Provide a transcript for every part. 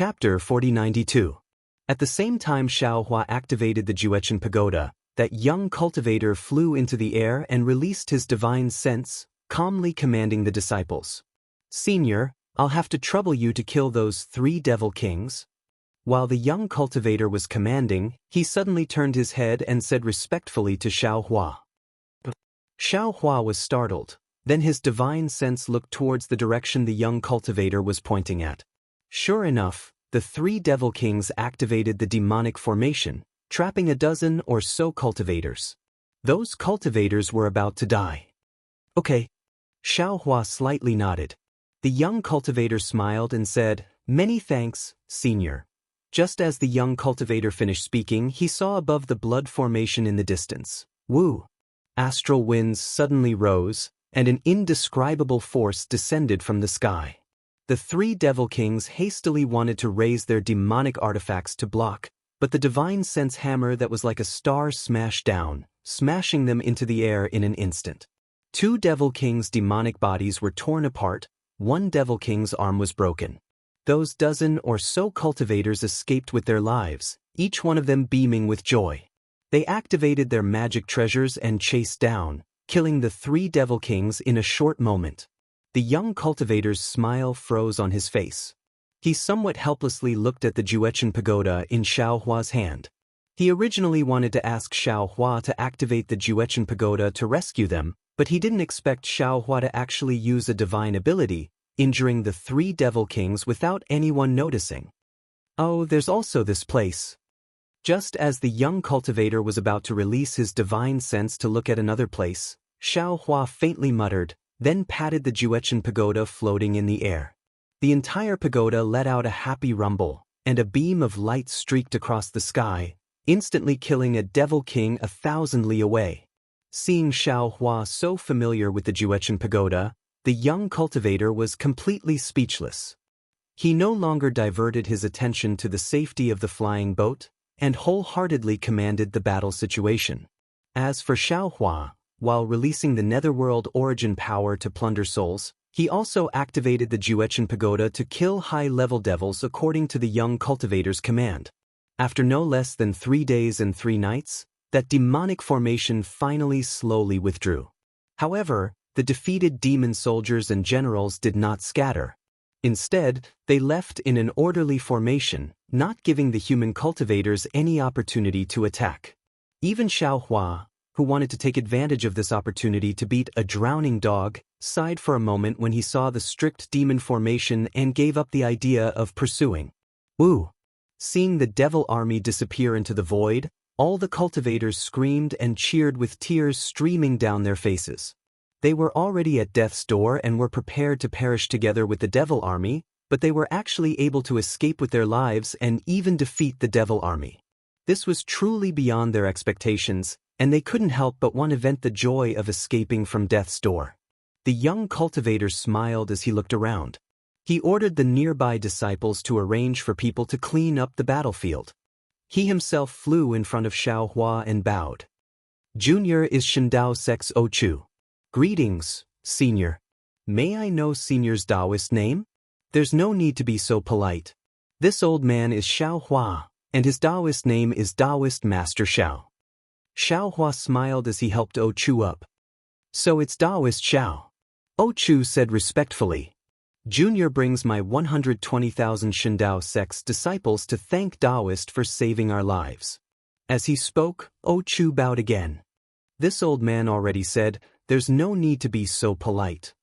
Chapter 4092. At the same time Xiaohua activated the Juechen Pagoda, that young cultivator flew into the air and released his divine sense, calmly commanding the disciples. "Senior, I'll have to trouble you to kill those 3 devil kings." While the young cultivator was commanding, he suddenly turned his head and said respectfully to Xiaohua. Xiaohua was startled. Then his divine sense looked towards the direction the young cultivator was pointing at. Sure enough, the 3 devil kings activated the demonic formation, trapping a dozen or so cultivators. Those cultivators were about to die. "Okay." Xiaohua slightly nodded. The young cultivator smiled and said, "Many thanks, senior." Just as the young cultivator finished speaking, he saw above the blood formation in the distance. Woo! Astral winds suddenly rose, and an indescribable force descended from the sky. The 3 devil kings hastily wanted to raise their demonic artifacts to block, but the divine sense hammer that was like a star smashed down, smashing them into the air in an instant. 2 devil kings' demonic bodies were torn apart, 1 devil king's arm was broken. Those dozen or so cultivators escaped with their lives, each one of them beaming with joy. They activated their magic treasures and chased down, killing the 3 devil kings in a short moment. The young cultivator's smile froze on his face. He somewhat helplessly looked at the Juechen Pagoda in Xiaohua's hand. He originally wanted to ask Xiaohua to activate the Juechen Pagoda to rescue them, but he didn't expect Xiaohua to actually use a divine ability, injuring the 3 devil kings without anyone noticing. "Oh, there's also this place." Just as the young cultivator was about to release his divine sense to look at another place, Xiaohua faintly muttered, then patted the Juechen Pagoda floating in the air. The entire pagoda let out a happy rumble, and a beam of light streaked across the sky, instantly killing a devil king 1,000 li away. Seeing Xiaohua so familiar with the Juechen Pagoda, the young cultivator was completely speechless. He no longer diverted his attention to the safety of the flying boat, and wholeheartedly commanded the battle situation. As for Xiaohua, while releasing the netherworld origin power to plunder souls, he also activated the Juechen Pagoda to kill high-level devils according to the young cultivator's command. After no less than 3 days and 3 nights, that demonic formation finally slowly withdrew. However, the defeated demon soldiers and generals did not scatter. Instead, they left in an orderly formation, not giving the human cultivators any opportunity to attack. Even Xiaohua, who wanted to take advantage of this opportunity to beat a drowning dog, sighed for a moment when he saw the strict demon formation and gave up the idea of pursuing. Woo! Seeing the devil army disappear into the void, all the cultivators screamed and cheered with tears streaming down their faces. They were already at death's door and were prepared to perish together with the devil army, but they were actually able to escape with their lives and even defeat the devil army. This was truly beyond their expectations, and they couldn't help but want to vent the joy of escaping from death's door. The young cultivator smiled as he looked around. He ordered the nearby disciples to arrange for people to clean up the battlefield. He himself flew in front of Xiaohua and bowed. "Junior is Shindao Sex Ochu. Greetings, senior. May I know senior's Taoist name? There's no need to be so polite. This old man is Xiaohua, and his Taoist name is Taoist Master Xiao." Xiaohua smiled as he helped Ochu up. "So it's Taoist Xiao." Ochu said respectfully. "Junior brings my 120,000 Shindao Sex disciples to thank Taoist for saving our lives." As he spoke, Ochu bowed again. This old man already said, "There's no need to be so polite."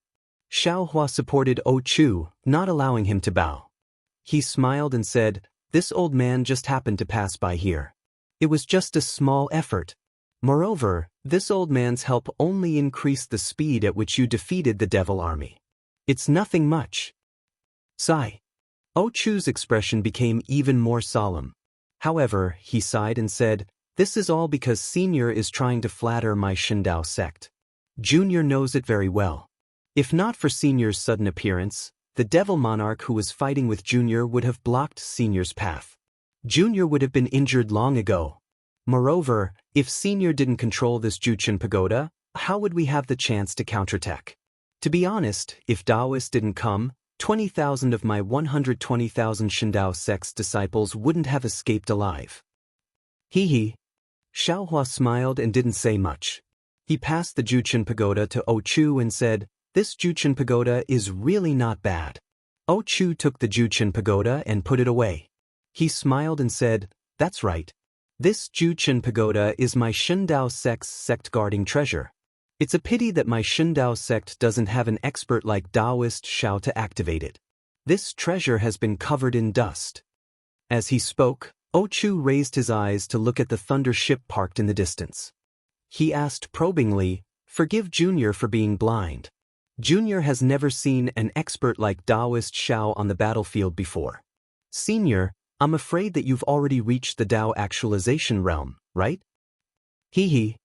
Xiaohua supported Ochu, not allowing him to bow. He smiled and said, "This old man just happened to pass by here. It was just a small effort. Moreover, this old man's help only increased the speed at which you defeated the devil army. It's nothing much." Sigh. Ochu's expression became even more solemn. However, he sighed and said, "This is all because Senior is trying to flatter my Shindao sect. Junior knows it very well. If not for Senior's sudden appearance, the devil monarch who was fighting with Junior would have blocked Senior's path. Junior would have been injured long ago. Moreover, if Senior didn't control this Juechen Pagoda, how would we have the chance to counterattack? To be honest, if Taoist didn't come, 20,000 of my 120,000 Shindao sect's disciples wouldn't have escaped alive. Hee hee. Xiaohua smiled and didn't say much. He passed the Juchen pagoda to Chu and said, "This Juchen pagoda is really not bad." Chu took the Juchen pagoda and put it away. He smiled and said, "That's right. This Juchen pagoda is my Shindao sect's sect-guarding treasure. It's a pity that my Shindao sect doesn't have an expert like Taoist Shao to activate it. This treasure has been covered in dust." As he spoke, Chu raised his eyes to look at the thunder ship parked in the distance. He asked probingly, "Forgive Junior for being blind. Junior has never seen an expert like Taoist Shao on the battlefield before. Senior, I'm afraid that you've already reached the Tao actualization realm, right?" Hee hee.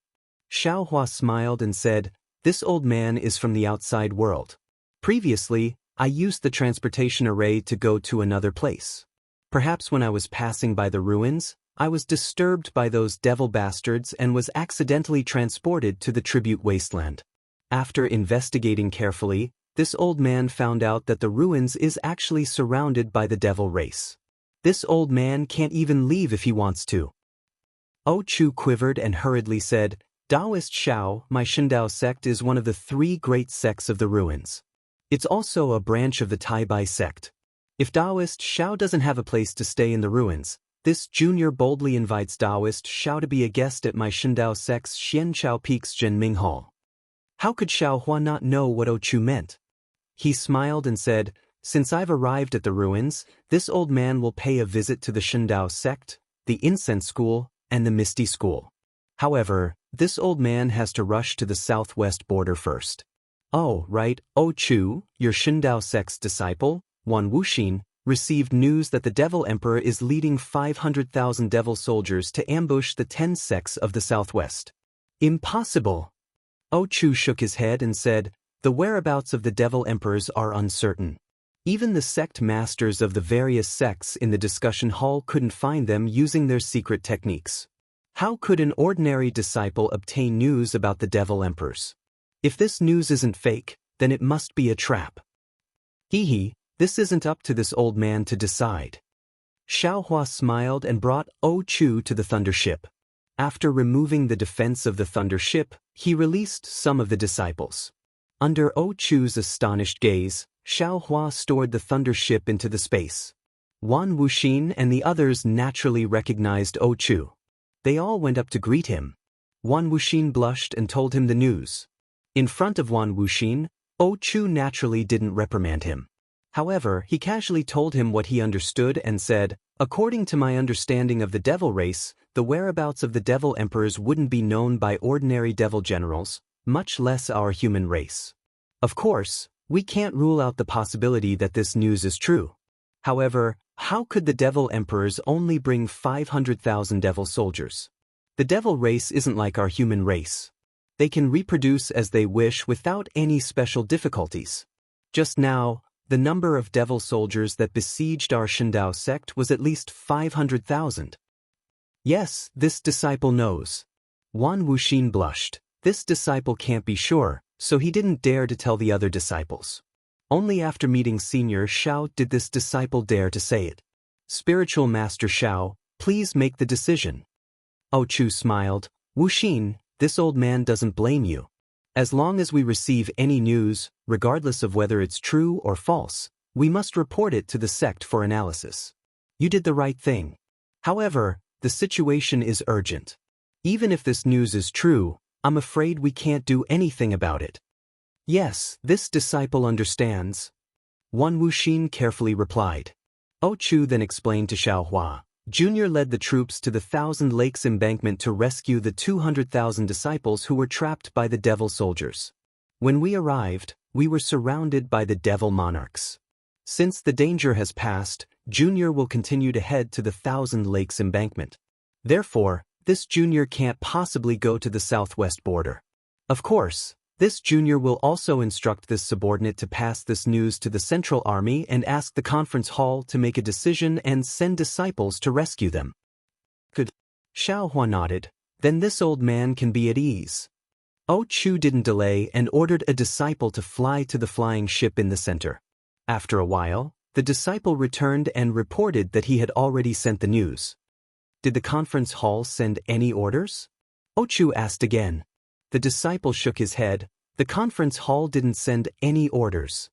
Xiaohua smiled and said, "This old man is from the outside world. Previously, I used the transportation array to go to another place. Perhaps when I was passing by the ruins, I was disturbed by those devil bastards and was accidentally transported to the tribute wasteland. After investigating carefully, this old man found out that the ruins is actually surrounded by the devil race. This old man can't even leave if he wants to." Chu quivered and hurriedly said, "Taoist Shao, my Shindao sect is one of the 3 great sects of the ruins. It's also a branch of the Taibai sect. If Taoist Shao doesn't have a place to stay in the ruins, this junior boldly invites Taoist Shao to be a guest at my Shindao sect's Xianchao Peak's Zhenming Hall." How could Xiaohua not know what Chu meant? He smiled and said, "Since I've arrived at the ruins, this old man will pay a visit to the Shindao sect, the Incense School, and the Misty School. However, this old man has to rush to the southwest border first." "Oh, right, Chu, your Shindao sect's disciple, Wan Wuxin, received news that the Devil Emperor is leading 500,000 devil soldiers to ambush the 10 sects of the southwest." "Impossible." Chu shook his head and said, "The whereabouts of the Devil Emperors are uncertain. Even the sect masters of the various sects in the discussion hall couldn't find them using their secret techniques. How could an ordinary disciple obtain news about the Devil Emperors? If this news isn't fake, then it must be a trap." Hee hee, this isn't up to this old man to decide. Xiaohua smiled and brought Chu to the thunder ship. After removing the defense of the thunder ship, he released some of the disciples. Under Chu's astonished gaze, Xiaohua stored the thunder ship into the space. Wan Wuxin and the others naturally recognized Chu. They all went up to greet him. Wan Wuxin blushed and told him the news. In front of Wan Wuxin, Chu naturally didn't reprimand him. However, he casually told him what he understood and said, "According to my understanding of the devil race, the whereabouts of the devil emperors wouldn't be known by ordinary devil generals, much less our human race. Of course, we can't rule out the possibility that this news is true. However, how could the devil emperors only bring 500,000 devil soldiers? The devil race isn't like our human race. They can reproduce as they wish without any special difficulties. Just now, the number of devil soldiers that besieged our Shindao sect was at least 500,000. Yes, this disciple knows." Wan Wuxin blushed. This disciple can't be sure, so he didn't dare to tell the other disciples. Only after meeting Senior Shao did this disciple dare to say it. "Spiritual Master Shao, please make the decision." Chu smiled. "Wuxin, this old man doesn't blame you. As long as we receive any news, regardless of whether it's true or false, we must report it to the sect for analysis. You did the right thing. However, the situation is urgent. Even if this news is true, I'm afraid we can't do anything about it." "Yes, this disciple understands," Wan Wuxin carefully replied. Chu then explained to Xiaohua, "Junior led the troops to the Thousand Lakes embankment to rescue the 200,000 disciples who were trapped by the devil soldiers. When we arrived, we were surrounded by the devil monarchs. Since the danger has passed, Junior will continue to head to the Thousand Lakes embankment. Therefore, this Junior can't possibly go to the southwest border. Of course, this Junior will also instruct this subordinate to pass this news to the Central Army and ask the conference hall to make a decision and send disciples to rescue them." "Good." Xiaohua nodded. "Then this old man can be at ease." Chu didn't delay and ordered a disciple to fly to the flying ship in the center. After a while, the disciple returned and reported that he had already sent the news. Did the conference hall send any orders? Ochu asked again. The disciple shook his head. The conference hall didn't send any orders.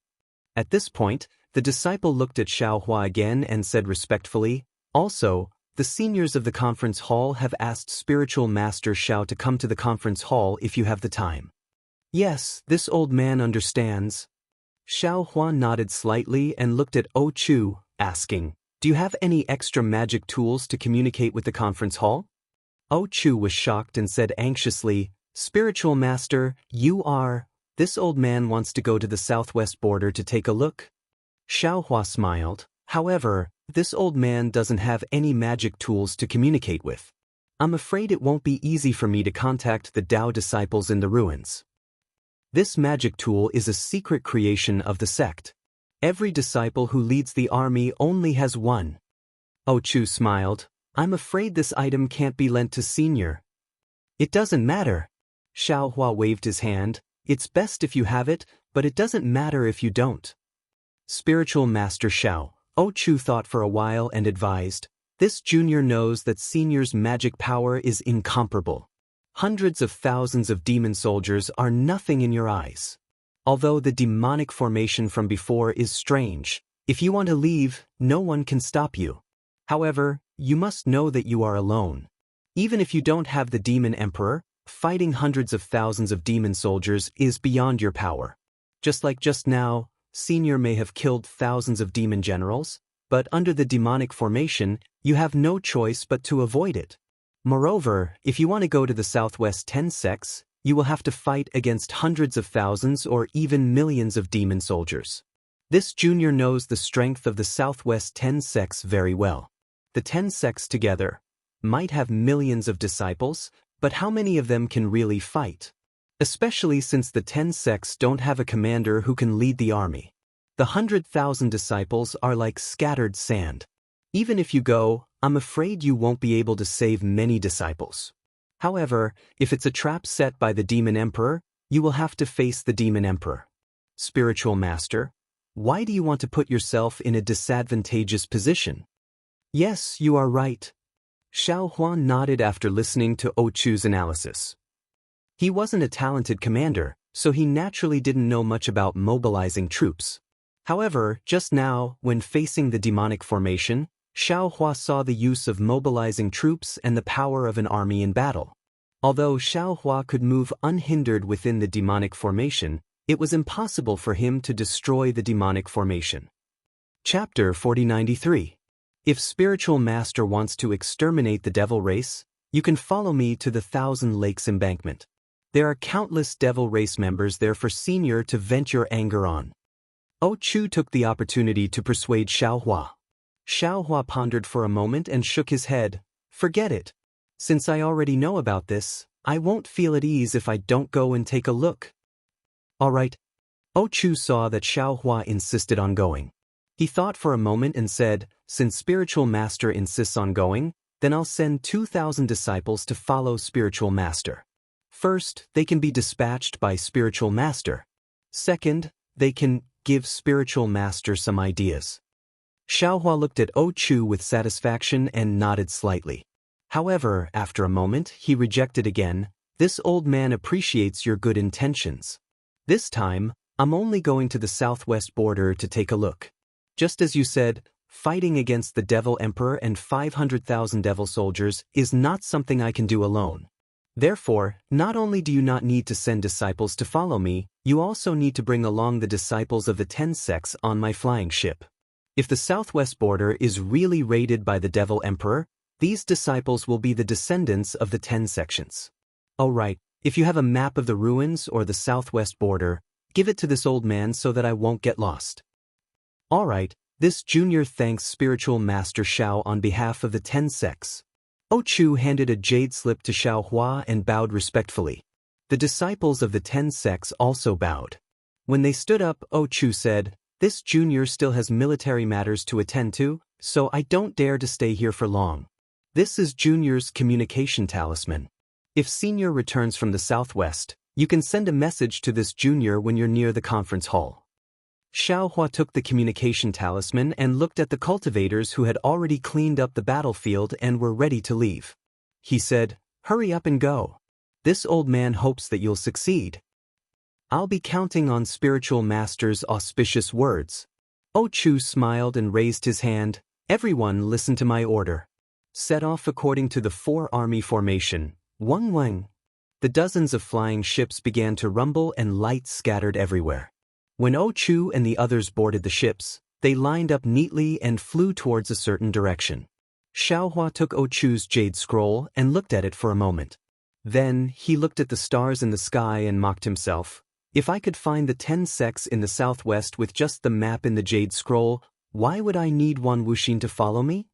At this point, the disciple looked at Xiaohua again and said respectfully, "Also, the seniors of the conference hall have asked Spiritual Master Xiao to come to the conference hall if you have the time." "Yes, this old man understands." Xiaohua nodded slightly and looked at Ochu, asking, "Do you have any extra magic tools to communicate with the conference hall?" Ochu was shocked and said anxiously, "Spiritual Master, this old man wants to go to the southwest border to take a look." Xiaohua smiled. "However, this old man doesn't have any magic tools to communicate with. I'm afraid it won't be easy for me to contact the Tao disciples in the ruins. This magic tool is a secret creation of the sect. Every disciple who leads the army only has one." Ochu smiled. "I'm afraid this item can't be lent to Senior." "It doesn't matter." Xiaohua waved his hand. "It's best if you have it, but it doesn't matter if you don't." Spiritual Master Xiao, Ochu thought for a while and advised, "This junior knows that Senior's magic power is incomparable. Hundreds of thousands of demon soldiers are nothing in your eyes. Although the demonic formation from before is strange, if you want to leave, no one can stop you. However, you must know that you are alone. Even if you don't have the Demon Emperor, fighting hundreds of thousands of demon soldiers is beyond your power. Just like just now, Senior may have killed thousands of demon generals, but under the demonic formation, you have no choice but to avoid it. Moreover, if you want to go to the Southwest 10 sects, you will have to fight against hundreds of thousands or even millions of demon soldiers. This junior knows the strength of the Southwest 10 sects very well. The 10 sects together might have millions of disciples, but how many of them can really fight? Especially since the 10 sects don't have a commander who can lead the army. The 100,000 disciples are like scattered sand. Even if you go, I'm afraid you won't be able to save many disciples. However, if it's a trap set by the Demon Emperor, you will have to face the Demon Emperor. Spiritual Master, why do you want to put yourself in a disadvantageous position?" "Yes, you are right." Xiaohua nodded after listening to Ochu's analysis. He wasn't a talented commander, so he naturally didn't know much about mobilizing troops. However, just now, when facing the demonic formation, Xiaohua saw the use of mobilizing troops and the power of an army in battle. Although Xiaohua could move unhindered within the demonic formation, it was impossible for him to destroy the demonic formation. Chapter 4093. If Spiritual Master wants to exterminate the devil race, you can follow me to the Thousand Lakes embankment. There are countless devil race members there for Senior to vent your anger on. Ochu took the opportunity to persuade Xiaohua. Xiaohua pondered for a moment and shook his head. "Forget it. Since I already know about this, I won't feel at ease if I don't go and take a look." "All right." Ochu saw that Xiaohua insisted on going. He thought for a moment and said, "Since Spiritual Master insists on going, then I'll send 2,000 disciples to follow Spiritual Master. First, they can be dispatched by Spiritual Master. Second, they can give Spiritual Master some ideas." Xiaohua looked at Ochu with satisfaction and nodded slightly. However, after a moment, he rejected again, "This old man appreciates your good intentions. This time, I'm only going to the southwest border to take a look. Just as you said, fighting against the Devil Emperor and 500,000 devil soldiers is not something I can do alone. Therefore, not only do you not need to send disciples to follow me, you also need to bring along the disciples of the 10 sects on my flying ship. If the southwest border is really raided by the Devil Emperor, these disciples will be the descendants of the 10 sections. Oh right, if you have a map of the ruins or the southwest border, give it to this old man so that I won't get lost." "All right, this junior thanks Spiritual Master Xiao on behalf of the 10 sects." Ochu handed a jade slip to Xiaohua and bowed respectfully. The disciples of the 10 sects also bowed. When they stood up, Ochu said, "This junior still has military matters to attend to, so I don't dare to stay here for long. This is Junior's communication talisman. If Senior returns from the southwest, you can send a message to this junior when you're near the conference hall." Xiaohua took the communication talisman and looked at the cultivators who had already cleaned up the battlefield and were ready to leave. He said, "Hurry up and go. This old man hopes that you'll succeed. I'll be counting on spiritual master's auspicious words." Chu smiled and raised his hand. "Everyone listen to my order. Set off according to the four-army formation. Wang Wang." The dozens of flying ships began to rumble and lights scattered everywhere. When Chu and the others boarded the ships, they lined up neatly and flew towards a certain direction. Xiaohua took Chu's jade scroll and looked at it for a moment. Then, he looked at the stars in the sky and mocked himself. "If I could find the 10 sects in the southwest with just the map in the jade scroll, why would I need one Wuxin to follow me?"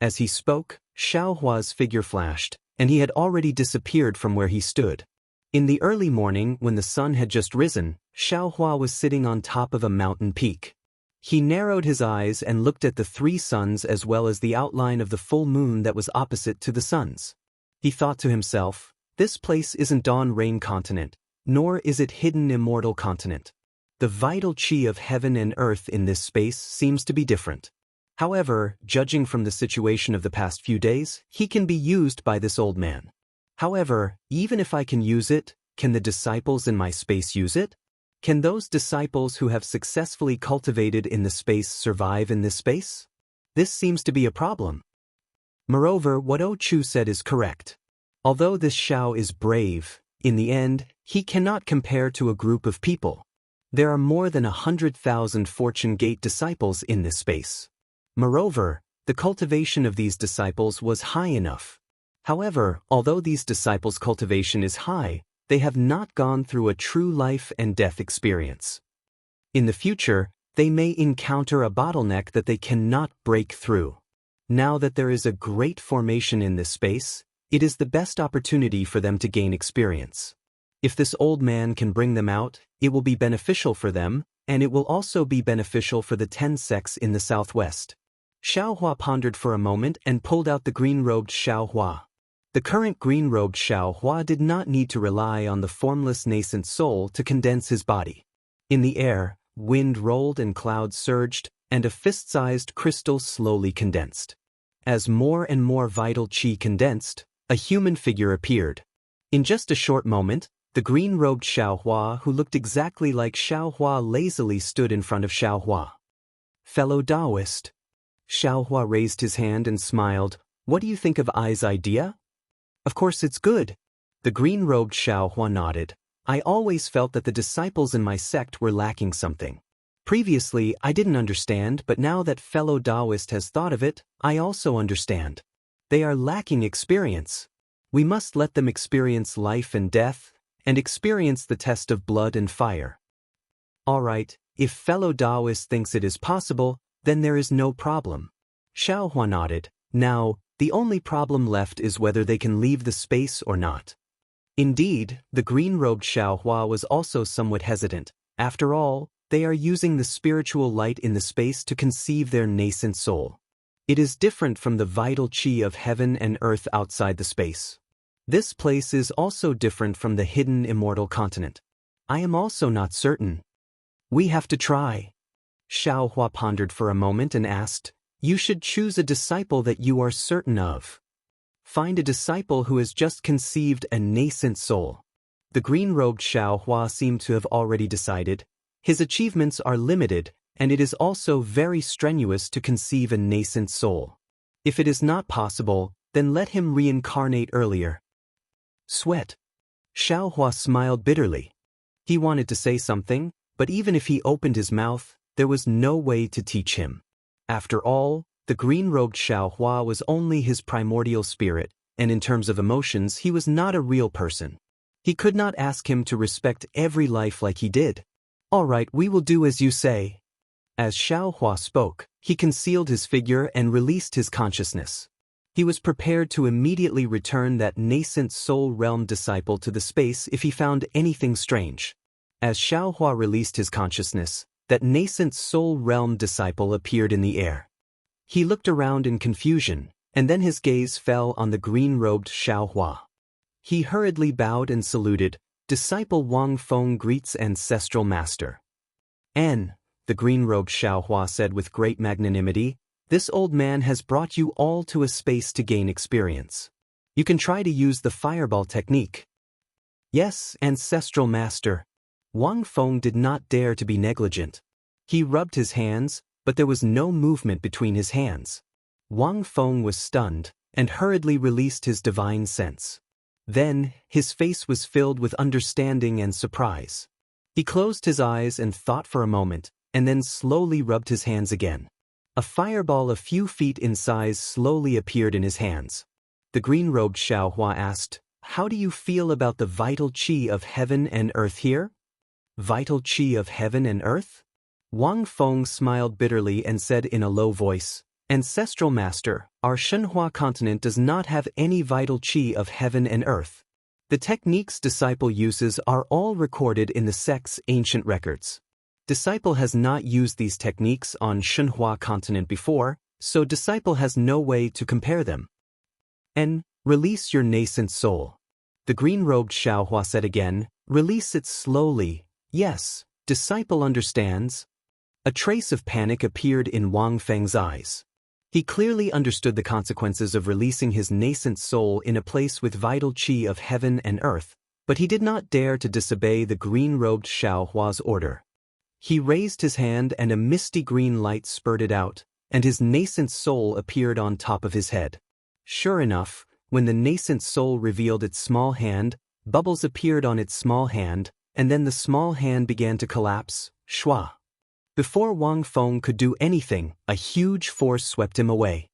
As he spoke, Xiaohua's figure flashed, and he had already disappeared from where he stood. In the early morning, when the sun had just risen, Xiaohua was sitting on top of a mountain peak. He narrowed his eyes and looked at the 3 suns as well as the outline of the full moon that was opposite to the suns. He thought to himself, "This place isn't Dawn Rain Continent, nor is it Hidden Immortal Continent. The vital chi of heaven and earth in this space seems to be different. However, judging from the situation of the past few days, he can be used by this old man. However, even if I can use it, can the disciples in my space use it? Can those disciples who have successfully cultivated in the space survive in this space? This seems to be a problem." Moreover, what Chu said is correct. Although this Xiao is brave, in the end, he cannot compare to a group of people. There are more than 100,000 Fortune Gate disciples in this space. Moreover, the cultivation of these disciples was high enough. However, although these disciples' cultivation is high, they have not gone through a true life and death experience. In the future, they may encounter a bottleneck that they cannot break through. Now that there is a great formation in this space, it is the best opportunity for them to gain experience. If this old man can bring them out, it will be beneficial for them, and it will also be beneficial for the 10 sects in the southwest. Xiaohua pondered for a moment and pulled out the green-robed Xiaohua. The current green-robed Xiaohua did not need to rely on the formless nascent soul to condense his body. In the air, wind rolled and clouds surged, and a fist-sized crystal slowly condensed. As more and more vital chi condensed, a human figure appeared. In just a short moment, the green-robed Xiaohua who looked exactly like Xiaohua lazily stood in front of Xiaohua. "Fellow Taoist." Xiaohua raised his hand and smiled. "What do you think of Ai's idea?" "Of course it's good." The green-robed Xiaohua nodded. "I always felt that the disciples in my sect were lacking something. Previously, I didn't understand, but now that fellow Taoist has thought of it, I also understand. They are lacking experience. We must let them experience life and death, and experience the test of blood and fire." "All right, if fellow Taoist thinks it is possible, then there is no problem." Xiaohua nodded. "Now, the only problem left is whether they can leave the space or not." Indeed, the green-robed Xiaohua was also somewhat hesitant. After all, they are using the spiritual light in the space to conceive their nascent soul. It is different from the vital chi of heaven and earth outside the space. This place is also different from the hidden immortal continent. I am also not certain. We have to try. Xiaohua pondered for a moment and asked, "You should choose a disciple that you are certain of. Find a disciple who has just conceived a nascent soul." The green-robed Xiaohua seemed to have already decided. His achievements are limited, and it is also very strenuous to conceive a nascent soul. If it is not possible, then let him reincarnate earlier. Sweat. Xiaohua smiled bitterly. He wanted to say something, but even if he opened his mouth, there was no way to teach him. After all, the green-robed Xiaohua was only his primordial spirit, and in terms of emotions he was not a real person. He could not ask him to respect every life like he did. "All right, we will do as you say." As Xiaohua spoke, he concealed his figure and released his consciousness. He was prepared to immediately return that nascent soul realm disciple to the space if he found anything strange. As Xiaohua released his consciousness, that nascent soul realm disciple appeared in the air. He looked around in confusion, and then his gaze fell on the green-robed Xiaohua. He hurriedly bowed and saluted. "Disciple Wang Feng greets Ancestral Master." the green-robed Xiaohua said with great magnanimity, this old man has brought you all to a space to gain experience. You can try to use the fireball technique. Yes, ancestral master. Wang Feng did not dare to be negligent. He rubbed his hands, but there was no movement between his hands. Wang Feng was stunned, and hurriedly released his divine sense. Then, his face was filled with understanding and surprise. He closed his eyes and thought for a moment, and then slowly rubbed his hands again. A fireball a few feet in size slowly appeared in his hands. The green-robed Xiaohua asked, "How do you feel about the vital qi of heaven and earth here?" Vital qi of heaven and earth? Wang Feng smiled bitterly and said in a low voice, "Ancestral master, our Shenhua continent does not have any vital qi of heaven and earth. The techniques disciple uses are all recorded in the sect's ancient records. Disciple has not used these techniques on Shenhua continent before, so disciple has no way to compare them." "And release your nascent soul." The green-robed Xiaohua said again, "Release it slowly. Yes, disciple understands." A trace of panic appeared in Wang Feng's eyes. He clearly understood the consequences of releasing his nascent soul in a place with vital qi of heaven and earth, but he did not dare to disobey the green-robed Xiaohua's order. He raised his hand and a misty green light spurted out, and his nascent soul appeared on top of his head. Sure enough, when the nascent soul revealed its small hand, bubbles appeared on its small hand, and then the small hand began to collapse, shua. Before Wang Feng could do anything, a huge force swept him away.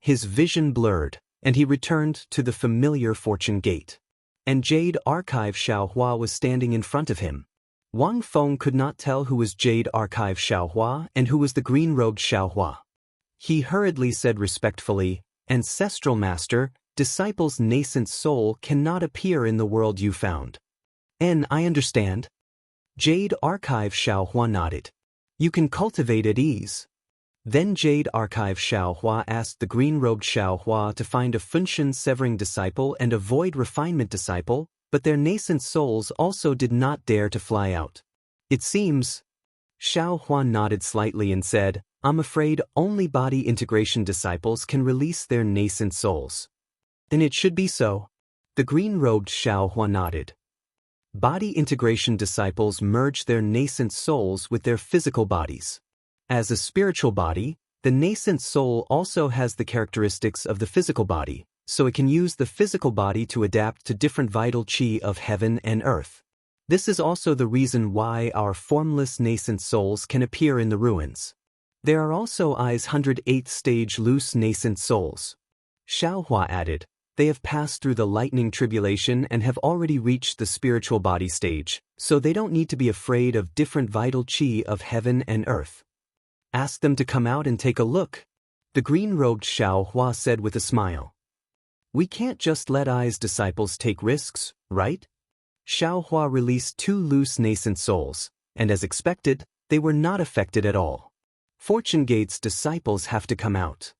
His vision blurred, and he returned to the familiar fortune gate. And Jade Archive Xiaohua was standing in front of him. Wang Feng could not tell who was Jade Archive Xiaohua and who was the green-robed Xiaohua. He hurriedly said respectfully, "Ancestral master, disciple's nascent soul cannot appear in the world you found." "And I understand." Jade Archive Xiaohua nodded. "You can cultivate at ease." Then Jade Archive Xiaohua asked the green-robed Xiaohua to find a function-severing disciple and a void refinement disciple, but their nascent souls also did not dare to fly out. "It seems." Xiaohua nodded slightly and said, "I'm afraid only body integration disciples can release their nascent souls." "Then it should be so." The green-robed Xiaohua nodded. Body integration disciples merge their nascent souls with their physical bodies. As a spiritual body, the nascent soul also has the characteristics of the physical body, so it can use the physical body to adapt to different vital qi of heaven and earth. This is also the reason why our formless nascent souls can appear in the ruins. There are also I's 108th stage loose nascent souls. Xiaohua added, "They have passed through the lightning tribulation and have already reached the spiritual body stage, so they don't need to be afraid of different vital qi of heaven and earth." "Ask them to come out and take a look," the green-robed Xiaohua said with a smile. "We can't just let I's disciples take risks, right?" Xiaohua released 2 loose nascent souls, and as expected, they were not affected at all. Fortune Gate's disciples have to come out.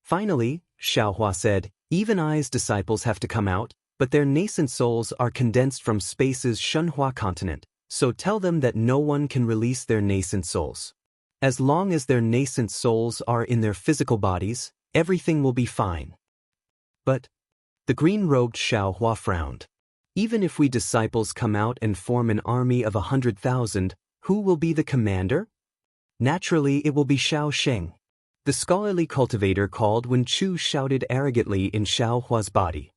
Finally, Xiaohua said, "Even I's disciples have to come out, but their nascent souls are condensed from space's Shenhua continent, so tell them that no one can release their nascent souls. As long as their nascent souls are in their physical bodies, everything will be fine." "But," the green-robed Xiaohua frowned, "even if we disciples come out and form an army of 100,000, who will be the commander?" "Naturally it will be Xiao Sheng." The scholarly cultivator called when Chu shouted arrogantly in Xiaohua's body.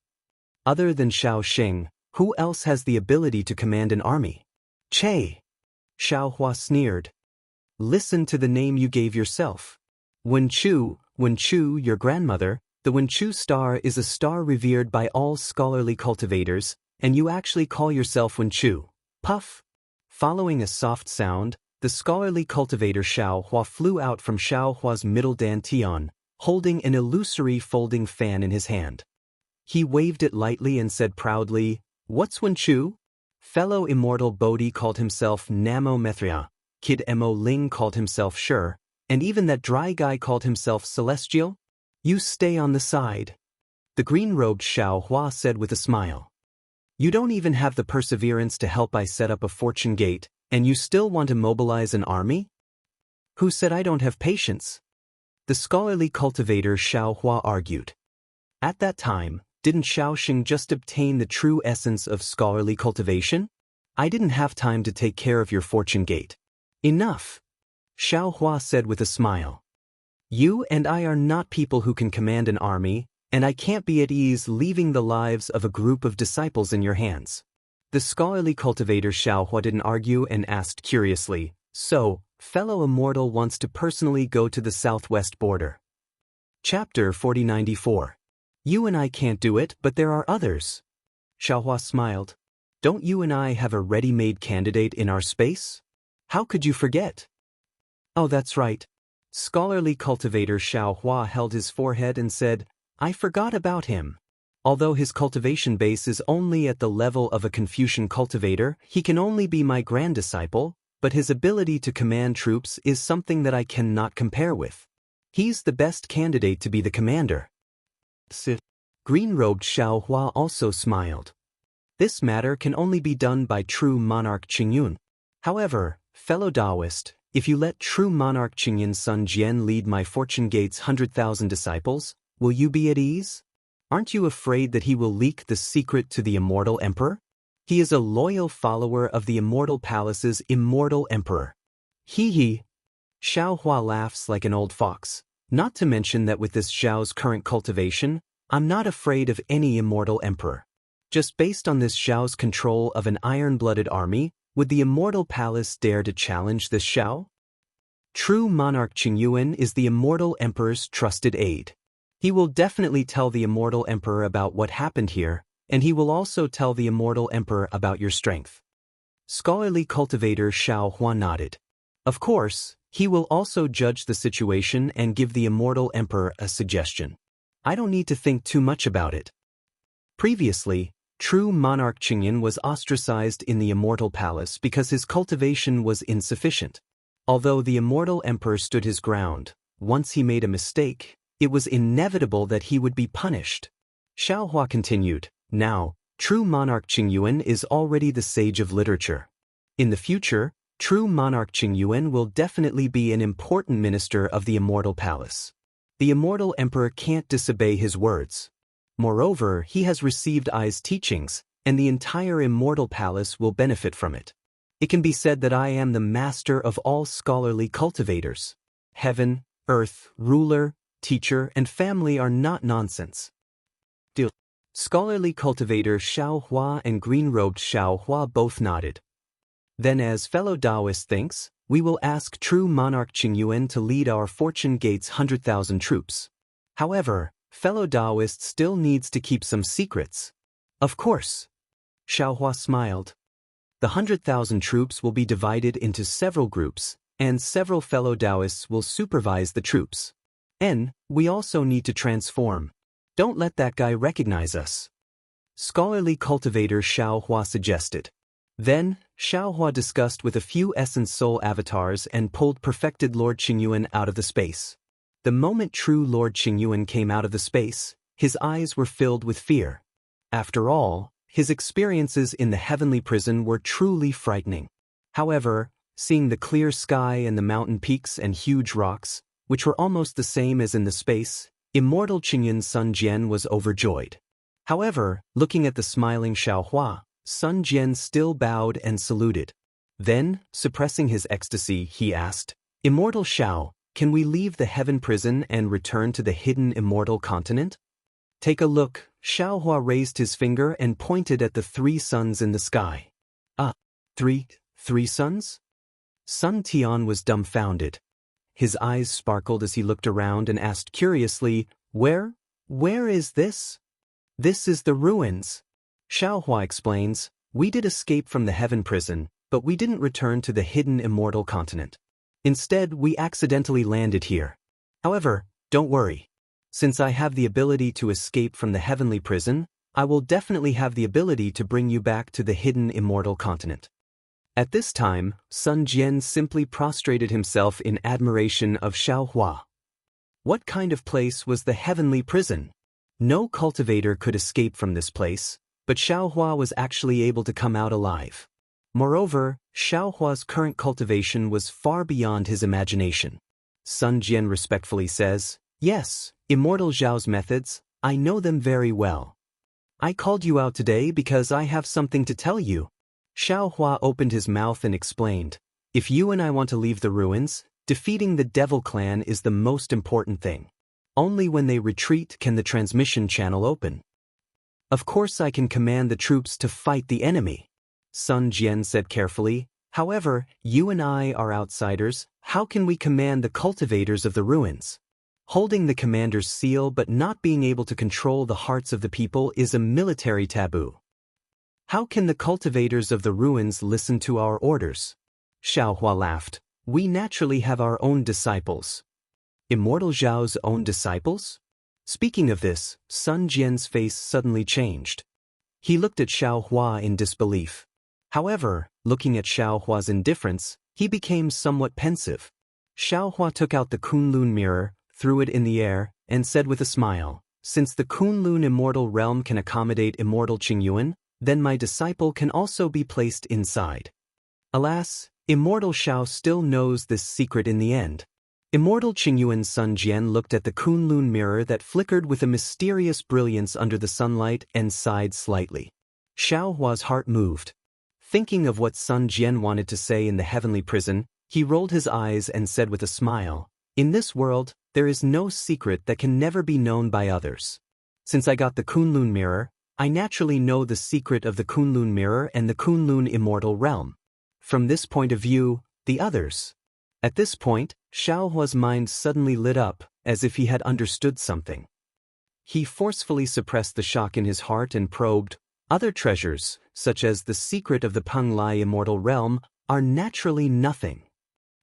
"Other than Xiao Sheng, who else has the ability to command an army?" "Che!" Xiaohua sneered. "Listen to the name you gave yourself. Wen Chu, your grandmother, the Wen Chu star is a star revered by all scholarly cultivators, and you actually call yourself Wen Chu." Puff! Following a soft sound, the scholarly cultivator Xiaohua flew out from Xiaohua's middle dantian, holding an illusory folding fan in his hand. He waved it lightly and said proudly, "What's Wen Chu?" Fellow Immortal Bodhi called himself Namo Methria, Kid Mo Ling called himself Sure, and even that dry guy called himself Celestial. "You stay on the side," the green-robed Xiaohua said with a smile. "You don't even have the perseverance to help I set up a fortune gate, and you still want to mobilize an army?" Who said I don't have patience? The scholarly cultivator Xiao Hua argued. At that time, didn't Xiaoxing just obtain the true essence of scholarly cultivation? I didn't have time to take care of your fortune gate. Enough, Xiao Hua said with a smile. You and I are not people who can command an army, and I can't be at ease leaving the lives of a group of disciples in your hands. The scholarly cultivator Xiao Hua didn't argue and asked curiously, so, fellow immortal wants to personally go to the southwest border. Chapter 4094. You and I can't do it, but there are others. Xiao Hua smiled. Don't you and I have a ready-made candidate in our space? How could you forget? Oh, that's right. Scholarly cultivator Xiao Hua held his forehead and said, I forgot about him. Although his cultivation base is only at the level of a Confucian cultivator, he can only be my grand disciple, but his ability to command troops is something that I cannot compare with. He's the best candidate to be the commander. Green-robed Xiao Hua also smiled. This matter can only be done by true monarch Qingyun. However, fellow Taoist, if you let true monarch Qingyun's son Jian lead my fortune gate's 100,000 disciples, will you be at ease? Aren't you afraid that he will leak the secret to the immortal emperor? He is a loyal follower of the immortal palace's immortal emperor. Hee. Xiao Hua laughs like an old fox. Not to mention that with this Xiao's current cultivation, I'm not afraid of any immortal emperor. Just based on this Xiao's control of an iron-blooded army, would the immortal palace dare to challenge this Xiao? True monarch Qingyuan is the immortal emperor's trusted aide. He will definitely tell the immortal emperor about what happened here, and he will also tell the immortal emperor about your strength. Scholarly cultivator Xiao Hua nodded. Of course, he will also judge the situation and give the immortal emperor a suggestion. I don't need to think too much about it. Previously, true monarch Qingyun was ostracized in the immortal palace because his cultivation was insufficient. Although the immortal emperor stood his ground, once he made a mistake, it was inevitable that he would be punished. Xiao Hua continued, now, true monarch Qingyuan is already the sage of literature. In the future, true monarch Qingyuan will definitely be an important minister of the immortal palace. The immortal emperor can't disobey his words. Moreover, he has received I's teachings, and the entire immortal palace will benefit from it. It can be said that I am the master of all scholarly cultivators. Heaven, earth, ruler, teacher, and family are not nonsense. Scholarly cultivator Xiao Hua and green-robed Xiao Hua both nodded. Then, as fellow Taoist thinks, we will ask true monarch Qingyuan to lead our fortune gate's 100,000 troops. However, fellow Taoist still needs to keep some secrets. Of course. Xiao Hua smiled. The 100,000 troops will be divided into several groups, and several fellow Taoists will supervise the troops. And we also need to transform. Don't let that guy recognize us. Scholarly cultivator Xiao Hua suggested. Then, Xiao Hua discussed with a few essence soul avatars and pulled perfected Lord Qingyuan out of the space. The moment true Lord Qingyuan came out of the space, his eyes were filled with fear. After all, his experiences in the heavenly prison were truly frightening. However, seeing the clear sky and the mountain peaks and huge rocks, which were almost the same as in the space, immortal Qingyun's son Jian was overjoyed. However, looking at the smiling Xiao Hua, Sun Jian still bowed and saluted. Then, suppressing his ecstasy, he asked, Immortal Xiao, can we leave the heaven prison and return to the hidden immortal continent? Take a look. Xiao Hua raised his finger and pointed at the 3 suns in the sky. Three suns? Sun Tian was dumbfounded. His eyes sparkled as he looked around and asked curiously, Where is this? This is the ruins. Xiao Hua explains, we did escape from the heaven prison, but we didn't return to the hidden immortal continent. Instead, we accidentally landed here. However, don't worry. Since I have the ability to escape from the heavenly prison, I will definitely have the ability to bring you back to the hidden immortal continent. At this time, Sun Jian simply prostrated himself in admiration of Xiao Hua. What kind of place was the heavenly prison? No cultivator could escape from this place, but Xiao Hua was actually able to come out alive. Moreover, Xiaohua's current cultivation was far beyond his imagination. Sun Jian respectfully says, "Yes, Immortal Zhao's methods, I know them very well. I called you out today because I have something to tell you." Xiaohua opened his mouth and explained, "If you and I want to leave the ruins, defeating the Devil Clan is the most important thing. Only when they retreat can the transmission channel open. Of course I can command the troops to fight the enemy," Sun Jian said carefully. "However, you and I are outsiders. How can we command the cultivators of the ruins? Holding the commander's seal but not being able to control the hearts of the people is a military taboo. How can the cultivators of the ruins listen to our orders?" Xiaohua laughed. "We naturally have our own disciples." Immortal Zhao's own disciples? Speaking of this, Sun Jian's face suddenly changed. He looked at Xiaohua in disbelief. However, looking at Xiaohua's indifference, he became somewhat pensive. Xiaohua took out the Kunlun mirror, threw it in the air, and said with a smile, "Since the Kunlun immortal realm can accommodate immortal Qingyuan, then my disciple can also be placed inside." Alas, Immortal Xiao still knows this secret in the end. Immortal Qingyuan's Sun Jian looked at the Kunlun mirror that flickered with a mysterious brilliance under the sunlight and sighed slightly. Xiaohua's heart moved. Thinking of what Sun Jian wanted to say in the heavenly prison, he rolled his eyes and said with a smile, "In this world, there is no secret that can never be known by others. Since I got the Kunlun mirror, I naturally know the secret of the Kunlun mirror and the Kunlun immortal realm. From this point of view, the others." At this point, Xiaohua's mind suddenly lit up, as if he had understood something. He forcefully suppressed the shock in his heart and probed, "Other treasures, such as the secret of the Penglai immortal realm, are naturally nothing.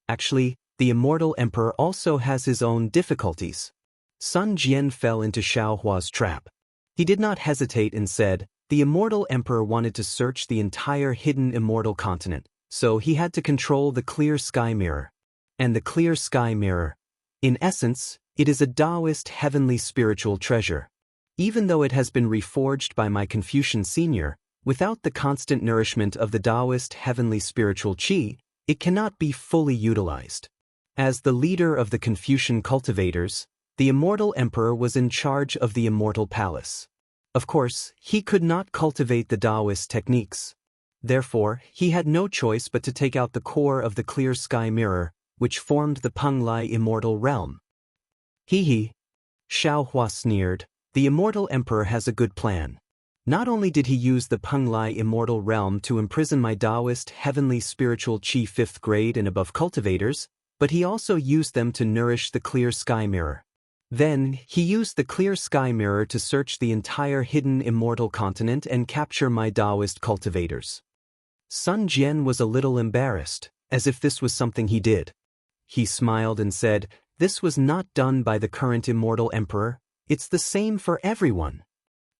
Actually, the immortal emperor also has his own difficulties." Sun Jian fell into Xiaohua's trap. He did not hesitate and said, "The immortal emperor wanted to search the entire hidden immortal continent, so he had to control the clear sky mirror. And the clear sky mirror, in essence, it is a Taoist heavenly spiritual treasure. Even though it has been reforged by my Confucian senior, without the constant nourishment of the Taoist heavenly spiritual qi, it cannot be fully utilized. As the leader of the Confucian cultivators, the immortal emperor was in charge of the immortal palace. Of course, he could not cultivate the Taoist techniques. Therefore, he had no choice but to take out the core of the clear sky mirror, which formed the Penglai immortal realm." "Hee." Xiaohua sneered, "The immortal emperor has a good plan. Not only did he use the Penglai immortal realm to imprison my Taoist heavenly spiritual qi 5th grade and above cultivators, but he also used them to nourish the clear sky mirror. Then, he used the clear sky mirror to search the entire hidden immortal continent and capture my Taoist cultivators." Sun Jian was a little embarrassed, as if this was something he did. He smiled and said, "This was not done by the current immortal emperor. It's the same for everyone."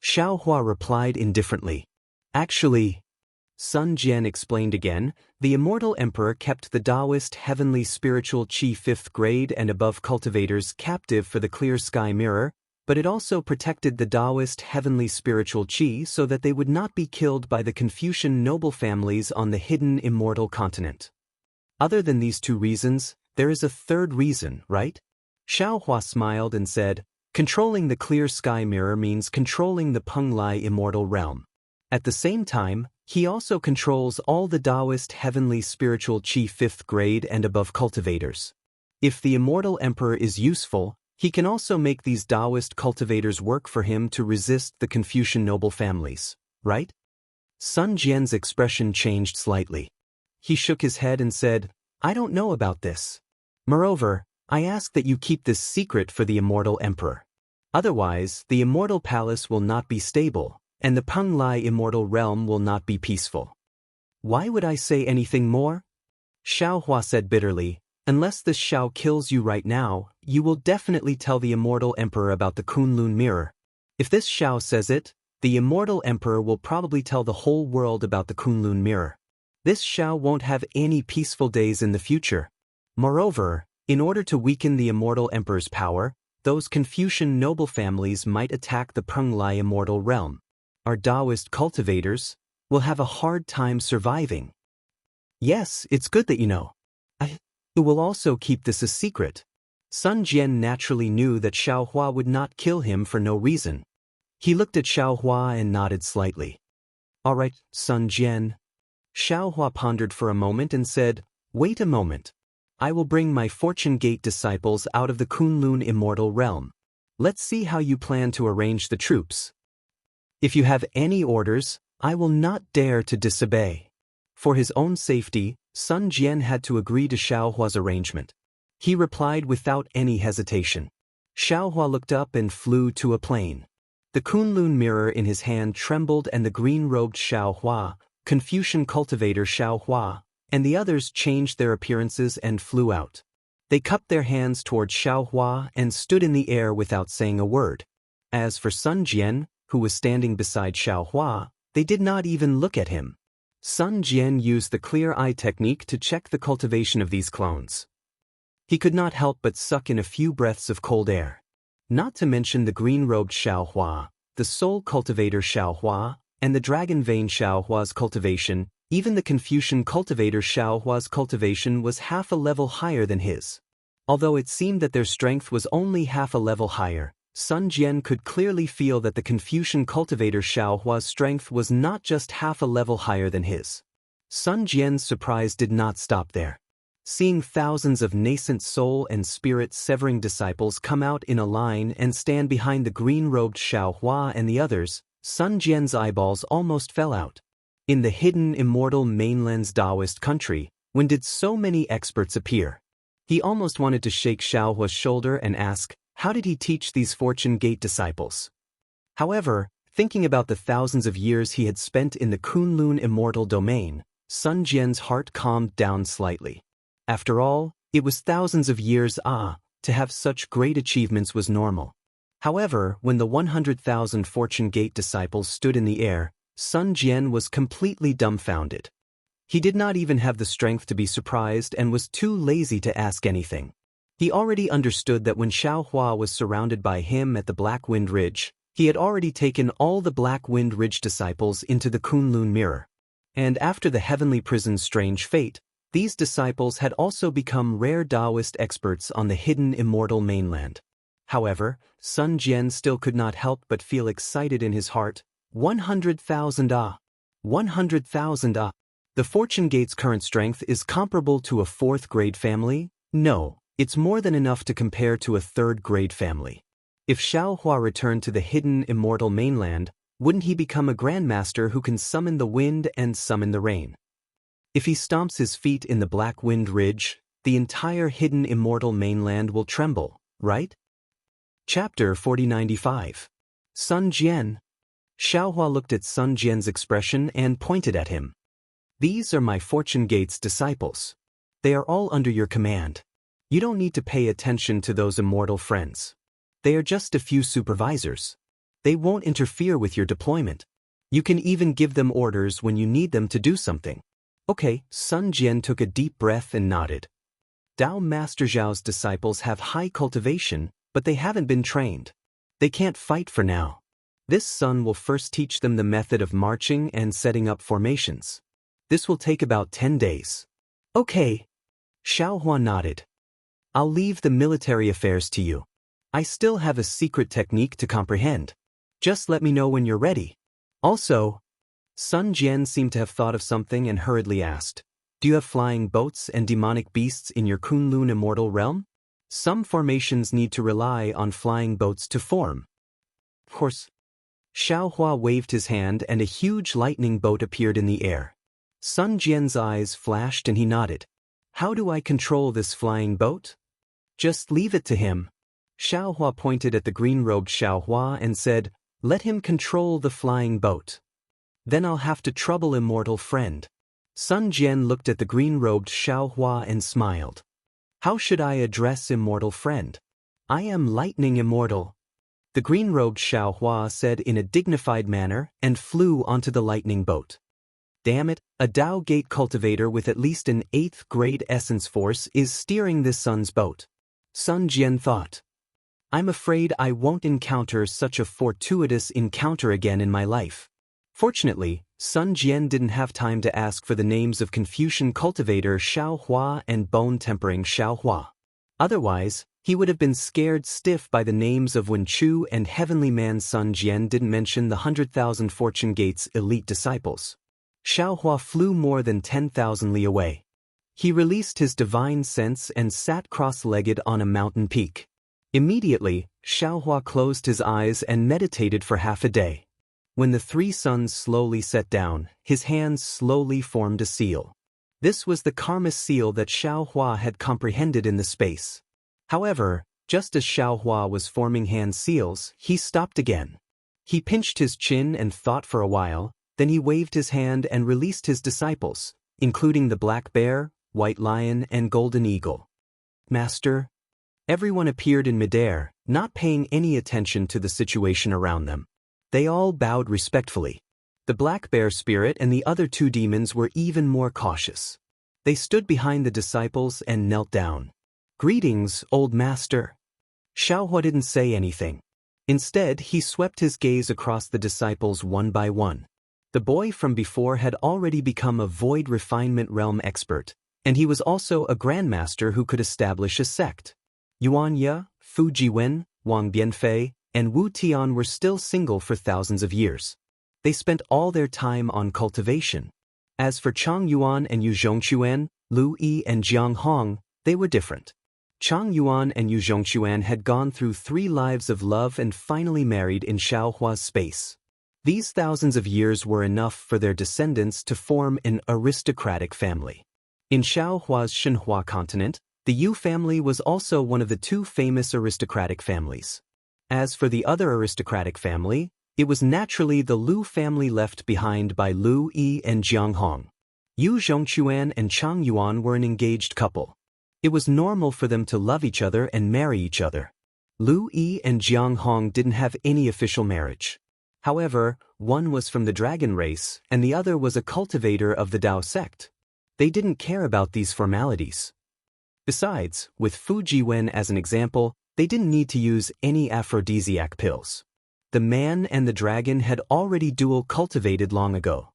Xiaohua replied indifferently, "Actually," Sun Jian explained again, "the immortal emperor kept the Taoist heavenly spiritual qi 5th grade and above cultivators captive for the clear sky mirror, but it also protected the Taoist heavenly spiritual qi so that they would not be killed by the Confucian noble families on the hidden immortal continent. Other than these two reasons, there is a third reason, right?" Xiaohua smiled and said, "Controlling the clear sky mirror means controlling the Penglai immortal realm. At the same time, he also controls all the Taoist heavenly spiritual qi 5th grade and above cultivators. If the immortal emperor is useful, he can also make these Taoist cultivators work for him to resist the Confucian noble families, right?" Sun Jian's expression changed slightly. He shook his head and said, "I don't know about this. Moreover, I ask that you keep this secret for the immortal emperor. Otherwise, the immortal palace will not be stable, and the Penglai immortal realm will not be peaceful." "Why would I say anything more?" Xiaohua said bitterly, "Unless this Xiao kills you right now, you will definitely tell the immortal emperor about the Kunlun mirror. If this Xiao says it, the immortal emperor will probably tell the whole world about the Kunlun mirror. This Xiao won't have any peaceful days in the future. Moreover, in order to weaken the immortal emperor's power, those Confucian noble families might attack the Penglai immortal realm. Our Taoist cultivators will have a hard time surviving." Yes, it's good that you know. I will also keep this a secret. Sun Jian naturally knew that Xiaohua would not kill him for no reason. He looked at Xiaohua and nodded slightly. All right, Sun Jian. Xiaohua pondered for a moment and said, wait a moment. I will bring my Fortune Gate disciples out of the Kunlun Immortal realm. Let's see how you plan to arrange the troops. If you have any orders, I will not dare to disobey. For his own safety, Sun Jian had to agree to Xiaohua's arrangement. He replied without any hesitation. Xiaohua looked up and flew to a plane. The Kunlun mirror in his hand trembled and the green-robed Xiaohua, Confucian cultivator Xiaohua, and the others changed their appearances and flew out. They cupped their hands toward Xiaohua and stood in the air without saying a word. As for Sun Jian, who was standing beside Xiaohua, they did not even look at him. Sun Jian used the clear eye technique to check the cultivation of these clones. He could not help but suck in a few breaths of cold air. Not to mention the green-robed Xiaohua, the soul cultivator Xiaohua, and the dragon vein Xiaohua's cultivation. Even the Confucian cultivator Xiaohua's cultivation was half a level higher than his. Although it seemed that their strength was only half a level higher, Sun Jian could clearly feel that the Confucian cultivator Xiaohua's strength was not just half a level higher than his. Sun Jian's surprise did not stop there. Seeing thousands of nascent soul and spirit-severing disciples come out in a line and stand behind the green-robed Xiaohua and the others, Sun Jian's eyeballs almost fell out. In the hidden immortal mainland's Taoist country, when did so many experts appear? He almost wanted to shake Xiaohua's shoulder and ask, how did he teach these Fortune Gate disciples? However, thinking about the thousands of years he had spent in the Kunlun immortal domain, Sun Jian's heart calmed down slightly. After all, it was thousands of years, to have such great achievements was normal. However, when the 100,000 Fortune Gate disciples stood in the air, Sun Jian was completely dumbfounded. He did not even have the strength to be surprised and was too lazy to ask anything. He already understood that when Xiaohua was surrounded by him at the Black Wind Ridge, he had already taken all the Black Wind Ridge disciples into the Kunlun mirror. And after the heavenly prison's strange fate, these disciples had also become rare Taoist experts on the hidden immortal mainland. However, Sun Jian still could not help but feel excited in his heart. 100,000 100,000 The Fortune Gate's current strength is comparable to a 4th grade family? No, it's more than enough to compare to a 3rd grade family. If Xiaohua returned to the hidden immortal mainland, wouldn't he become a grandmaster who can summon the wind and summon the rain? If he stomps his feet in the Black Wind Ridge, the entire hidden immortal mainland will tremble, right? Chapter 4095. Sun Jian. Xiaohua looked at Sun Jian's expression and pointed at him. These are my Fortune Gate's disciples. They are all under your command. You don't need to pay attention to those immortal friends. They are just a few supervisors. They won't interfere with your deployment. You can even give them orders when you need them to do something. Okay, Sun Jian took a deep breath and nodded. Dao Master Zhao's disciples have high cultivation, but they haven't been trained. They can't fight for now. This sun will first teach them the method of marching and setting up formations. This will take about 10 days. Okay. Xiaohua nodded. I'll leave the military affairs to you. I still have a secret technique to comprehend. Just let me know when you're ready. Also, Sun Jian seemed to have thought of something and hurriedly asked, do you have flying boats and demonic beasts in your Kunlun immortal realm? Some formations need to rely on flying boats to form. Of course. Xiaohua waved his hand and a huge lightning boat appeared in the air. Sun Jian's eyes flashed and he nodded. How do I control this flying boat? Just leave it to him. Xiaohua pointed at the green-robed Xiaohua and said, let him control the flying boat. Then I'll have to trouble immortal friend. Sun Jian looked at the green-robed Xiaohua and smiled. How should I address immortal friend? I am lightning immortal. The green-robed Xiaohua said in a dignified manner and flew onto the lightning boat. Damn it, a Tao Gate cultivator with at least an 8th grade essence force is steering this sun's boat. Sun Jian thought. I'm afraid I won't encounter such a fortuitous encounter again in my life. Fortunately, Sun Jian didn't have time to ask for the names of Confucian cultivator Xiao Hua and bone-tempering Xiao Hua. Otherwise, he would have been scared stiff by the names of Wen Chu and heavenly man. Sun Jian didn't mention the 100,000 Fortune Gate's elite disciples. Xiao Hua flew more than 10,000 li away. He released his divine sense and sat cross-legged on a mountain peak. Immediately, Xiao Hua closed his eyes and meditated for half a day. When the three suns slowly set down, his hands slowly formed a seal. This was the karma seal that Xiao Hua had comprehended in the space. However, just as Xiao Hua was forming hand seals, he stopped again. He pinched his chin and thought for a while, then he waved his hand and released his disciples, including the black bear, white lion, and golden eagle. Master? Everyone appeared in midair, not paying any attention to the situation around them. They all bowed respectfully. The black bear spirit and the other two demons were even more cautious. They stood behind the disciples and knelt down. Greetings, old master. Xiao Hua didn't say anything. Instead, he swept his gaze across the disciples one by one. The boy from before had already become a void refinement realm expert, and he was also a grandmaster who could establish a sect. Yuan Ye, Fu Jiwen, Wang Bianfei, and Wu Tian were still single for thousands of years. They spent all their time on cultivation. As for Chang Yuan and Yu Zhongquan, Lu Yi and Jiang Hong, they were different. Chang Yuan and Yu Zhongquan had gone through 3 lives of love and finally married in Xiao Hua's space. These thousands of years were enough for their descendants to form an aristocratic family. In Xiao Hua's Shenhua continent, the Yu family was also one of the 2 famous aristocratic families. As for the other aristocratic family, it was naturally the Lu family left behind by Lu Yi and Jiang Hong. Yu Zhongquan and Chang Yuan were an engaged couple. It was normal for them to love each other and marry each other. Lu Yi and Jiang Hong didn't have any official marriage. However, one was from the dragon race and the other was a cultivator of the Dao sect. They didn't care about these formalities. Besides, with Fu Jiwen as an example, they didn't need to use any aphrodisiac pills. The man and the dragon had already dual cultivated long ago.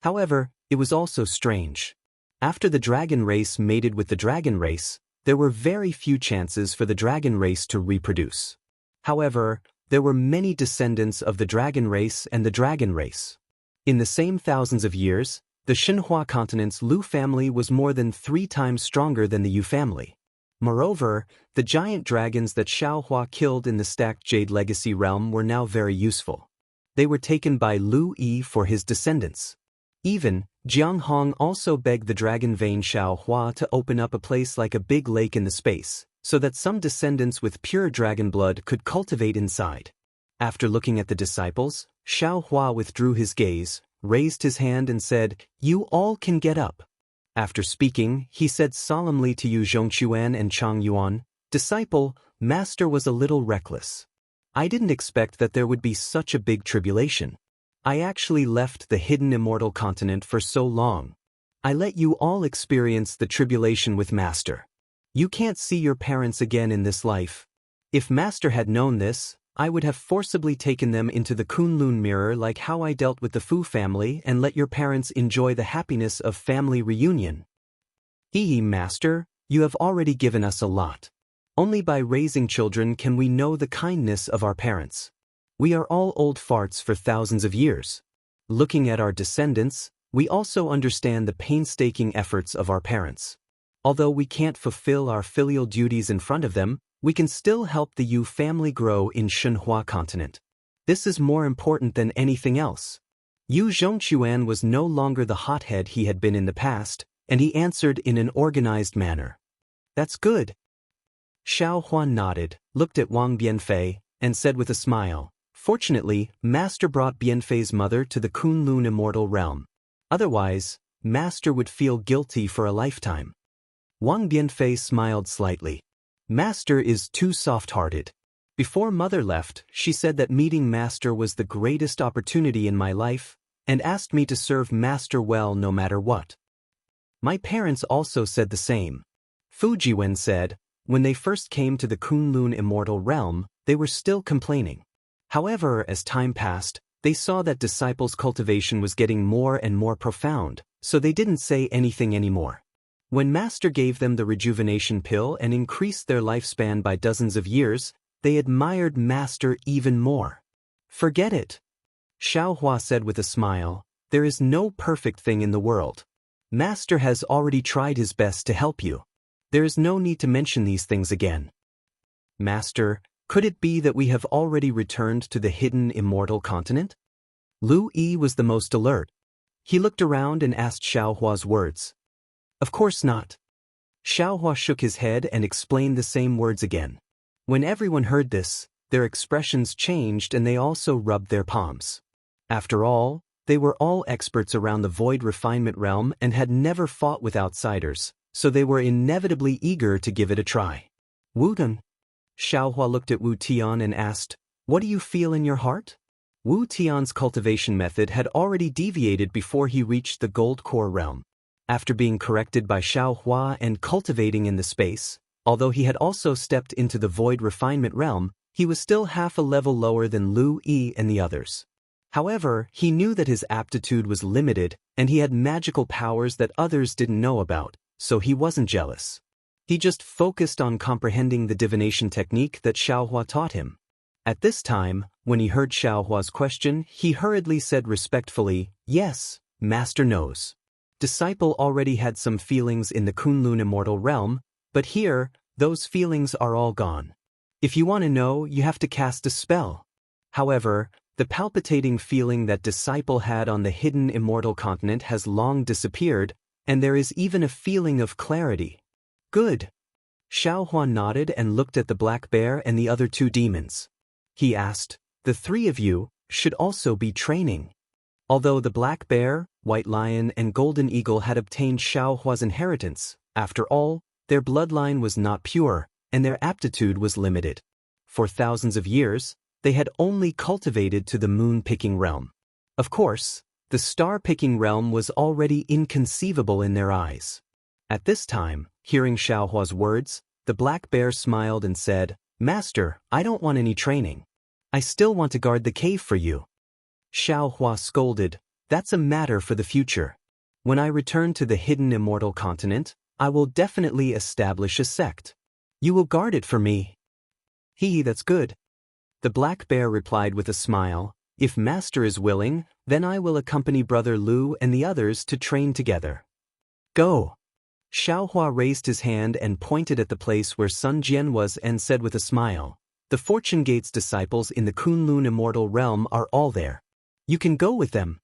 However, it was also strange. After the dragon race mated with the dragon race, there were very few chances for the dragon race to reproduce. However, there were many descendants of the dragon race and the dragon race. In the same thousands of years, the Shenhua continent's Lu family was more than 3 times stronger than the Yu family. Moreover, the giant dragons that Xiao Hua killed in the stacked Jade Legacy realm were now very useful. They were taken by Lu Yi for his descendants. Even, Jiang Hong also begged the dragon vein Xiao Hua to open up a place like a big lake in the space, so that some descendants with pure dragon blood could cultivate inside. After looking at the disciples, Xiao Hua withdrew his gaze, raised his hand and said, "You all can get up." After speaking, he said solemnly to Yu Zhongquan and Chang Yuan, "Disciple, Master was a little reckless. I didn't expect that there would be such a big tribulation. I actually left the hidden immortal continent for so long. I let you all experience the tribulation with Master. You can't see your parents again in this life. If Master had known this, I would have forcibly taken them into the Kunlun mirror like how I dealt with the Fu family and let your parents enjoy the happiness of family reunion. Master, you have already given us a lot. Only by raising children can we know the kindness of our parents. We are all old farts for thousands of years. Looking at our descendants, we also understand the painstaking efforts of our parents. Although we can't fulfill our filial duties in front of them, we can still help the Yu family grow in Shenhua continent. This is more important than anything else." Yu Zhongquan was no longer the hothead he had been in the past, and he answered in an organized manner. "That's good." Xiao Hua nodded, looked at Wang Bianfei, and said with a smile, "Fortunately, Master brought Bianfei's mother to the Kunlun immortal realm. Otherwise, Master would feel guilty for a lifetime." Wang Bianfei smiled slightly. "Master is too soft-hearted. Before Mother left, she said that meeting Master was the greatest opportunity in my life, and asked me to serve Master well no matter what. My parents also said the same." Fu Jiwen said, "When they first came to the Kunlun immortal realm, they were still complaining. However, as time passed, They saw that disciples' cultivation was getting more and more profound, so they didn't say anything anymore. When Master gave them the rejuvenation pill and increased their lifespan by dozens of years, they admired Master even more. "Forget it," Xiaohua said with a smile. "There is no perfect thing in the world. Master has already tried his best to help you. There is no need to mention these things again." "Master, could it be that we have already returned to the hidden immortal continent?" Lu Yi was the most alert. He looked around and asked Xiaohua's words. "Of course not." Xiaohua shook his head and explained the same words again. When everyone heard this, their expressions changed and they also rubbed their palms. After all, they were all experts around the void refinement realm and had never fought with outsiders, so they were inevitably eager to give it a try. "Wu Dun?" Xiaohua looked at Wu Tian and asked, "What do you feel in your heart?" Wu Tian's cultivation method had already deviated before he reached the gold core realm. After being corrected by Xiaohua and cultivating in the space, although he had also stepped into the void refinement realm, he was still half a level lower than Lu Yi and the others. However, he knew that his aptitude was limited and he had magical powers that others didn't know about, so he wasn't jealous. He just focused on comprehending the divination technique that Xiaohua taught him. At this time, when he heard Xiaohua's question, he hurriedly said respectfully, "Yes, Master knows." Disciple already had some feelings in the Kunlun immortal realm, but here, those feelings are all gone. If you want to know, you have to cast a spell. However, the palpitating feeling that Disciple had on the hidden immortal continent has long disappeared, and there is even a feeling of clarity. "Good." Xiaohua nodded and looked at the black bear and the other two demons. He asked, "The three of you should also be training." Although the black bear, white lion and golden eagle had obtained Xiaohua's inheritance, after all, their bloodline was not pure, and their aptitude was limited. For thousands of years, they had only cultivated to the moon-picking realm. Of course, the star-picking realm was already inconceivable in their eyes. At this time, hearing Xiaohua's words, the black bear smiled and said, "Master, I don't want any training. I still want to guard the cave for you." Xiaohua scolded, "That's a matter for the future. When I return to the hidden immortal continent, I will definitely establish a sect. You will guard it for me." That's good." The black bear replied with a smile, "If Master is willing, then I will accompany Brother Lu and the others to train together." "Go." Xiaohua raised his hand and pointed at the place where Sun Jian was and said with a smile, "The Fortune Gate's disciples in the Kunlun immortal realm are all there. You can go with them."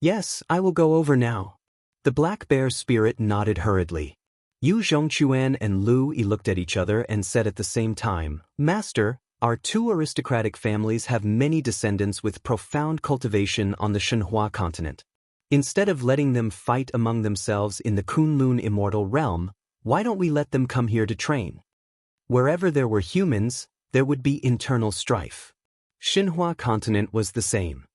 "Yes, I will go over now." The black bear spirit nodded hurriedly. Yu Zhongquan and Lu Yi looked at each other and said at the same time, "Master, our two aristocratic families have many descendants with profound cultivation on the Shenhua continent. Instead of letting them fight among themselves in the Kunlun immortal realm, why don't we let them come here to train? Wherever there were humans, there would be internal strife." Shenhua continent was the same.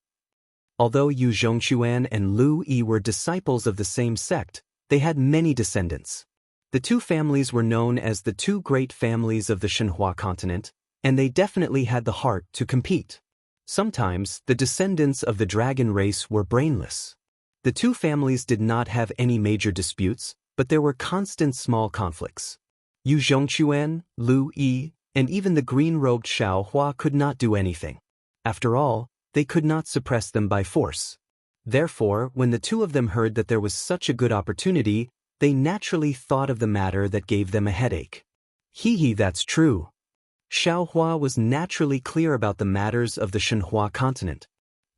Although Yu Zhongquan and Lu Yi were disciples of the same sect, they had many descendants. The two families were known as the two great families of the Shenhua continent, and they definitely had the heart to compete. Sometimes, the descendants of the dragon race were brainless. The two families did not have any major disputes, but there were constant small conflicts. Yu Zhongquan, Lu Yi, and even the green-robed Xiaohua could not do anything. After all, they could not suppress them by force. Therefore, when the two of them heard that there was such a good opportunity, they naturally thought of the matter that gave them a headache. That's true. Xiaohua was naturally clear about the matters of the Shenhua continent.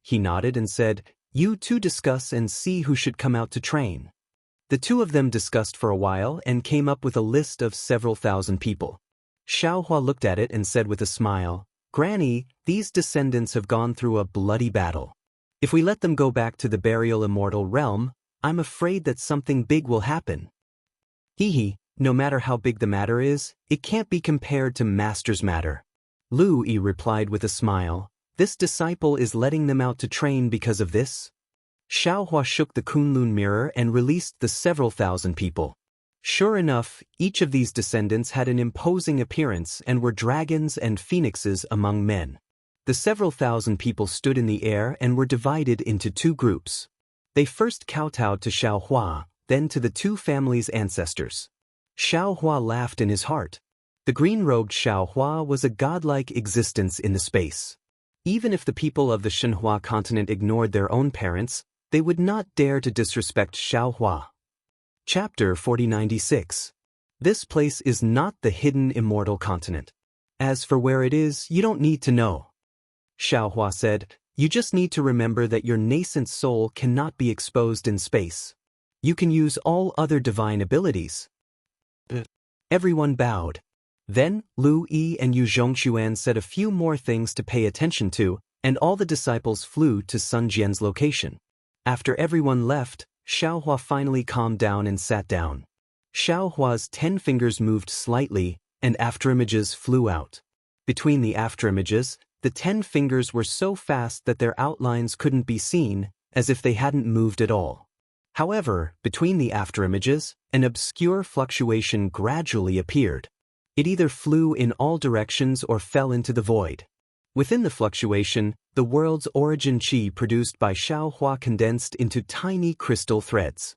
He nodded and said, "You two discuss and see who should come out to train." The two of them discussed for a while and came up with a list of several thousand people. Xiaohua looked at it and said with a smile, "Granny, these descendants have gone through a bloody battle. If we let them go back to the burial immortal realm, I'm afraid that something big will happen." No matter how big the matter is, it can't be compared to Master's matter." Lu Yi replied with a smile, "This disciple is letting them out to train because of this?" Xiaohua shook the Kunlun mirror and released the several thousand people. Sure enough, each of these descendants had an imposing appearance and were dragons and phoenixes among men. The The several thousand people stood in the air and were divided into two groups. They first kowtowed to Xiaohua, then to the two families' ancestors. Xiaohua laughed in his heart. The green-robed Xiaohua was a godlike existence in the space. Even if the people of the Shenhua continent ignored their own parents, they would not dare to disrespect Xiaohua. Chapter 4096. This place is not the hidden immortal continent. As for where it is, you don't need to know. Xiaohua said, you just need to remember that your nascent soul cannot be exposed in space. You can use all other divine abilities. Everyone bowed. Then, Lu Yi and Yu Zhongxuan said a few more things to pay attention to, and all the disciples flew to Sun Jian's location. After everyone left, Xiaohua finally calmed down and sat down. Xiaohua's 10 fingers moved slightly, and afterimages flew out. Between the afterimages, the 10 fingers were so fast that their outlines couldn't be seen, as if they hadn't moved at all. However, between the afterimages, an obscure fluctuation gradually appeared. It either flew in all directions or fell into the void. Within the fluctuation, the world's origin qi produced by Xiaohua condensed into tiny crystal threads.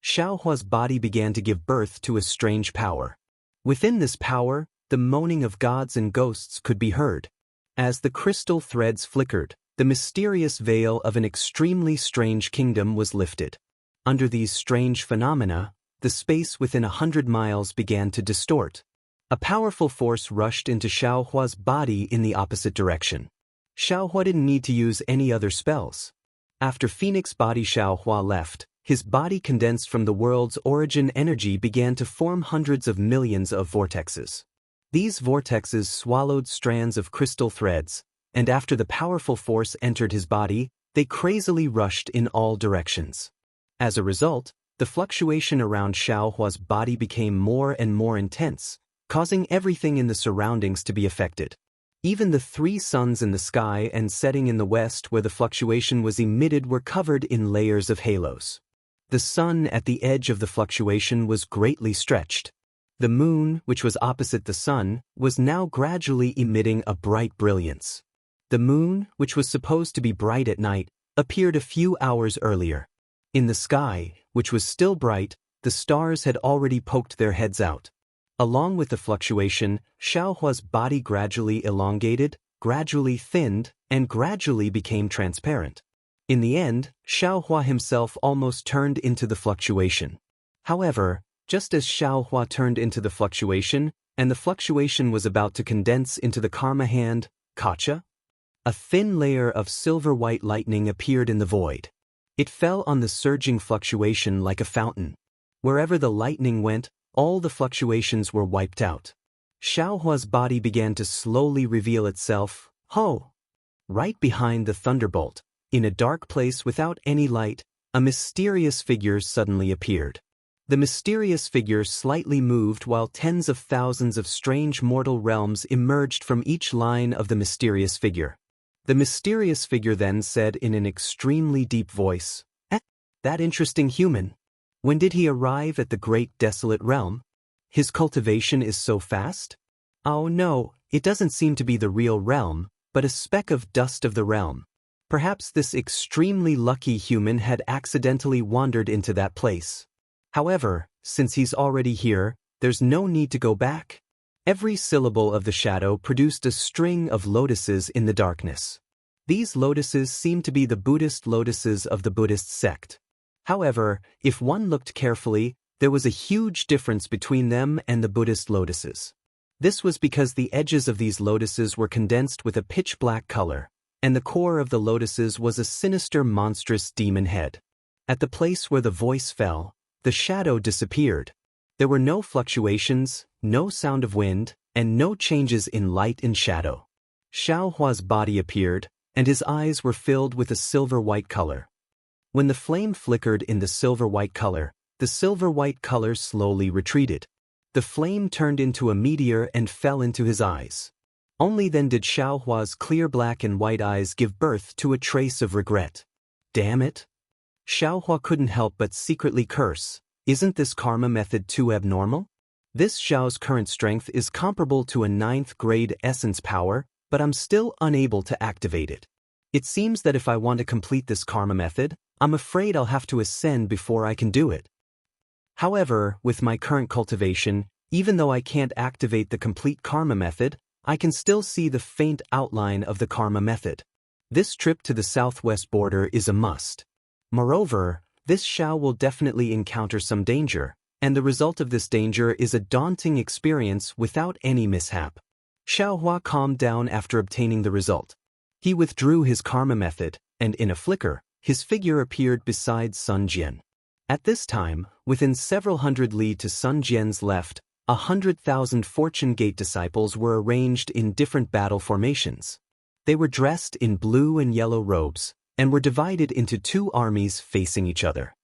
Xiaohua's body began to give birth to a strange power. Within this power, the moaning of gods and ghosts could be heard. As the crystal threads flickered, the mysterious veil of an extremely strange kingdom was lifted. Under these strange phenomena, the space within 100 miles began to distort. A powerful force rushed into Xiaohua's body in the opposite direction. Xiaohua didn't need to use any other spells. After Phoenix body Xiaohua left, his body condensed from the world's origin energy began to form hundreds of millions of vortexes. These vortexes swallowed strands of crystal threads, and after the powerful force entered his body, they crazily rushed in all directions. As a result, the fluctuation around Xiaohua's body became more and more intense, causing everything in the surroundings to be affected. Even the 3 suns in the sky and setting in the west where the fluctuation was emitted were covered in layers of halos. The sun at the edge of the fluctuation was greatly stretched. The moon, which was opposite the sun, was now gradually emitting a bright brilliance. The moon, which was supposed to be bright at night, appeared a few hours earlier. In the sky, which was still bright, the stars had already poked their heads out. Along with the fluctuation, Xiaohua's body gradually elongated, gradually thinned, and gradually became transparent. In the end, Xiaohua himself almost turned into the fluctuation. However, just as Xiaohua turned into the fluctuation, and the fluctuation was about to condense into the karma hand, Kacha, a thin layer of silver-white lightning appeared in the void. It fell on the surging fluctuation like a fountain. Wherever the lightning went, all the fluctuations were wiped out. Xiaohua's body began to slowly reveal itself, right behind the thunderbolt. In a dark place without any light, a mysterious figure suddenly appeared. The mysterious figure slightly moved while tens of thousands of strange mortal realms emerged from each line of the mysterious figure. The mysterious figure then said in an extremely deep voice, "That interesting human. When did he arrive at the great desolate realm? His cultivation is so fast? Oh no, it doesn't seem to be the real realm, but a speck of dust of the realm. Perhaps this extremely lucky human had accidentally wandered into that place. However, since he's already here, there's no need to go back." Every syllable of the shadow produced a string of lotuses in the darkness. These lotuses seemed to be the Buddhist lotuses of the Buddhist sect. However, if one looked carefully, there was a huge difference between them and the Buddhist lotuses. This was because the edges of these lotuses were condensed with a pitch-black color, and the core of the lotuses was a sinister monstrous demon head. At the place where the voice fell, the shadow disappeared. There were no fluctuations, no sound of wind, and no changes in light and shadow. Xiaohua's body appeared, and his eyes were filled with a silver-white color. When the flame flickered in the silver-white color, the silver-white color slowly retreated. The flame turned into a meteor and fell into his eyes. Only then did Xiaohua's clear black and white eyes give birth to a trace of regret. Damn it! Xiaohua couldn't help but secretly curse. Isn't this karma method too abnormal? This Xiao's current strength is comparable to a 9th grade essence power, but I'm still unable to activate it. It seems that if I want to complete this karma method, I'm afraid I'll have to ascend before I can do it. However, with my current cultivation, even though I can't activate the complete karma method, I can still see the faint outline of the karma method. This trip to the southwest border is a must. Moreover, this Xiao will definitely encounter some danger, and the result of this danger is a daunting experience without any mishap. Xiaohua calmed down after obtaining the result. He withdrew his karma method, and in a flicker, his figure appeared beside Sun Jian. At this time, within several hundred li to Sun Jian's left, 100,000 Fortune Gate disciples were arranged in different battle formations. They were dressed in blue and yellow robes, and were divided into two armies facing each other.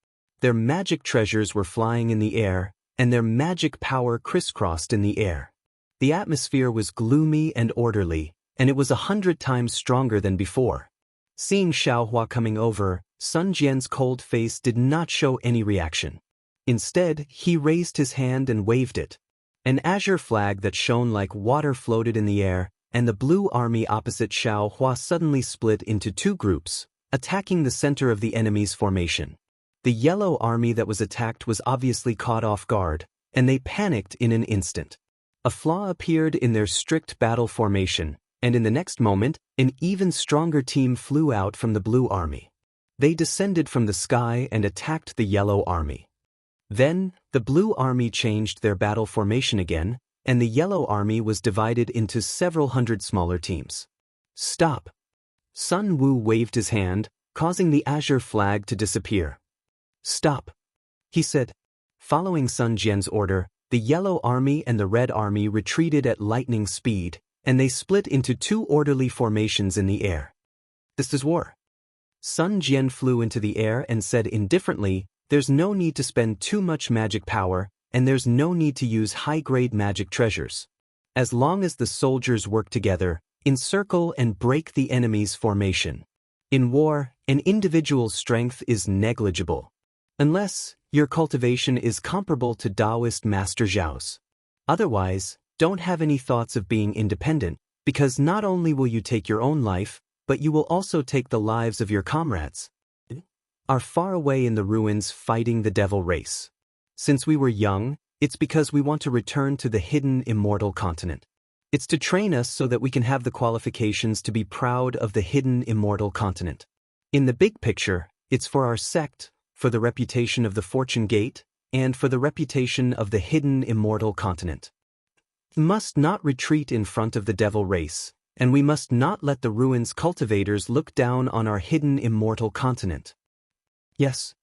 Their magic treasures were flying in the air, and their magic power crisscrossed in the air. The atmosphere was gloomy and orderly, and it was 100 times stronger than before. Seeing Xiaohua coming over, Sun Jian's cold face did not show any reaction. Instead, he raised his hand and waved it. An azure flag that shone like water floated in the air, and the blue army opposite Xiaohua suddenly split into two groups, attacking the center of the enemy's formation. The yellow army that was attacked was obviously caught off guard, and they panicked in an instant. A flaw appeared in their strict battle formation, and in the next moment, an even stronger team flew out from the blue army. They descended from the sky and attacked the yellow army. Then, the blue army changed their battle formation again, and the yellow army was divided into several hundred smaller teams. Stop! Sun Wu waved his hand, causing the azure flag to disappear. Stop! He said. Following Sun Jian's order, the yellow army and the red army retreated at lightning speed, and they split into two orderly formations in the air. This is war. Sun Jian flew into the air and said indifferently, "There's no need to spend too much magic power, and there's no need to use high-grade magic treasures. As long as the soldiers work together, encircle and break the enemy's formation. In war, an individual's strength is negligible. Unless your cultivation is comparable to Taoist Master Zhao's. Otherwise, don't have any thoughts of being independent, because not only will you take your own life, but you will also take the lives of your comrades. Are far away in the ruins fighting the devil race. Since we were young, it's because we want to return to the hidden immortal continent. It's to train us so that we can have the qualifications to be proud of the hidden immortal continent. In the big picture, it's for our sect, for the reputation of the Fortune Gate, and for the reputation of the hidden immortal continent. We must not retreat in front of the devil race, and we must not let the ruins cultivators look down on our hidden immortal continent. Yes.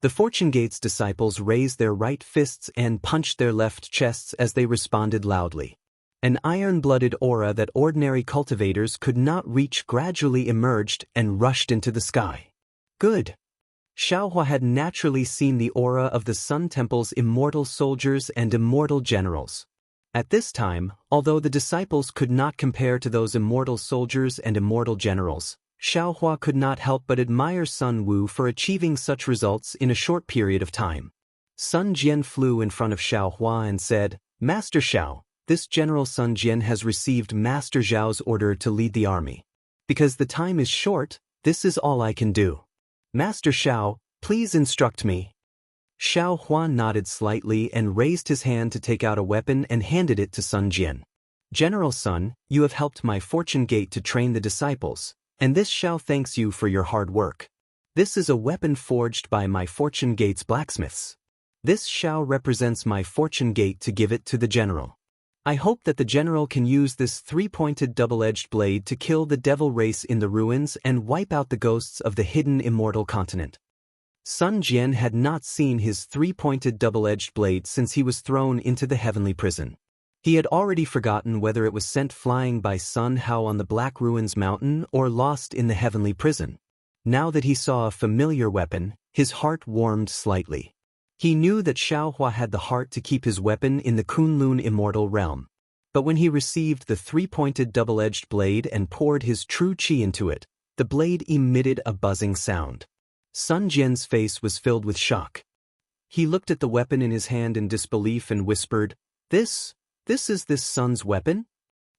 The Fortune Gate's disciples raised their right fists and punched their left chests as they responded loudly. An iron-blooded aura that ordinary cultivators could not reach gradually emerged and rushed into the sky. Good. Xiaohua had naturally seen the aura of the Sun Temple's immortal soldiers and immortal generals. At this time, although the disciples could not compare to those immortal soldiers and immortal generals, Xiaohua could not help but admire Sun Wu for achieving such results in a short period of time. Sun Jian flew in front of Xiaohua and said, "Master Xiao, this General Sun Jian has received Master Zhao's order to lead the army. Because the time is short, this is all I can do. Master Xiao, please instruct me." Xiaohua nodded slightly and raised his hand to take out a weapon and handed it to Sun Jian. "General Sun, you have helped my Fortune Gate to train the disciples, and this Xiao thanks you for your hard work. This is a weapon forged by my Fortune Gate's blacksmiths. This Xiao represents my Fortune Gate to give it to the general. I hope that the general can use this three-pointed double-edged blade to kill the devil race in the ruins and wipe out the ghosts of the hidden immortal continent." Sun Jian had not seen his three-pointed double-edged blade since he was thrown into the heavenly prison. He had already forgotten whether it was sent flying by Sun Hao on the Black Ruins Mountain or lost in the heavenly prison. Now that he saw a familiar weapon, his heart warmed slightly. He knew that Xiaohua had the heart to keep his weapon in the Kunlun immortal realm. But when he received the three-pointed double-edged blade and poured his true qi into it, the blade emitted a buzzing sound. Sun Jian's face was filled with shock. He looked at the weapon in his hand in disbelief and whispered, This is this Sun's weapon?"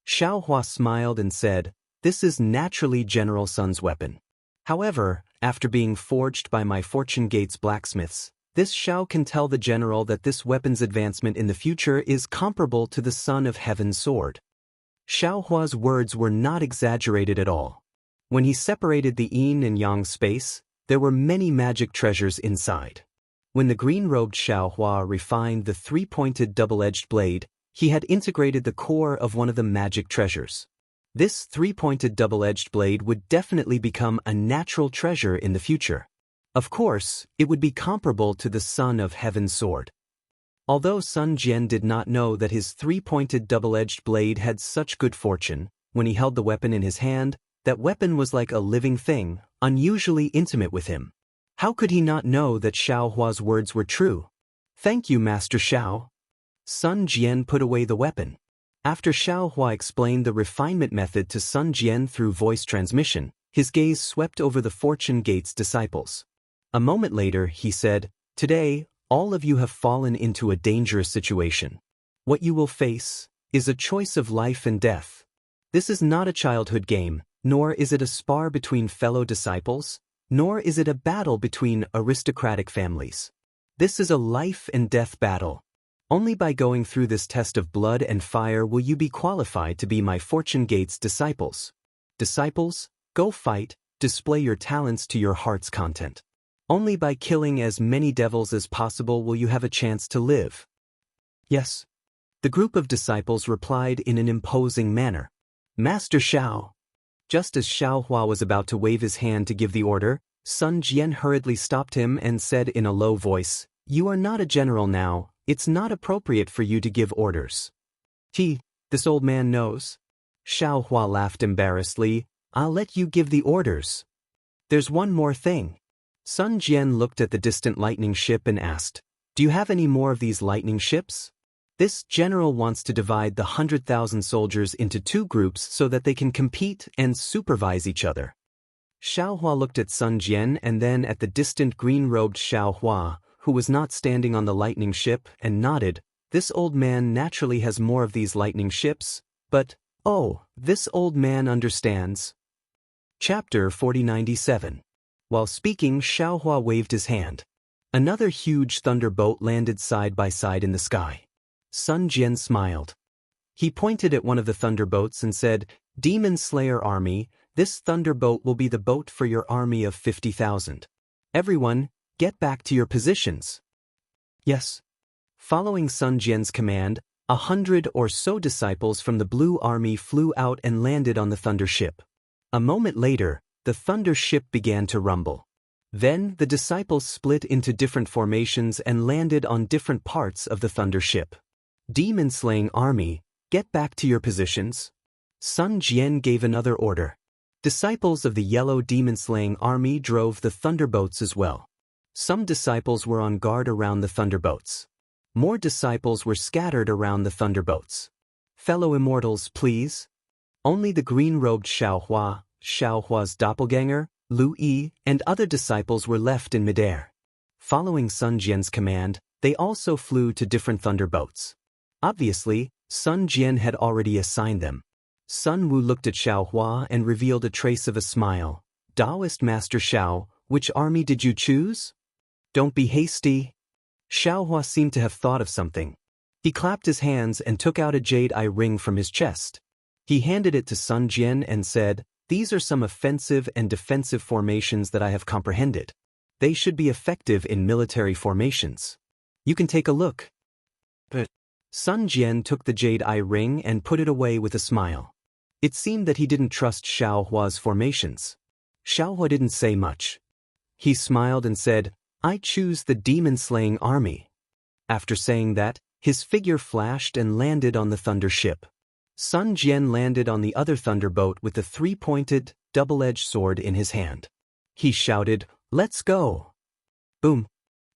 Xiao Hua smiled and said, "This is naturally General Sun's weapon. However, after being forged by my Fortune Gates blacksmiths, this Xiao can tell the general that this weapon's advancement in the future is comparable to the Son of Heaven's sword." Xiao Hua's words were not exaggerated at all. When he separated the yin and yang space, there were many magic treasures inside. When the green-robed Xiao Hua refined the three-pointed double-edged blade, he had integrated the core of one of the magic treasures. This three-pointed double-edged blade would definitely become a natural treasure in the future. Of course, it would be comparable to the Son of Heaven's sword. Although Sun Jian did not know that his three-pointed double-edged blade had such good fortune, when he held the weapon in his hand, that weapon was like a living thing, unusually intimate with him. How could he not know that Xiao Hua's words were true? "Thank you, Master Xiao." Sun Jian put away the weapon. After Xiao Hua explained the refinement method to Sun Jian through voice transmission, his gaze swept over the Fortune Gates disciples. A moment later, he said, "Today, all of you have fallen into a dangerous situation. What you will face is a choice of life and death. This is not a childhood game, nor is it a spar between fellow disciples, nor is it a battle between aristocratic families. This is a life and death battle. Only by going through this test of blood and fire will you be qualified to be my Fortune Gates disciples. Disciples, go fight, display your talents to your heart's content. Only by killing as many devils as possible will you have a chance to live." "Yes." The group of disciples replied in an imposing manner. "Master Xiao." Just as Xiao Hua was about to wave his hand to give the order, Sun Jian hurriedly stopped him and said in a low voice, "You are not a general now, it's not appropriate for you to give orders." This old man knows." Xiao Hua laughed embarrassedly, "I'll let you give the orders. There's one more thing." Sun Jian looked at the distant lightning ship and asked, "Do you have any more of these lightning ships? This general wants to divide the 100,000 soldiers into two groups so that they can compete and supervise each other." Xiao Hua looked at Sun Jian and then at the distant green-robed Xiao Hua, who was not standing on the lightning ship, and nodded. This old man naturally has more of these lightning ships, but, oh, this old man understands. Chapter 4097. While speaking, Xiao Hua waved his hand. Another huge thunderbolt landed side by side in the sky. Sun Jian smiled. He pointed at one of the thunderbolts and said, "Demon Slayer army, this thunderbolt will be the boat for your army of 50,000. Everyone, get back to your positions." "Yes." Following Sun Jian's command, 100 or so disciples from the Blue Army flew out and landed on the thunder ship. A moment later, the thunder ship began to rumble. Then the disciples split into different formations and landed on different parts of the thunder ship. "Demon-slaying army, get back to your positions." Sun Jian gave another order. Disciples of the yellow demon-slaying army drove the thunderboats as well. Some disciples were on guard around the thunderboats. More disciples were scattered around the thunderboats. "Fellow immortals, please." Only the green-robed Xiao Hua's doppelganger, Lu Yi, and other disciples were left in midair. Following Sun Jian's command, they also flew to different thunderboats. Obviously, Sun Jian had already assigned them. Sun Wu looked at Xiao Hua and revealed a trace of a smile. "Taoist Master Xiao, which army did you choose?" "Don't be hasty." Xiao Hua seemed to have thought of something. He clapped his hands and took out a jade eye ring from his chest. He handed it to Sun Jian and said, "These are some offensive and defensive formations that I have comprehended. They should be effective in military formations. You can take a look." But Sun Jian took the jade eye ring and put it away with a smile. It seemed that he didn't trust Xiao Hua's formations. Xiao Hua didn't say much. He smiled and said, "I choose the demon-slaying army." After saying that, his figure flashed and landed on the thunder ship. Sun Jian landed on the other thunderboat with the three-pointed, double-edged sword in his hand. He shouted, "Let's go!" Boom!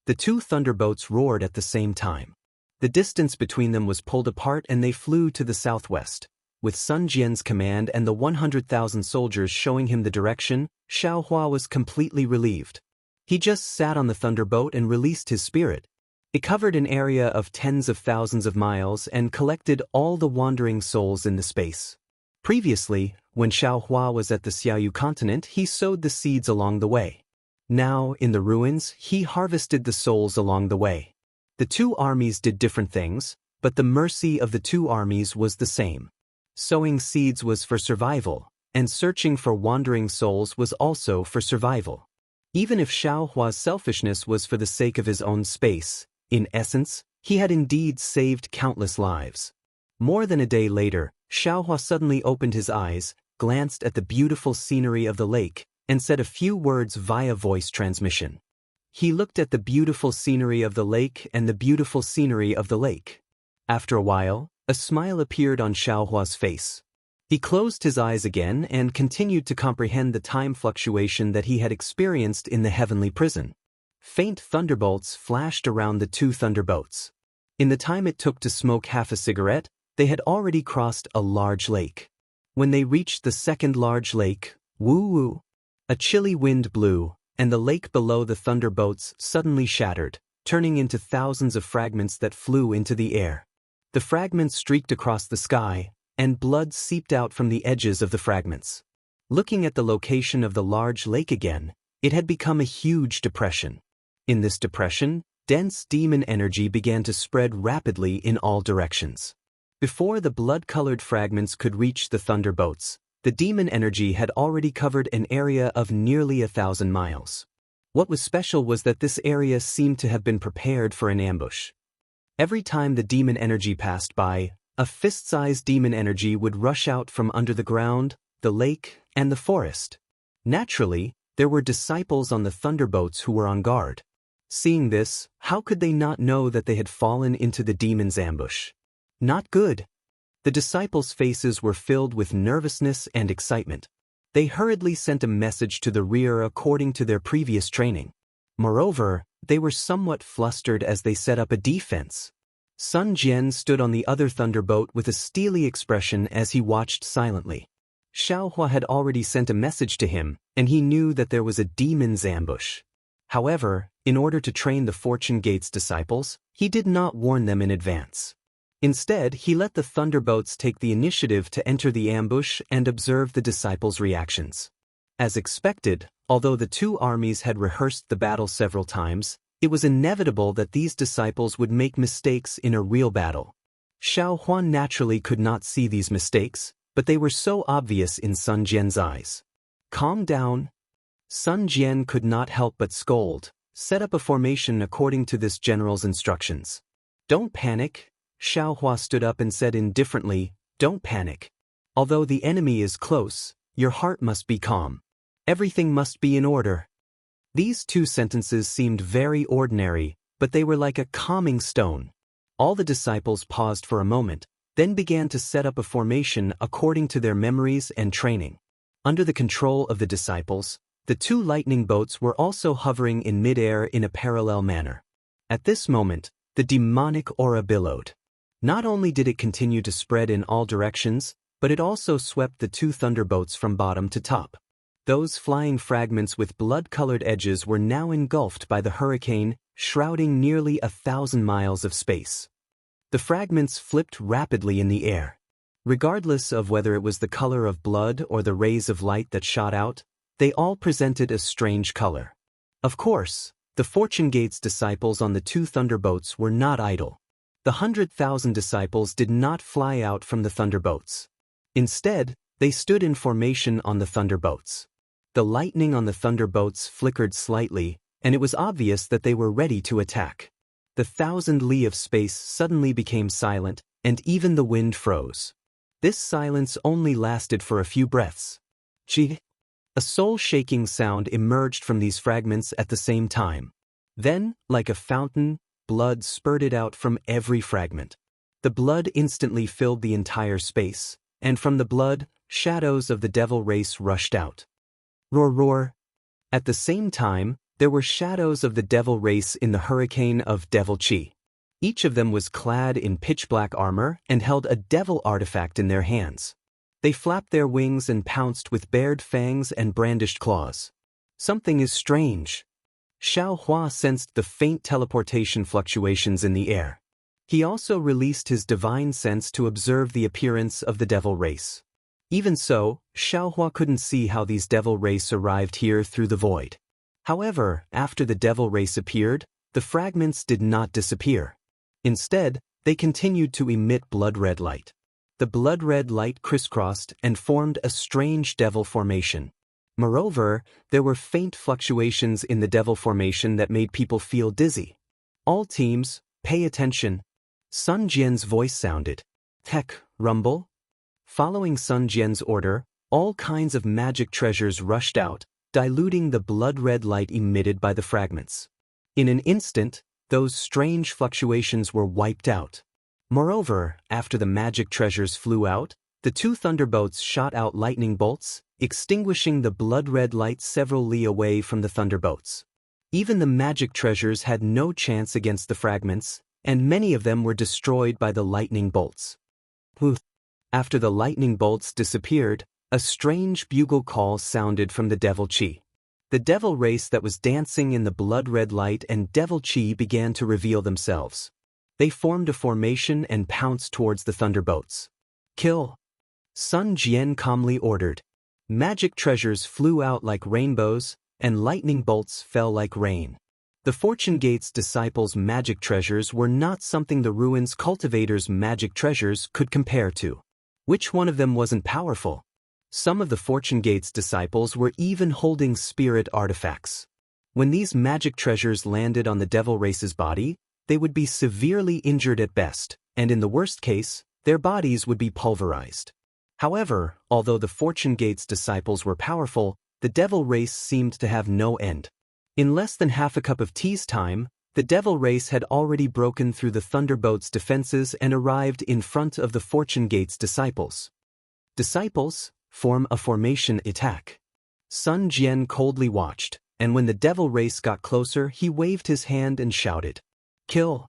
The two thunderboats roared at the same time. The distance between them was pulled apart and they flew to the southwest. With Sun Jian's command and the 100,000 soldiers showing him the direction, Xiao Hua was completely relieved. He just sat on the thunderboat and released his spirit. It covered an area of tens of thousands of miles and collected all the wandering souls in the space. Previously, when Xiaohua was at the Xiaoyu continent, he sowed the seeds along the way. Now, in the ruins, he harvested the souls along the way. The two armies did different things, but the mercy of the two armies was the same. Sowing seeds was for survival, and searching for wandering souls was also for survival. Even if Xiaohua's selfishness was for the sake of his own space, in essence, he had indeed saved countless lives. More than a day later, Xiaohua suddenly opened his eyes, glanced at the beautiful scenery of the lake, and said a few words via voice transmission. He looked at the beautiful scenery of the lake and the beautiful scenery of the lake. After a while, a smile appeared on Xiaohua's face. He closed his eyes again and continued to comprehend the time fluctuation that he had experienced in the heavenly prison. Faint thunderbolts flashed around the two thunderboats. In the time it took to smoke half a cigarette, they had already crossed a large lake. When they reached the second large lake, woo-woo, a chilly wind blew, and the lake below the thunderboats suddenly shattered, turning into thousands of fragments that flew into the air. The fragments streaked across the sky, and blood seeped out from the edges of the fragments. Looking at the location of the large lake again, it had become a huge depression. In this depression, dense demon energy began to spread rapidly in all directions. Before the blood-colored fragments could reach the thunderboats, the demon energy had already covered an area of nearly 1,000 miles. What was special was that this area seemed to have been prepared for an ambush. Every time the demon energy passed by, a fist-sized demon energy would rush out from under the ground, the lake, and the forest. Naturally, there were disciples on the thunderboats who were on guard. Seeing this, how could they not know that they had fallen into the demon's ambush? Not good. The disciples' faces were filled with nervousness and excitement. They hurriedly sent a message to the rear according to their previous training. Moreover, they were somewhat flustered as they set up a defense. Sun Jian stood on the other thunderboat with a steely expression as he watched silently. Xiaohua had already sent a message to him, and he knew that there was a demon's ambush. However, in order to train the Fortune Gate's disciples, he did not warn them in advance. Instead, he let the thunderboats take the initiative to enter the ambush and observe the disciples' reactions. As expected, although the two armies had rehearsed the battle several times, it was inevitable that these disciples would make mistakes in a real battle. Xiaohua naturally could not see these mistakes, but they were so obvious in Sun Jian's eyes. Calm down. Sun Jian could not help but scold. Set up a formation according to this general's instructions. Don't panic. Xiaohua stood up and said indifferently, don't panic. Although the enemy is close, your heart must be calm. Everything must be in order. These two sentences seemed very ordinary, but they were like a calming stone. All the disciples paused for a moment, then began to set up a formation according to their memories and training. Under the control of the disciples, the two lightning boats were also hovering in midair in a parallel manner. At this moment, the demonic aura billowed. Not only did it continue to spread in all directions, but it also swept the two thunderboats from bottom to top. Those flying fragments with blood-colored edges were now engulfed by the hurricane, shrouding nearly 1,000 miles of space. The fragments flipped rapidly in the air. Regardless of whether it was the color of blood or the rays of light that shot out, they all presented a strange color. Of course, the Fortune Gate's disciples on the two thunderboats were not idle. The 100,000 disciples did not fly out from the thunderboats. Instead, they stood in formation on the thunderboats. The lightning on the thunderboats flickered slightly, and it was obvious that they were ready to attack. The 1,000 li of space suddenly became silent, and even the wind froze. This silence only lasted for a few breaths. Chi. A soul-shaking sound emerged from these fragments at the same time. Then, like a fountain, blood spurted out from every fragment. The blood instantly filled the entire space, and from the blood, shadows of the devil race rushed out. Roar, roar. At the same time, there were shadows of the devil race in the hurricane of devil chi. Each of them was clad in pitch-black armor and held a devil artifact in their hands. They flapped their wings and pounced with bared fangs and brandished claws. Something is strange. Xiaohua sensed the faint teleportation fluctuations in the air. He also released his divine sense to observe the appearance of the devil race. Even so, Xiaohua couldn't see how these devil race arrived here through the void. However, after the devil race appeared, the fragments did not disappear. Instead, they continued to emit blood-red light. The blood-red light crisscrossed and formed a strange devil formation. Moreover, there were faint fluctuations in the devil formation that made people feel dizzy. All teams, pay attention. Sun Jian's voice sounded. Heck, rumble? Following Sun Jian's order, all kinds of magic treasures rushed out, diluting the blood-red light emitted by the fragments. In an instant, those strange fluctuations were wiped out. Moreover, after the magic treasures flew out, the two thunderbolts shot out lightning bolts, extinguishing the blood-red light several li away from the thunderbolts. Even the magic treasures had no chance against the fragments, and many of them were destroyed by the lightning bolts. After the lightning bolts disappeared, a strange bugle call sounded from the devil chi. The devil race that was dancing in the blood-red light and devil chi began to reveal themselves. They formed a formation and pounced towards the thunderbolts. Kill! Sun Jian calmly ordered. Magic treasures flew out like rainbows, and lightning bolts fell like rain. The Fortune Gate's disciples' magic treasures were not something the ruins cultivators' magic treasures could compare to. Which one of them wasn't powerful? Some of the Fortune Gate's disciples were even holding spirit artifacts. When these magic treasures landed on the devil race's body, they would be severely injured at best, and in the worst case, their bodies would be pulverized. However, although the Fortune Gate's disciples were powerful, the devil race seemed to have no end. In less than half a cup of tea's time, the devil race had already broken through the Thunderbolt's defenses and arrived in front of the Fortune Gate's disciples. Disciples, form a formation attack. Sun Jian coldly watched, and when the devil race got closer, he waved his hand and shouted, "Kill!"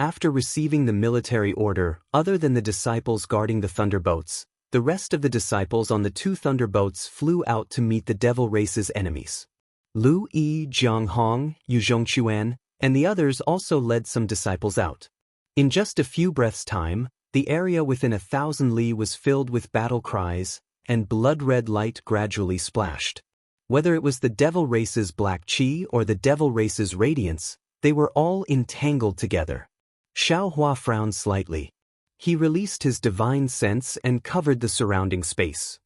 After receiving the military order, other than the disciples guarding the Thunderbolts, the rest of the disciples on the two Thunderbolts flew out to meet the devil race's enemies. Lu Yi, Jianghong, Yu Zhongquan, and the others also led some disciples out. In just a few breaths' time, the area within 1,000 li was filled with battle cries, and blood-red light gradually splashed. Whether it was the devil race's black chi or the devil race's radiance, they were all entangled together. Xiaohua frowned slightly. He released his divine sense and covered the surrounding space.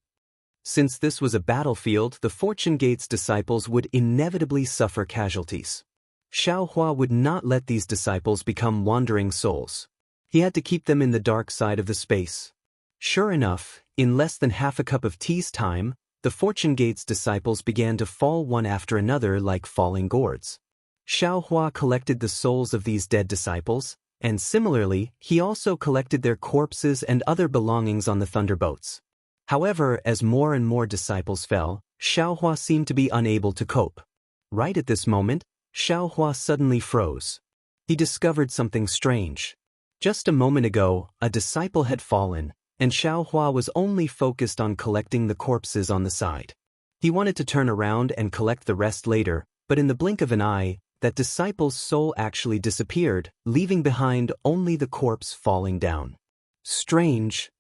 Since this was a battlefield, the Fortune Gate's disciples would inevitably suffer casualties. Xiaohua would not let these disciples become wandering souls. He had to keep them in the dark side of the space. Sure enough, in less than half a cup of tea's time, the Fortune Gate's disciples began to fall one after another like falling gourds. Xiaohua collected the souls of these dead disciples, and similarly, he also collected their corpses and other belongings on the thunderbolts. However, as more and more disciples fell, Xiaohua seemed to be unable to cope. Right at this moment, Xiaohua suddenly froze. He discovered something strange. Just a moment ago, a disciple had fallen, and Xiaohua was only focused on collecting the corpses on the side. He wanted to turn around and collect the rest later, but in the blink of an eye, that disciple's soul actually disappeared, leaving behind only the corpse falling down. Strange.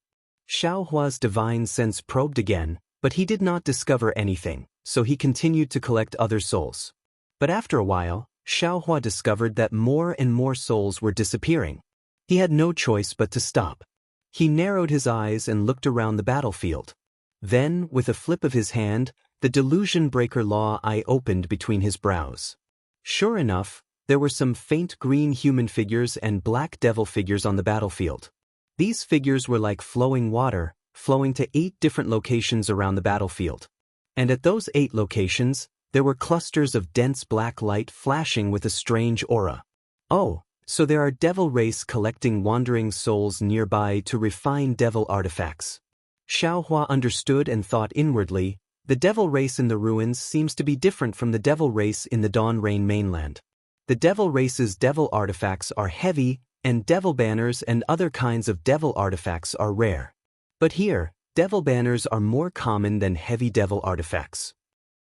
Xiaohua's divine sense probed again, but he did not discover anything, so he continued to collect other souls. But after a while, Xiaohua discovered that more and more souls were disappearing. He had no choice but to stop. He narrowed his eyes and looked around the battlefield. Then, with a flip of his hand, the delusion breaker law eye opened between his brows. Sure enough, there were some faint green human figures and black devil figures on the battlefield. These figures were like flowing water, flowing to 8 different locations around the battlefield. And at those 8 locations, there were clusters of dense black light flashing with a strange aura. Oh, so there are devil race collecting wandering souls nearby to refine devil artifacts. Xiaohua understood and thought inwardly, the devil race in the ruins seems to be different from the devil race in the Dawn Rain mainland. The devil race's devil artifacts are heavy, and devil banners and other kinds of devil artifacts are rare. But here, devil banners are more common than heavy devil artifacts.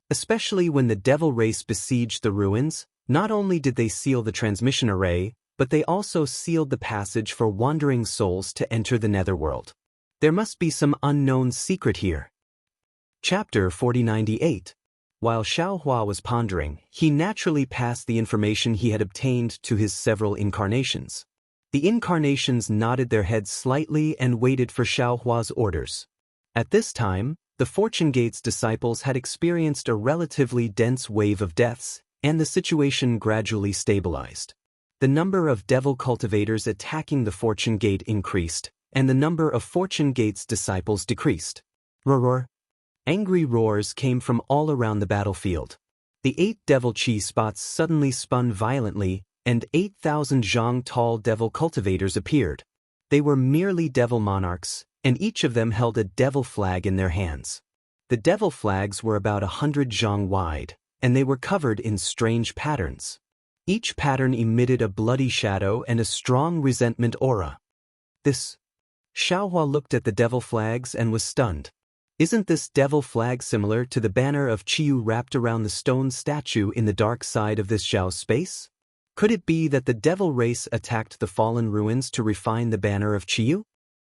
Especially when the devil race besieged the ruins, not only did they seal the transmission array, but they also sealed the passage for wandering souls to enter the netherworld. There must be some unknown secret here. Chapter 4098. While Xiaohua was pondering, he naturally passed the information he had obtained to his several incarnations. The incarnations nodded their heads slightly and waited for Xiaohua's orders. At this time, the Fortune Gate's disciples had experienced a relatively dense wave of deaths, and the situation gradually stabilized. The number of devil cultivators attacking the Fortune Gate increased, and the number of Fortune Gate's disciples decreased. Roar! Angry roars came from all around the battlefield. The 8 devil chi spots suddenly spun violently, and 8,000 zhang tall devil cultivators appeared. They were merely devil monarchs, and each of them held a devil flag in their hands. The devil flags were about 100 zhang wide, and they were covered in strange patterns. Each pattern emitted a bloody shadow and a strong resentment aura. This. Xiaohua looked at the devil flags and was stunned. Isn't this devil flag similar to the banner of Qiyu wrapped around the stone statue in the dark side of this Zhao space? Could it be that the devil race attacked the fallen ruins to refine the banner of Qiyu?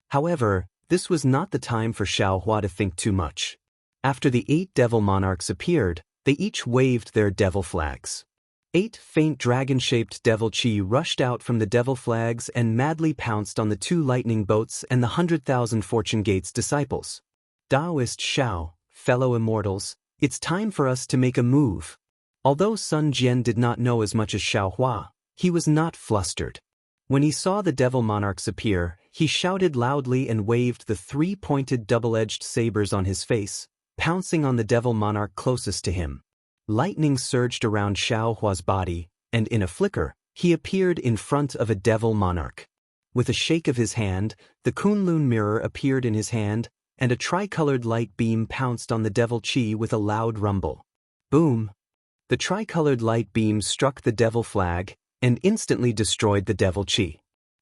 However, this was not the time for Xiaohua to think too much. After the 8 devil monarchs appeared, they each waved their devil flags. 8 faint dragon-shaped devil chi rushed out from the devil flags and madly pounced on the 2 lightning boats and the 100,000 Fortune Gate's disciples. Taoist Xiao, fellow immortals, it's time for us to make a move. Although Sun Jian did not know as much as Xiaohua, he was not flustered. When he saw the devil monarchs appear, he shouted loudly and waved the 3-pointed double-edged sabers on his face, pouncing on the devil monarch closest to him. Lightning surged around Xiaohua's body, and in a flicker, he appeared in front of a devil monarch. With a shake of his hand, the Kunlun mirror appeared in his hand, and a tricolored light beam pounced on the devil chi with a loud rumble. Boom! The tricolored light beam struck the devil flag, and instantly destroyed the devil chi.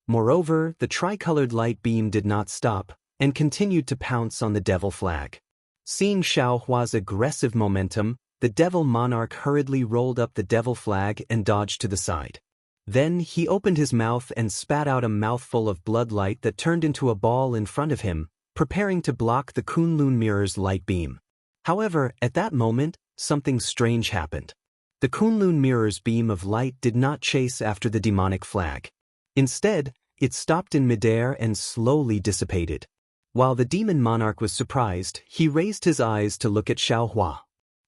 Moreover, the tricolored light beam did not stop, and continued to pounce on the devil flag. Seeing Xiaohua's aggressive momentum, the devil monarch hurriedly rolled up the devil flag and dodged to the side. Then he opened his mouth and spat out a mouthful of blood light that turned into a ball in front of him, preparing to block the Kunlun mirror's light beam. However, at that moment, something strange happened. The Kunlun mirror's beam of light did not chase after the demonic flag. Instead, it stopped in midair and slowly dissipated. While the demon monarch was surprised, he raised his eyes to look at Xiaohua.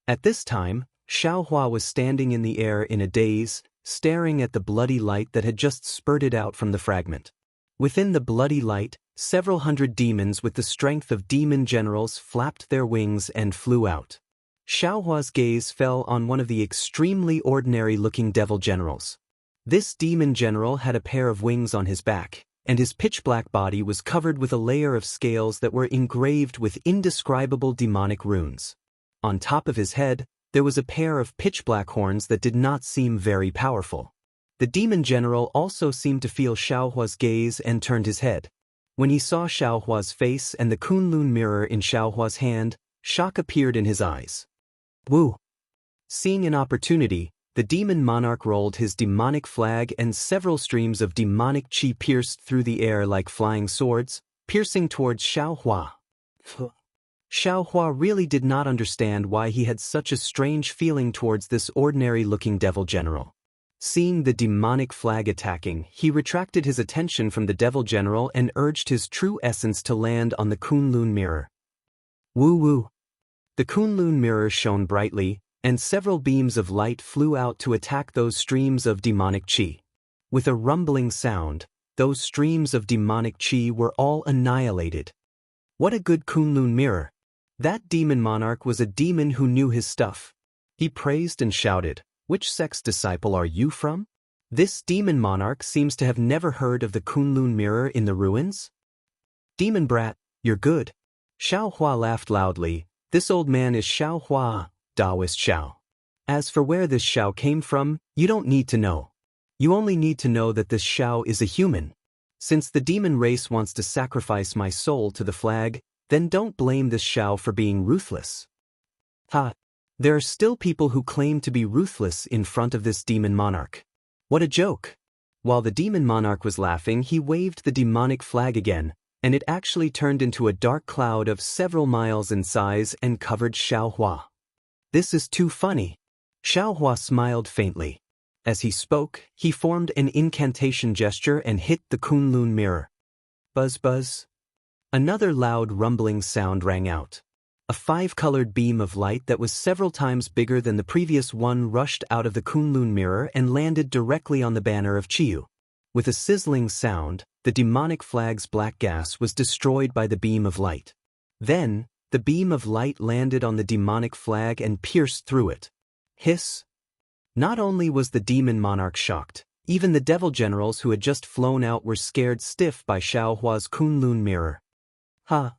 At this time, Xiaohua was standing in the air in a daze, staring at the bloody light that had just spurted out from the fragment. Within the bloody light, several hundred demons with the strength of demon generals flapped their wings and flew out. Xiaohua's gaze fell on one of the extremely ordinary-looking devil generals. This demon general had a pair of wings on his back, and his pitch-black body was covered with a layer of scales that were engraved with indescribable demonic runes. On top of his head, there was a pair of pitch-black horns that did not seem very powerful. The demon general also seemed to feel Xiaohua's gaze and turned his head. When he saw Xiaohua's face and the Kunlun mirror in Xiaohua's hand, shock appeared in his eyes. Wu! Seeing an opportunity, the demon monarch rolled his demonic flag and several streams of demonic chi pierced through the air like flying swords, piercing towards Xiaohua. Xiaohua really did not understand why he had such a strange feeling towards this ordinary-looking devil general. Seeing the demonic flag attacking, he retracted his attention from the devil general and urged his true essence to land on the Kunlun mirror. Woo-woo! The Kunlun mirror shone brightly, and several beams of light flew out to attack those streams of demonic chi. With a rumbling sound, those streams of demonic chi were all annihilated. What a good Kunlun mirror! That demon monarch was a demon who knew his stuff. He praised and shouted, "Which sect's disciple are you from?" This demon monarch seems to have never heard of the Kunlun mirror in the ruins. Demon brat, you're good. Xiaohua laughed loudly. This old man is Xiaohua, Taoist Xiao. As for where this Xiao came from, you don't need to know. You only need to know that this Xiao is a human. Since the demon race wants to sacrifice my soul to the flag, then don't blame this Xiao for being ruthless. Ha! There are still people who claim to be ruthless in front of this demon monarch. What a joke! While the demon monarch was laughing, he waved the demonic flag again, and it actually turned into a dark cloud of several miles in size and covered Xiaohua. "This is too funny." Xiaohua smiled faintly. As he spoke, he formed an incantation gesture and hit the Kunlun mirror. Buzz buzz. Another loud rumbling sound rang out. A five-colored beam of light that was several times bigger than the previous one rushed out of the Kunlun mirror and landed directly on the banner of Chiyu. With a sizzling sound, the demonic flag's black gas was destroyed by the beam of light. Then, the beam of light landed on the demonic flag and pierced through it. Hiss. Not only was the demon monarch shocked, even the devil generals who had just flown out were scared stiff by Xiaohua's Kunlun mirror. Ha!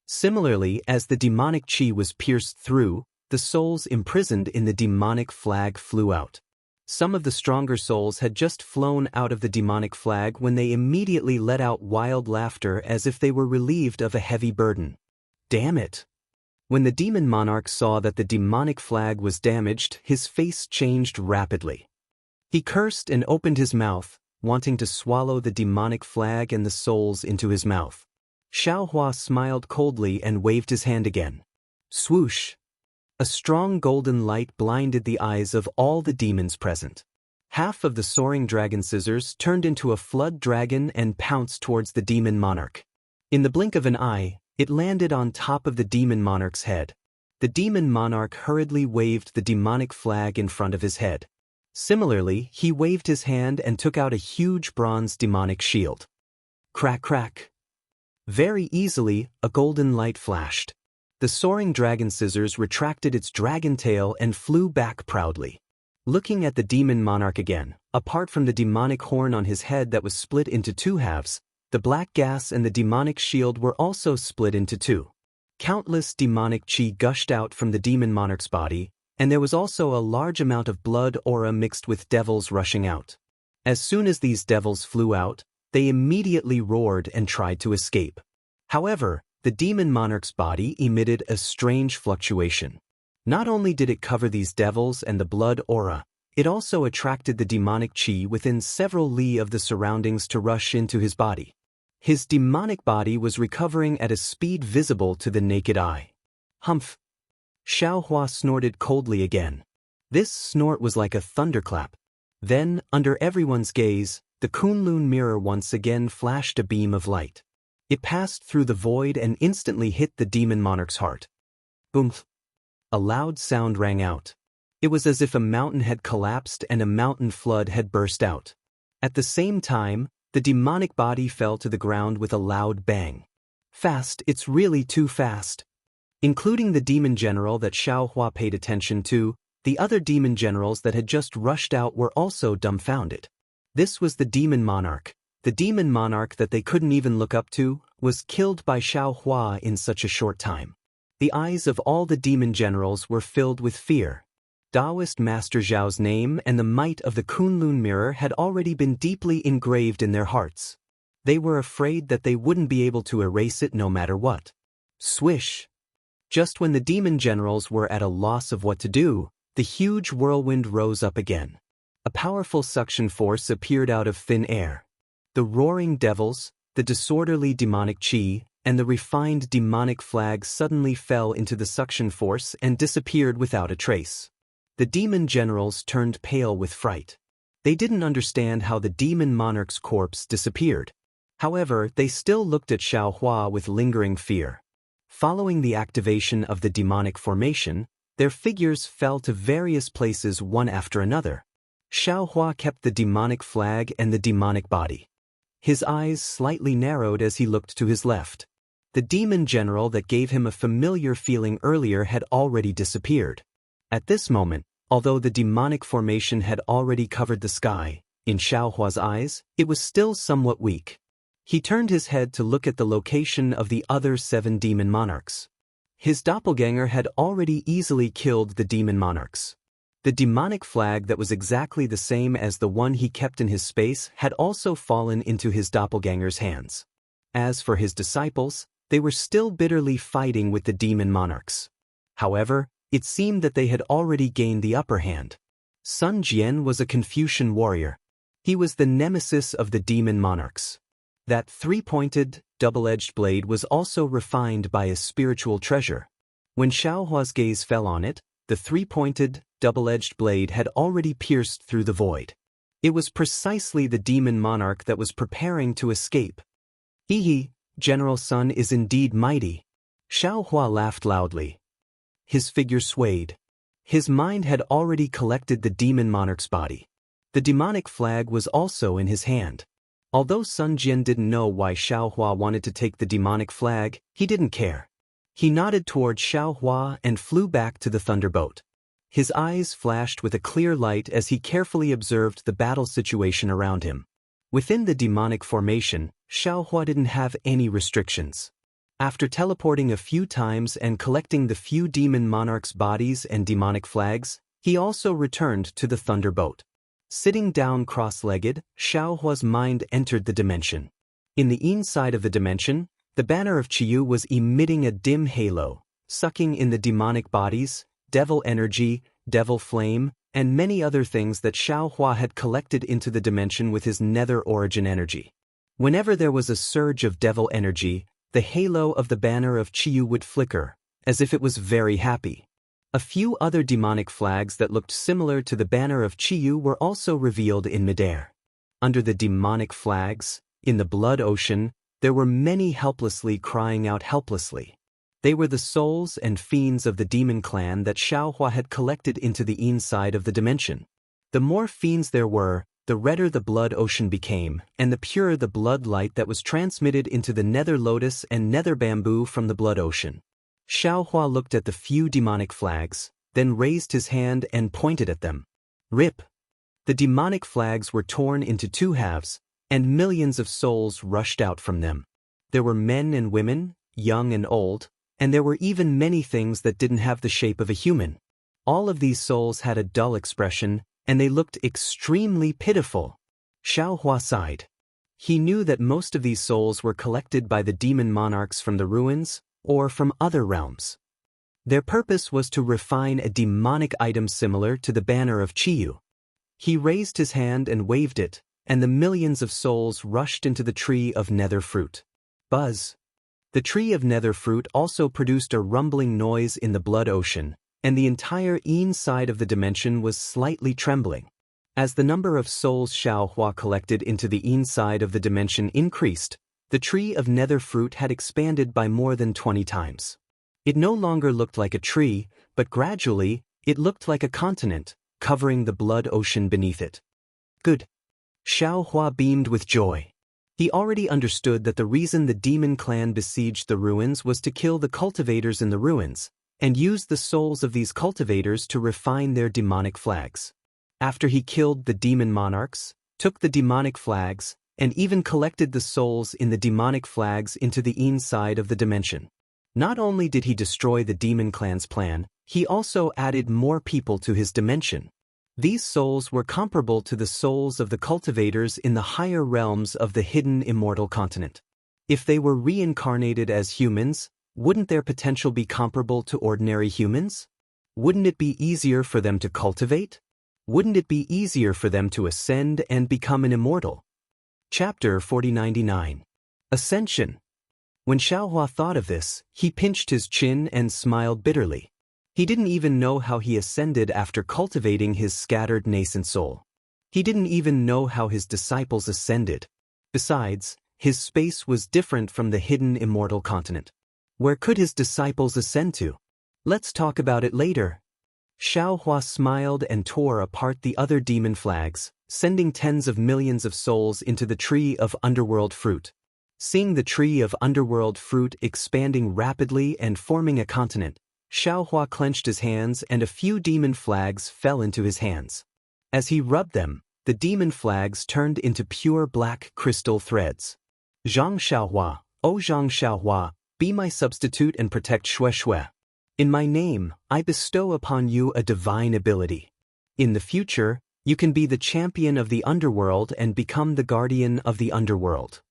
Similarly, as the demonic chi was pierced through, the souls imprisoned in the demonic flag flew out. Some of the stronger souls had just flown out of the demonic flag when they immediately let out wild laughter as if they were relieved of a heavy burden. Damn it! When the demon monarch saw that the demonic flag was damaged, his face changed rapidly. He cursed and opened his mouth, wanting to swallow the demonic flag and the souls into his mouth. Xiaohua smiled coldly and waved his hand again. Swoosh! A strong golden light blinded the eyes of all the demons present. Half of the soaring dragon scissors turned into a flood dragon and pounced towards the demon monarch. In the blink of an eye, it landed on top of the demon monarch's head. The demon monarch hurriedly waved the demonic flag in front of his head. Similarly, he waved his hand and took out a huge bronze demonic shield. Crack crack. Very easily, a golden light flashed. The soaring dragon scissors retracted its dragon tail and flew back proudly. Looking at the demon monarch again, apart from the demonic horn on his head that was split into two halves, the black gas and the demonic shield were also split into two. Countless demonic chi gushed out from the demon monarch's body, and there was also a large amount of blood aura mixed with devils rushing out. As soon as these devils flew out, they immediately roared and tried to escape. However, the demon monarch's body emitted a strange fluctuation. Not only did it cover these devils and the blood aura, it also attracted the demonic chi within several li of the surroundings to rush into his body. His demonic body was recovering at a speed visible to the naked eye. Humph! Xiaohua snorted coldly again. This snort was like a thunderclap. Then, under everyone's gaze, the Kunlun mirror once again flashed a beam of light. It passed through the void and instantly hit the demon monarch's heart. Boom! A loud sound rang out. It was as if a mountain had collapsed and a mountain flood had burst out. At the same time, the demonic body fell to the ground with a loud bang. Fast, it's really too fast. Including the demon general that Xiaohua paid attention to, the other demon generals that had just rushed out were also dumbfounded. This was the demon monarch. The demon monarch that they couldn't even look up to was killed by Xiaohua in such a short time. The eyes of all the demon generals were filled with fear. Taoist Master Zhao's name and the might of the Kunlun mirror had already been deeply engraved in their hearts. They were afraid that they wouldn't be able to erase it no matter what. Swish! Just when the demon generals were at a loss of what to do, the huge whirlwind rose up again. A powerful suction force appeared out of thin air. The roaring devils, the disorderly demonic chi, and the refined demonic flag suddenly fell into the suction force and disappeared without a trace. The demon generals turned pale with fright. They didn't understand how the demon monarch's corpse disappeared. However, they still looked at Xiaohua with lingering fear. Following the activation of the demonic formation, their figures fell to various places one after another. Xiaohua kept the demonic flag and the demonic body. His eyes slightly narrowed as he looked to his left. The demon general that gave him a familiar feeling earlier had already disappeared. At this moment, although the demonic formation had already covered the sky, in Xiaohua's eyes, it was still somewhat weak. He turned his head to look at the location of the other 7 demon monarchs. His doppelganger had already easily killed the demon monarchs. The demonic flag that was exactly the same as the one he kept in his space had also fallen into his doppelganger's hands. As for his disciples, they were still bitterly fighting with the demon monarchs. However, it seemed that they had already gained the upper hand. Sun Jian was a Confucian warrior. He was the nemesis of the demon monarchs. That 3-pointed, double-edged blade was also refined by a spiritual treasure. When Xiaohua's gaze fell on it, the three-pointed, double-edged blade had already pierced through the void. It was precisely the demon monarch that was preparing to escape. He, General Sun is indeed mighty. Xiaohua laughed loudly. His figure swayed. His mind had already collected the demon monarch's body. The demonic flag was also in his hand. Although Sun Jian didn't know why Xiaohua wanted to take the demonic flag, he didn't care. He nodded toward Xiaohua and flew back to the thunderboat. His eyes flashed with a clear light as he carefully observed the battle situation around him. Within the demonic formation, Xiaohua didn't have any restrictions. After teleporting a few times and collecting the few demon monarchs' bodies and demonic flags, he also returned to the thunderboat. Sitting down cross-legged, Xiaohua's mind entered the dimension. In the inside of the dimension, the banner of Qiyu was emitting a dim halo, sucking in the demonic bodies, devil energy, devil flame, and many other things that Xiaohua had collected into the dimension with his nether origin energy. Whenever there was a surge of devil energy, the halo of the banner of Qiyu would flicker, as if it was very happy. A few other demonic flags that looked similar to the banner of Qiyu were also revealed in midair. Under the demonic flags, in the blood ocean, there were many helplessly crying out helplessly. They were the souls and fiends of the demon clan that Xiaohua had collected into the inside of the dimension. The more fiends there were, the redder the blood ocean became, and the purer the blood light that was transmitted into the nether lotus and nether bamboo from the blood ocean. Xiaohua looked at the few demonic flags, then raised his hand and pointed at them. Rip! The demonic flags were torn into two halves, and millions of souls rushed out from them. There were men and women, young and old, and there were even many things that didn't have the shape of a human. All of these souls had a dull expression, and they looked extremely pitiful. Xiaohua sighed. He knew that most of these souls were collected by the demon monarchs from the ruins, or from other realms. Their purpose was to refine a demonic item similar to the banner of Qiyu. He raised his hand and waved it, and the millions of souls rushed into the tree of nether fruit. Buzz! The tree of nether fruit also produced a rumbling noise in the blood ocean, and the entire inside of the dimension was slightly trembling. As the number of souls Xiaohua collected into the inside of the dimension increased, the tree of nether fruit had expanded by more than 20 times. It no longer looked like a tree, but gradually, it looked like a continent, covering the blood ocean beneath it. Good. Xiaohua beamed with joy. He already understood that the reason the demon clan besieged the ruins was to kill the cultivators in the ruins, and use the souls of these cultivators to refine their demonic flags. After he killed the demon monarchs, took the demonic flags, and even collected the souls in the demonic flags into the inside of the dimension. Not only did he destroy the demon clan's plan, he also added more people to his dimension. These souls were comparable to the souls of the cultivators in the higher realms of the hidden immortal continent. If they were reincarnated as humans, wouldn't their potential be comparable to ordinary humans? Wouldn't it be easier for them to cultivate? Wouldn't it be easier for them to ascend and become an immortal? Chapter 4099. Ascension. When Xiaohua thought of this, he pinched his chin and smiled bitterly. He didn't even know how he ascended after cultivating his scattered nascent soul. He didn't even know how his disciples ascended. Besides, his space was different from the hidden immortal continent. Where could his disciples ascend to? Let's talk about it later. Xiaohua smiled and tore apart the other demon flags, sending tens of millions of souls into the tree of underworld fruit. Seeing the tree of underworld fruit expanding rapidly and forming a continent, Xiaohua clenched his hands and a few demon flags fell into his hands. As he rubbed them, the demon flags turned into pure black crystal threads. Zhang Xiaohua, O Zhang Xiaohua, be my substitute and protect Shui. In my name, I bestow upon you a divine ability. In the future, you can be the champion of the underworld and become the guardian of the underworld.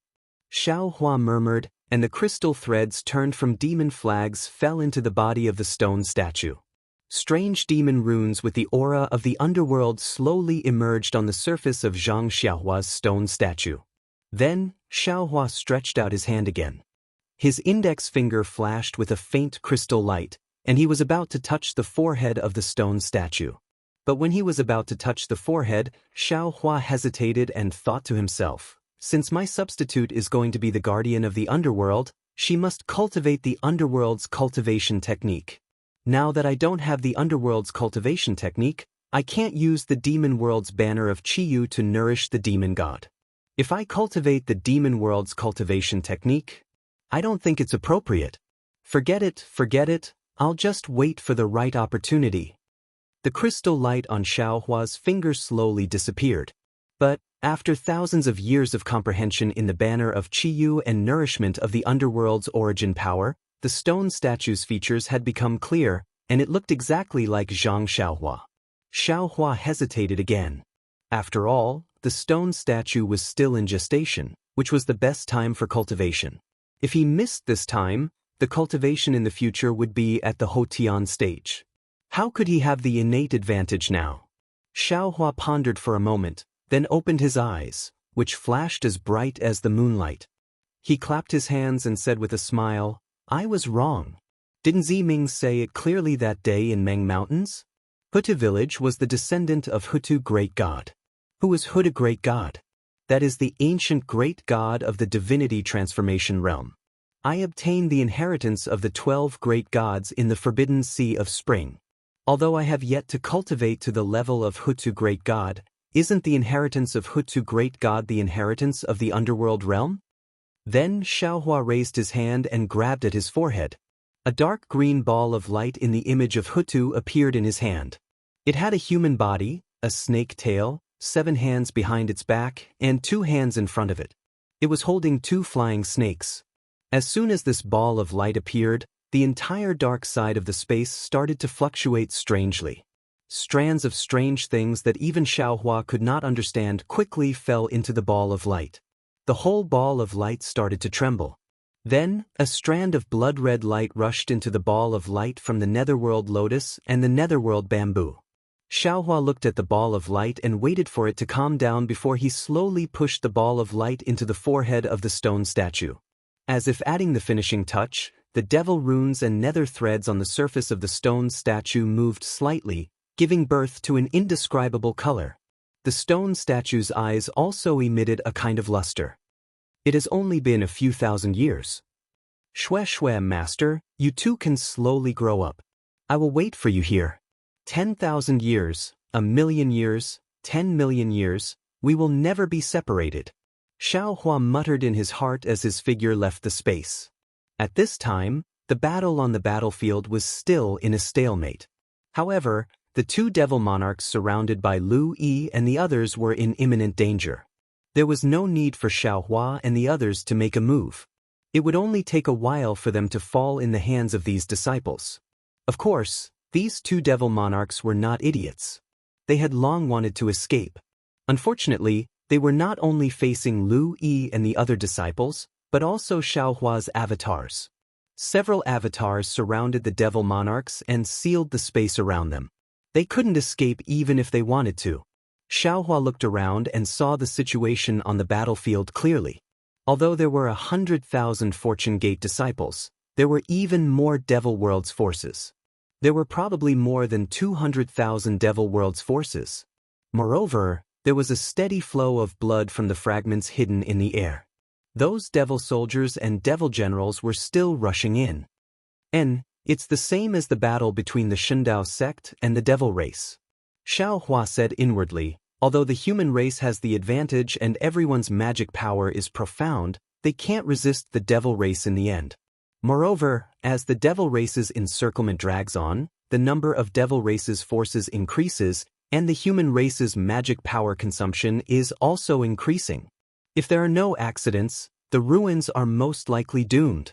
Xiaohua murmured, and the crystal threads turned from demon flags fell into the body of the stone statue. Strange demon runes with the aura of the underworld slowly emerged on the surface of Zhang Xiaohua's stone statue. Then, Xiaohua stretched out his hand again. His index finger flashed with a faint crystal light, and he was about to touch the forehead of the stone statue. But when he was about to touch the forehead, Xiaohua hesitated and thought to himself, since my substitute is going to be the guardian of the underworld, she must cultivate the underworld's cultivation technique. Now that I don't have the underworld's cultivation technique, I can't use the demon world's banner of Qiyu to nourish the demon god. If I cultivate the demon world's cultivation technique, I don't think it's appropriate. Forget it, I'll just wait for the right opportunity. The crystal light on Xiaohua's finger slowly disappeared. But, after thousands of years of comprehension in the banner of Qiyu and nourishment of the underworld's origin power, the stone statue's features had become clear, and it looked exactly like Zhang Xiaohua. Xiaohua hesitated again. After all, the stone statue was still in gestation, which was the best time for cultivation. If he missed this time, the cultivation in the future would be at the Hotian stage. How could he have the innate advantage now? Xiaohua pondered for a moment, then opened his eyes, which flashed as bright as the moonlight. He clapped his hands and said with a smile, I was wrong. Didn't Ziming say it clearly that day in Meng Mountains? Hutu village was the descendant of Hutu great god. Who was Hutu great god? That is the ancient great god of the divinity transformation realm. I obtained the inheritance of the 12 great gods in the forbidden sea of spring. Although I have yet to cultivate to the level of Hutu great god, isn't the inheritance of Hutu great god the inheritance of the underworld realm? Then Xiaohua raised his hand and grabbed at his forehead. A dark green ball of light in the image of Hutu appeared in his hand. It had a human body, a snake tail, 7 hands behind its back, and 2 hands in front of it. It was holding 2 flying snakes. As soon as this ball of light appeared, the entire dark side of the space started to fluctuate strangely. Strands of strange things that even Xiaohua could not understand quickly fell into the ball of light. The whole ball of light started to tremble. Then, a strand of blood-red light rushed into the ball of light from the netherworld lotus and the netherworld bamboo. Xiaohua looked at the ball of light and waited for it to calm down before he slowly pushed the ball of light into the forehead of the stone statue. As if adding the finishing touch, the devil runes and nether threads on the surface of the stone statue moved slightly, giving birth to an indescribable color. The stone statue's eyes also emitted a kind of luster. It has only been a few thousand years. Shwe, master, you too can slowly grow up. I will wait for you here. 10,000 years, 1,000,000 years, 10 million years, we will never be separated. Xiaohua muttered in his heart as his figure left the space. At this time, the battle on the battlefield was still in a stalemate. However, the 2 devil monarchs surrounded by Lu Yi and the others were in imminent danger. There was no need for Xiaohua and the others to make a move. It would only take a while for them to fall in the hands of these disciples. Of course, these 2 devil monarchs were not idiots. They had long wanted to escape. Unfortunately, they were not only facing Lu Yi and the other disciples, but also Xiaohua's avatars. Several avatars surrounded the devil monarchs and sealed the space around them. They couldn't escape even if they wanted to. Xiaohua looked around and saw the situation on the battlefield clearly. Although there were 100,000 Fortune Gate disciples, there were even more Devil World's forces. There were probably more than 200,000 Devil World's forces. Moreover, there was a steady flow of blood from the fragments hidden in the air. Those devil soldiers and devil generals were still rushing in. It's the same as the battle between the Shundao sect and the devil race. Xiaohua said inwardly, although the human race has the advantage and everyone's magic power is profound, they can't resist the devil race in the end. Moreover, as the devil race's encirclement drags on, the number of devil race's forces increases, and the human race's magic power consumption is also increasing. If there are no accidents, the ruins are most likely doomed.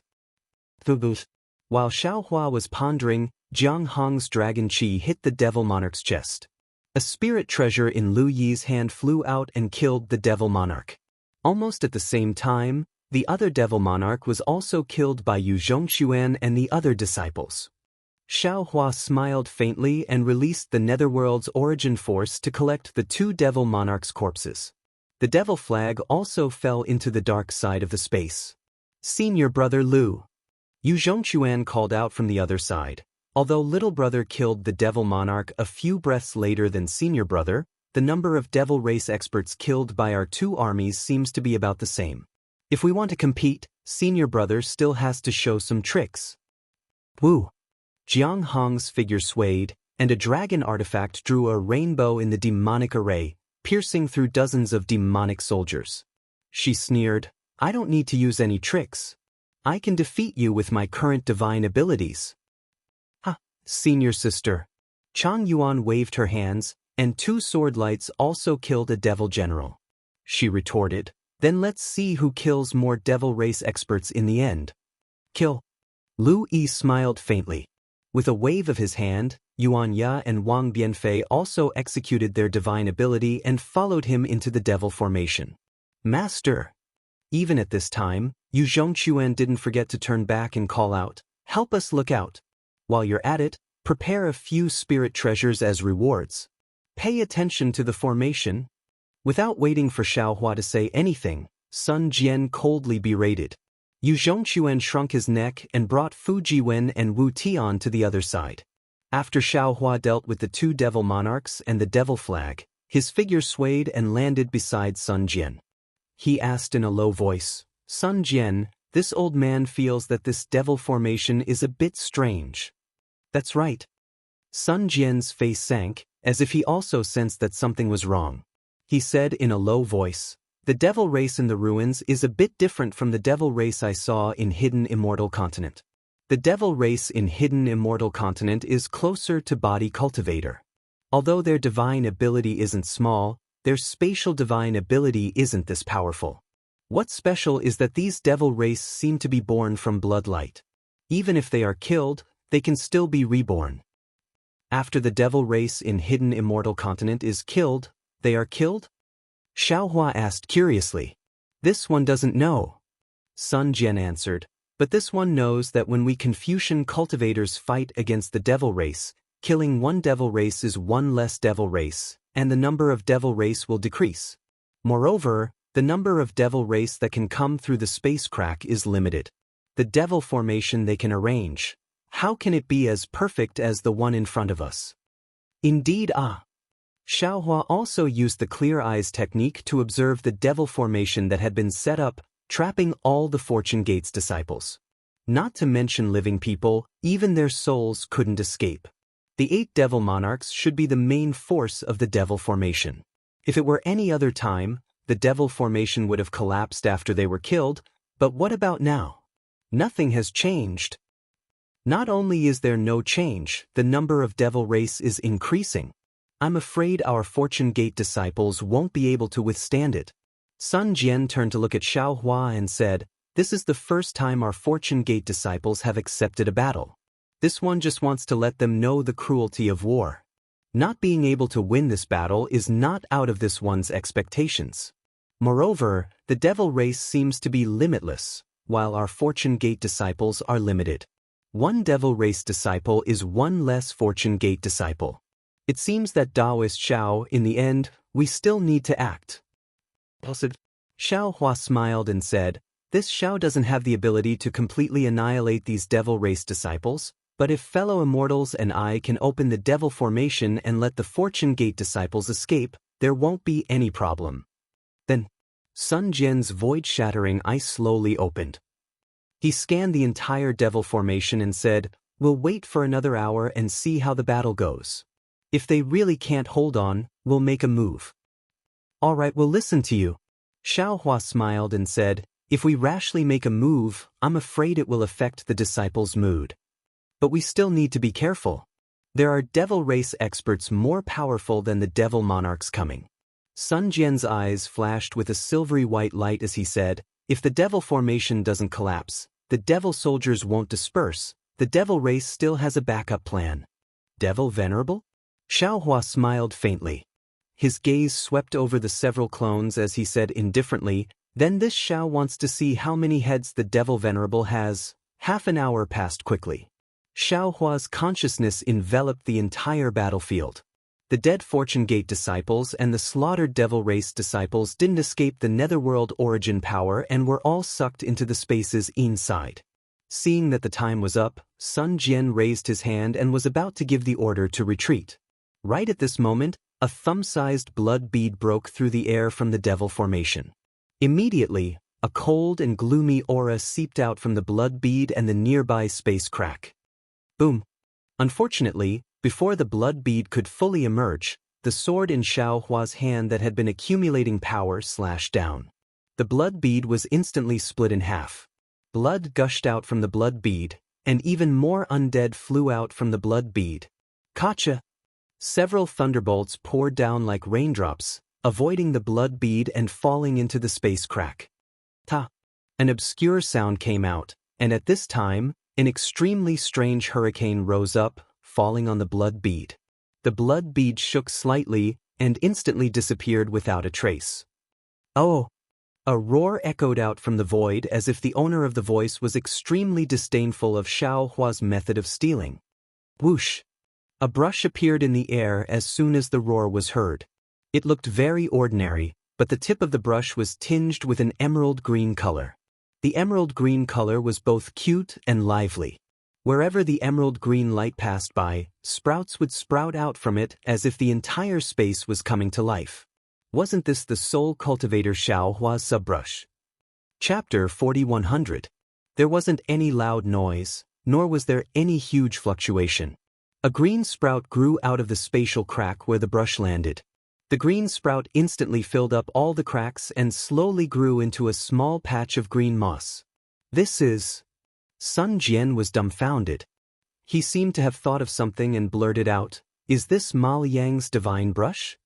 While Xiaohua was pondering, Jianghang's dragon chi hit the devil monarch's chest. A spirit treasure in Lu Yi's hand flew out and killed the devil monarch. Almost at the same time, the other devil monarch was also killed by Yu Zhongxuan and the other disciples. Xiaohua smiled faintly and released the netherworld's origin force to collect the 2 devil monarchs' corpses. The devil flag also fell into the dark side of the space. Senior brother Lu. Yu Zhongquan called out from the other side. Although little brother killed the devil monarch a few breaths later than senior brother, the number of devil race experts killed by our two armies seems to be about the same. If we want to compete, senior brother still has to show some tricks. Woo! Jianghong's figure swayed, and a dragon artifact drew a rainbow in the demonic array, piercing through dozens of demonic soldiers. She sneered, "I don't need to use any tricks. I can defeat you with my current divine abilities." "Ha, senior sister." Chang Yuan waved her hands, and two sword lights also killed a devil general. She retorted, "Then let's see who kills more devil race experts in the end." "Kill." Lu Yi smiled faintly. With a wave of his hand, Yuan Ya and Wang Bianfei also executed their divine ability and followed him into the devil formation. "Master!" Even at this time, Yu Zhongquan didn't forget to turn back and call out, "Help us look out. While you're at it, prepare a few spirit treasures as rewards. Pay attention to the formation." Without waiting for Xiaohua to say anything, Sun Jian coldly berated. Yu Zhongquan shrunk his neck and brought Fu Jiwen and Wu Tian to the other side. After Xiaohua dealt with the two devil monarchs and the devil flag, his figure swayed and landed beside Sun Jian. He asked in a low voice, "Sun Jian, this old man feels that this devil formation is a bit strange." "That's right." Sun Jian's face sank, as if he also sensed that something was wrong. He said in a low voice, "The devil race in the ruins is a bit different from the devil race I saw in Hidden Immortal Continent. The devil race in Hidden Immortal Continent is closer to Body Cultivator. Although their divine ability isn't small, their spatial divine ability isn't this powerful. What's special is that these devil race seem to be born from bloodlight. Even if they are killed, they can still be reborn. After the devil race in Hidden Immortal Continent is killed, they are killed?" Xiaohua asked curiously. "This one doesn't know." Sun Jian answered, "But this one knows that when we Confucian cultivators fight against the devil race, killing one devil race is one less devil race, and the number of devil race will decrease. Moreover, the number of devil race that can come through the space crack is limited. The devil formation they can arrange, how can it be as perfect as the one in front of us?" "Indeed, ah." Xiaohua also used the clear eyes technique to observe the devil formation that had been set up, trapping all the Fortune Gate's disciples. Not to mention living people, even their souls couldn't escape. The 8 devil monarchs should be the main force of the devil formation. If it were any other time, the devil formation would have collapsed after they were killed, but what about now? Nothing has changed. Not only is there no change, the number of devil race is increasing. I'm afraid our Fortune Gate disciples won't be able to withstand it. Sun Jian turned to look at Xiaohua and said, "This is the first time our Fortune Gate disciples have accepted a battle. This one just wants to let them know the cruelty of war. Not being able to win this battle is not out of this one's expectations. Moreover, the devil race seems to be limitless, while our Fortune Gate disciples are limited. One devil race disciple is one less Fortune Gate disciple. It seems that Taoist Xiao, in the end, we still need to act." Xiaohua smiled and said, "This Xiao doesn't have the ability to completely annihilate these devil race disciples, but if fellow immortals and I can open the devil formation and let the Fortune Gate disciples escape, there won't be any problem." Then, Sun Jian's void-shattering eyes slowly opened. He scanned the entire devil formation and said, "We'll wait for another hour and see how the battle goes. If they really can't hold on, we'll make a move." "All right, we'll listen to you." Xiaohua smiled and said, "If we rashly make a move, I'm afraid it will affect the disciples' mood. But we still need to be careful. There are devil race experts more powerful than the devil monarchs coming." Sun Jian's eyes flashed with a silvery white light as he said, "If the devil formation doesn't collapse, the devil soldiers won't disperse, the devil race still has a backup plan." "Devil Venerable?" Xiaohua smiled faintly. His gaze swept over the several clones as he said indifferently, "Then this Xiao wants to see how many heads the devil Venerable has." Half an hour passed quickly. Xiaohua's consciousness enveloped the entire battlefield. The dead Fortune Gate disciples and the slaughtered Devil Race disciples didn't escape the netherworld origin power and were all sucked into the spaces inside. Seeing that the time was up, Sun Jian raised his hand and was about to give the order to retreat. Right at this moment, a thumb-sized blood bead broke through the air from the devil formation. Immediately, a cold and gloomy aura seeped out from the blood bead and the nearby space crack. Boom! Unfortunately, before the blood bead could fully emerge, the sword in Xiao Hua's hand that had been accumulating power slashed down. The blood bead was instantly split in half. Blood gushed out from the blood bead, and even more undead flew out from the blood bead. Gotcha! Several thunderbolts poured down like raindrops, avoiding the blood bead and falling into the space crack. Ta! An obscure sound came out, and at this time, an extremely strange hurricane rose up, falling on the blood bead. The blood bead shook slightly and instantly disappeared without a trace. Oh! A roar echoed out from the void as if the owner of the voice was extremely disdainful of Xiao Hua's method of stealing. Whoosh! A brush appeared in the air as soon as the roar was heard. It looked very ordinary, but the tip of the brush was tinged with an emerald green color. The emerald green color was both cute and lively. Wherever the emerald green light passed by, sprouts would sprout out from it as if the entire space was coming to life. Wasn't this the soul cultivator Xiao Hua's subbrush? Chapter 4100. There wasn't any loud noise, nor was there any huge fluctuation. A green sprout grew out of the spatial crack where the brush landed. The green sprout instantly filled up all the cracks and slowly grew into a small patch of green moss. This is... Sun Jian was dumbfounded. He seemed to have thought of something and blurted out, "Is this Ma Liang's divine brush?"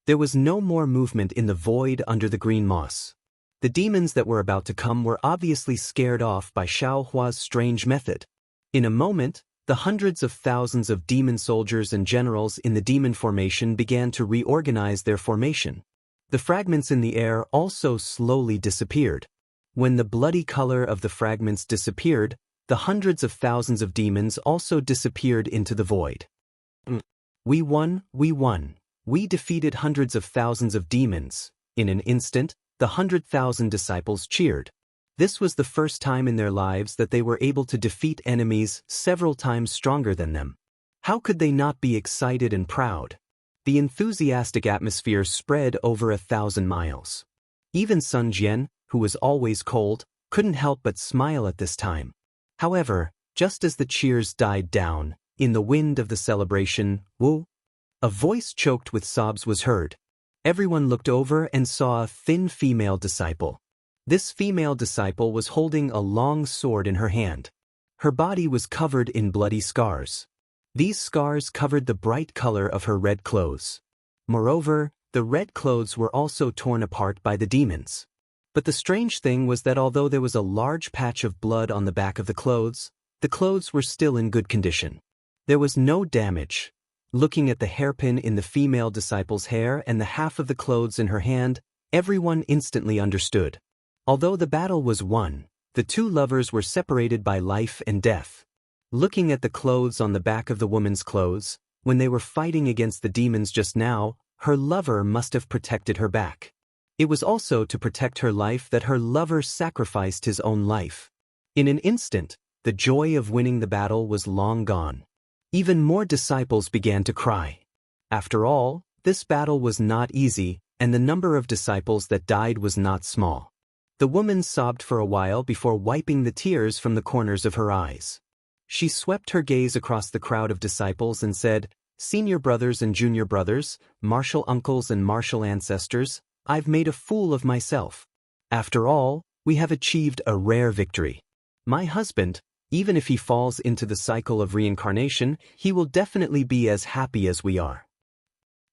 There was no more movement in the void under the green moss. The demons that were about to come were obviously scared off by Xiao Hua's strange method. In a moment, the hundreds of thousands of demon soldiers and generals in the demon formation began to reorganize their formation. The fragments in the air also slowly disappeared. When the bloody color of the fragments disappeared, the hundreds of thousands of demons also disappeared into the void. We won, we won. We defeated hundreds of thousands of demons. In an instant, the 100,000 disciples cheered. This was the first time in their lives that they were able to defeat enemies several times stronger than them. How could they not be excited and proud? The enthusiastic atmosphere spread over 1,000 miles. Even Sun Jian, who was always cold, couldn't help but smile at this time. However, just as the cheers died down, in the wind of the celebration, woo! A voice choked with sobs was heard. Everyone looked over and saw a thin female disciple. This female disciple was holding a long sword in her hand. Her body was covered in bloody scars. These scars covered the bright color of her red clothes. Moreover, the red clothes were also torn apart by the demons. But the strange thing was that although there was a large patch of blood on the back of the clothes were still in good condition. There was no damage. Looking at the hairpin in the female disciple's hair and the half of the clothes in her hand, everyone instantly understood. Although the battle was won, the two lovers were separated by life and death. Looking at the clothes on the back of the woman's clothes, when they were fighting against the demons just now, her lover must have protected her back. It was also to protect her life that her lover sacrificed his own life. In an instant, the joy of winning the battle was long gone. Even more disciples began to cry. After all, this battle was not easy, and the number of disciples that died was not small. The woman sobbed for a while before wiping the tears from the corners of her eyes. She swept her gaze across the crowd of disciples and said, "Senior brothers and junior brothers, martial uncles and martial ancestors, I've made a fool of myself. After all, we have achieved a rare victory. My husband, even if he falls into the cycle of reincarnation, he will definitely be as happy as we are."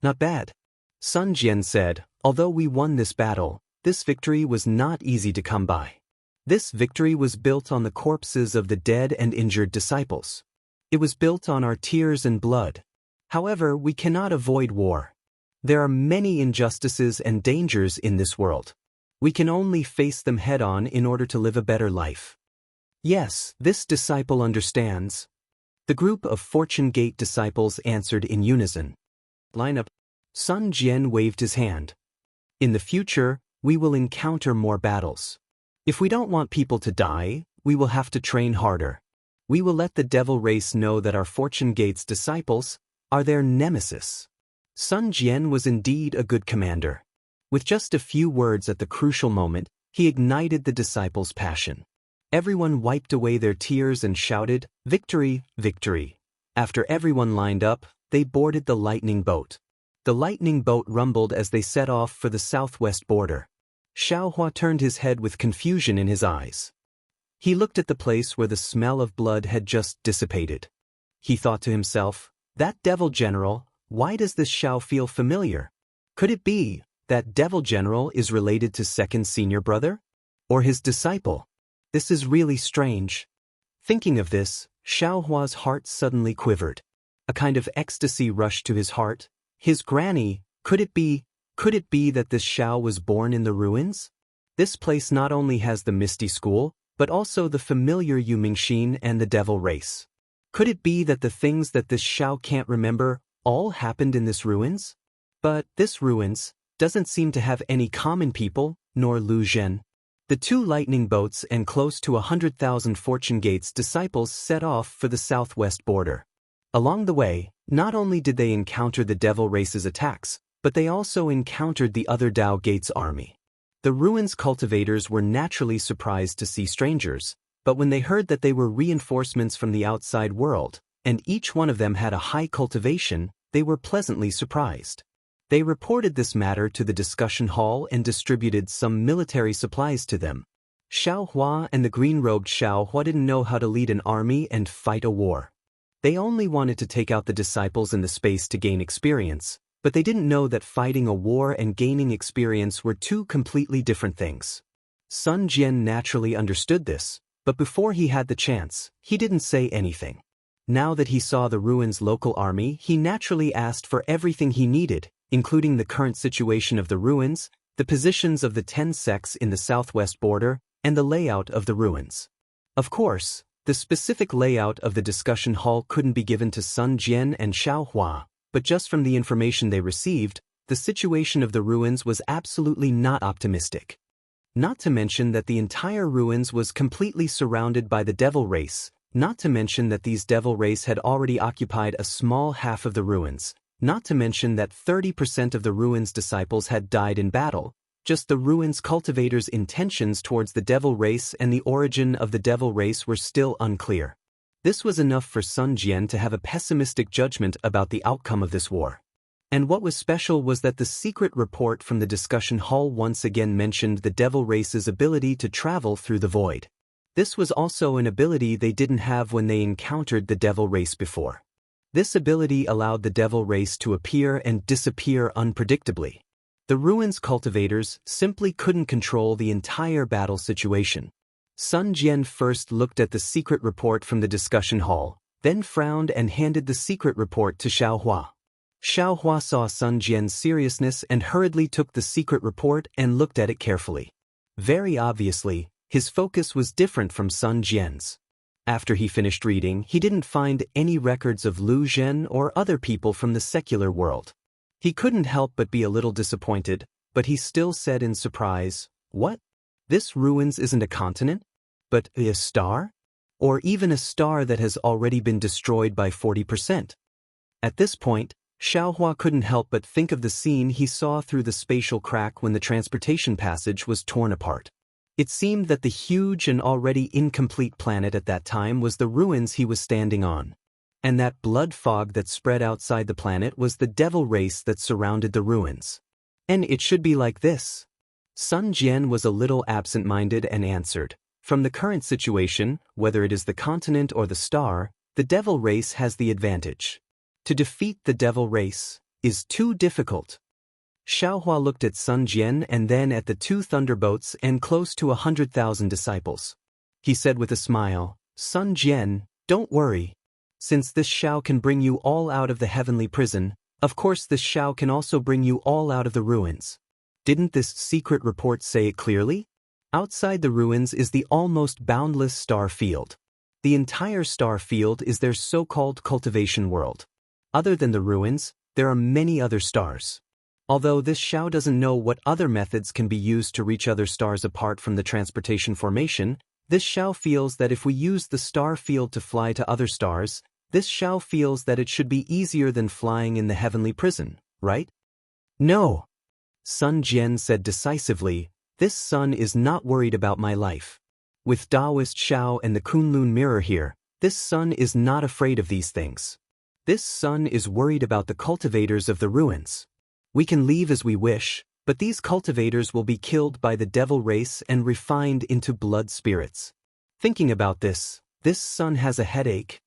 Not bad. Sun Jian said, although we won this battle, this victory was not easy to come by. This victory was built on the corpses of the dead and injured disciples. It was built on our tears and blood. However, we cannot avoid war. There are many injustices and dangers in this world. We can only face them head-on in order to live a better life. Yes, this disciple understands. The group of Fortune Gate disciples answered in unison. Line up. Sun Jian waved his hand. In the future, we will encounter more battles. If we don't want people to die, we will have to train harder. We will let the devil race know that our Fortune Gate's disciples are their nemesis. Sun Jian was indeed a good commander. With just a few words at the crucial moment, he ignited the disciples' passion. Everyone wiped away their tears and shouted, "Victory, victory!" After everyone lined up, they boarded the lightning boat. The lightning boat rumbled as they set off for the southwest border. Xiaohua turned his head with confusion in his eyes. He looked at the place where the smell of blood had just dissipated. He thought to himself, "That devil general, why does this Xiao feel familiar? Could it be that devil general is related to second senior brother? Or his disciple? This is really strange." Thinking of this, Xiaohua's heart suddenly quivered. A kind of ecstasy rushed to his heart. His granny, could it be that this Xiao was born in the ruins? This place not only has the Misty School, but also the familiar Yu Mingxin and the devil race. Could it be that the things that this Xiao can't remember all happened in this ruins? But this ruins doesn't seem to have any common people, nor Lu Zhen. The two lightning boats and close to 100,000 Fortune Gates disciples set off for the southwest border. Along the way, not only did they encounter the devil race's attacks, but they also encountered the other Dao Gates army. The ruins cultivators were naturally surprised to see strangers, but when they heard that they were reinforcements from the outside world, and each one of them had a high cultivation, they were pleasantly surprised. They reported this matter to the discussion hall and distributed some military supplies to them. Xiaohua and the green-robed Xiaohua didn't know how to lead an army and fight a war. They only wanted to take out the disciples in the space to gain experience, but they didn't know that fighting a war and gaining experience were two completely different things. Sun Jian naturally understood this, but before he had the chance, he didn't say anything. Now that he saw the ruins' local army, he naturally asked for everything he needed, including the current situation of the ruins, the positions of the 10 sects in the southwest border, and the layout of the ruins. Of course, the specific layout of the discussion hall couldn't be given to Sun Jian and Xiaohua, but just from the information they received, the situation of the ruins was absolutely not optimistic. Not to mention that the entire ruins was completely surrounded by the devil race, not to mention that these devil race had already occupied a small half of the ruins, not to mention that 30% of the ruins' disciples had died in battle. Just the ruins' cultivators' intentions towards the devil race and the origin of the devil race were still unclear. This was enough for Sun Jian to have a pessimistic judgment about the outcome of this war. And what was special was that the secret report from the discussion hall once again mentioned the devil race's ability to travel through the void. This was also an ability they didn't have when they encountered the devil race before. This ability allowed the devil race to appear and disappear unpredictably. The ruins cultivators simply couldn't control the entire battle situation. Sun Jian first looked at the secret report from the discussion hall, then frowned and handed the secret report to Xiaohua. Xiaohua saw Sun Jian's seriousness and hurriedly took the secret report and looked at it carefully. Very obviously, his focus was different from Sun Jian's. After he finished reading, he didn't find any records of Lu Zhen or other people from the secular world. He couldn't help but be a little disappointed, but he still said in surprise, "What? This ruins isn't a continent? But a star? Or even a star that has already been destroyed by 40%? At this point, Xiaohua couldn't help but think of the scene he saw through the spatial crack when the transportation passage was torn apart. It seemed that the huge and already incomplete planet at that time was the ruins he was standing on. And that blood fog that spread outside the planet was the devil race that surrounded the ruins. And it should be like this." Sun Jian was a little absent-minded and answered, "From the current situation, whether it is the continent or the star, the devil race has the advantage. To defeat the devil race is too difficult." Xiaohua looked at Sun Jian and then at the two thunderbolts and close to 100,000 disciples. He said with a smile, "Sun Jian, don't worry. Since this Xiao can bring you all out of the heavenly prison, of course this Xiao can also bring you all out of the ruins. Didn't this secret report say it clearly? Outside the ruins is the almost boundless star field. The entire star field is their so-called cultivation world. Other than the ruins, there are many other stars. Although this Xiao doesn't know what other methods can be used to reach other stars apart from the transportation formation, this Xiao feels that if we use the star field to fly to other stars, this Xiao feels that it should be easier than flying in the heavenly prison, right? No, Sun Jian said decisively, this sun is not worried about my life. With Taoist Xiao and the Kunlun mirror here, this sun is not afraid of these things. This sun is worried about the cultivators of the ruins. We can leave as we wish, but these cultivators will be killed by the devil race and refined into blood spirits. Thinking about this sun has a headache.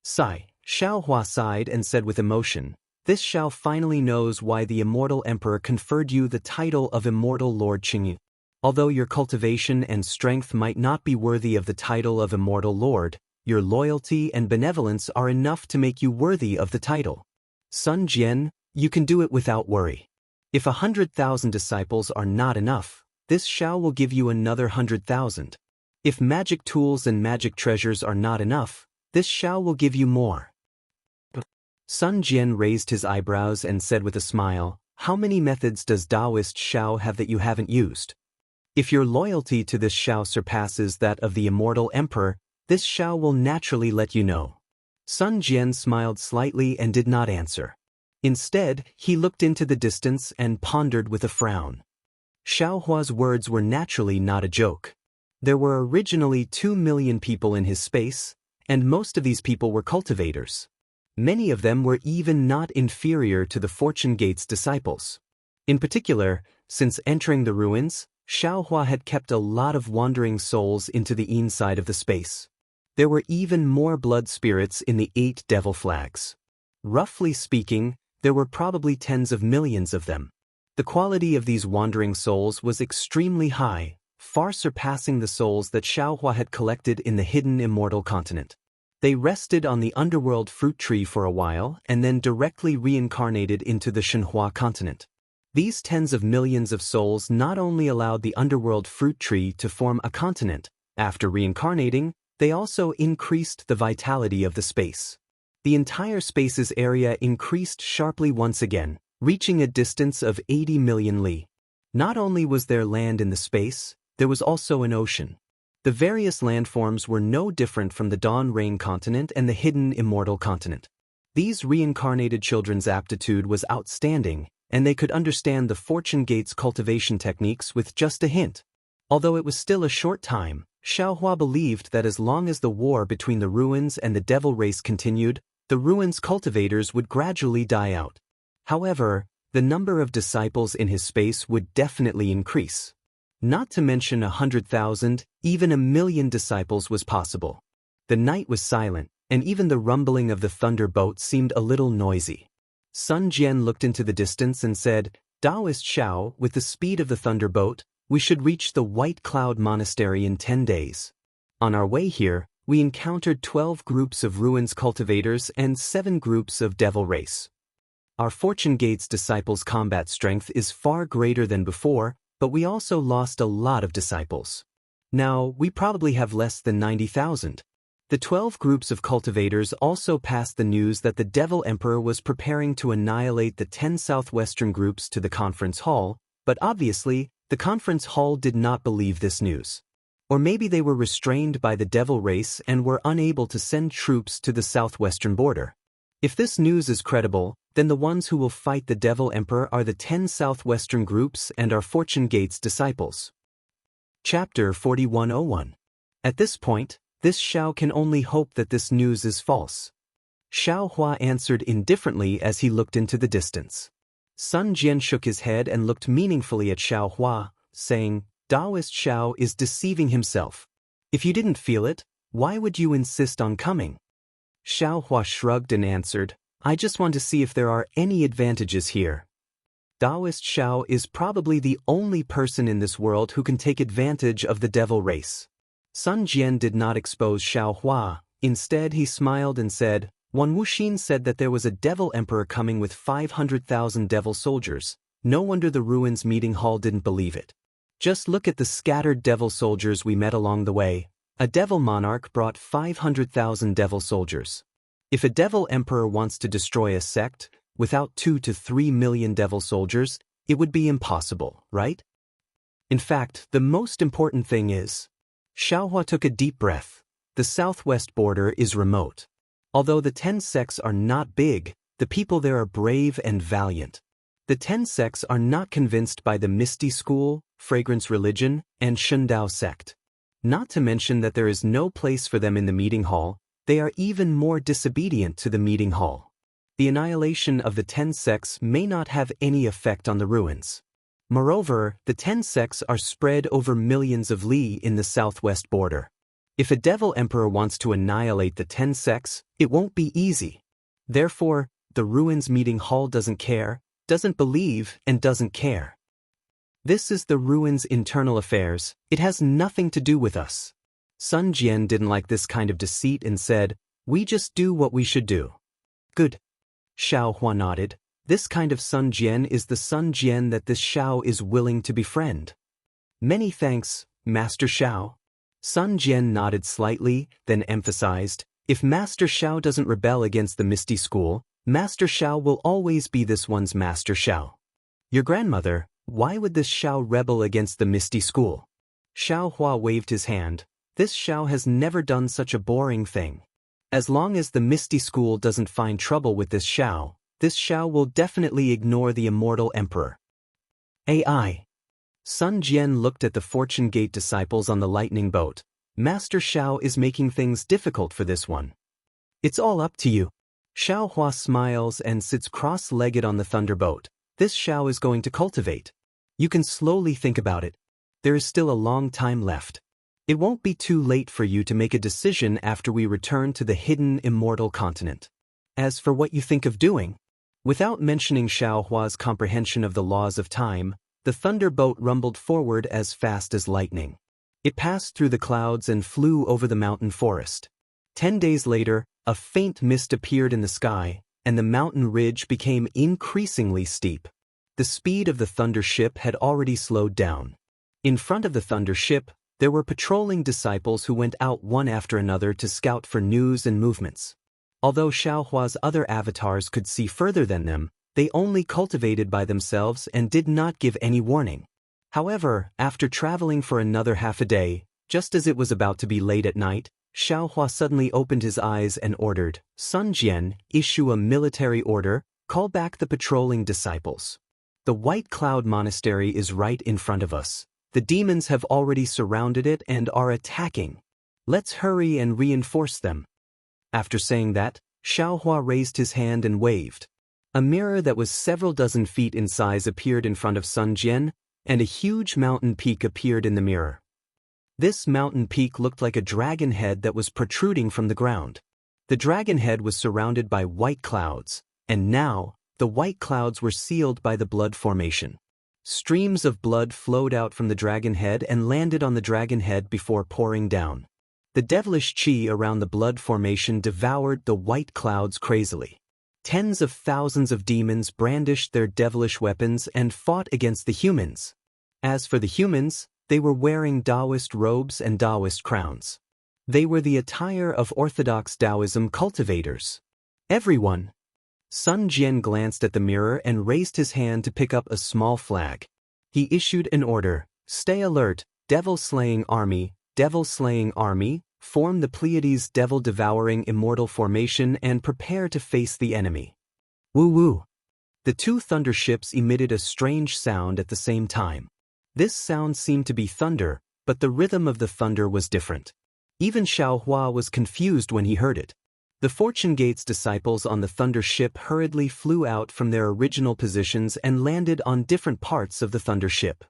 Sigh, Xiaohua sighed and said with emotion, this Xiao finally knows why the Immortal Emperor conferred you the title of Immortal Lord Qingyu. Although your cultivation and strength might not be worthy of the title of Immortal Lord, your loyalty and benevolence are enough to make you worthy of the title. Sun Jian, you can do it without worry. If 100,000 disciples are not enough, this Xiao will give you another 100,000. If magic tools and magic treasures are not enough, this Xiao will give you more. Sun Jian raised his eyebrows and said with a smile, how many methods does Taoist Xiao have that you haven't used? If your loyalty to this Xiao surpasses that of the Immortal Emperor, this Xiao will naturally let you know. Sun Jian smiled slightly and did not answer. Instead, he looked into the distance and pondered with a frown. Xiaohua's words were naturally not a joke. There were originally 2 million people in his space, and most of these people were cultivators. Many of them were even not inferior to the Fortune Gate's disciples. In particular, since entering the ruins, Xiaohua had kept a lot of wandering souls into the inside of the space. There were even more blood spirits in the 8 devil flags. Roughly speaking, there were probably tens of millions of them. The quality of these wandering souls was extremely high, far surpassing the souls that Xiaohua had collected in the hidden immortal continent. They rested on the underworld fruit tree for a while and then directly reincarnated into the Shenhua continent. These tens of millions of souls not only allowed the underworld fruit tree to form a continent, after reincarnating, they also increased the vitality of the space. The entire space's area increased sharply once again, reaching a distance of 80 million li. Not only was there land in the space, there was also an ocean. The various landforms were no different from the Dawn Rain continent and the hidden immortal continent. These reincarnated children's aptitude was outstanding, and they could understand the Fortune Gate's cultivation techniques with just a hint. Although it was still a short time, Xiaohua believed that as long as the war between the ruins and the devil race continued, the ruins' cultivators would gradually die out. However, the number of disciples in his space would definitely increase. Not to mention 100,000, even 1,000,000 disciples was possible. The night was silent, and even the rumbling of the thunder boat seemed a little noisy. Sun Jian looked into the distance and said, Taoist Xiao, with the speed of the thunder boat, we should reach the White Cloud Monastery in 10 days. On our way here, we encountered 12 groups of ruins cultivators and 7 groups of devil race. Our Fortune Gate's disciples' combat strength is far greater than before, but we also lost a lot of disciples. Now, we probably have less than 90,000. The 12 groups of cultivators also passed the news that the Devil Emperor was preparing to annihilate the 10 southwestern groups to the conference hall, but obviously, the conference hall did not believe this news. Or maybe they were restrained by the devil race and were unable to send troops to the southwestern border. If this news is credible, then the ones who will fight the Devil Emperor are the 10 southwestern groups and our Fortune Gate's disciples. Chapter 4101. At this point, this Xiao can only hope that this news is false. Xiaohua answered indifferently as he looked into the distance. Sun Jian shook his head and looked meaningfully at Xiaohua, saying, Taoist Xiao is deceiving himself. If you didn't feel it, why would you insist on coming? Xiaohua shrugged and answered, I just want to see if there are any advantages here. Taoist Xiao is probably the only person in this world who can take advantage of the devil race. Sun Jian did not expose Xiaohua. Instead, he smiled and said, Wan Wuxin said that there was a devil emperor coming with 500,000 devil soldiers. No wonder the ruins meeting hall didn't believe it. Just look at the scattered devil soldiers we met along the way. A devil monarch brought 500,000 devil soldiers. If a devil emperor wants to destroy a sect, Without 2 to 3 million devil soldiers, it would be impossible, right? In fact, the most important thing is, Xiaohua took a deep breath. The southwest border is remote. Although the 10 sects are not big, the people there are brave and valiant. The 10 sects are not convinced by the Misty School, Fragrance Religion, and Shundao sect. Not to mention that there is no place for them in the meeting hall, they are even more disobedient to the meeting hall. The annihilation of the 10 sects may not have any effect on the ruins. Moreover, the 10 sects are spread over millions of li in the southwest border. If a devil emperor wants to annihilate the 10 sects, it won't be easy. Therefore, the ruins meeting hall doesn't care, doesn't believe, and doesn't care. This is the ruins' internal affairs, it has nothing to do with us. Sun Jian didn't like this kind of deceit and said, "We just do what we should do." Good. Xiaohua nodded. This kind of Sun Jian is the Sun Jian that this Xiao is willing to befriend. Many thanks, Master Xiao. Sun Jian nodded slightly, then emphasized, if Master Xiao doesn't rebel against the Misty School, Master Xiao will always be this one's Master Xiao. Your grandmother, why would this Xiao rebel against the Misty School? Xiaohua waved his hand. This Xiao has never done such a boring thing. As long as the Misty School doesn't find trouble with this Xiao will definitely ignore the Immortal Emperor. AI. Sun Jian looked at the Fortune Gate disciples on the lightning boat. Master Xiao is making things difficult for this one. It's all up to you. Xiaohua smiles and sits cross-legged on the thunderboat. This Xiao is going to cultivate. You can slowly think about it. There is still a long time left. It won't be too late for you to make a decision after we return to the hidden immortal continent. As for what you think of doing, without mentioning Xiaohua's comprehension of the laws of time, the thunderboat rumbled forward as fast as lightning. It passed through the clouds and flew over the mountain forest. 10 days later, a faint mist appeared in the sky, and the mountain ridge became increasingly steep. The speed of the thunder ship had already slowed down. In front of the thunder ship, there were patrolling disciples who went out one after another to scout for news and movements. Although Xiaohua's other avatars could see further than them, they only cultivated by themselves and did not give any warning. However, after traveling for another half a day, just as it was about to be late at night, Xiaohua suddenly opened his eyes and ordered, Sun Jian, issue a military order, call back the patrolling disciples. The White Cloud Monastery is right in front of us. The demons have already surrounded it and are attacking. Let's hurry and reinforce them. After saying that, Xiaohua raised his hand and waved. A mirror that was several dozen feet in size appeared in front of Sun Jian, and a huge mountain peak appeared in the mirror. This mountain peak looked like a dragon head that was protruding from the ground. The dragon head was surrounded by white clouds, and now, the white clouds were sealed by the blood formation. Streams of blood flowed out from the dragon head and landed on the dragon head before pouring down. The devilish chi around the blood formation devoured the white clouds crazily. Tens of thousands of demons brandished their devilish weapons and fought against the humans. As for the humans, they were wearing Taoist robes and Taoist crowns. They were the attire of orthodox Taoism cultivators. Everyone. Sun Jian glanced at the mirror and raised his hand to pick up a small flag. He issued an order, stay alert, devil-slaying army, form the Pleiades devil-devouring immortal formation and prepare to face the enemy. Woo-woo. The two thunder ships emitted a strange sound at the same time. This sound seemed to be thunder, but the rhythm of the thunder was different. Even Xiaohua was confused when he heard it. The Fortune Gate's disciples on the thunder ship hurriedly flew out from their original positions and landed on different parts of the thunder ship.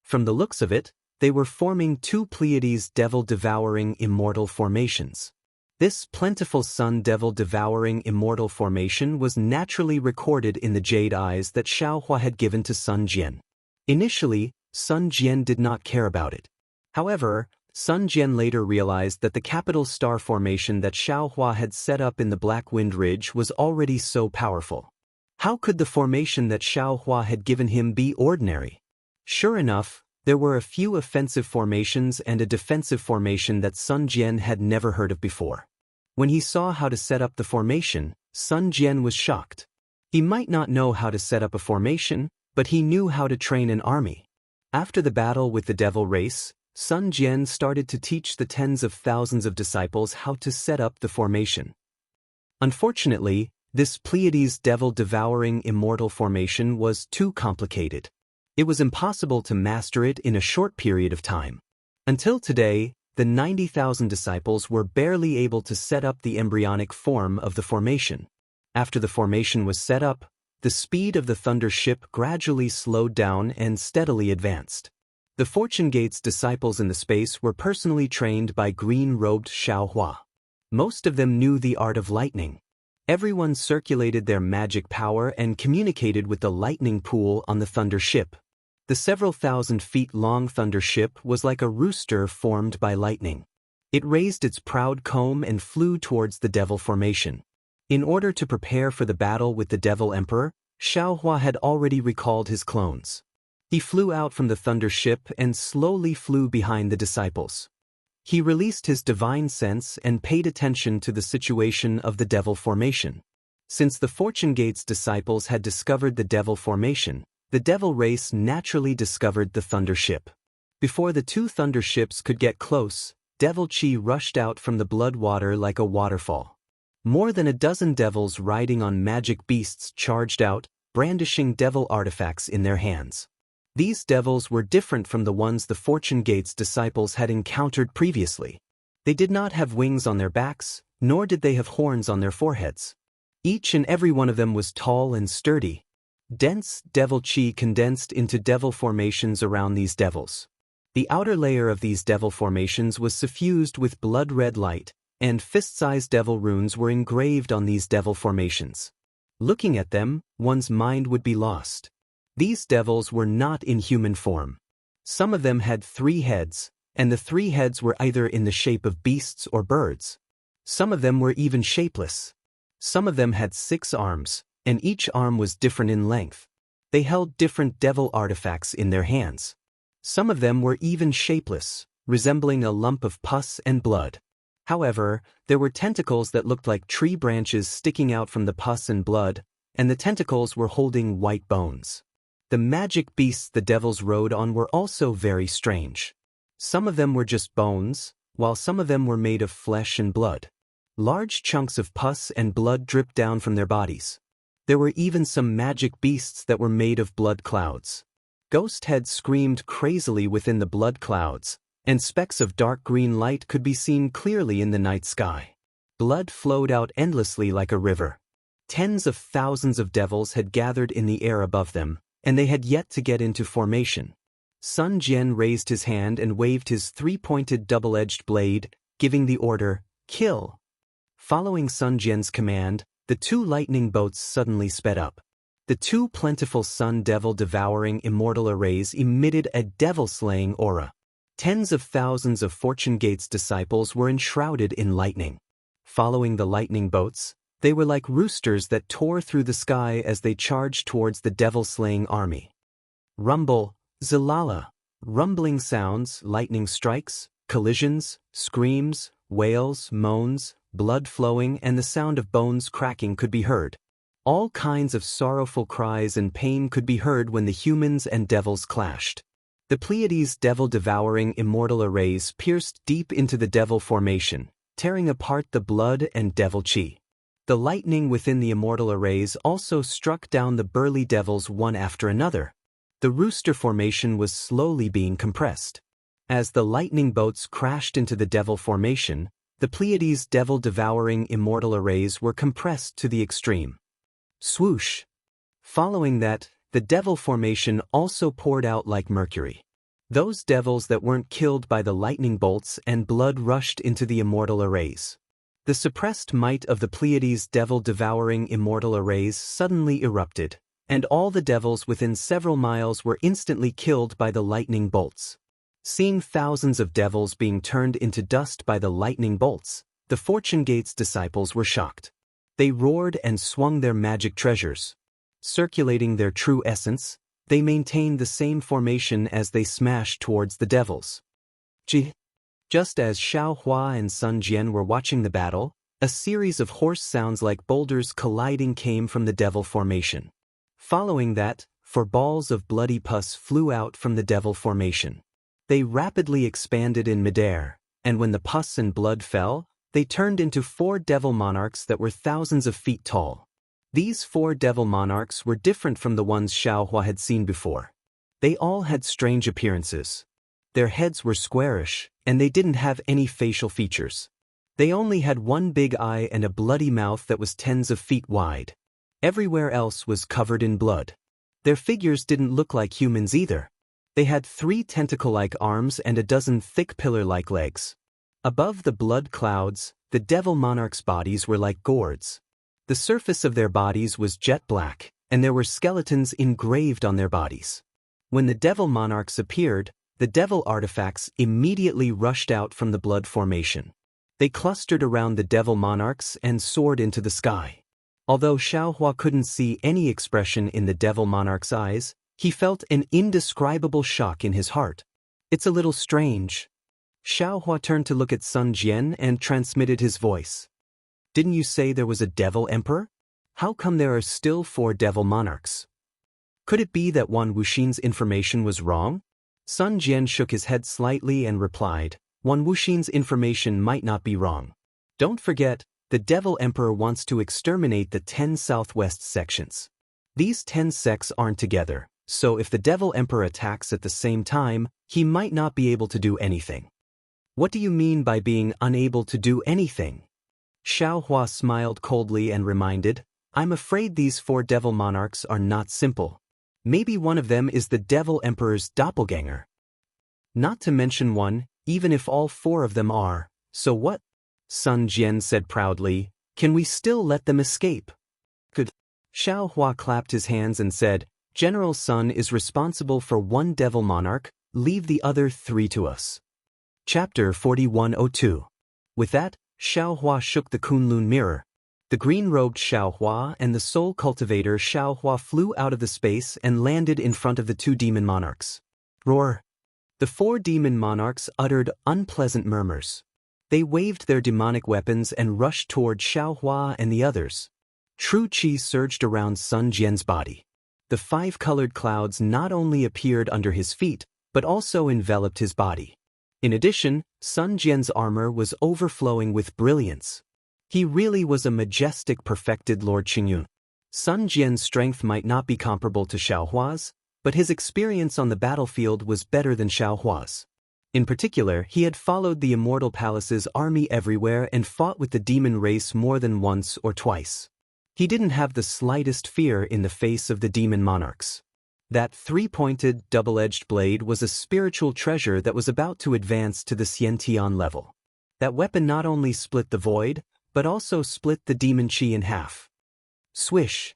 From the looks of it, they were forming two Pleiades devil-devouring immortal formations. This plentiful sun devil-devouring immortal formation was naturally recorded in the jade eyes that Xiaohua had given to Sun Jian. Initially, Sun Jian did not care about it. However, Sun Jian later realized that the capital star formation that Xiaohua had set up in the Black Wind Ridge was already so powerful. How could the formation that Xiaohua had given him be ordinary? Sure enough, there were a few offensive formations and a defensive formation that Sun Jian had never heard of before. When he saw how to set up the formation, Sun Jian was shocked. He might not know how to set up a formation, but he knew how to train an army. After the battle with the devil race, Sun Jian started to teach the tens of thousands of disciples how to set up the formation. Unfortunately, this Pleiades devil-devouring immortal formation was too complicated. It was impossible to master it in a short period of time. Until today, the 90,000 disciples were barely able to set up the embryonic form of the formation. After the formation was set up, the speed of the thunder ship gradually slowed down and steadily advanced. The Fortune Gate's disciples in the space were personally trained by green-robed Xiaohua. Most of them knew the art of lightning. Everyone circulated their magic power and communicated with the lightning pool on the thunder ship. The several thousand feet long thunder ship was like a rooster formed by lightning. It raised its proud comb and flew towards the devil formation. In order to prepare for the battle with the devil emperor, Xiaohua had already recalled his clones. He flew out from the thunder ship and slowly flew behind the disciples. He released his divine sense and paid attention to the situation of the devil formation. Since the Fortune Gate's disciples had discovered the devil formation, the devil race naturally discovered the thunder ship. Before the two thunder ships could get close, devil chi rushed out from the blood water like a waterfall. More than a dozen devils riding on magic beasts charged out, brandishing devil artifacts in their hands. These devils were different from the ones the Fortune Gate's disciples had encountered previously. They did not have wings on their backs, nor did they have horns on their foreheads. Each and every one of them was tall and sturdy. Dense devil chi condensed into devil formations around these devils. The outer layer of these devil formations was suffused with blood-red light, and fist-sized devil runes were engraved on these devil formations. Looking at them, one's mind would be lost. These devils were not in human form. Some of them had 3 heads, and the 3 heads were either in the shape of beasts or birds. Some of them were even shapeless. Some of them had 6 arms, and each arm was different in length. They held different devil artifacts in their hands. Some of them were even shapeless, resembling a lump of pus and blood. However, there were tentacles that looked like tree branches sticking out from the pus and blood, and the tentacles were holding white bones. The magic beasts the devils rode on were also very strange. Some of them were just bones, while some of them were made of flesh and blood. Large chunks of pus and blood dripped down from their bodies. There were even some magic beasts that were made of blood clouds. Ghost heads screamed crazily within the blood clouds, and specks of dark green light could be seen clearly in the night sky. Blood flowed out endlessly like a river. Tens of thousands of devils had gathered in the air above them, and they had yet to get into formation. Sun Jian raised his hand and waved his 3-pointed double-edged blade, giving the order, "Kill." Following Sun Jian's command, the 2 lightning boats suddenly sped up. The 2 plentiful sun devil-devouring immortal arrays emitted a devil-slaying aura. Tens of thousands of Fortune Gate's disciples were enshrouded in lightning. Following the lightning boats, they were like roosters that tore through the sky as they charged towards the devil-slaying army. Rumble, zilala, rumbling sounds, lightning strikes, collisions, screams, wails, moans, blood flowing, and the sound of bones cracking could be heard. All kinds of sorrowful cries and pain could be heard when the humans and devils clashed. The Pleiades devil-devouring immortal arrays pierced deep into the devil formation, tearing apart the blood and devil chi. The lightning within the immortal arrays also struck down the burly devils one after another. The rooster formation was slowly being compressed. As the lightning bolts crashed into the devil formation, the Pleiades devil-devouring immortal arrays were compressed to the extreme. Swoosh! Following that, the devil formation also poured out like mercury. Those devils that weren't killed by the lightning bolts and blood rushed into the immortal arrays. The suppressed might of the Pleiades devil-devouring immortal arrays suddenly erupted, and all the devils within several miles were instantly killed by the lightning bolts. Seeing thousands of devils being turned into dust by the lightning bolts, the Fortune Gate's disciples were shocked. They roared and swung their magic treasures. Circulating their true essence, they maintained the same formation as they smashed towards the devils. Just as Xiaohua and Sun Jian were watching the battle, A series of hoarse sounds like boulders colliding came from the devil formation. Following that, 4 balls of bloody pus flew out from the devil formation. They rapidly expanded in midair, and when the pus and blood fell, they turned into 4 devil monarchs that were thousands of feet tall. These 4 devil monarchs were different from the ones Xiaohua had seen before. They all had strange appearances. Their heads were squarish, and they didn't have any facial features. They only had one big eye and a bloody mouth that was tens of feet wide. Everywhere else was covered in blood. Their figures didn't look like humans either. They had 3 tentacle-like arms and a dozen thick pillar-like legs. Above the blood clouds, the devil monarchs' bodies were like gourds. The surface of their bodies was jet black, and there were skeletons engraved on their bodies. When the devil monarchs appeared, the devil artifacts immediately rushed out from the blood formation. They clustered around the devil monarchs and soared into the sky. Although Xiaohua couldn't see any expression in the devil monarch's eyes, he felt an indescribable shock in his heart. "It's a little strange." Xiaohua turned to look at Sun Jian and transmitted his voice. "Didn't you say there was a devil emperor? How come there are still 4 devil monarchs? Could it be that Wan Wuxin's information was wrong?" Sun Jian shook his head slightly and replied, "Wan Wuxin's information might not be wrong. Don't forget, the devil emperor wants to exterminate the 10 southwest sections. These 10 sects aren't together, so if the devil emperor attacks at the same time, he might not be able to do anything." "What do you mean by being unable to do anything?" Xiaohua smiled coldly and reminded, "I'm afraid these 4 devil monarchs are not simple. Maybe one of them is the devil emperor's doppelganger. Not to mention one, even if all 4 of them are, so what?" Sun Jian said proudly, "Can we still let them escape?" "Good." Xiaohua clapped his hands and said, "General Sun is responsible for 1 devil monarch, leave the other 3 to us." Chapter 4102. With that, Xiaohua shook the Kunlun mirror. The green-robed Xiaohua and the soul cultivator Xiaohua flew out of the space and landed in front of the 2 demon monarchs. Roar! The 4 demon monarchs uttered unpleasant murmurs. They waved their demonic weapons and rushed toward Xiaohua and the others. True qi surged around Sun Jian's body. The 5-colored clouds not only appeared under his feet, but also enveloped his body. In addition, Sun Jian's armor was overflowing with brilliance. He really was a majestic perfected Lord Qingyun. Sun Jian's strength might not be comparable to Xiaohua's, but his experience on the battlefield was better than Xiaohua's. In particular, he had followed the Immortal Palace's army everywhere and fought with the demon race more than once or twice. He didn't have the slightest fear in the face of the demon monarchs. That 3-pointed, double-edged blade was a spiritual treasure that was about to advance to the Xiantian level. That weapon not only split the void, but also split the demon qi in half. Swish!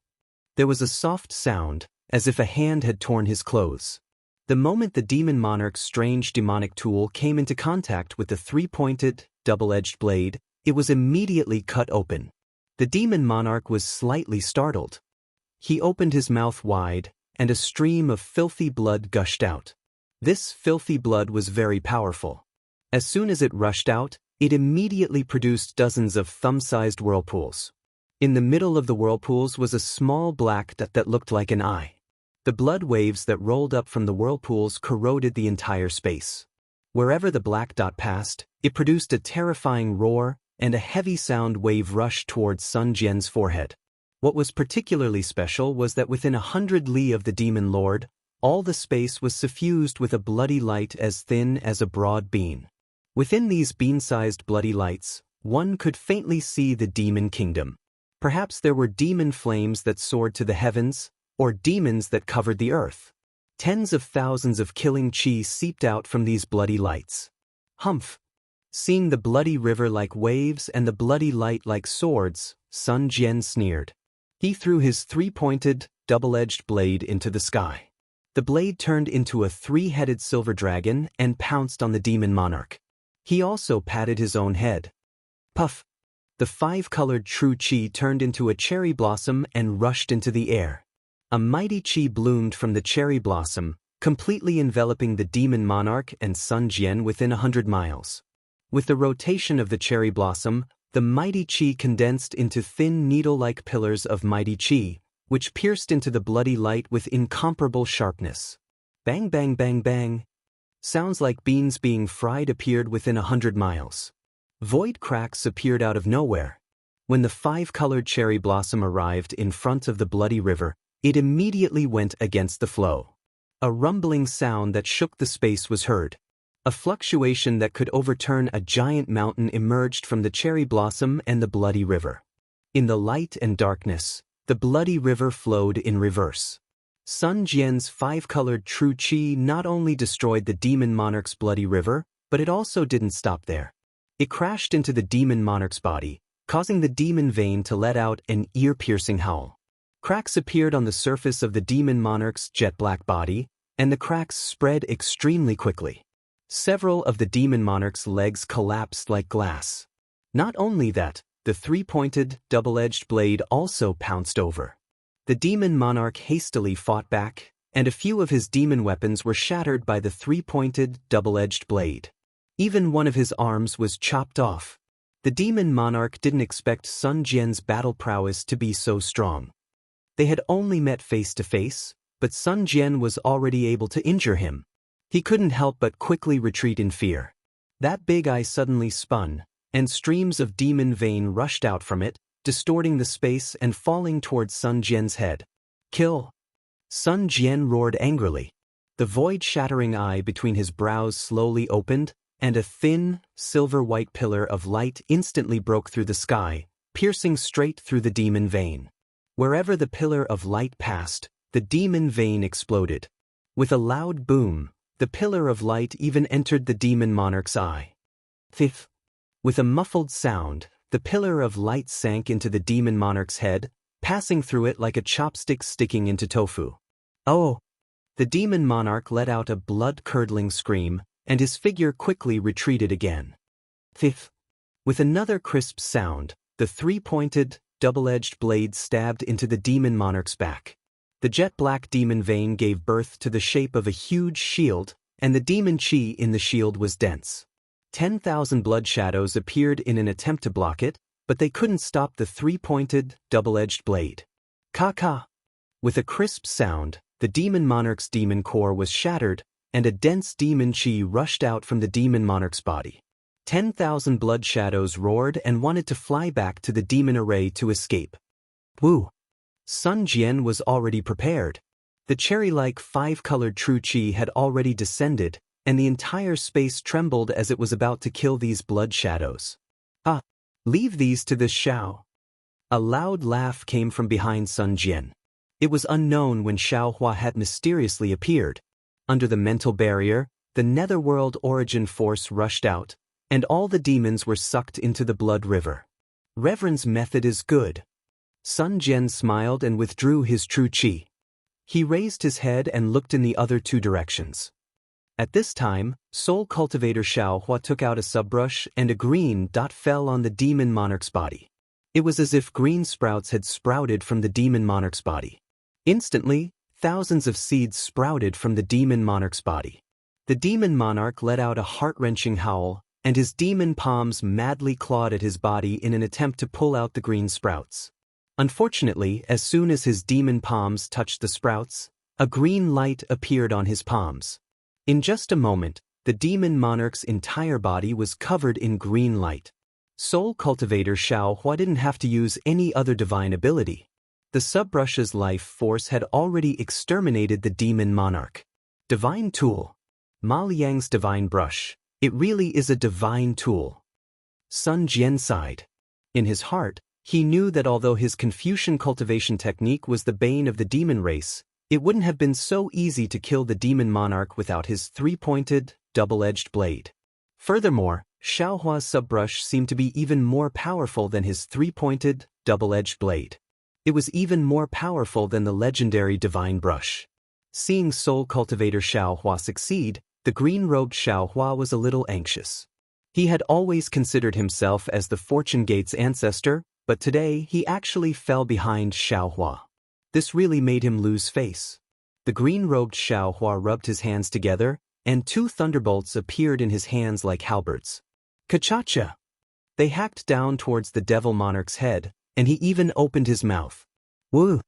There was a soft sound, as if a hand had torn his clothes. The moment the demon monarch's strange demonic tool came into contact with the 3-pointed, double-edged blade, it was immediately cut open. The demon monarch was slightly startled. He opened his mouth wide, and a stream of filthy blood gushed out. This filthy blood was very powerful. As soon as it rushed out, it immediately produced dozens of thumb-sized whirlpools. In the middle of the whirlpools was a small black dot that looked like an eye. The blood waves that rolled up from the whirlpools corroded the entire space. Wherever the black dot passed, it produced a terrifying roar, and a heavy sound wave rushed towards Sun Jian's forehead. What was particularly special was that within 100 li of the demon lord, all the space was suffused with a bloody light as thin as a broad bean. Within these bean-sized bloody lights, one could faintly see the demon kingdom. Perhaps there were demon flames that soared to the heavens, or demons that covered the earth. Tens of thousands of killing qi seeped out from these bloody lights. Humph! Seeing the bloody river like waves and the bloody light like swords, Sun Jian sneered. He threw his 3-pointed, double-edged blade into the sky. The blade turned into a 3-headed silver dragon and pounced on the demon monarch. He also patted his own head. Puff! The 5-colored true qi turned into a cherry blossom and rushed into the air. A mighty qi bloomed from the cherry blossom, completely enveloping the demon monarch and Sun Jian within 100 miles. With the rotation of the cherry blossom, The mighty qi condensed into thin needle-like pillars of mighty qi, which pierced into the bloody light with incomparable sharpness. Bang bang bang bang. Sounds like beans being fried appeared within 100 miles. Void cracks appeared out of nowhere. When the 5-colored cherry blossom arrived in front of the bloody river, it immediately went against the flow. A rumbling sound that shook the space was heard. A fluctuation that could overturn a giant mountain emerged from the cherry blossom and the bloody river. In the light and darkness, the bloody river flowed in reverse. Sun Jian's 5-colored true qi not only destroyed the demon monarch's bloody river, but it also didn't stop there. It crashed into the demon monarch's body, causing the demon vein to let out an ear-piercing howl. Cracks appeared on the surface of the demon monarch's jet-black body, and the cracks spread extremely quickly. Several of the demon monarch's legs collapsed like glass. Not only that, the 3-pointed, double-edged blade also pounced over. The demon monarch hastily fought back, and a few of his demon weapons were shattered by the 3-pointed, double-edged blade. Even one of his arms was chopped off. The demon monarch didn't expect Sun Jian's battle prowess to be so strong. They had only met face to face, but Sun Jian was already able to injure him. He couldn't help but quickly retreat in fear. That big eye suddenly spun, and streams of demon vein rushed out from it, distorting the space and falling towards Sun Jian's head. Kill! Sun Jian roared angrily. The void-shattering eye between his brows slowly opened, and a thin, silver-white pillar of light instantly broke through the sky, piercing straight through the demon vein. Wherever the pillar of light passed, the demon vein exploded. With a loud boom, the pillar of light even entered the demon monarch's eye. Thief! With a muffled sound, the pillar of light sank into the demon monarch's head, passing through it like a chopstick sticking into tofu. Oh! The demon monarch let out a blood-curdling scream, and his figure quickly retreated again. Thief! With another crisp sound, the 3-pointed, double-edged blade stabbed into the demon monarch's back. The jet-black demon vein gave birth to the shape of a huge shield, and the demon qi in the shield was dense. 10,000 blood shadows appeared in an attempt to block it, but they couldn't stop the 3-pointed, double-edged blade. Ka-ka! With a crisp sound, the demon monarch's demon core was shattered, and a dense demon qi rushed out from the demon monarch's body. 10,000 blood shadows roared and wanted to fly back to the demon array to escape. Woo! Sun Jian was already prepared. The cherry-like 5-colored true qi had already descended, and the entire space trembled as it was about to kill these blood shadows. Ah! Leave these to this Xiao. A loud laugh came from behind Sun Jian. It was unknown when Xiao Hua had mysteriously appeared. Under the mental barrier, the netherworld origin force rushed out, and all the demons were sucked into the blood river. Reverend's method is good. Sun Jian smiled and withdrew his true qi. He raised his head and looked in the other 2 directions. At this time, Soul Cultivator Xiao Hua took out a subbrush and a green dot fell on the demon monarch's body. It was as if green sprouts had sprouted from the demon monarch's body. Instantly, thousands of seeds sprouted from the demon monarch's body. The demon monarch let out a heart-wrenching howl, and his demon palms madly clawed at his body in an attempt to pull out the green sprouts. Unfortunately, as soon as his demon palms touched the sprouts, a green light appeared on his palms. In just a moment, the demon monarch's entire body was covered in green light. Soul Cultivator Xiao Hua didn't have to use any other divine ability. The subbrush's life force had already exterminated the demon monarch. Divine tool. Ma Liang's divine brush. It really is a divine tool. Sun Jian sighed. In his heart, he knew that although his Confucian cultivation technique was the bane of the demon race, it wouldn't have been so easy to kill the demon monarch without his 3-pointed, double-edged blade. Furthermore, Xiao Hua's subbrush seemed to be even more powerful than his 3-pointed, double-edged blade. It was even more powerful than the legendary divine brush. Seeing Soul Cultivator Xiao Hua succeed, the green-robed Xiao Hua was a little anxious. He had always considered himself as the Fortune Gate's ancestor, but today he actually fell behind Xiao Hua. This really made him lose face. The green-robed Xiao Hua rubbed his hands together, and 2 thunderbolts appeared in his hands like halberds. Ka-cha-cha! They hacked down towards the devil monarch's head, and he even opened his mouth. Woo!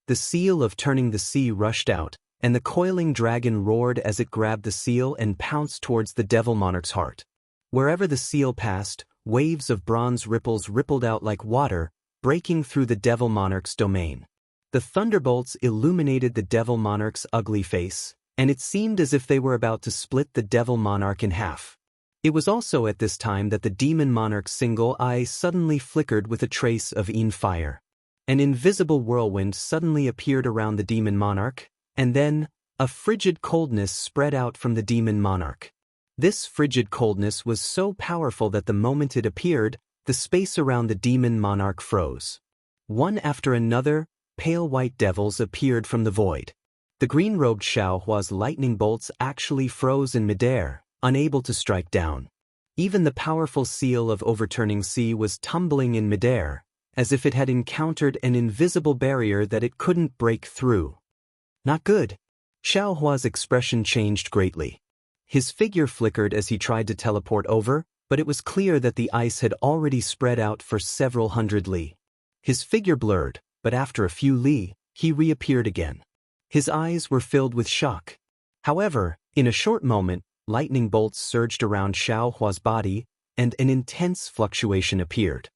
The seal of turning the sea rushed out, and the coiling dragon roared as it grabbed the seal and pounced towards the devil monarch's heart. Wherever the seal passed, waves of bronze ripples rippled out like water, breaking through the devil monarch's domain. The thunderbolts illuminated the devil monarch's ugly face, and it seemed as if they were about to split the devil monarch in half. It was also at this time that the demon monarch's single eye suddenly flickered with a trace of fire. An invisible whirlwind suddenly appeared around the demon monarch, and then, a frigid coldness spread out from the demon monarch. This frigid coldness was so powerful that the moment it appeared, the space around the demon monarch froze. One after another, pale white devils appeared from the void. The green-robed Xiaohua's lightning bolts actually froze in midair, unable to strike down. Even the powerful seal of overturning sea was tumbling in midair, as if it had encountered an invisible barrier that it couldn't break through. Not good. Xiaohua's expression changed greatly. His figure flickered as he tried to teleport over, but it was clear that the ice had already spread out for several hundred li. His figure blurred, but after a few li, he reappeared again. His eyes were filled with shock. However, in a short moment, lightning bolts surged around Xiaohua's body, and an intense fluctuation appeared.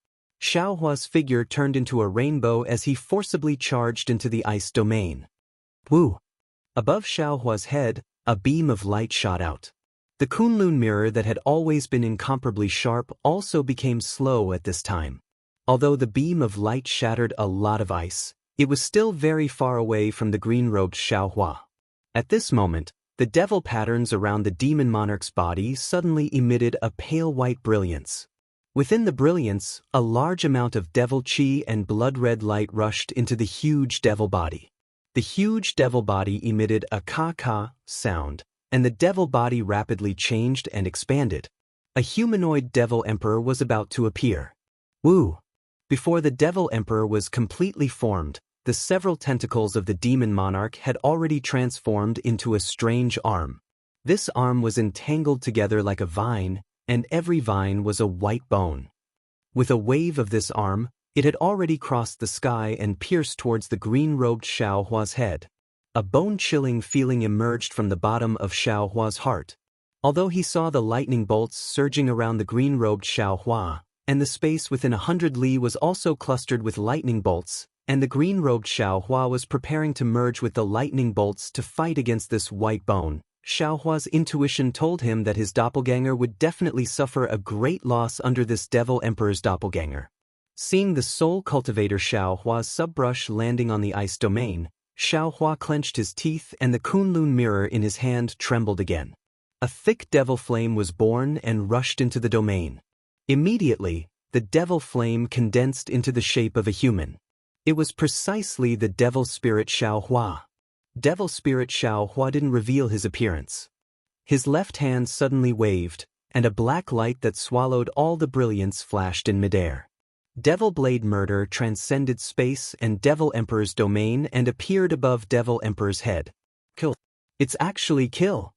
Xiaohua's figure turned into a rainbow as he forcibly charged into the ice domain. Woo! Above Xiaohua's head, a beam of light shot out. The Kunlun mirror that had always been incomparably sharp also became slow at this time. Although the beam of light shattered a lot of ice, it was still very far away from the green-robed Xiaohua. At this moment, the devil patterns around the demon monarch's body suddenly emitted a pale white brilliance. Within the brilliance, a large amount of devil chi and blood-red light rushed into the huge devil body. The huge devil body emitted a ka-ka sound, and the devil body rapidly changed and expanded. A humanoid devil emperor was about to appear. Woo! Before the devil emperor was completely formed, the several tentacles of the demon monarch had already transformed into a strange arm. This arm was entangled together like a vine, and every vine was a white bone. With a wave of this arm, it had already crossed the sky and pierced towards the green-robed Xiaohua's head. A bone-chilling feeling emerged from the bottom of Xiaohua's heart. Although he saw the lightning bolts surging around the green-robed Xiaohua, and the space within 100 li was also clustered with lightning bolts, and the green-robed Xiaohua was preparing to merge with the lightning bolts to fight against this white bone, Xiaohua's intuition told him that his doppelganger would definitely suffer a great loss under this devil emperor's doppelganger. Seeing the soul cultivator Xiaohua's subbrush landing on the ice domain, Xiaohua clenched his teeth and the Kunlun mirror in his hand trembled again. A thick devil flame was born and rushed into the domain. Immediately, the devil flame condensed into the shape of a human. It was precisely the devil spirit Xiaohua. Devil spirit Xiaohua didn't reveal his appearance. His left hand suddenly waved, and a black light that swallowed all the brilliance flashed in midair. Devil Blade Murder transcended space and Devil Emperor's domain and appeared above Devil Emperor's head. Kill. It's actually kill.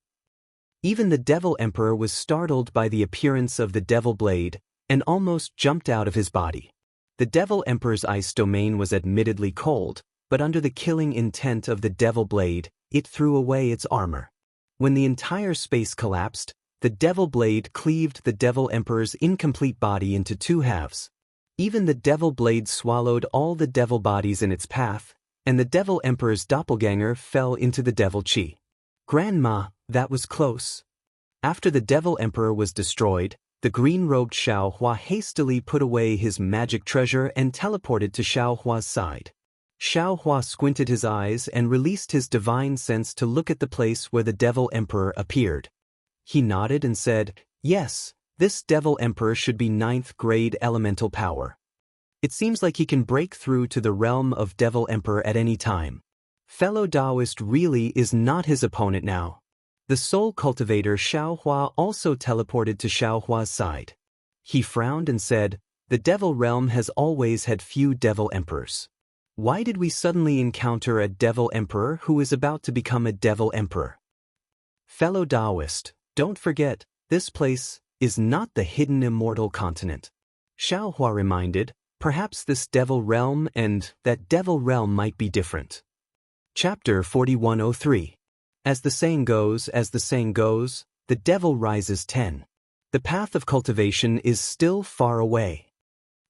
Even the Devil Emperor was startled by the appearance of the Devil Blade, and almost jumped out of his body. The Devil Emperor's ice domain was admittedly cold, but under the killing intent of the Devil Blade, it threw away its armor. When the entire space collapsed, the Devil Blade cleaved the Devil Emperor's incomplete body into two halves. Even the Devil Blade swallowed all the devil bodies in its path, and the Devil Emperor's doppelganger fell into the Devil Chi. Grandma, that was close. After the Devil Emperor was destroyed, the green-robed Xiaohua hastily put away his magic treasure and teleported to Xiaohua's side. Xiaohua squinted his eyes and released his divine sense to look at the place where the Devil Emperor appeared. He nodded and said, "Yes, this Devil Emperor should be 9th grade elemental power. It seems like he can break through to the realm of Devil Emperor at any time. Fellow Taoist really is not his opponent now." The soul cultivator Xiaohua also teleported to Xiaohua's side. He frowned and said, "The Devil Realm has always had few Devil Emperors. Why did we suddenly encounter a Devil Emperor who is about to become a Devil Emperor? Fellow Taoist, don't forget, this place is not the hidden immortal continent. Xiaohua reminded, perhaps this devil realm and that devil realm might be different. Chapter 4103. As the saying goes, the devil rises 10. The path of cultivation is still far away.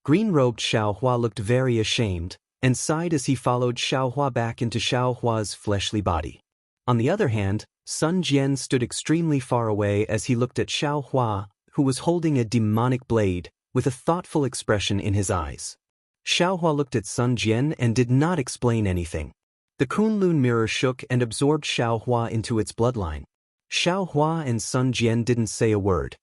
Green-robed Xiaohua looked very ashamed, and sighed as he followed Xiaohua back into Xiaohua's fleshly body. On the other hand, Sun Jian stood extremely far away as he looked at Xiaohua, who was holding a demonic blade, with a thoughtful expression in his eyes. Xiaohua looked at Sun Jian and did not explain anything. The Kunlun mirror shook and absorbed Xiaohua into its bloodline. Xiaohua and Sun Jian didn't say a word.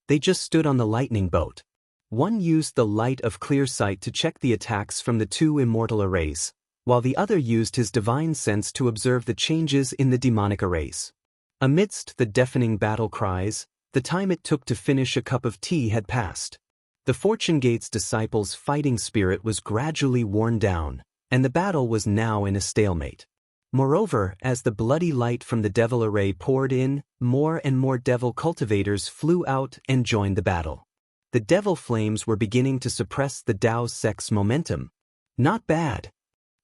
They just stood on the lightning boat. One used the light of clear sight to check the attacks from the two immortal arrays, while the other used his divine sense to observe the changes in the demonic arrays. Amidst the deafening battle cries, the time it took to finish a cup of tea had passed. The Fortune Gate's disciples' fighting spirit was gradually worn down, and the battle was now in a stalemate. Moreover, as the bloody light from the devil array poured in, more and more devil cultivators flew out and joined the battle. The devil flames were beginning to suppress the Dao sect's momentum. Not bad.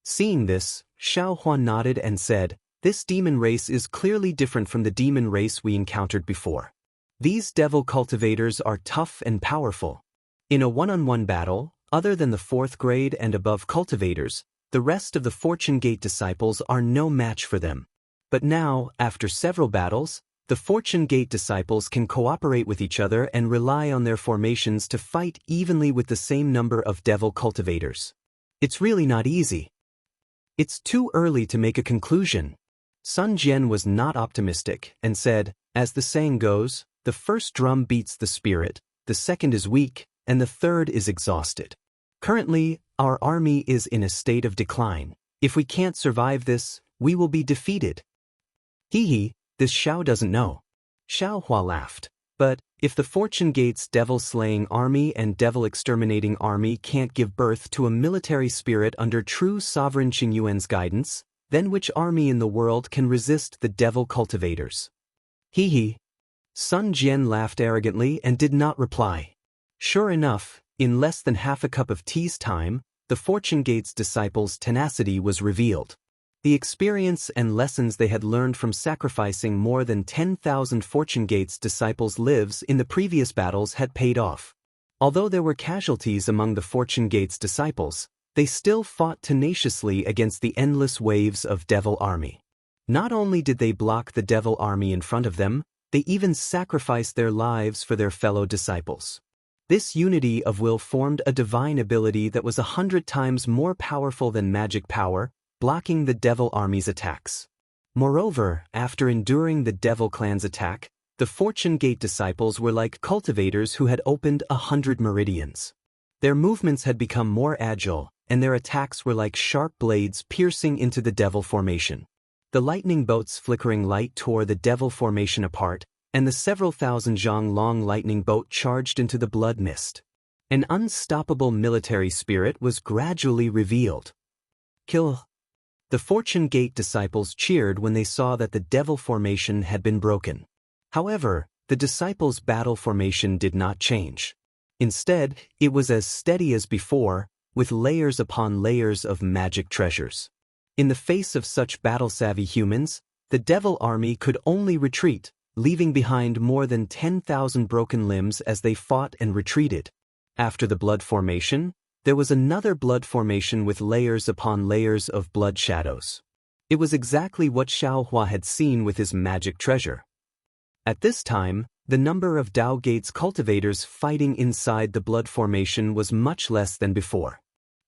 Seeing this, Xiaohua nodded and said, "This demon race is clearly different from the demon race we encountered before. These devil cultivators are tough and powerful. In a one-on-one battle, other than the 4th grade and above cultivators, the rest of the Fortune Gate disciples are no match for them. But now, after several battles, the Fortune Gate disciples can cooperate with each other and rely on their formations to fight evenly with the same number of devil cultivators. It's really not easy." "It's too early to make a conclusion." Sun Jian was not optimistic and said, "As the saying goes, the first drum beats the spirit, the second is weak, and the third is exhausted. Currently, our army is in a state of decline. If we can't survive this, we will be defeated." "Hee, this Xiao doesn't know." Xiaohua laughed. "But, if the Fortune Gate's devil-slaying army and devil-exterminating army can't give birth to a military spirit under true sovereign Qingyuan's guidance, then which army in the world can resist the devil cultivators?" "Hee." Sun Jian laughed arrogantly and did not reply. Sure enough, in less than half a cup of tea's time, the Fortune Gate's disciples' tenacity was revealed. The experience and lessons they had learned from sacrificing more than 10,000 Fortune Gate's disciples' lives in the previous battles had paid off. Although there were casualties among the Fortune Gate's disciples, they still fought tenaciously against the endless waves of devil army. Not only did they block the devil army in front of them, they even sacrificed their lives for their fellow disciples. This unity of will formed a divine ability that was 100 times more powerful than magic power, blocking the devil army's attacks. Moreover, after enduring the devil clan's attack, the Fortune Gate disciples were like cultivators who had opened 100 meridians. Their movements had become more agile, and their attacks were like sharp blades piercing into the devil formation. The lightning bolt's flickering light tore the devil formation apart, and the several thousand zhang long lightning bolt charged into the blood mist. An unstoppable military spirit was gradually revealed. "Kill!" The Fortune Gate disciples cheered when they saw that the devil formation had been broken. However, the disciples' battle formation did not change. Instead, it was as steady as before, with layers upon layers of magic treasures. In the face of such battle-savvy humans, the devil army could only retreat, leaving behind more than 10,000 broken limbs as they fought and retreated. After the blood formation, there was another blood formation with layers upon layers of blood shadows. It was exactly what Xiaohua had seen with his magic treasure. At this time, the number of Dao Gate's cultivators fighting inside the blood formation was much less than before.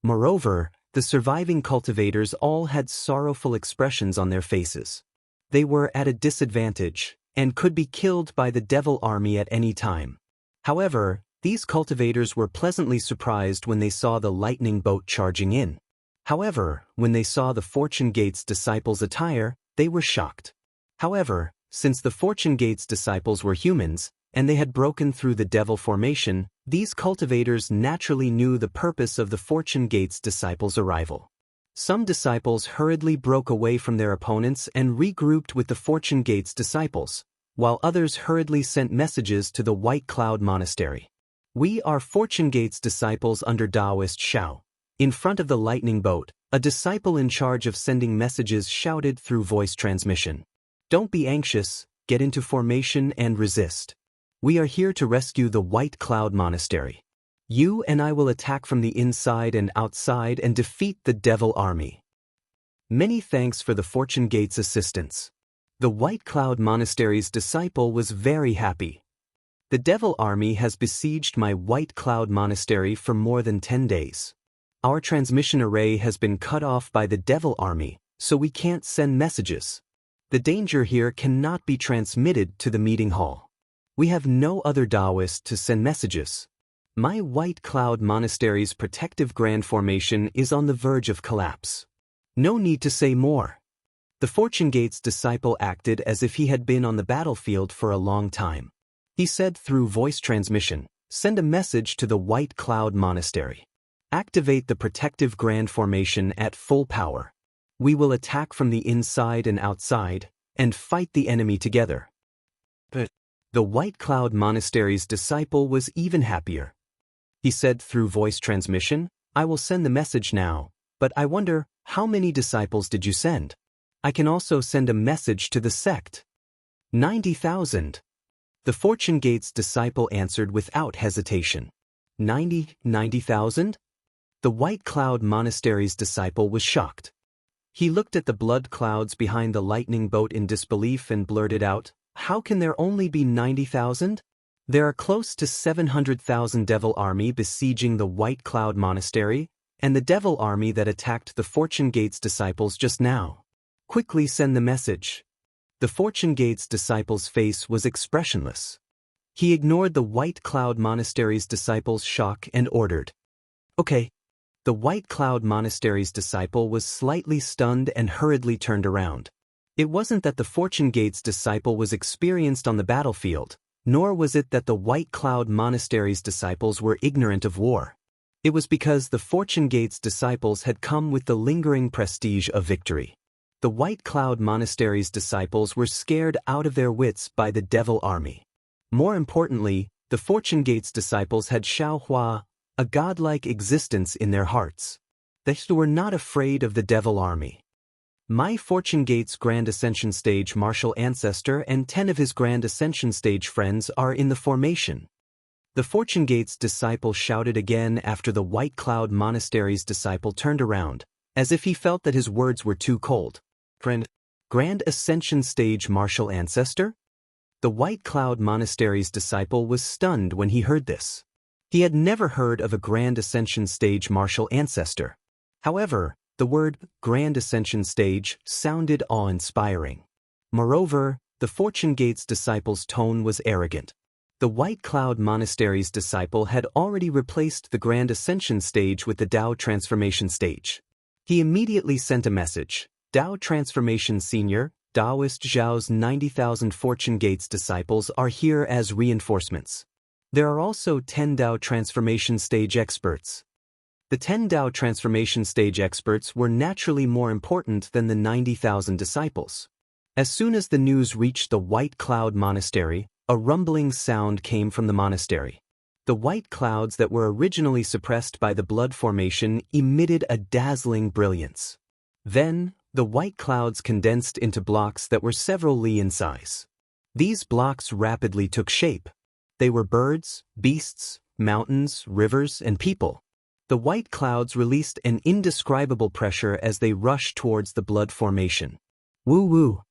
Moreover, the surviving cultivators all had sorrowful expressions on their faces. They were at a disadvantage, and could be killed by the devil army at any time. However, these cultivators were pleasantly surprised when they saw the lightning bolt charging in. However, when they saw the Fortune Gate's disciples' attire, they were shocked. However, since the Fortune Gate's disciples were humans, and they had broken through the devil formation, these cultivators naturally knew the purpose of the Fortune Gate's disciples' arrival. Some disciples hurriedly broke away from their opponents and regrouped with the Fortune Gate's disciples, while others hurriedly sent messages to the White Cloud Monastery. We are Fortune Gate's disciples under Taoist Xiao. In front of the lightning boat, a disciple in charge of sending messages shouted through voice transmission. Don't be anxious, get into formation and resist. We are here to rescue the White Cloud Monastery. You and I will attack from the inside and outside and defeat the Devil Army. Many thanks for the Fortune Gate's assistance. The White Cloud Monastery's disciple was very happy. The Devil Army has besieged my White Cloud Monastery for more than 10 days. Our transmission array has been cut off by the Devil Army, so we can't send messages. The danger here cannot be transmitted to the meeting hall. We have no other Taoist to send messages. My White Cloud Monastery's protective grand formation is on the verge of collapse. No need to say more. The Fortune Gate's disciple acted as if he had been on the battlefield for a long time. He said through voice transmission, send a message to the White Cloud Monastery. Activate the protective grand formation at full power. We will attack from the inside and outside, and fight the enemy together. But the White Cloud Monastery's disciple was even happier. He said through voice transmission, I will send the message now, but I wonder, how many disciples did you send? I can also send a message to the sect. 90,000. The Fortune Gate's disciple answered without hesitation. 90,000? The White Cloud Monastery's disciple was shocked. He looked at the blood clouds behind the lightning boat in disbelief and blurted out, how can there only be 90,000? There are close to 700,000 Devil Army besieging the White Cloud Monastery, and the Devil Army that attacked the Fortune Gate's disciples just now. Quickly send the message. The Fortune Gate's disciple's face was expressionless. He ignored the White Cloud Monastery's disciple's shock and ordered. Okay. The White Cloud Monastery's disciple was slightly stunned and hurriedly turned around. It wasn't that the Fortune Gate's disciple was experienced on the battlefield, nor was it that the White Cloud Monastery's disciples were ignorant of war. It was because the Fortune Gate's disciples had come with the lingering prestige of victory. The White Cloud Monastery's disciples were scared out of their wits by the Devil Army. More importantly, the Fortune Gate's disciples had Xiaohua, a godlike existence in their hearts. They were not afraid of the Devil Army. My Fortune Gate's Grand Ascension Stage martial ancestor and 10 of his Grand Ascension Stage friends are in the formation. The Fortune Gate's disciple shouted again after the White Cloud Monastery's disciple turned around, as if he felt that his words were too cold. Grand Ascension Stage martial ancestor? The White Cloud Monastery's disciple was stunned when he heard this. He had never heard of a Grand Ascension Stage martial ancestor. However, the word Grand Ascension Stage sounded awe-inspiring. Moreover, the Fortune Gate's disciple's tone was arrogant. The White Cloud Monastery's disciple had already replaced the Grand Ascension Stage with the Tao Transformation Stage. He immediately sent a message. Tao Transformation Senior, Taoist Zhao's 90,000 Fortune Gate's disciples are here as reinforcements. There are also 10 Tao Transformation Stage experts. The 10 Tao Transformation Stage experts were naturally more important than the 90,000 disciples. As soon as the news reached the White Cloud Monastery, a rumbling sound came from the monastery. The white clouds that were originally suppressed by the blood formation emitted a dazzling brilliance. Then, the white clouds condensed into blocks that were several li in size. These blocks rapidly took shape. They were birds, beasts, mountains, rivers, and people. The white clouds released an indescribable pressure as they rushed towards the blood formation. Woo-woo!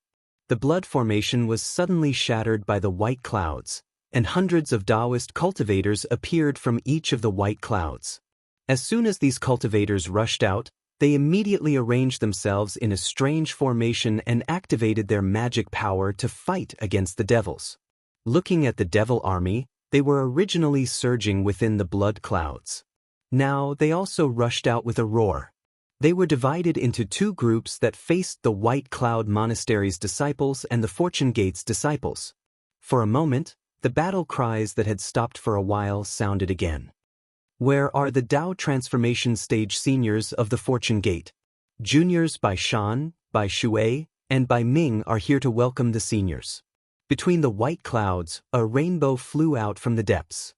The blood formation was suddenly shattered by the white clouds, and hundreds of Taoist cultivators appeared from each of the white clouds. As soon as these cultivators rushed out, they immediately arranged themselves in a strange formation and activated their magic power to fight against the devils. Looking at the Devil Army, they were originally surging within the blood clouds. Now they also rushed out with a roar. They were divided into two groups that faced the White Cloud Monastery's disciples and the Fortune Gate's disciples. For a moment, the battle cries that had stopped for a while sounded again. Where are the Tao Transformation Stage seniors of the Fortune Gate? Juniors by Shan, by Shui, and by Ming are here to welcome the seniors. Between the white clouds, a rainbow flew out from the depths.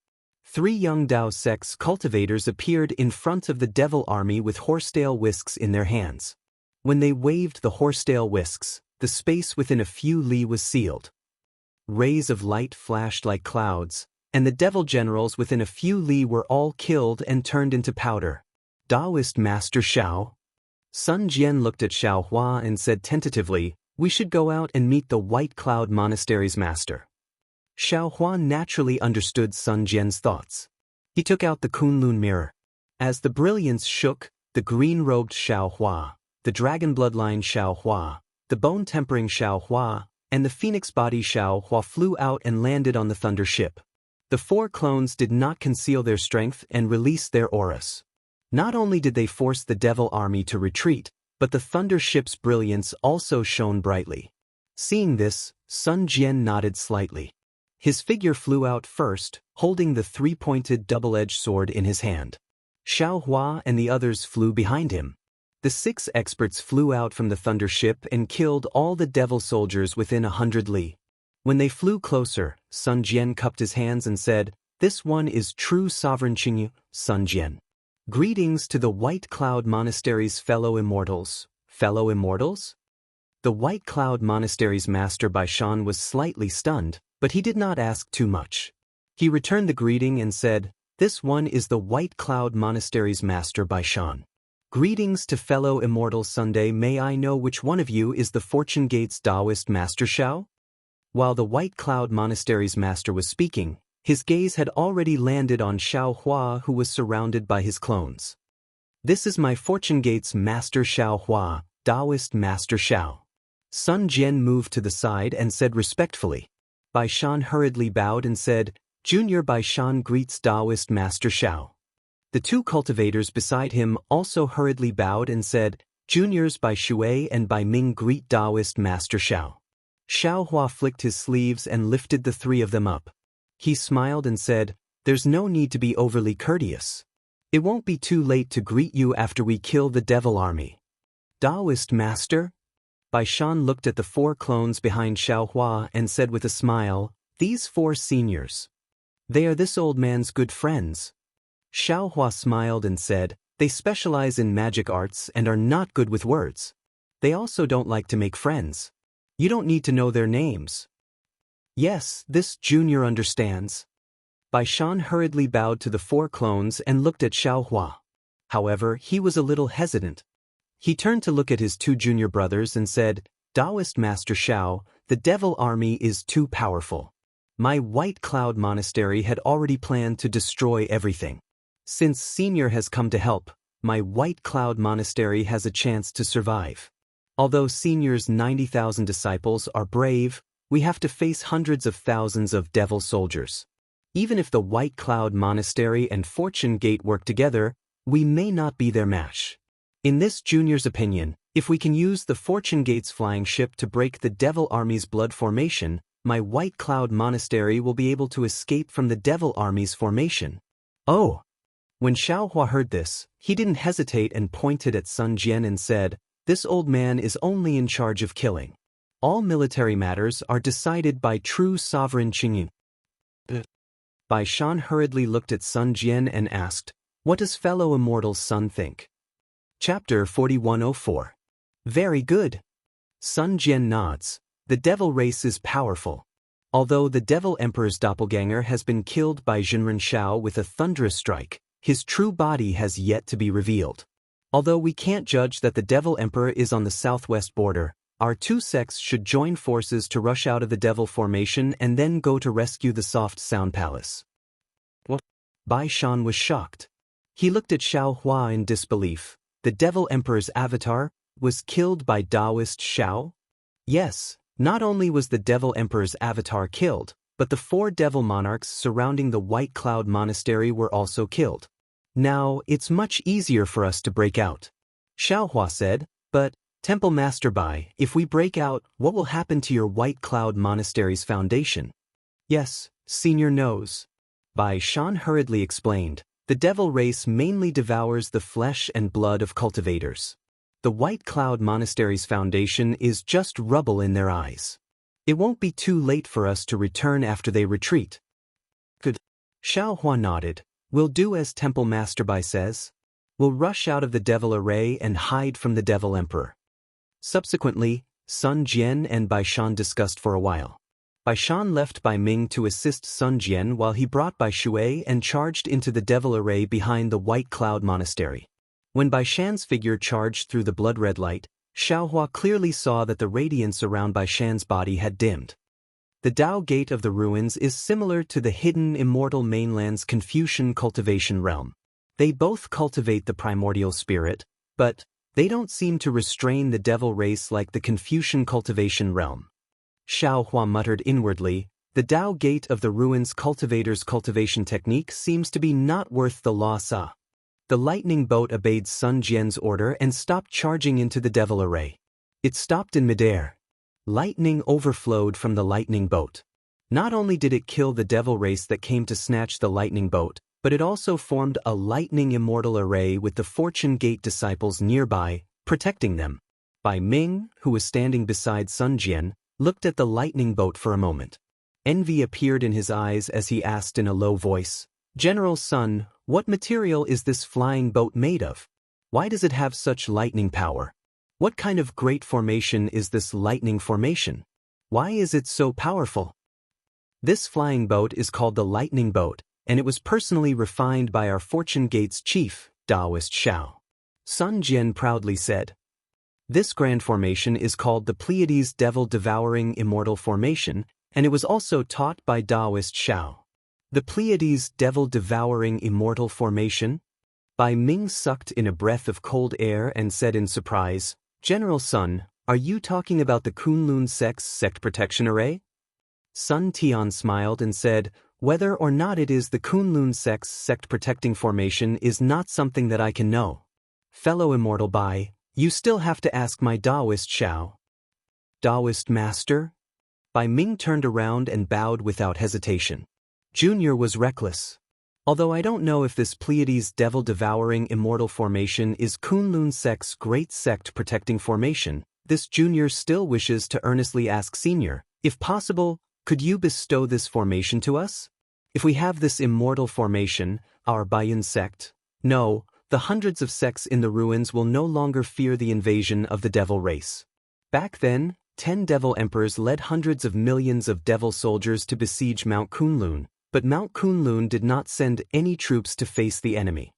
3 young Dao sects cultivators appeared in front of the devil army with horsetail whisks in their hands. When they waved the horsetail whisks, the space within a few li was sealed. Rays of light flashed like clouds, and the devil generals within a few li were all killed and turned into powder. Taoist Master Xiao? Sun Jian looked at Xiao Hua and said tentatively, "We should go out and meet the White Cloud Monastery's master." Xiao Hua naturally understood Sun Jian's thoughts. He took out the Kunlun mirror. As the brilliance shook, the green-robed Xiao Hua, the dragon bloodline Xiao Hua, the bone-tempering Xiao Hua, and the phoenix body Xiao Hua flew out and landed on the thunder ship. The 4 clones did not conceal their strength and release their auras. Not only did they force the devil army to retreat, but the thunder ship's brilliance also shone brightly. Seeing this, Sun Jian nodded slightly. His figure flew out first, holding the 3-pointed double-edged sword in his hand. Xiao Hua and the others flew behind him. The 6 experts flew out from the thunder ship and killed all the devil soldiers within 100 li. When they flew closer, Sun Jian cupped his hands and said, "This one is true sovereign Qingyu, Sun Jian. Greetings to the White Cloud Monastery's fellow immortals." Fellow immortals? The White Cloud Monastery's master Baishan was slightly stunned, but he did not ask too much. He returned the greeting and said, "This one is the White Cloud Monastery's master Baishan. Greetings to fellow immortal Sunday. May I know which one of you is the Fortune Gate's Taoist Master Xiao?" While the White Cloud Monastery's master was speaking, his gaze had already landed on Xiao Hua, who was surrounded by his clones. "This is my Fortune Gate's Master Xiao Hua, Taoist Master Xiao." Sun Jian moved to the side and said respectfully. Baishan hurriedly bowed and said, "Junior Baishan greets Taoist Master Xiao." The 2 cultivators beside him also hurriedly bowed and said, "Juniors Bai Shui and Bai Ming greet Taoist Master Xiao." Xiao Hua flicked his sleeves and lifted the 3 of them up. He smiled and said, "There's no need to be overly courteous. It won't be too late to greet you after we kill the devil army." "Taoist Master?" Baishan looked at the 4 clones behind Xiao Hua and said with a smile, "These 4 seniors. They are this old man's good friends." Xiao Hua smiled and said, "They specialize in magic arts and are not good with words. They also don't like to make friends. You don't need to know their names." "Yes, this junior understands." Baishan hurriedly bowed to the 4 clones and looked at Xiao Hua. However, he was a little hesitant. He turned to look at his 2 junior brothers and said, "Taoist Master Xiao, the devil army is too powerful. My White Cloud Monastery had already planned to destroy everything. Since Senior has come to help, my White Cloud Monastery has a chance to survive. Although Senior's 90,000 disciples are brave, we have to face hundreds of thousands of devil soldiers. Even if the White Cloud Monastery and Fortune Gate work together, we may not be their match. In this junior's opinion, if we can use the Fortune Gate's flying ship to break the devil army's blood formation, my White Cloud Monastery will be able to escape from the devil army's formation." "Oh!" When Xiao Hua heard this, he didn't hesitate and pointed at Sun Jian and said, "This old man is only in charge of killing. All military matters are decided by true sovereign Qingyu." Baishan hurriedly looked at Sun Jian and asked, "What does fellow immortal Sun think?" Chapter 4104. Very good. Sun Jian nods. The devil race is powerful. Although the devil emperor's doppelganger has been killed by Jinren Shao with a thunderous strike, his true body has yet to be revealed. Although we can't judge that the devil emperor is on the southwest border, our 2 sects should join forces to rush out of the devil formation and then go to rescue the soft sound palace. What? Baishan was shocked. He looked at Xiao Hua in disbelief. The devil emperor's avatar was killed by Taoist Xiao? Yes, not only was the devil emperor's avatar killed, but the 4 devil monarchs surrounding the White Cloud Monastery were also killed. Now, it's much easier for us to break out. Xiao Hua said, "But, Temple Master Bai, if we break out, what will happen to your White Cloud Monastery's foundation?" "Yes, Senior knows." Baishan hurriedly explained, "The devil race mainly devours the flesh and blood of cultivators. The White Cloud Monastery's foundation is just rubble in their eyes. It won't be too late for us to return after they retreat." "Good." Xiaohua nodded. We'll do as Temple Master Bai says. We'll rush out of the Devil Array and hide from the Devil Emperor. Subsequently, Sun Jian and Bai Shan discussed for a while. Bai Shan left Bai Ming to assist Sun Jian while he brought Bai Shui and charged into the Devil Array behind the White Cloud Monastery. When Bai Shan's figure charged through the blood-red light, Xiaohua clearly saw that the radiance around Bai Shan's body had dimmed. The Tao Gate of the Ruins is similar to the hidden Immortal Mainland's Confucian cultivation realm. They both cultivate the primordial spirit, but they don't seem to restrain the devil race like the Confucian cultivation realm. Xiaohua muttered inwardly, the Tao Gate of the Ruins cultivator's cultivation technique seems to be not worth the loss. The lightning boat obeyed Sun Jian's order and stopped charging into the Devil Array. It stopped in midair. Lightning overflowed from the lightning boat. Not only did it kill the devil race that came to snatch the lightning boat, but it also formed a lightning immortal array with the Fortune Gate disciples nearby, protecting them. Bai Ming, who was standing beside Sun Jian, looked at the lightning boat for a moment. Envy appeared in his eyes as he asked in a low voice, General Sun, what material is this flying boat made of? Why does it have such lightning power? What kind of great formation is this lightning formation? Why is it so powerful? This flying boat is called the Lightning Boat, and it was personally refined by our Fortune Gate's chief, Taoist Shao. Sun Jian proudly said. This grand formation is called the Pleiades Devil-Devouring Immortal Formation, and it was also taught by Taoist Shao. The Pleiades Devil-Devouring Immortal Formation? Bai Ming sucked in a breath of cold air and said in surprise, General Sun, are you talking about the Kunlun Sect's Sect Protection Array? Sun Tian smiled and said, whether or not it is the Kunlun Sect's Sect Protecting Formation is not something that I can know. Fellow Immortal Bai, you still have to ask my Taoist Shao. Taoist Master? Bai Ming turned around and bowed without hesitation. Junior was reckless. Although I don't know if this Pleiades Devil-Devouring Immortal Formation is Kunlun Sect's Great Sect Protecting Formation, this Junior still wishes to earnestly ask Senior, if possible, could you bestow this formation to us? If we have this immortal formation, our Baiyun sect, no, the hundreds of sects in the ruins will no longer fear the invasion of the devil race. Back then, 10 devil emperors led hundreds of millions of devil soldiers to besiege Mount Kunlun, but Mount Kunlun did not send any troops to face the enemy.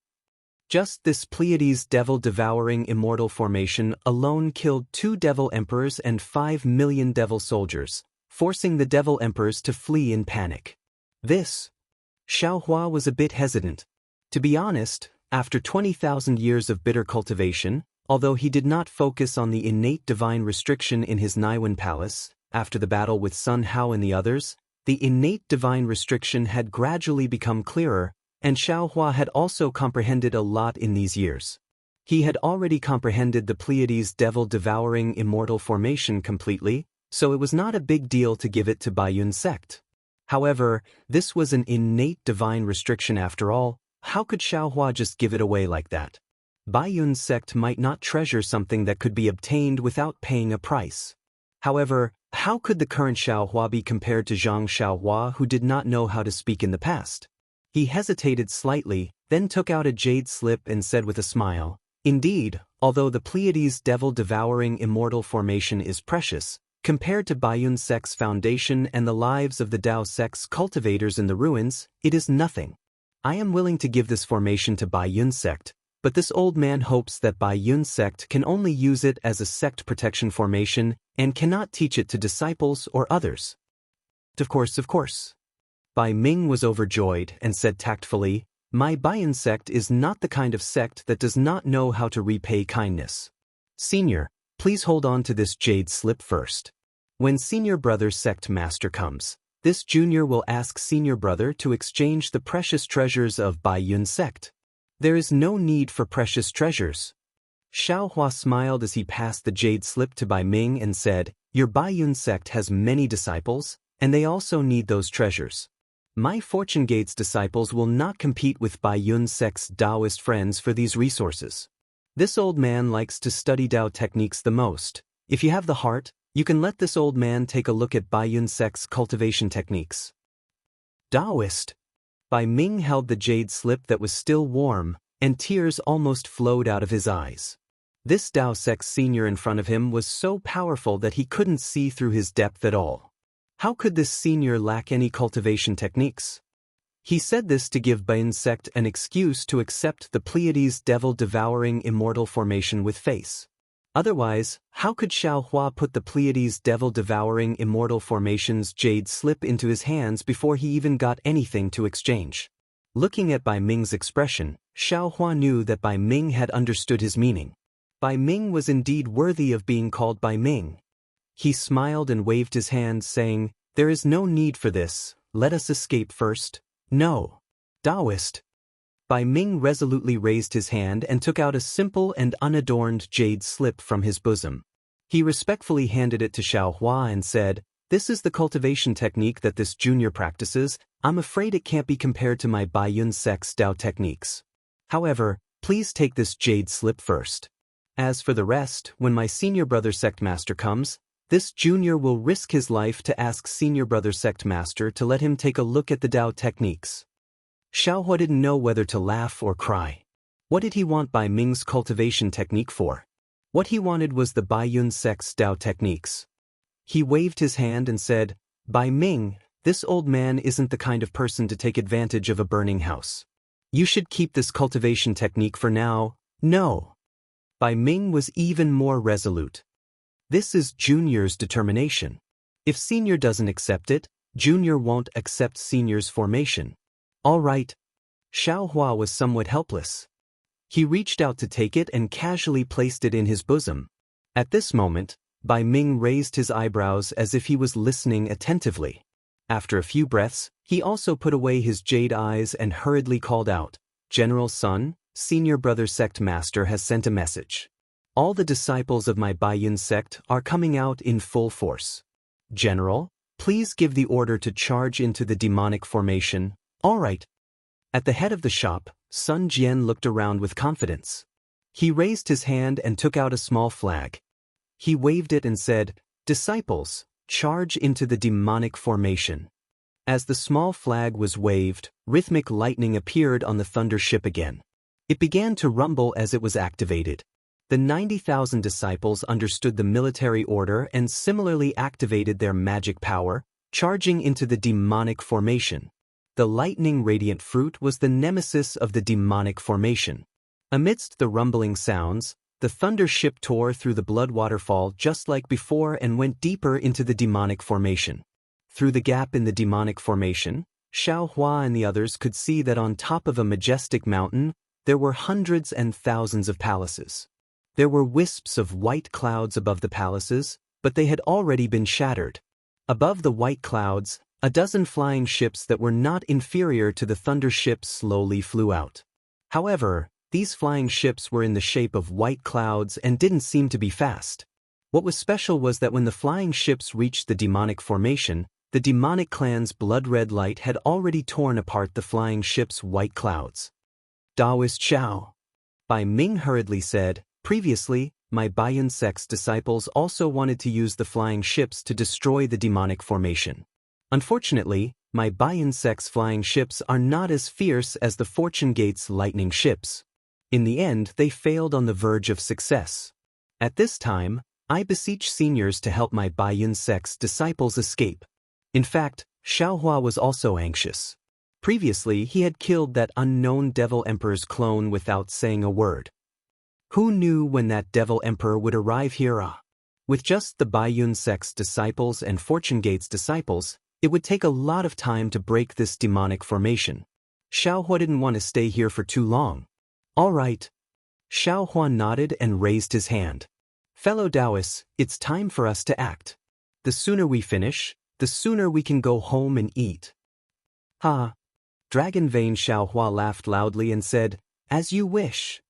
Just this Pleiades Devil-Devouring Immortal Formation alone killed 2 devil emperors and 5 million devil soldiers, forcing the devil emperors to flee in panic. Xiaohua was a bit hesitant. To be honest, after 20,000 years of bitter cultivation, although he did not focus on the innate divine restriction in his Naiwan palace, after the battle with Sun Hao and the others, the innate divine restriction had gradually become clearer, and Xiaohua had also comprehended a lot in these years. He had already comprehended the Pleiades Devil-Devouring Immortal Formation completely, so it was not a big deal to give it to Baiyun sect. However, this was an innate divine restriction after all. How could Xiaohua just give it away like that? Baiyun sect might not treasure something that could be obtained without paying a price. However, how could the current Xiaohua be compared to Zhang Xiaohua, who did not know how to speak in the past? He hesitated slightly, then took out a jade slip and said with a smile, indeed, although the Pleiades Devil-Devouring Immortal Formation is precious, compared to Baiyun sect's foundation and the lives of the Tao sect's cultivators in the ruins, it is nothing. I am willing to give this formation to Baiyun sect, but this old man hopes that Baiyun sect can only use it as a sect protection formation and cannot teach it to disciples or others. Of course. Bai Ming was overjoyed and said tactfully, my Baiyun sect is not the kind of sect that does not know how to repay kindness. Senior, please hold on to this jade slip first. When senior brother sect master comes, this junior will ask senior brother to exchange the precious treasures of Baiyun sect. There is no need for precious treasures. Xiaohua smiled as he passed the jade slip to Bai Ming and said, your Baiyun sect has many disciples, and they also need those treasures. My Fortune Gate's disciples will not compete with Baiyun sect's Taoist friends for these resources. This old man likes to study Tao techniques the most. If you have the heart, you can let this old man take a look at Baiyun sect's cultivation techniques. Taoist? Bai Ming held the jade slip that was still warm, and tears almost flowed out of his eyes. This Dao Sec senior in front of him was so powerful that he couldn't see through his depth at all. How could this senior lack any cultivation techniques? He said this to give Bain sect an excuse to accept the Pleiades devil-devouring immortal formation with face. Otherwise, how could Xiao Hua put the Pleiades devil-devouring immortal formation's jade slip into his hands before he even got anything to exchange? Looking at Bai Ming's expression, Xiao Hua knew that Bai Ming had understood his meaning. Bai Ming was indeed worthy of being called Bai Ming. He smiled and waved his hand, saying, "There is no need for this, let us escape first." "No. Taoist." Bai Ming resolutely raised his hand and took out a simple and unadorned jade slip from his bosom. He respectfully handed it to Xiao Hua and said, "This is the cultivation technique that this junior practices. I'm afraid it can't be compared to my Baiyun Sect's Dao techniques. However, please take this jade slip first. As for the rest, when my senior brother sect master comes, this junior will risk his life to ask senior brother sect master to let him take a look at the Dao techniques." Xiao Hua didn't know whether to laugh or cry. What did he want Bai Ming's cultivation technique for? What he wanted was the Baiyun Sect's Dao techniques. He waved his hand and said, "Bai Ming, this old man isn't the kind of person to take advantage of a burning house. You should keep this cultivation technique for now." "No." Bai Ming was even more resolute. "This is Junior's determination. If Senior doesn't accept it, Junior won't accept Senior's formation." "All right." Xiao Hua was somewhat helpless. He reached out to take it and casually placed it in his bosom. At this moment, Bai Ming raised his eyebrows as if he was listening attentively. After a few breaths, he also put away his jade eyes and hurriedly called out, "General Sun, Senior Brother Sect Master has sent a message. All the disciples of my Baiyun sect are coming out in full force. General, please give the order to charge into the demonic formation." "All right." At the head of the shop, Sun Jian looked around with confidence. He raised his hand and took out a small flag. He waved it and said, "Disciples, charge into the demonic formation." As the small flag was waved, rhythmic lightning appeared on the thunder ship again. It began to rumble as it was activated. The 90,000 disciples understood the military order and similarly activated their magic power, charging into the demonic formation. The lightning radiant fruit was the nemesis of the demonic formation. Amidst the rumbling sounds, the thunder ship tore through the blood waterfall just like before and went deeper into the demonic formation. Through the gap in the demonic formation, Xiao Hua and the others could see that on top of a majestic mountain, there were hundreds and thousands of palaces. There were wisps of white clouds above the palaces, but they had already been shattered. Above the white clouds, a dozen flying ships that were not inferior to the thunder ships slowly flew out. However, these flying ships were in the shape of white clouds and didn't seem to be fast. What was special was that when the flying ships reached the demonic formation, the demonic clan's blood-red light had already torn apart the flying ships' white clouds. "Taoist Xiao," Bai Ming hurriedly said, "Previously, my Baiyun sect's disciples also wanted to use the flying ships to destroy the demonic formation. Unfortunately, my Baiyun sect's flying ships are not as fierce as the Fortune Gate's lightning ships. In the end, they failed on the verge of success. At this time, I beseech seniors to help my Baiyun sect's disciples escape." In fact, Xiao Hua was also anxious. Previously, he had killed that unknown Devil Emperor's clone without saying a word. Who knew when that Devil Emperor would arrive here? With just the Baiyun sect's disciples and Fortune Gate's disciples, it would take a lot of time to break this demonic formation. Xiao Hua didn't want to stay here for too long. "All right." Xiao Hua nodded and raised his hand. "Fellow Taoists, it's time for us to act. The sooner we finish, the sooner we can go home and eat." "Ha!" Dragon Vein Xiao Hua laughed loudly and said, "As you wish."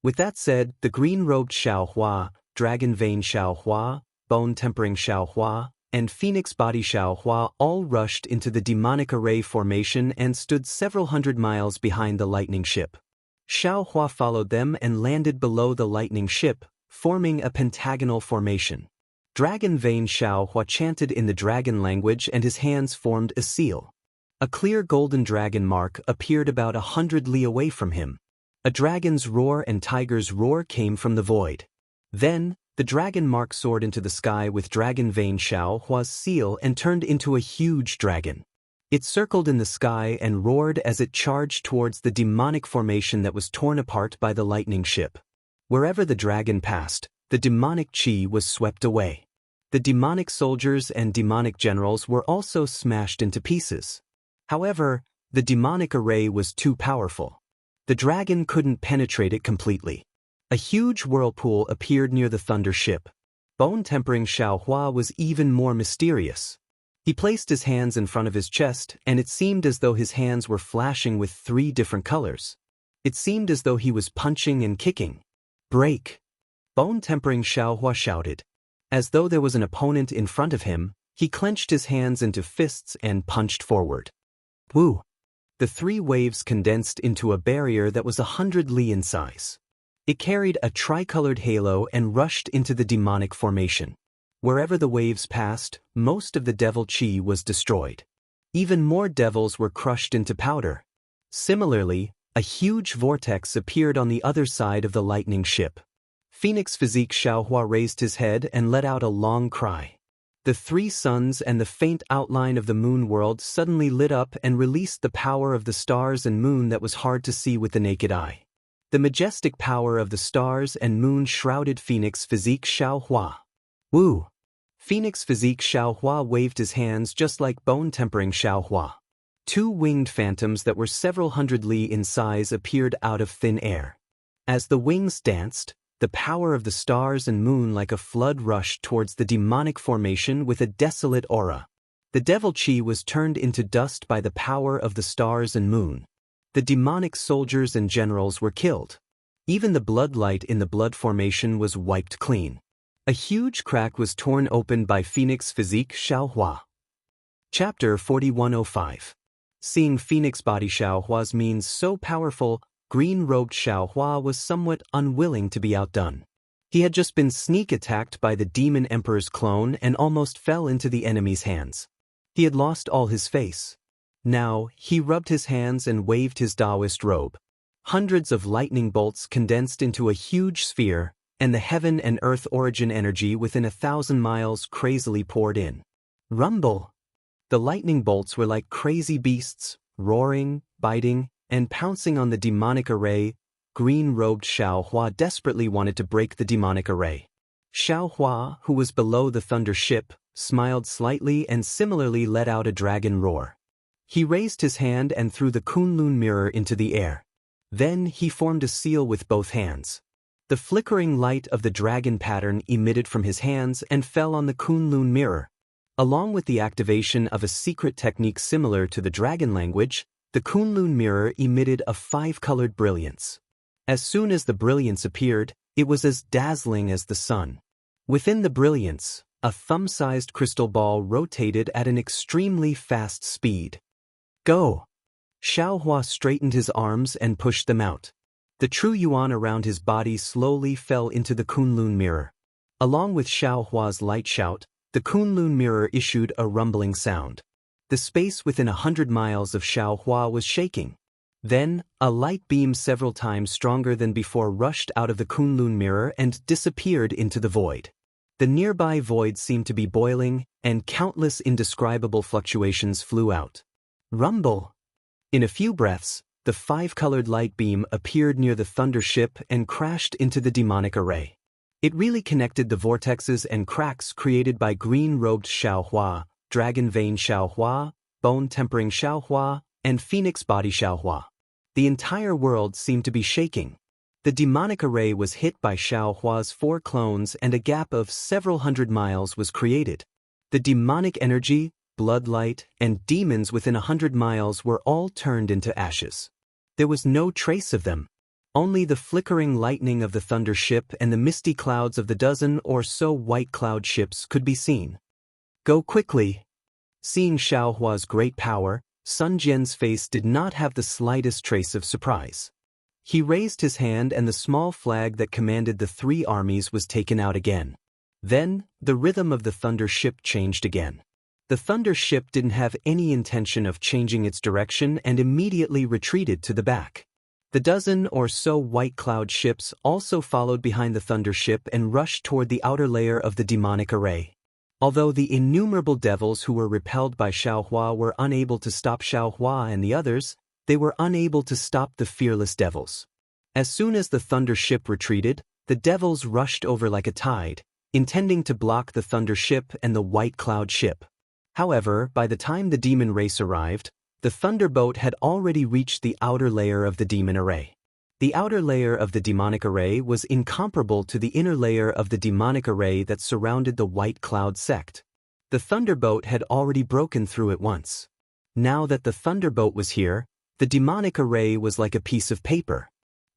With that said, the green-robed Xiao Hua, Dragon Vein Xiao Hua, Bone Tempering Xiao Hua, and Phoenix Body Xiao Hua all rushed into the demonic array formation and stood several hundred miles behind the lightning ship. Xiao Hua followed them and landed below the lightning ship, forming a pentagonal formation. Dragon Vein Xiao Hua chanted in the dragon language and his hands formed a seal. A clear golden dragon mark appeared about 100 li away from him. A dragon's roar and tiger's roar came from the void. Then, the dragon mark soared into the sky with dragon vein Xiaohua's seal and turned into a huge dragon. It circled in the sky and roared as it charged towards the demonic formation that was torn apart by the lightning ship. Wherever the dragon passed, the demonic qi was swept away. The demonic soldiers and demonic generals were also smashed into pieces. However, the demonic array was too powerful. The dragon couldn't penetrate it completely. A huge whirlpool appeared near the thunder ship. Bone-tempering Xiaohua was even more mysterious. He placed his hands in front of his chest, and it seemed as though his hands were flashing with 3 different colors. It seemed as though he was punching and kicking. "Break!" Bone-tempering Xiaohua shouted. As though there was an opponent in front of him, he clenched his hands into fists and punched forward. Woo! The 3 waves condensed into a barrier that was 100 li in size. It carried a tricolored halo and rushed into the demonic formation. Wherever the waves passed, most of the devil qi was destroyed. Even more devils were crushed into powder. Similarly, a huge vortex appeared on the other side of the lightning ship. Phoenix Physique Xiaohua raised his head and let out a long cry. The 3 suns and the faint outline of the moon world suddenly lit up and released the power of the stars and moon that was hard to see with the naked eye. The majestic power of the stars and moon shrouded Phoenix Physique Xiaohua. Woo! Phoenix Physique Xiaohua waved his hands just like bone-tempering Xiaohua. 2 winged phantoms that were several hundred li in size appeared out of thin air. As the wings danced, the power of the stars and moon like a flood rushed towards the demonic formation with a desolate aura. The devil qi was turned into dust by the power of the stars and moon. The demonic soldiers and generals were killed. Even the blood light in the blood formation was wiped clean. A huge crack was torn open by Phoenix Physique Xiaohua. Chapter 4105. Seeing Phoenix body Xiaohua's means so powerful, green-robed Xiaohua was somewhat unwilling to be outdone. He had just been sneak attacked by the Demon Emperor's clone and almost fell into the enemy's hands. He had lost all his face. Now, he rubbed his hands and waved his Taoist robe. Hundreds of lightning bolts condensed into a huge sphere, and the heaven and earth origin energy within 1,000 miles crazily poured in. Rumble! The lightning bolts were like crazy beasts, roaring, biting, and pouncing on the demonic array. Green-robed Xiaohua desperately wanted to break the demonic array. Xiaohua, who was below the thunder ship, smiled slightly and similarly let out a dragon roar. He raised his hand and threw the Kunlun mirror into the air. Then he formed a seal with both hands. The flickering light of the dragon pattern emitted from his hands and fell on the Kunlun mirror. Along with the activation of a secret technique similar to the dragon language, the Kunlun mirror emitted a 5-colored brilliance. As soon as the brilliance appeared, it was as dazzling as the sun. Within the brilliance, a thumb-sized crystal ball rotated at an extremely fast speed. Go! Xiaohua straightened his arms and pushed them out. The true yuan around his body slowly fell into the Kunlun mirror. Along with Xiaohua's light shout, the Kunlun mirror issued a rumbling sound. The space within 100 miles of Xiaohua was shaking. Then, a light beam several times stronger than before rushed out of the Kunlun mirror and disappeared into the void. The nearby void seemed to be boiling, and countless indescribable fluctuations flew out. Rumble! In a few breaths, the 5-colored light beam appeared near the thunder ship and crashed into the demonic array. It really connected the vortexes and cracks created by green-robed Xiaohua, dragon vein Xiaohua, bone-tempering Xiaohua, and phoenix body Xiaohua. The entire world seemed to be shaking. The demonic array was hit by Xiaohua's 4 clones and a gap of several hundred miles was created. The demonic energy, blood light, and demons within 100 miles were all turned into ashes. There was no trace of them. Only the flickering lightning of the thunder ship and the misty clouds of the dozen or so white cloud ships could be seen. Go quickly! Seeing Xiaohua's great power, Sun Jian's face did not have the slightest trace of surprise. He raised his hand and the small flag that commanded the 3 armies was taken out again. Then, the rhythm of the thunder ship changed again. The thunder ship didn't have any intention of changing its direction and immediately retreated to the back. The dozen or so white cloud ships also followed behind the thunder ship and rushed toward the outer layer of the demonic array. Although the innumerable devils who were repelled by Xiaohua were unable to stop Xiaohua and the others, they were unable to stop the fearless devils. As soon as the thunder ship retreated, the devils rushed over like a tide, intending to block the thunder ship and the white cloud ship. However, by the time the demon race arrived, the thunderbolt had already reached the outer layer of the demon array. The outer layer of the demonic array was incomparable to the inner layer of the demonic array that surrounded the white cloud sect. The thunderbolt had already broken through it once. Now that the thunderbolt was here, the demonic array was like a piece of paper.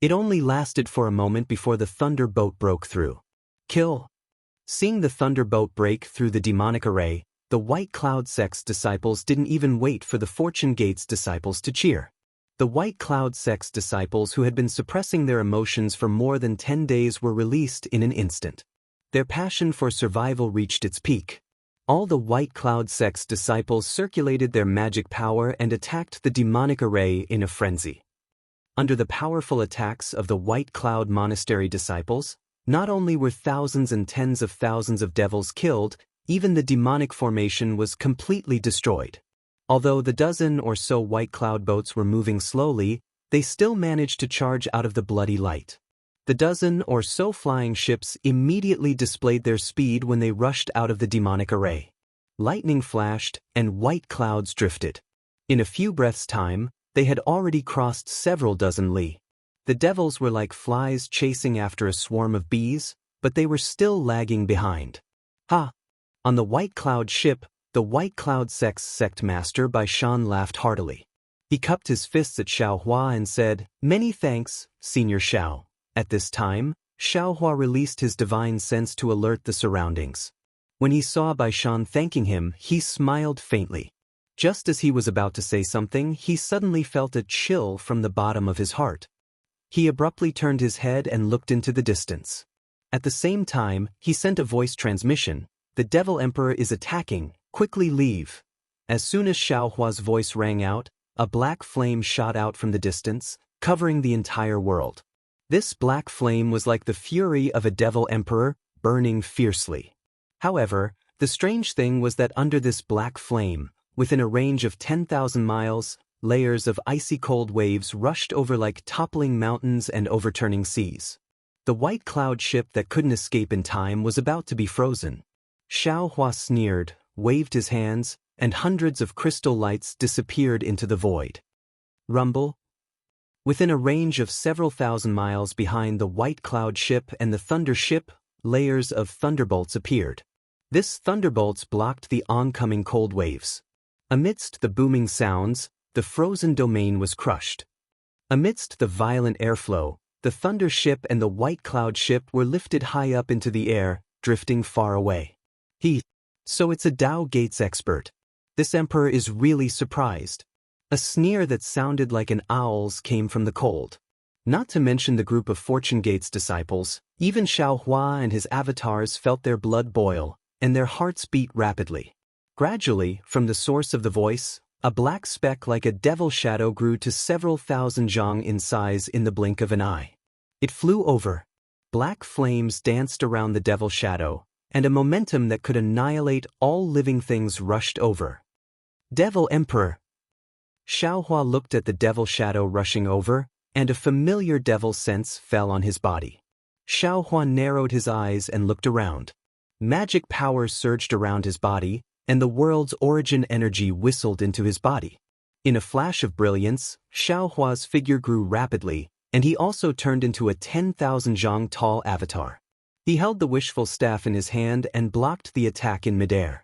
It only lasted for a moment before the thunderbolt broke through. Kill! Seeing the thunderbolt break through the demonic array, the White Cloud sect's disciples didn't even wait for the Fortune Gate's disciples to cheer. The White Cloud sect's disciples who had been suppressing their emotions for more than 10 days were released in an instant. Their passion for survival reached its peak. All the White Cloud sect's disciples circulated their magic power and attacked the demonic array in a frenzy. Under the powerful attacks of the White Cloud Monastery disciples, not only were thousands and tens of thousands of devils killed, even the demonic formation was completely destroyed. Although the dozen or so White Cloud boats were moving slowly, they still managed to charge out of the bloody light. The dozen or so flying ships immediately displayed their speed when they rushed out of the demonic array. Lightning flashed, and white clouds drifted. In a few breaths' time, they had already crossed several dozen li. The devils were like flies chasing after a swarm of bees, but they were still lagging behind. Ha! On the White Cloud ship, the White Cloud sect's sect master Bai Shan laughed heartily. He cupped his fists at Xiaohua and said, "Many thanks, Senior Xiao." At this time, Xiaohua released his divine sense to alert the surroundings. When he saw Bai Shan thanking him, he smiled faintly. Just as he was about to say something, he suddenly felt a chill from the bottom of his heart. He abruptly turned his head and looked into the distance. At the same time, he sent a voice transmission. "The Devil Emperor is attacking, quickly leave." As soon as Xiaohua's voice rang out, a black flame shot out from the distance, covering the entire world. This black flame was like the fury of a Devil Emperor, burning fiercely. However, the strange thing was that under this black flame, within a range of 10,000 miles, layers of icy cold waves rushed over like toppling mountains and overturning seas. The White Cloud ship that couldn't escape in time was about to be frozen. Xiaohua sneered, waved his hands, and hundreds of crystal lights disappeared into the void. Rumble. Within a range of several thousand miles behind the White Cloud ship and the Thunder ship, layers of thunderbolts appeared. This thunderbolts blocked the oncoming cold waves. Amidst the booming sounds, the frozen domain was crushed. Amidst the violent airflow, the Thunder ship and the White Cloud ship were lifted high up into the air, drifting far away. So it's a Dao Gates expert. This emperor is really surprised. A sneer that sounded like an owl's came from the cold. Not to mention the group of Fortune Gates disciples, even Xiaohua and his avatars felt their blood boil, and their hearts beat rapidly. Gradually, from the source of the voice, a black speck like a devil shadow grew to several thousand zhang in size in the blink of an eye. It flew over. Black flames danced around the devil shadow, and a momentum that could annihilate all living things rushed over. Devil Emperor! Xiaohua looked at the devil shadow rushing over, and a familiar devil sense fell on his body. Xiaohua narrowed his eyes and looked around. Magic power surged around his body, and the world's origin energy whistled into his body. In a flash of brilliance, Xiaohua's figure grew rapidly, and he also turned into a 10,000 zhang tall avatar. He held the wishful staff in his hand and blocked the attack in midair.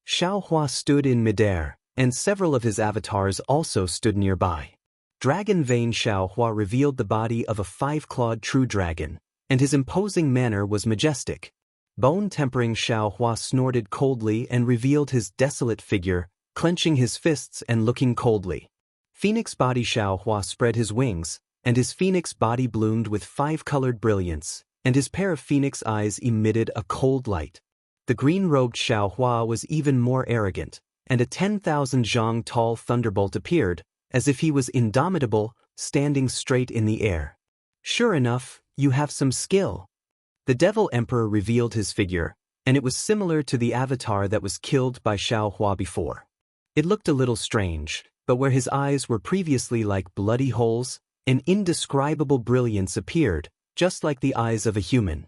Xiaohua stood in midair, and several of his avatars also stood nearby. Dragon Vein Xiaohua revealed the body of a 5-clawed true dragon, and his imposing manner was majestic. Bone-tempering Xiaohua snorted coldly and revealed his desolate figure, clenching his fists and looking coldly. Phoenix Body Xiaohua spread his wings, and his phoenix body bloomed with 5-colored brilliance, and his pair of phoenix eyes emitted a cold light. The green-robed Xiaohua was even more arrogant. and a 10,000 zhang tall thunderbolt appeared, as if he was indomitable, standing straight in the air. Sure enough, you have some skill. The Devil Emperor revealed his figure, and it was similar to the avatar that was killed by Xiaohua before. It looked a little strange, but where his eyes were previously like bloody holes, an indescribable brilliance appeared, just like the eyes of a human.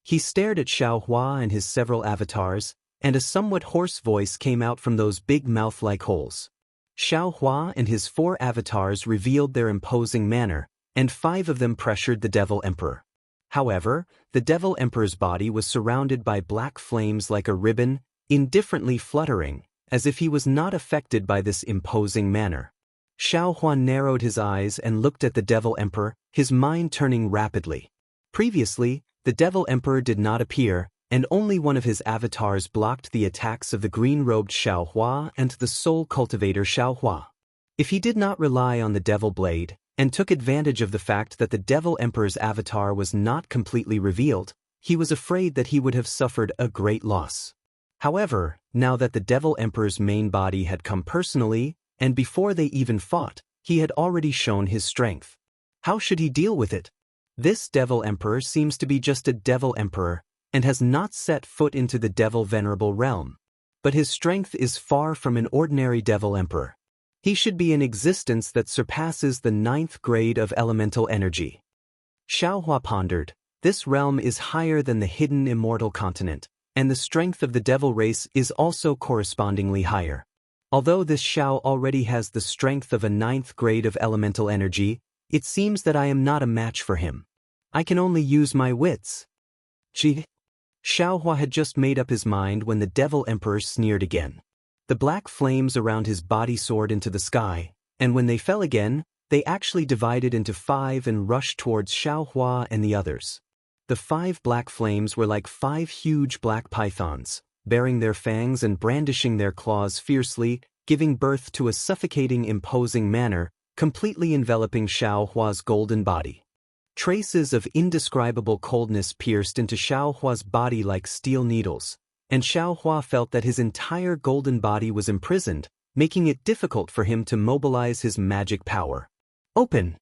He stared at Xiaohua and his several avatars, and a somewhat hoarse voice came out from those big mouth-like holes. Xiaohua and his 4 avatars revealed their imposing manner, and 5 of them pressured the Devil Emperor. However, the Devil Emperor's body was surrounded by black flames like a ribbon, indifferently fluttering, as if he was not affected by this imposing manner. Xiaohua narrowed his eyes and looked at the Devil Emperor, his mind turning rapidly. Previously, the Devil Emperor did not appear, and only one of his avatars blocked the attacks of the green-robed Xiaohua and the soul cultivator Xiaohua. If he did not rely on the Devil Blade, and took advantage of the fact that the Devil Emperor's avatar was not completely revealed, he was afraid that he would have suffered a great loss. However, now that the Devil Emperor's main body had come personally, and before they even fought, he had already shown his strength. How should he deal with it? This Devil Emperor seems to be just a Devil Emperor, and has not set foot into the Devil Venerable realm. But his strength is far from an ordinary Devil Emperor. He should be an existence that surpasses the 9th grade of elemental energy. Xiaohua pondered, this realm is higher than the hidden Immortal continent, and the strength of the Devil race is also correspondingly higher. Although this Xiao already has the strength of a 9th grade of elemental energy, it seems that I am not a match for him. I can only use my wits. Xiaohua had just made up his mind when the Devil Emperor sneered again. The black flames around his body soared into the sky, and when they fell again, they actually divided into 5 and rushed towards Xiaohua and the others. The 5 black flames were like 5 huge black pythons, baring their fangs and brandishing their claws fiercely, giving birth to a suffocating, imposing manner, completely enveloping Xiaohua's golden body. Traces of indescribable coldness pierced into Xiaohua's body like steel needles, and Xiaohua felt that his entire golden body was imprisoned, making it difficult for him to mobilize his magic power. Open!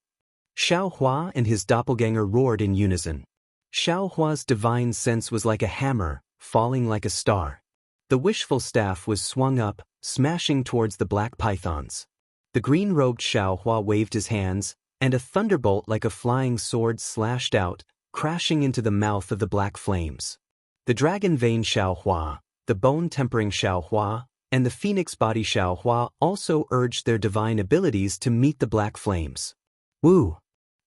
Xiaohua and his doppelganger roared in unison. Xiaohua's divine sense was like a hammer, falling like a star. The wishful staff was swung up, smashing towards the black pythons. The green-robed Xiaohua waved his hands, and a thunderbolt like a flying sword slashed out, crashing into the mouth of the black flames. The dragon vein Xiaohua, the bone-tempering Xiaohua, and the phoenix body Xiaohua also urged their divine abilities to meet the black flames. Woo!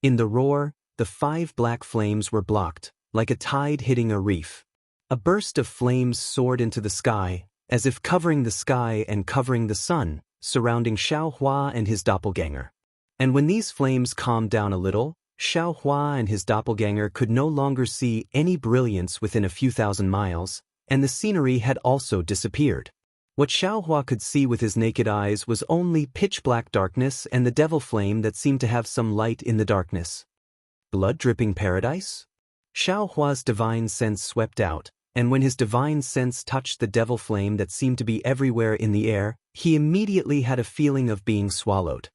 In the roar, the 5 black flames were blocked, like a tide hitting a reef. A burst of flames soared into the sky, as if covering the sky and covering the sun, surrounding Xiaohua and his doppelganger. And when these flames calmed down a little, Xiaohua and his doppelganger could no longer see any brilliance within a few thousand miles, and the scenery had also disappeared. What Xiaohua could see with his naked eyes was only pitch-black darkness and the devil flame that seemed to have some light in the darkness. Blood-dripping paradise? Xiaohua's divine sense swept out, and when his divine sense touched the devil flame that seemed to be everywhere in the air, he immediately had a feeling of being swallowed.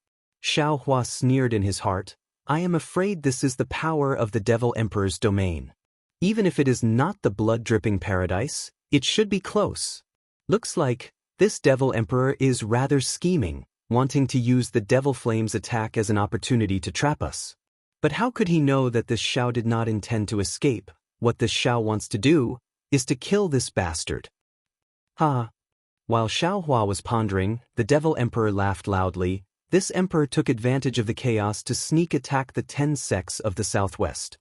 Xiaohua sneered in his heart, I am afraid this is the power of the Devil Emperor's domain. Even if it is not the blood-dripping paradise, it should be close. Looks like this Devil Emperor is rather scheming, wanting to use the Devil Flame's attack as an opportunity to trap us. But how could he know that this Xiao did not intend to escape? What this Xiao wants to do is to kill this bastard. Ha! While Xiaohua was pondering, the Devil Emperor laughed loudly. This emperor took advantage of the chaos to sneak attack the 10 sects of the southwest.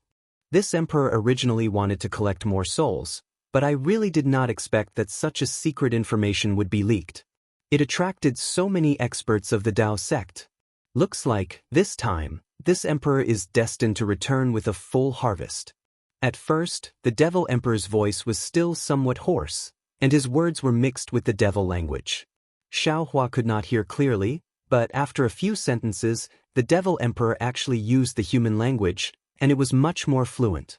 This emperor originally wanted to collect more souls, but I really did not expect that such a secret information would be leaked. It attracted so many experts of the Dao sect. Looks like, this time, this emperor is destined to return with a full harvest. At first, the Devil Emperor's voice was still somewhat hoarse, and his words were mixed with the devil language. Xiaohua could not hear clearly, but after a few sentences, the Devil Emperor actually used the human language, and it was much more fluent.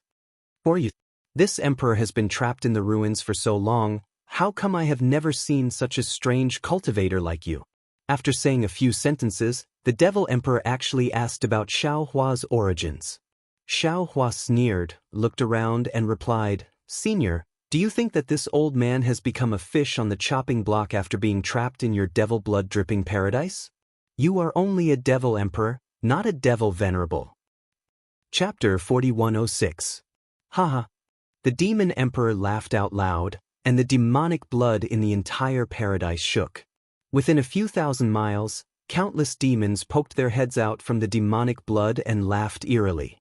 This emperor has been trapped in the ruins for so long, how come I have never seen such a strange cultivator like you? After saying a few sentences, the Devil Emperor actually asked about Xiao Hua's origins. Xiao Hua sneered, looked around, and replied, Senior, do you think that this old man has become a fish on the chopping block after being trapped in your devil blood-dripping paradise? You are only a Devil Emperor, not a Devil Venerable. Chapter 4106. Haha. The Demon Emperor laughed out loud, and the demonic blood in the entire paradise shook. Within a few thousand miles, countless demons poked their heads out from the demonic blood and laughed eerily.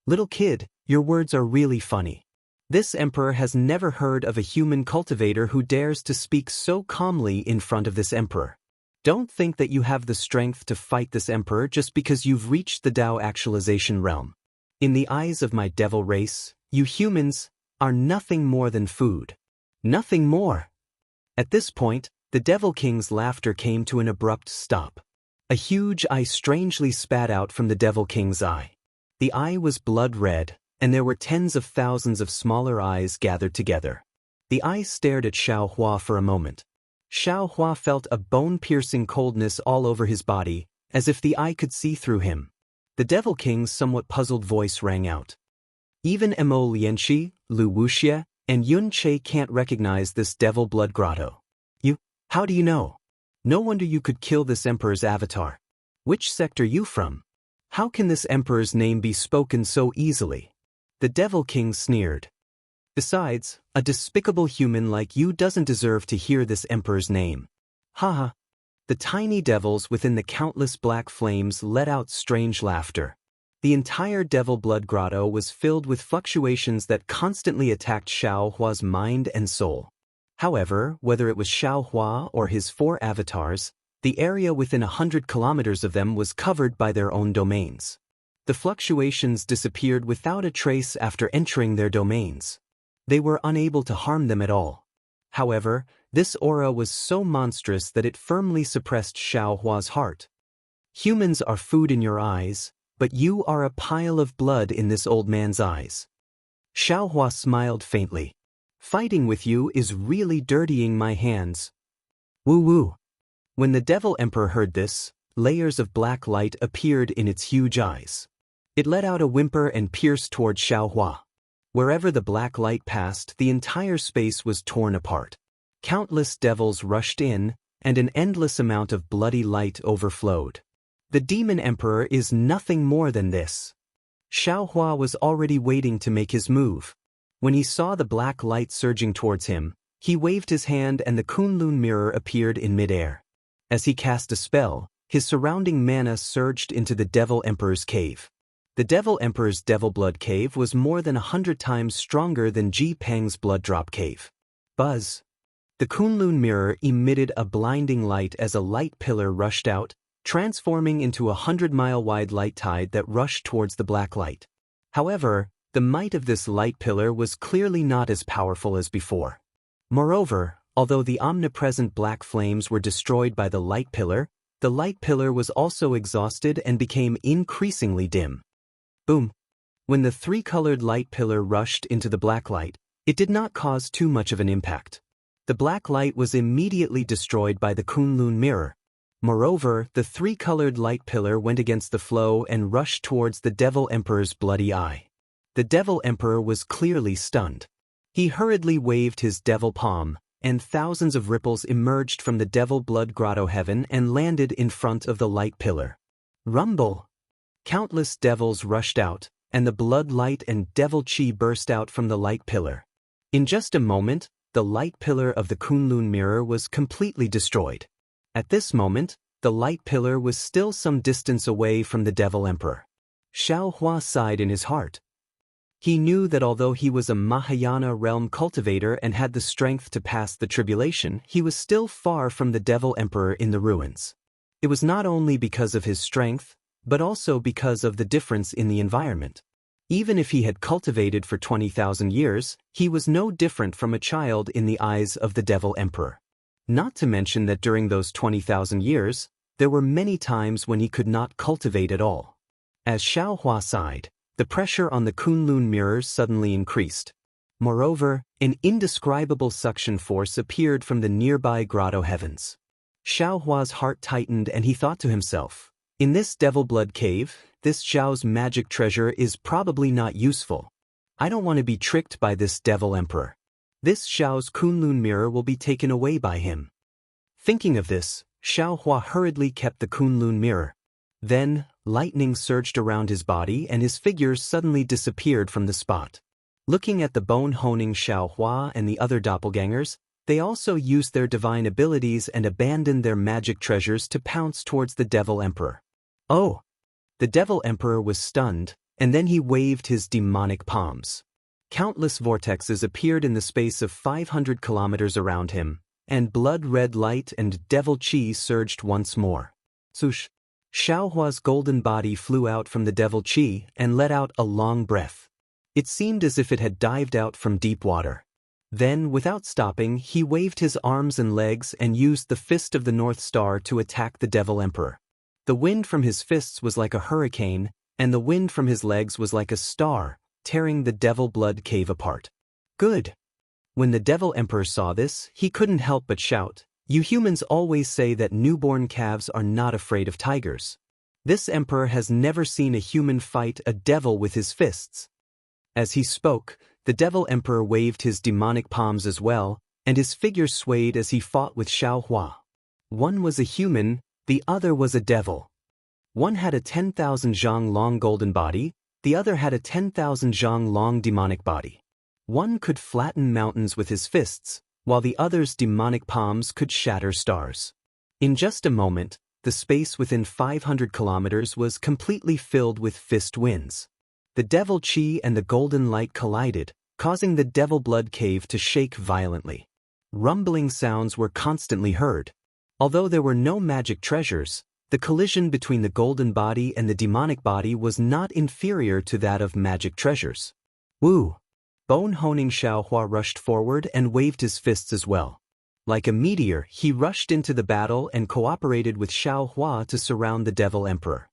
Little kid, your words are really funny. This emperor has never heard of a human cultivator who dares to speak so calmly in front of this emperor. Don't think that you have the strength to fight this emperor just because you've reached the Tao actualization realm. In the eyes of my devil race, you humans are nothing more than food. Nothing more. At this point, the Devil King's laughter came to an abrupt stop. A huge eye strangely spat out from the Devil King's eye. The eye was blood red, and there were tens of thousands of smaller eyes gathered together. The eye stared at Xiao Hua for a moment. Xiao Hua felt a bone-piercing coldness all over his body, as if the eye could see through him. The Devil King's somewhat puzzled voice rang out. Even Mo Lianxi, Lu Wuxia, and Yun Che can't recognize this devil blood grotto. You? How do you know? No wonder you could kill this emperor's avatar. Which sect are you from? How can this emperor's name be spoken so easily? The Devil King sneered. Besides, a despicable human like you doesn't deserve to hear this emperor's name. Haha. The tiny devils within the countless black flames let out strange laughter. The entire devil blood grotto was filled with fluctuations that constantly attacked Xiao Hua's mind and soul. However, whether it was Xiao Hua or his 4 avatars, the area within 100 kilometers of them was covered by their own domains. The fluctuations disappeared without a trace after entering their domains. They were unable to harm them at all. However, this aura was so monstrous that it firmly suppressed Xiao Hua's heart. Humans are food in your eyes, but you are a pile of blood in this old man's eyes. Xiao Hua smiled faintly. Fighting with you is really dirtying my hands. Woo woo. When the Devil Emperor heard this, layers of black light appeared in its huge eyes. It let out a whimper and pierced toward Xiao Hua. Wherever the black light passed, the entire space was torn apart. Countless devils rushed in, and an endless amount of bloody light overflowed. The Demon Emperor is nothing more than this. Xiao Hua was already waiting to make his move. When he saw the black light surging towards him, he waved his hand and the Kunlun mirror appeared in midair. As he cast a spell, his surrounding mana surged into the Devil Emperor's cave. The Devil Emperor's Devil Blood Cave was more than 100 times stronger than Ji Peng's Blood Drop Cave. Buzz! The Kunlun mirror emitted a blinding light as a light pillar rushed out, transforming into a 100-mile-wide light tide that rushed towards the black light. However, the might of this light pillar was clearly not as powerful as before. Moreover, although the omnipresent black flames were destroyed by the light pillar was also exhausted and became increasingly dim. Boom! When the 3-colored light pillar rushed into the black light, it did not cause too much of an impact. The black light was immediately destroyed by the Kunlun mirror. Moreover, the 3-colored light pillar went against the flow and rushed towards the Devil Emperor's bloody eye. The Devil Emperor was clearly stunned. He hurriedly waved his devil palm, and thousands of ripples emerged from the Devil Blood Grotto heaven and landed in front of the light pillar. Rumble! Countless devils rushed out, and the blood light and devil chi burst out from the light pillar. In just a moment, the light pillar of the Kunlun mirror was completely destroyed. At this moment, the light pillar was still some distance away from the Devil Emperor. Xiao Hua sighed in his heart. He knew that although he was a Mahayana realm cultivator and had the strength to pass the tribulation, he was still far from the Devil Emperor in the ruins. It was not only because of his strength, but also because of the difference in the environment. Even if he had cultivated for 20,000 years, he was no different from a child in the eyes of the Devil Emperor. Not to mention that during those 20,000 years, there were many times when he could not cultivate at all. As Xiao Hua sighed, the pressure on the Kunlun mirrors suddenly increased. Moreover, an indescribable suction force appeared from the nearby grotto heavens. Xiaohua's heart tightened and he thought to himself, in this devil blood cave, this Xiao's magic treasure is probably not useful. I don't want to be tricked by this devil emperor. This Xiao's Kunlun mirror will be taken away by him. Thinking of this, Xiaohua hurriedly kept the Kunlun mirror. Then, lightning surged around his body and his figure suddenly disappeared from the spot. Looking at the bone-honing Xiaohua and the other doppelgangers, they also used their divine abilities and abandoned their magic treasures to pounce towards the Devil Emperor. Oh! The Devil Emperor was stunned, and then he waved his demonic palms. Countless vortexes appeared in the space of 500 kilometers around him, and blood-red light and devil chi surged once more. Swoosh! Xiaohua's golden body flew out from the devil chi and let out a long breath. It seemed as if it had dived out from deep water. Then, without stopping, he waved his arms and legs and used the Fist of the North Star to attack the Devil Emperor. The wind from his fists was like a hurricane, and the wind from his legs was like a star, tearing the Devil Blood Cave apart. Good! When the Devil Emperor saw this, he couldn't help but shout, "You humans always say that newborn calves are not afraid of tigers. This emperor has never seen a human fight a devil with his fists." As he spoke, the Devil Emperor waved his demonic palms as well, and his figure swayed as he fought with Xiaohua. One was a human, the other was a devil. One had a 10,000 zhang long golden body, the other had a 10,000 zhang long demonic body. One could flatten mountains with his fists, while the other's demonic palms could shatter stars. In just a moment, the space within 500 kilometers was completely filled with fist winds. The devil chi and the golden light collided, causing the Devil Blood Cave to shake violently. Rumbling sounds were constantly heard. Although there were no magic treasures, the collision between the golden body and the demonic body was not inferior to that of magic treasures. Woo! Bone-honing Xiaohua rushed forward and waved his fists as well. Like a meteor, he rushed into the battle and cooperated with Xiaohua to surround the Devil Emperor.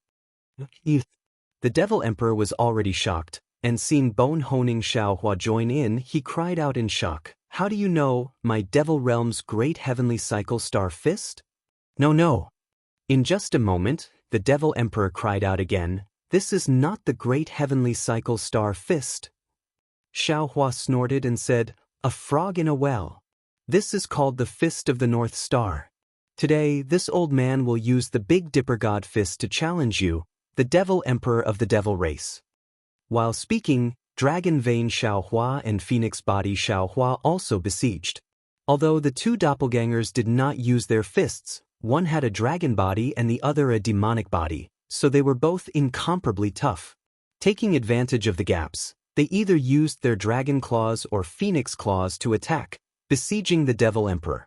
The Devil Emperor was already shocked, and seeing bone-honing Xiaohua join in, he cried out in shock, "How do you know, my Devil Realm's great heavenly cycle star fist?" No. In just a moment, the Devil Emperor cried out again, "This is not the great heavenly cycle star fist." Xiaohua snorted and said, "A frog in a well. This is called the Fist of the North Star. Today, this old man will use the Big Dipper God Fist to challenge you, the Devil Emperor of the Devil race." While speaking, Dragon Vein Xiaohua and Phoenix Body Xiaohua also besieged. Although the two doppelgangers did not use their fists, one had a dragon body and the other a demonic body, so they were both incomparably tough. Taking advantage of the gaps, they either used their dragon claws or phoenix claws to attack, besieging the Devil Emperor.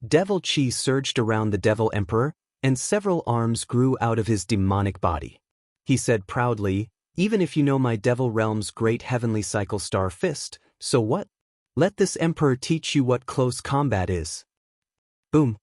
Devil chi surged around the Devil Emperor, and several arms grew out of his demonic body. He said proudly, "Even if you know my Devil Realm's great heavenly cycle star fist, so what? Let this emperor teach you what close combat is." Boom!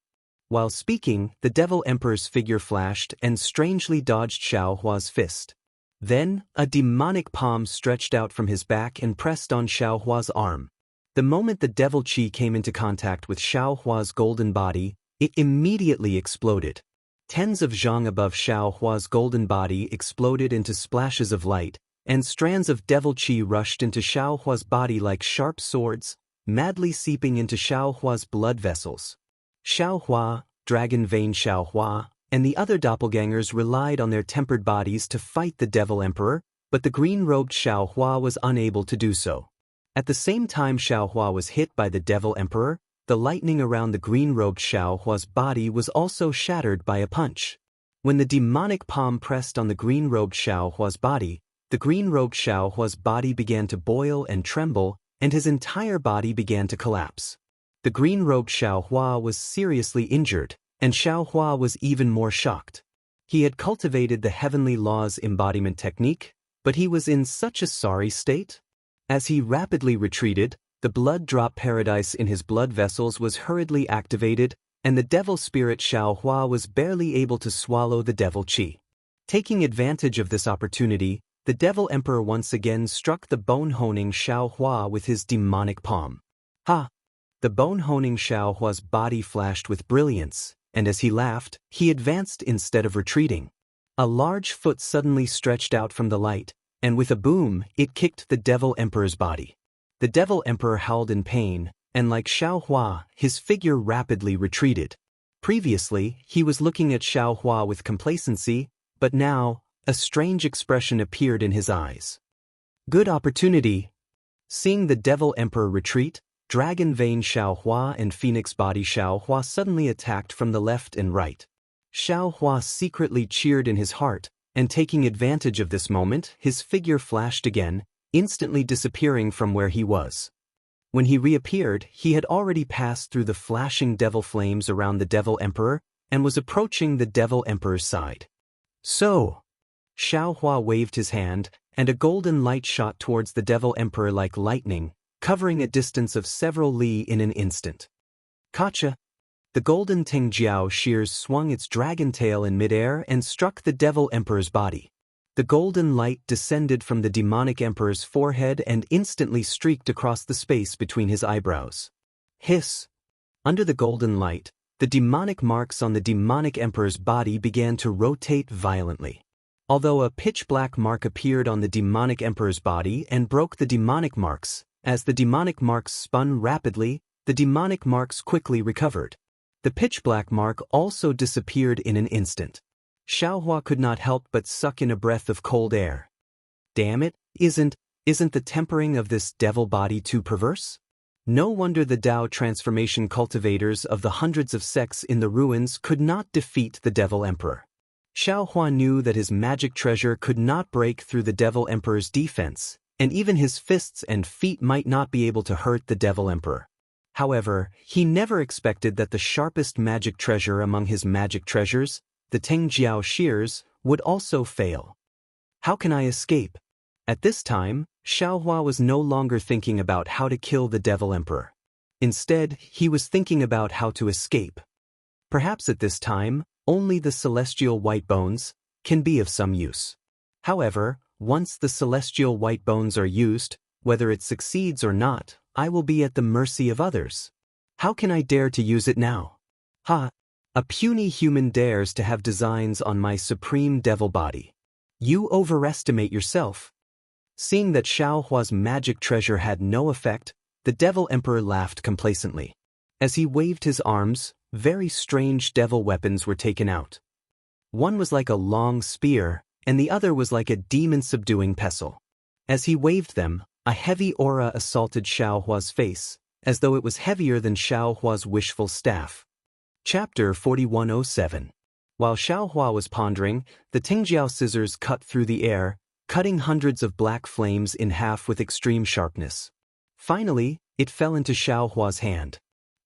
While speaking, the Devil Emperor's figure flashed and strangely dodged Xiaohua's fist. Then, a demonic palm stretched out from his back and pressed on Xiaohua's arm. The moment the devil chi came into contact with Xiaohua's golden body, it immediately exploded. Tens of zhang above Xiaohua's golden body exploded into splashes of light, and strands of devil chi rushed into Xiaohua's body like sharp swords, madly seeping into Xiaohua's blood vessels. Xiaohua, Dragon Vein Xiaohua, and the other doppelgangers relied on their tempered bodies to fight the Devil Emperor, but the green-robed Xiaohua was unable to do so. At the same time Xiaohua was hit by the Devil Emperor, the lightning around the green-robed Xiaohua's body was also shattered by a punch. When the demonic palm pressed on the green-robed Xiaohua's body, the green-robed Xiaohua's body began to boil and tremble, and his entire body began to collapse. The green-robed Xiaohua was seriously injured, and Xiaohua was even more shocked. He had cultivated the Heavenly Law's embodiment technique, but he was in such a sorry state. As he rapidly retreated, the blood drop paradise in his blood vessels was hurriedly activated, and the devil spirit Xiaohua was barely able to swallow the devil chi. Taking advantage of this opportunity, The Devil Emperor once again struck the bone-honing Xiaohua with his demonic palm. Ha! The bone-honing Xiaohua's body flashed with brilliance, and as he laughed, he advanced instead of retreating. A large foot suddenly stretched out from the light, and with a boom, it kicked the Devil Emperor's body. The Devil Emperor howled in pain, and like Xiaohua, his figure rapidly retreated. Previously, he was looking at Xiaohua with complacency, but now, a strange expression appeared in his eyes. Good opportunity. Seeing the Devil Emperor retreat, Dragon Vein Xiaohua and Phoenix Body Xiaohua suddenly attacked from the left and right. Xiaohua secretly cheered in his heart, and taking advantage of this moment, his figure flashed again, instantly disappearing from where he was. When he reappeared, he had already passed through the flashing devil flames around the Devil Emperor, and was approaching the Devil Emperor's side. So, Xiaohua waved his hand, and a golden light shot towards the Devil Emperor like lightning, covering a distance of several li in an instant. Gotcha! The golden Tengjiao shears swung its dragon tail in midair and struck the Devil Emperor's body. The golden light descended from the demonic emperor's forehead and instantly streaked across the space between his eyebrows. Hiss! Under the golden light, the demonic marks on the demonic emperor's body began to rotate violently. Although a pitch-black mark appeared on the demonic emperor's body and broke the demonic marks, as the demonic marks spun rapidly, the demonic marks quickly recovered. The pitch-black mark also disappeared in an instant. Xiaohua could not help but suck in a breath of cold air. Damn it, isn't the tempering of this devil body too perverse? No wonder the Dao transformation cultivators of the hundreds of sects in the ruins could not defeat the Devil Emperor. Xiaohua knew that his magic treasure could not break through the Devil Emperor's defense, and even his fists and feet might not be able to hurt the Devil Emperor. However, he never expected that the sharpest magic treasure among his magic treasures, the Tengjiao shears, would also fail. How can I escape? At this time, Xiaohua was no longer thinking about how to kill the Devil Emperor. Instead, he was thinking about how to escape. Perhaps at this time, only the celestial white bones can be of some use. However, once the celestial white bones are used, whether it succeeds or not, I will be at the mercy of others. How can I dare to use it now? Ha! A puny human dares to have designs on my supreme devil body. You overestimate yourself. Seeing that Xiaohua's magic treasure had no effect, the Devil Emperor laughed complacently. As he waved his arms, very strange devil weapons were taken out. One was like a long spear, and the other was like a demon-subduing pestle. As he waved them, a heavy aura assaulted Xiaohua's face, as though it was heavier than Xiaohua's wishful staff. Chapter 4107. While Xiaohua was pondering, the Tengjiao scissors cut through the air, cutting hundreds of black flames in half with extreme sharpness. Finally, it fell into Xiaohua's hand.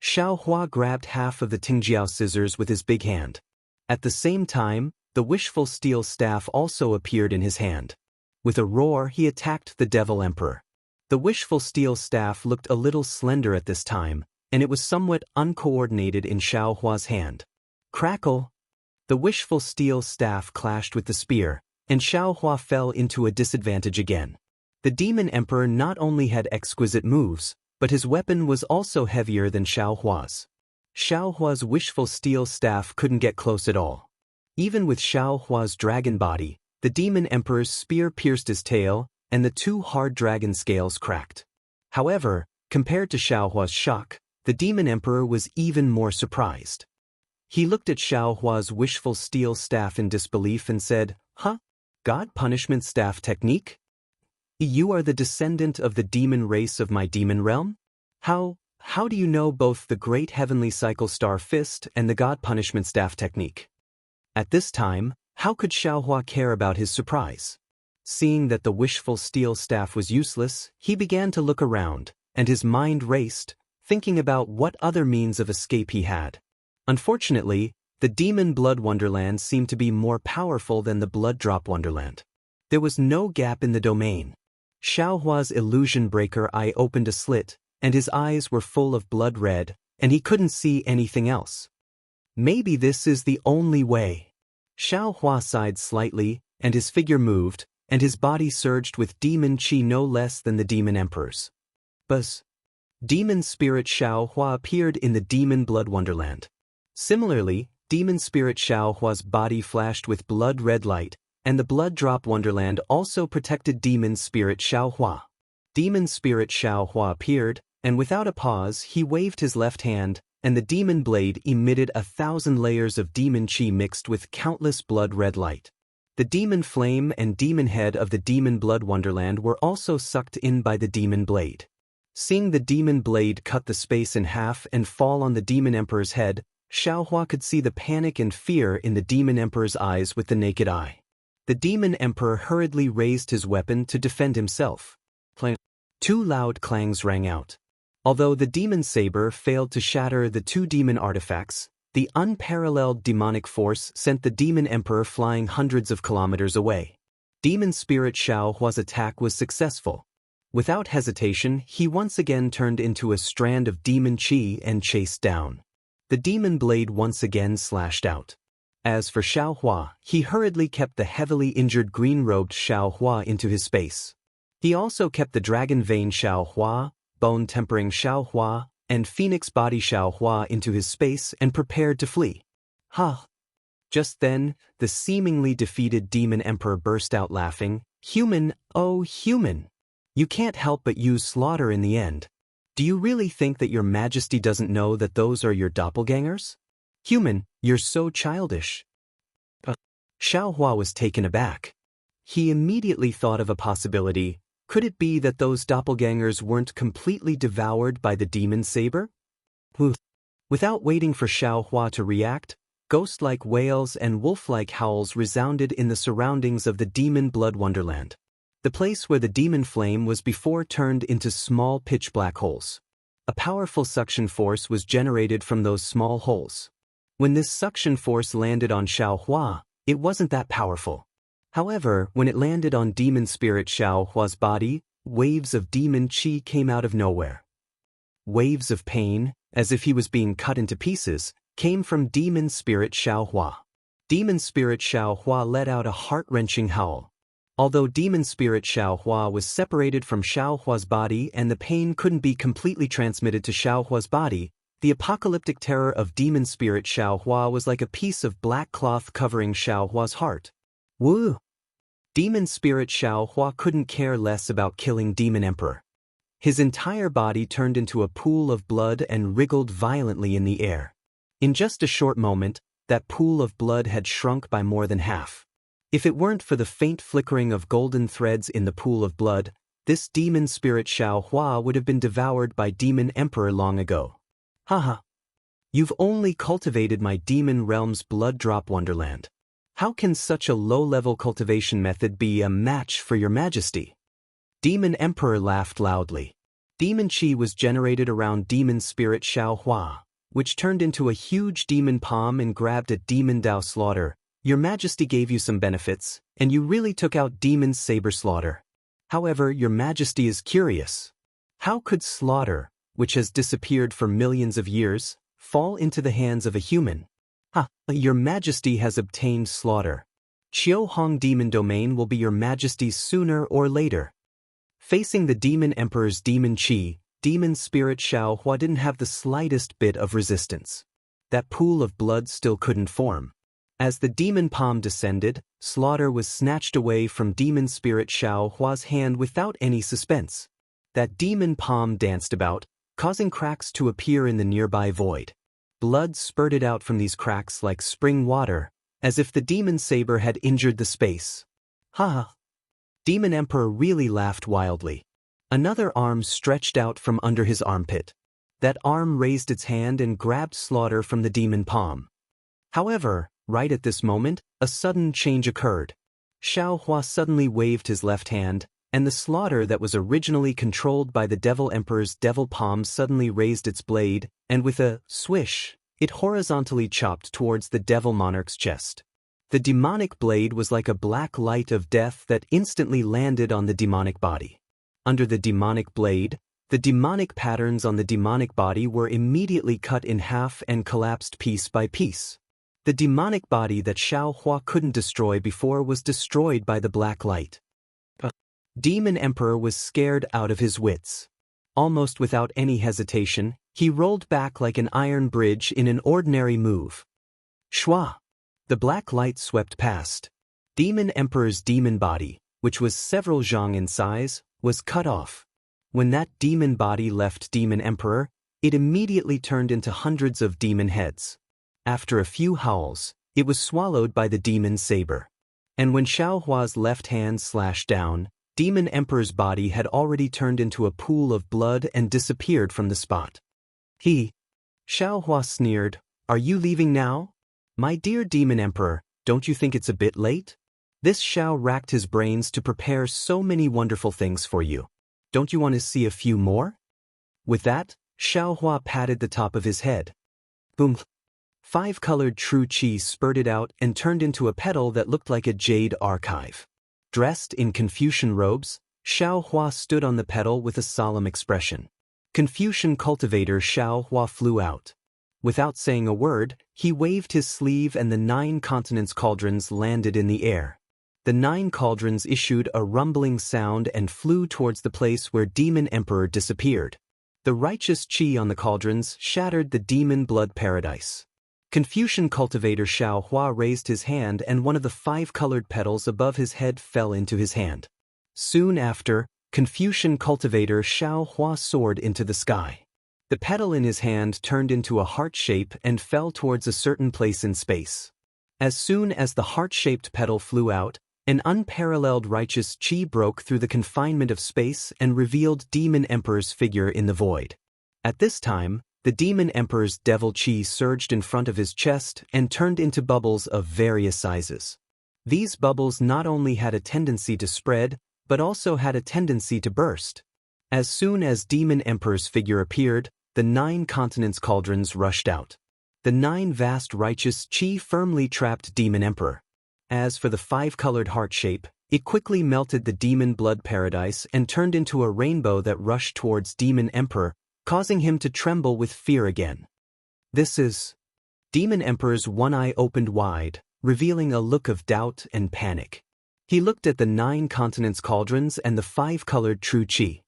Xiaohua grabbed half of the Tengjiao scissors with his big hand. At the same time, the wishful steel staff also appeared in his hand. With a roar, he attacked the Devil Emperor. The wishful steel staff looked a little slender at this time, and it was somewhat uncoordinated in Xiaohua's hand. Crackle! The wishful steel staff clashed with the spear, and Xiaohua fell into a disadvantage again. The Demon Emperor not only had exquisite moves, but his weapon was also heavier than Xiaohua's. Xiaohua's wishful steel staff couldn't get close at all. Even with Xiaohua's dragon body, the Demon Emperor's spear pierced his tail, and the two hard dragon scales cracked. However, compared to Xiaohua's shock, the Demon Emperor was even more surprised. He looked at Xiaohua's wishful steel staff in disbelief and said, "Huh? God punishment staff technique? You are the descendant of the demon race of my demon realm? How do you know both the great heavenly cycle star fist and the God punishment staff technique?" At this time, how could Xiaohua care about his surprise? Seeing that the wishful steel staff was useless, he began to look around, and his mind raced, thinking about what other means of escape he had. Unfortunately, the Demon Blood Wonderland seemed to be more powerful than the Blood Drop Wonderland. There was no gap in the domain. Xiaohua's illusion breaker eye opened a slit, and his eyes were full of blood red, and he couldn't see anything else. Maybe this is the only way. Xiaohua sighed slightly, and his figure moved, and his body surged with demon qi no less than the demon emperor's. Buzz. Demon spirit Xiao Hua appeared in the demon blood wonderland. Similarly, demon spirit Xiao Hua's body flashed with blood-red light, and the blood drop wonderland also protected demon spirit Xiao Hua. Demon spirit Xiao Hua appeared, and without a pause he waved his left hand, and the demon blade emitted 1,000 layers of demon qi mixed with countless blood-red light. The demon flame and demon head of the demon blood wonderland were also sucked in by the demon blade. Seeing the demon blade cut the space in half and fall on the demon emperor's head, Xiao Hua could see the panic and fear in the demon emperor's eyes with the naked eye. The demon emperor hurriedly raised his weapon to defend himself. Clang. 2 loud clangs rang out. Although the demon saber failed to shatter the 2 demon artifacts, the unparalleled demonic force sent the demon emperor flying hundreds of kilometers away. Demon spirit Xiao Hua's attack was successful. Without hesitation, he once again turned into a strand of demon qi and chased down. The demon blade once again slashed out. As for Xiao Hua, he hurriedly kept the heavily injured green-robed Xiao Hua into his space. He also kept the dragon vein Xiao Hua, bone-tempering Xiao Hua, and phoenix body Xiao Hua into his space and prepared to flee. Ha! Just then, the seemingly defeated demon emperor burst out laughing. Human, oh human! You can't help but use slaughter in the end. Do you really think that your majesty doesn't know that those are your doppelgangers? Human, you're so childish. Xiao Hua was taken aback. He immediately thought of a possibility. Could it be that those doppelgangers weren't completely devoured by the demon saber? Without waiting for Xiao Hua to react, ghost-like wails and wolf-like howls resounded in the surroundings of the demon blood wonderland. The place where the demon flame was before turned into small pitch-black holes. A powerful suction force was generated from those small holes. When this suction force landed on Xiao Hua, it wasn't that powerful. However, when it landed on demon spirit Xiao Hua's body, waves of demon qi came out of nowhere. Waves of pain, as if he was being cut into pieces, came from demon spirit Xiao Hua. Demon spirit Xiao Hua let out a heart-wrenching howl. Although demon spirit Xiao Hua was separated from Xiao Hua's body and the pain couldn't be completely transmitted to Xiao Hua's body, the apocalyptic terror of demon spirit Xiao Hua was like a piece of black cloth covering Xiao Hua's heart. Woo! Demon spirit Xiao Hua couldn't care less about killing demon emperor. His entire body turned into a pool of blood and wriggled violently in the air. In just a short moment, that pool of blood had shrunk by more than half. If it weren't for the faint flickering of golden threads in the pool of blood, this demon spirit Xiao Hua would have been devoured by demon emperor long ago. Haha. You've only cultivated my demon realm's blood drop wonderland. How can such a low-level cultivation method be a match for your majesty? Demon emperor laughed loudly. Demon qi was generated around demon spirit Xiao Hua, which turned into a huge demon palm and grabbed at demon Dao slaughter. Your majesty gave you some benefits, and you really took out demon saber slaughter. However, your majesty is curious. How could slaughter, which has disappeared for millions of years, fall into the hands of a human? Your majesty has obtained slaughter. Qiuhong demon domain will be your majesty's sooner or later. Facing the demon emperor's demon qi, demon spirit Xiao Hua didn't have the slightest bit of resistance. That pool of blood still couldn't form. As the demon palm descended, slaughter was snatched away from demon spirit Xiao Hua's hand without any suspense. That demon palm danced about, causing cracks to appear in the nearby void. Blood spurted out from these cracks like spring water, as if the demon saber had injured the space. Ha! Demon Emperor really laughed wildly. Another arm stretched out from under his armpit. That arm raised its hand and grabbed slaughter from the demon palm. However, right at this moment, a sudden change occurred. Xiao Hua suddenly waved his left hand, and the slaughter that was originally controlled by the Devil Emperor's devil palm suddenly raised its blade, and with a swish, it horizontally chopped towards the Devil Monarch's chest. The demonic blade was like a black light of death that instantly landed on the demonic body. Under the demonic blade, the demonic patterns on the demonic body were immediately cut in half and collapsed piece by piece. The demonic body that Xiao Hua couldn't destroy before was destroyed by the black light. Demon Emperor was scared out of his wits. Almost without any hesitation, he rolled back like an iron bridge in an ordinary move. Shwa! The black light swept past. Demon Emperor's demon body, which was several zhang in size, was cut off. When that demon body left Demon Emperor, it immediately turned into hundreds of demon heads. After a few howls, it was swallowed by the demon saber. And when Xiaohua's left hand slashed down, Demon Emperor's body had already turned into a pool of blood and disappeared from the spot. Xiaohua sneered, "Are you leaving now? My dear Demon Emperor, don't you think it's a bit late? This Xiao racked his brains to prepare so many wonderful things for you. Don't you want to see a few more?" With that, Xiaohua patted the top of his head. Boom! 5-colored true qi spurted out and turned into a petal that looked like a jade archive. Dressed in Confucian robes, Xiaohua stood on the petal with a solemn expression. Confucian cultivator Xiaohua flew out. Without saying a word, he waved his sleeve and the 9 continents cauldrons landed in the air. The 9 cauldrons issued a rumbling sound and flew towards the place where Demon Emperor disappeared. The righteous qi on the cauldrons shattered the demon blood paradise. Confucian cultivator Xiaohua raised his hand and one of the 5-colored petals above his head fell into his hand. Soon after, Confucian cultivator Xiaohua soared into the sky. The petal in his hand turned into a heart shape and fell towards a certain place in space. As soon as the heart-shaped petal flew out, an unparalleled righteous qi broke through the confinement of space and revealed Demon Emperor's figure in the void. At this time, the Demon Emperor's devil qi surged in front of his chest and turned into bubbles of various sizes. These bubbles not only had a tendency to spread, but also had a tendency to burst. As soon as Demon Emperor's figure appeared, the 9 continents cauldrons rushed out. The 9 vast righteous qi firmly trapped Demon Emperor. As for the 5-colored heart shape, it quickly melted the demon blood paradise and turned into a rainbow that rushed towards Demon Emperor, causing him to tremble with fear again. This is... Demon Emperor's one eye opened wide, revealing a look of doubt and panic. He looked at the 9 continents cauldrons and the 5-colored true qi.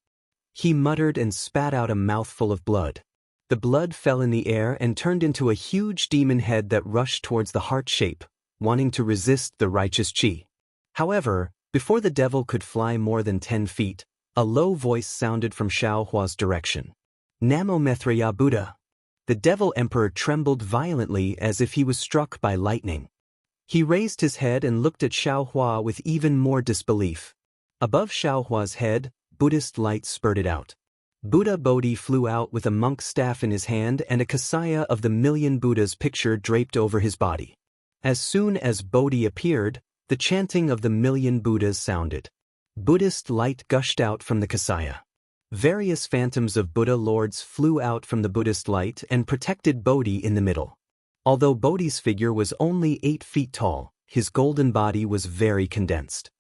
He muttered and spat out a mouthful of blood. The blood fell in the air and turned into a huge demon head that rushed towards the heart shape, wanting to resist the righteous qi. However, before the devil could fly more than 10 feet, a low voice sounded from Xiaohua's direction. Namo Mithriya Buddha. The devil emperor trembled violently as if he was struck by lightning. He raised his head and looked at Xiaohua with even more disbelief. Above Xiaohua's head, Buddhist light spurted out. Buddha Bodhi flew out with a monk's staff in his hand and a kasaya of the million Buddhas picture draped over his body. As soon as Bodhi appeared, the chanting of the million Buddhas sounded. Buddhist light gushed out from the kasaya. Various phantoms of Buddha lords flew out from the Buddhist light and protected Bodhi in the middle. Although Bodhi's figure was only 8 feet tall, his golden body was very condensed.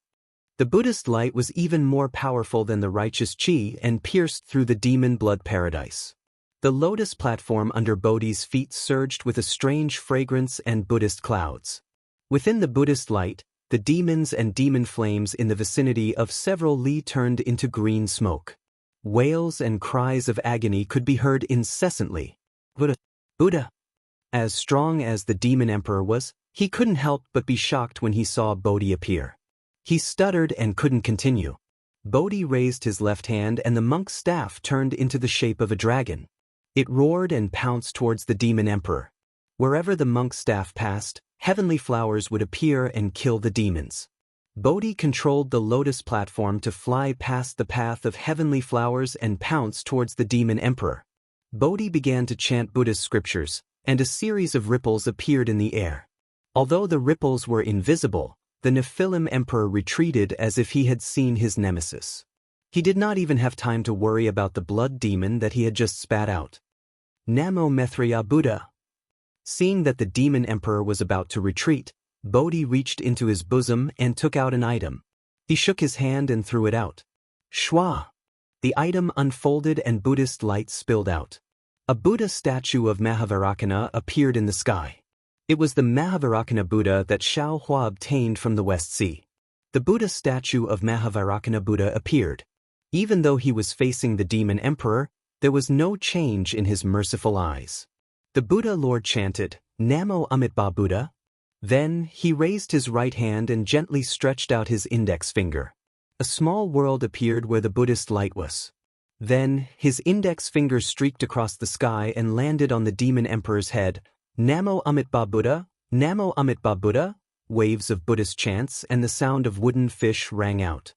The Buddhist light was even more powerful than the righteous qi and pierced through the demon blood paradise. The lotus platform under Bodhi's feet surged with a strange fragrance and Buddhist clouds. Within the Buddhist light, the demons and demon flames in the vicinity of several li turned into green smoke. Wails and cries of agony could be heard incessantly. Buddha! Buddha! As strong as the demon emperor was, he couldn't help but be shocked when he saw Bodhi appear. He stuttered and couldn't continue. Bodhi raised his left hand and the monk's staff turned into the shape of a dragon. It roared and pounced towards the demon emperor. Wherever the monk's staff passed, heavenly flowers would appear and kill the demons. Bodhi controlled the lotus platform to fly past the path of heavenly flowers and pounce towards the demon emperor. Bodhi began to chant Buddhist scriptures, and a series of ripples appeared in the air. Although the ripples were invisible, the Nephilim emperor retreated as if he had seen his nemesis. He did not even have time to worry about the blood demon that he had just spat out. Namo Mithriya Buddha. Seeing that the demon emperor was about to retreat, Bodhi reached into his bosom and took out an item. He shook his hand and threw it out. Shwa! The item unfolded and Buddhist light spilled out. A Buddha statue of Mahavairakana appeared in the sky. It was the Mahavairakana Buddha that Xiaohua obtained from the West Sea. The Buddha statue of Mahavairakana Buddha appeared. Even though he was facing the demon emperor, there was no change in his merciful eyes. The Buddha Lord chanted, "Namo Amitabha Buddha." Then, he raised his right hand and gently stretched out his index finger. A small world appeared where the Buddhist light was. Then, his index finger streaked across the sky and landed on the demon emperor's head. "Namo Amitabha Buddha, Namo Amitabha Buddha." Waves of Buddhist chants and the sound of wooden fish rang out.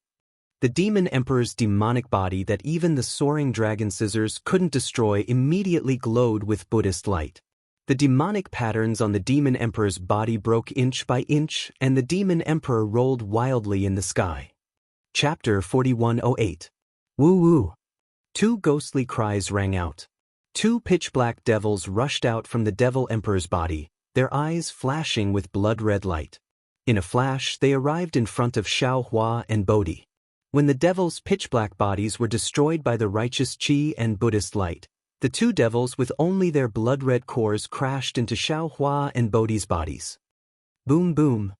The demon emperor's demonic body that even the soaring dragon scissors couldn't destroy immediately glowed with Buddhist light. The demonic patterns on the demon emperor's body broke inch by inch, and the demon emperor rolled wildly in the sky. Chapter 4108. Woo woo. Two ghostly cries rang out. Two pitch-black devils rushed out from the devil emperor's body, their eyes flashing with blood-red light. In a flash, they arrived in front of Xiaohua and Bodhi. When the devils' pitch-black bodies were destroyed by the righteous Qi and Buddhist light, the two devils with only their blood-red cores crashed into Xiaohua and Bodhi's bodies. Boom boom.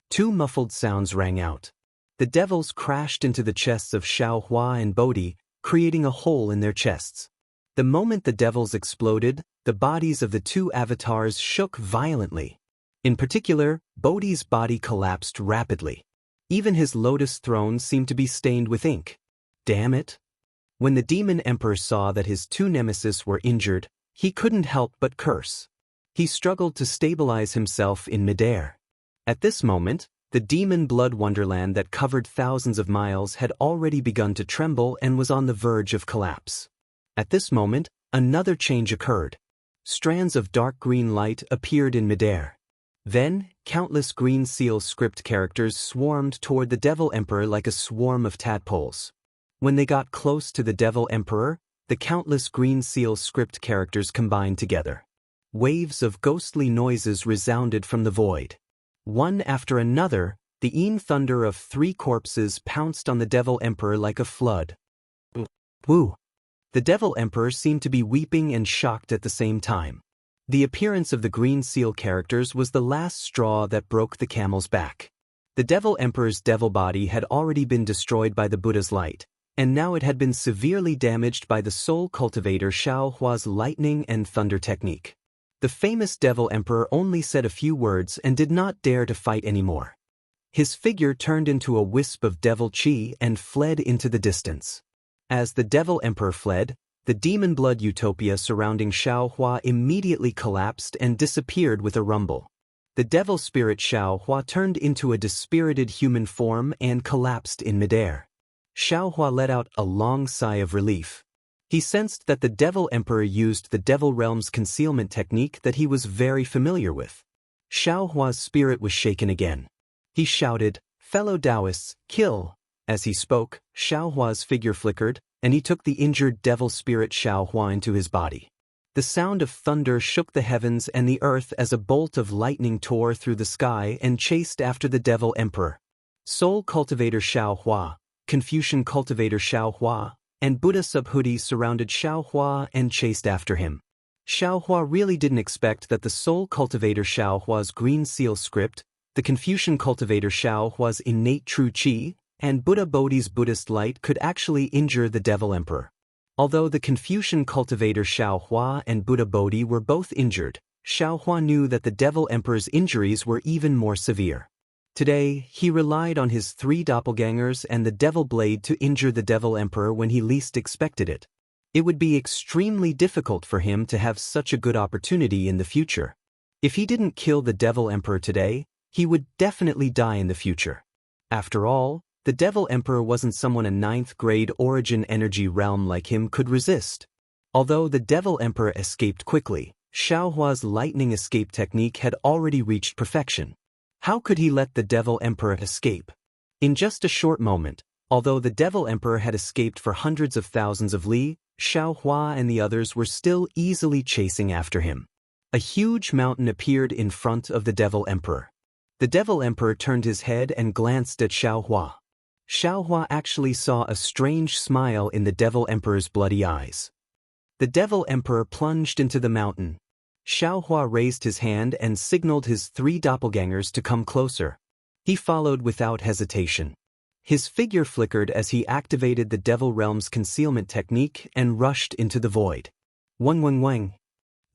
Two muffled sounds rang out. The devils crashed into the chests of Xiaohua and Bodhi, creating a hole in their chests. The moment the devils exploded, the bodies of the two avatars shook violently. In particular, Bodhi's body collapsed rapidly. Even his lotus throne seemed to be stained with ink. Damn it! When the demon emperor saw that his two nemesis were injured, he couldn't help but curse. He struggled to stabilize himself in midair. At this moment, the demon blood wonderland that covered thousands of miles had already begun to tremble and was on the verge of collapse. At this moment, another change occurred. Strands of dark green light appeared in midair. Then, countless green seal script characters swarmed toward the Devil Emperor like a swarm of tadpoles. When they got close to the Devil Emperor, the countless green seal script characters combined together. Waves of ghostly noises resounded from the void. One after another, the een thunder of three corpses pounced on the Devil Emperor like a flood. Woo! The Devil Emperor seemed to be weeping and shocked at the same time. The appearance of the green seal characters was the last straw that broke the camel's back. The Devil Emperor's devil body had already been destroyed by the Buddha's light, and now it had been severely damaged by the soul cultivator Xiaohua's lightning and thunder technique. The famous Devil Emperor only said a few words and did not dare to fight anymore. His figure turned into a wisp of devil qi and fled into the distance. As the Devil Emperor fled, the demon blood utopia surrounding Xiaohua immediately collapsed and disappeared with a rumble. The devil spirit Xiaohua turned into a dispirited human form and collapsed in midair. Xiaohua let out a long sigh of relief. He sensed that the Devil Emperor used the Devil Realm's concealment technique that he was very familiar with. Xiaohua's spirit was shaken again. He shouted, "Fellow Taoists, kill!" As he spoke, Xiaohua's figure flickered, and he took the injured devil spirit Xiaohua into his body. The sound of thunder shook the heavens and the earth as a bolt of lightning tore through the sky and chased after the Devil Emperor. Soul Cultivator Xiaohua, Confucian Cultivator Xiaohua, and Buddha Subhuti surrounded Xiaohua and chased after him. Xiaohua really didn't expect that the Soul Cultivator Xiaohua's green seal script, the Confucian Cultivator Xiaohua's innate true qi, and Buddha Bodhi's Buddhist light could actually injure the Devil Emperor. Although the Confucian cultivator Xiaohua and Buddha Bodhi were both injured, Xiaohua knew that the Devil Emperor's injuries were even more severe. Today, he relied on his three doppelgangers and the Devil Blade to injure the Devil Emperor when he least expected it. It would be extremely difficult for him to have such a good opportunity in the future. If he didn't kill the Devil Emperor today, he would definitely die in the future. After all, the Devil Emperor wasn't someone a ninth-grade origin energy realm like him could resist. Although the Devil Emperor escaped quickly, Xiaohua's lightning escape technique had already reached perfection. How could he let the Devil Emperor escape? In just a short moment, although the Devil Emperor had escaped for hundreds of thousands of li, Xiaohua and the others were still easily chasing after him. A huge mountain appeared in front of the Devil Emperor. The Devil Emperor turned his head and glanced at Xiaohua. Xiaohua actually saw a strange smile in the Devil Emperor's bloody eyes. The Devil Emperor plunged into the mountain. Xiaohua raised his hand and signaled his three doppelgangers to come closer. He followed without hesitation. His figure flickered as he activated the Devil Realm's concealment technique and rushed into the void. Wang wang wang.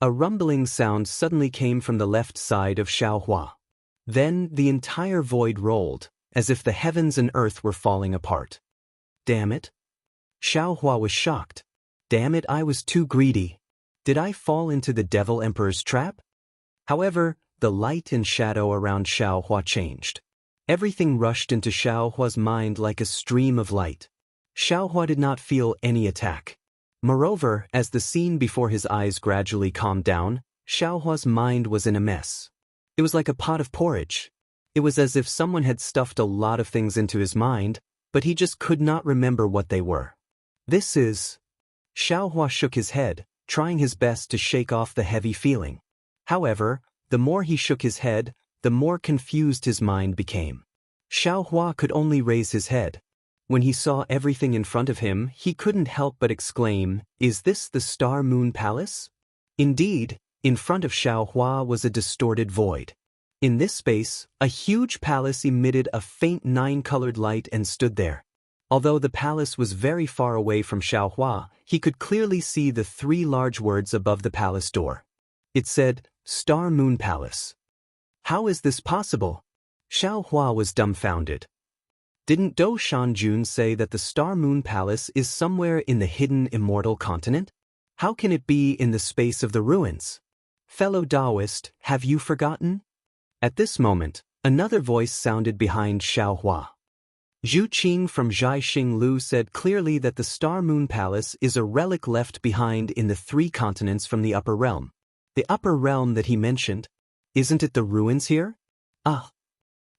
A rumbling sound suddenly came from the left side of Xiaohua. Then the entire void rolled, as if the heavens and earth were falling apart. Damn it. Xiaohua was shocked. Damn it, I was too greedy. Did I fall into the Devil Emperor's trap? However, the light and shadow around Xiaohua changed. Everything rushed into Xiaohua's mind like a stream of light. Xiaohua did not feel any attack. Moreover, as the scene before his eyes gradually calmed down, Xiaohua's mind was in a mess. It was like a pot of porridge. It was as if someone had stuffed a lot of things into his mind, but he just could not remember what they were. This is... Xiaohua shook his head, trying his best to shake off the heavy feeling. However, the more he shook his head, the more confused his mind became. Xiaohua could only raise his head. When he saw everything in front of him, he couldn't help but exclaim, "Is this the Star Moon Palace?" Indeed, in front of Xiaohua was a distorted void. In this space, a huge palace emitted a faint 9-colored light and stood there. Although the palace was very far away from Xiaohua, he could clearly see the 3 large words above the palace door. It said, "Star Moon Palace." How is this possible? Xiaohua was dumbfounded. Didn't Dou Shanjun say that the Star Moon Palace is somewhere in the hidden Immortal continent? How can it be in the space of the ruins? Fellow Taoist, have you forgotten? At this moment, another voice sounded behind Xiaohua. Zhu Qing from Zhaixing Lu said clearly that the Star Moon Palace is a relic left behind in the 3 continents from the Upper Realm. The Upper Realm that he mentioned? Isn't it the ruins here? Ah.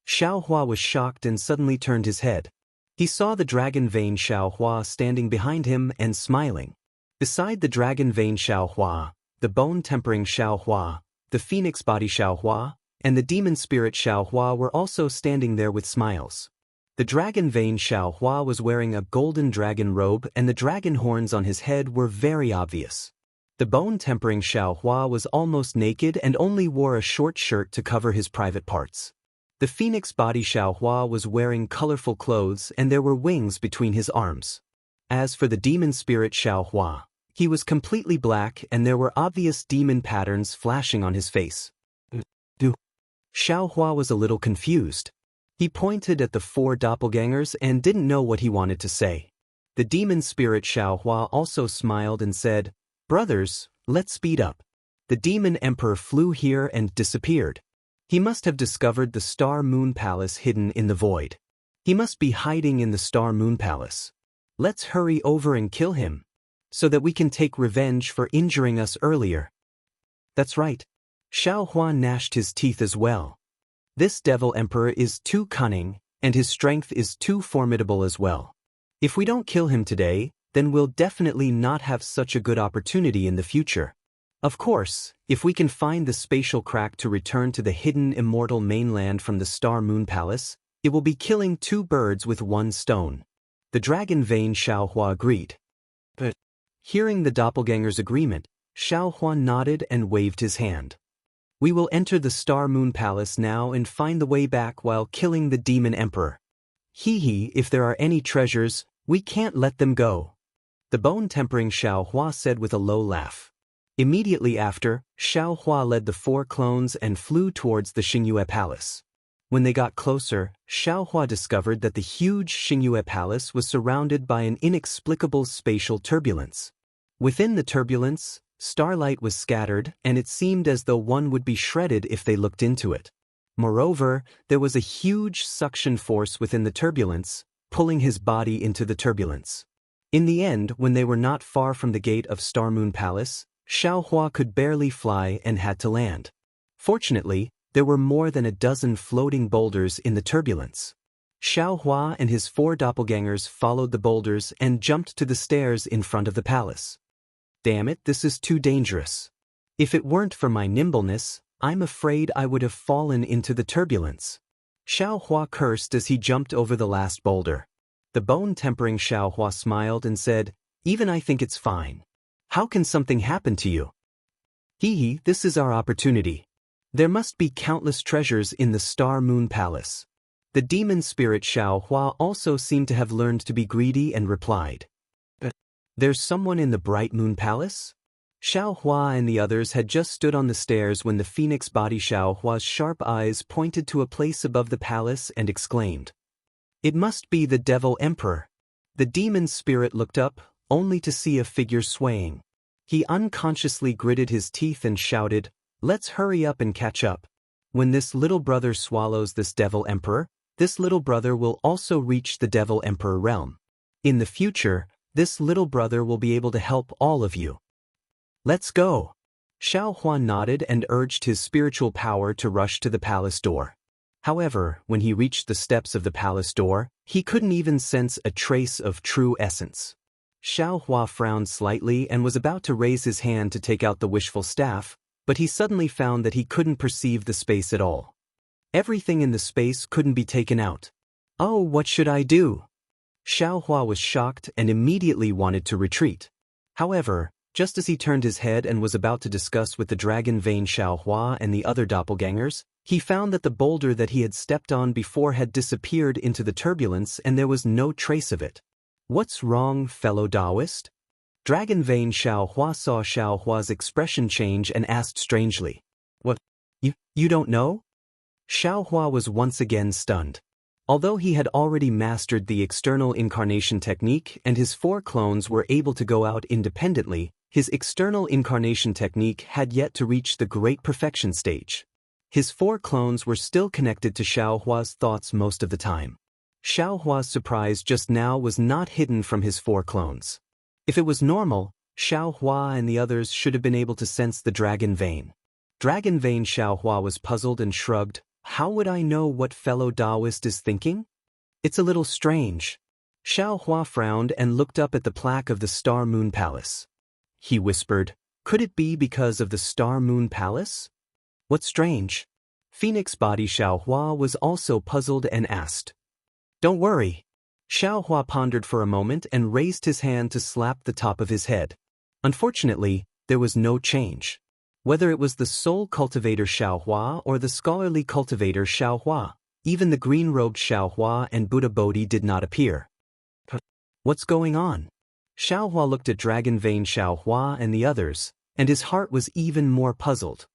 Xiaohua was shocked and suddenly turned his head. He saw the dragon vein Xiaohua standing behind him and smiling. Beside the dragon vein Xiaohua, the bone-tempering Xiaohua, the phoenix body Xiaohua, and the demon spirit Xiaohua were also standing there with smiles. The dragon vein Xiaohua was wearing a golden dragon robe and the dragon horns on his head were very obvious. The bone-tempering Xiaohua was almost naked and only wore a short shirt to cover his private parts. The phoenix body Xiaohua was wearing colorful clothes and there were wings between his arms. As for the demon spirit Xiaohua, he was completely black and there were obvious demon patterns flashing on his face. Xiaohua was a little confused. He pointed at the 4 doppelgangers and didn't know what he wanted to say. The demon spirit Xiaohua also smiled and said, "Brothers, let's speed up." The demon emperor flew here and disappeared. He must have discovered the Star Moon Palace hidden in the void. He must be hiding in the Star Moon Palace. Let's hurry over and kill him, so that we can take revenge for injuring us earlier. That's right. Xiaohua gnashed his teeth as well. This Devil Emperor is too cunning, and his strength is too formidable as well. If we don't kill him today, then we'll definitely not have such a good opportunity in the future. Of course, if we can find the spatial crack to return to the hidden immortal mainland from the Star Moon Palace, it will be killing 2 birds with 1 stone. The dragon vein Xiaohua agreed. But, hearing the doppelganger's agreement, Xiaohua nodded and waved his hand. We will enter the Star Moon Palace now and find the way back while killing the Demon Emperor. Hee, if there are any treasures, we can't let them go. The bone-tempering Xiaohua said with a low laugh. Immediately after, Xiaohua led the 4 clones and flew towards the Xingyue Palace. When they got closer, Xiaohua discovered that the huge Xingyue Palace was surrounded by an inexplicable spatial turbulence. Within the turbulence, starlight was scattered, and it seemed as though one would be shredded if they looked into it. Moreover, there was a huge suction force within the turbulence, pulling his body into the turbulence. In the end, when they were not far from the gate of Star Moon Palace, Xiaohua could barely fly and had to land. Fortunately, there were more than a dozen floating boulders in the turbulence. Xiaohua and his 4 doppelgangers followed the boulders and jumped to the stairs in front of the palace. Damn it, this is too dangerous. If it weren't for my nimbleness, I'm afraid I would have fallen into the turbulence. Xiaohua cursed as he jumped over the last boulder. The bone-tempering Xiaohua smiled and said, "Even I think it's fine. How can something happen to you? Hee, this is our opportunity. There must be countless treasures in the Star Moon Palace. The demon spirit Xiao Hua also seemed to have learned to be greedy and replied, "There's someone in the Bright Moon Palace?" Xiao Hua and the others had just stood on the stairs when the phoenix body Xiao Hua's sharp eyes pointed to a place above the palace and exclaimed, "It must be the Devil Emperor." The demon spirit looked up, only to see a figure swaying. He unconsciously gritted his teeth and shouted, "Let's hurry up and catch up. When this little brother swallows this Devil Emperor, this little brother will also reach the Devil Emperor realm. In the future, this little brother will be able to help all of you. Let's go." Xiao Hua nodded and urged his spiritual power to rush to the palace door. However, when he reached the steps of the palace door, he couldn't even sense a trace of true essence. Xiao Hua frowned slightly and was about to raise his hand to take out the wishful staff, but he suddenly found that he couldn't perceive the space at all. Everything in the space couldn't be taken out. "Oh, what should I do?" Xiao Hua was shocked and immediately wanted to retreat. However, just as he turned his head and was about to discuss with the dragon vein Xiao Hua and the other doppelgangers, he found that the boulder that he had stepped on before had disappeared into the turbulence and there was no trace of it. "What's wrong, fellow Taoist?" Dragon vein Xiao Hua saw Xiao Hua's expression change and asked strangely, "What? You don't know?" Xiao Hua was once again stunned. Although he had already mastered the external incarnation technique and his 4 clones were able to go out independently, his external incarnation technique had yet to reach the great perfection stage. His 4 clones were still connected to Xiao Hua's thoughts most of the time. Xiao Hua's surprise just now was not hidden from his 4 clones. If it was normal, Xiao Hua and the others should have been able to sense the dragon vein. Dragon vein Xiao Hua was puzzled and shrugged. "How would I know what fellow Taoist is thinking? It's a little strange." Xiao Hua frowned and looked up at the plaque of the Star Moon Palace. He whispered, "Could it be because of the Star Moon Palace?" "What's strange?" Phoenix body Xiao Hua was also puzzled and asked. "Don't worry." Xiao Hua pondered for a moment and raised his hand to slap the top of his head. Unfortunately, there was no change. Whether it was the soul cultivator Xiao Hua or the scholarly cultivator Xiao Hua, even the green-robed Xiao Hua and Buddha Bodhi did not appear. "What's going on?" Xiao Hua looked at dragon vein Xiao Hua and the others, and his heart was even more puzzled.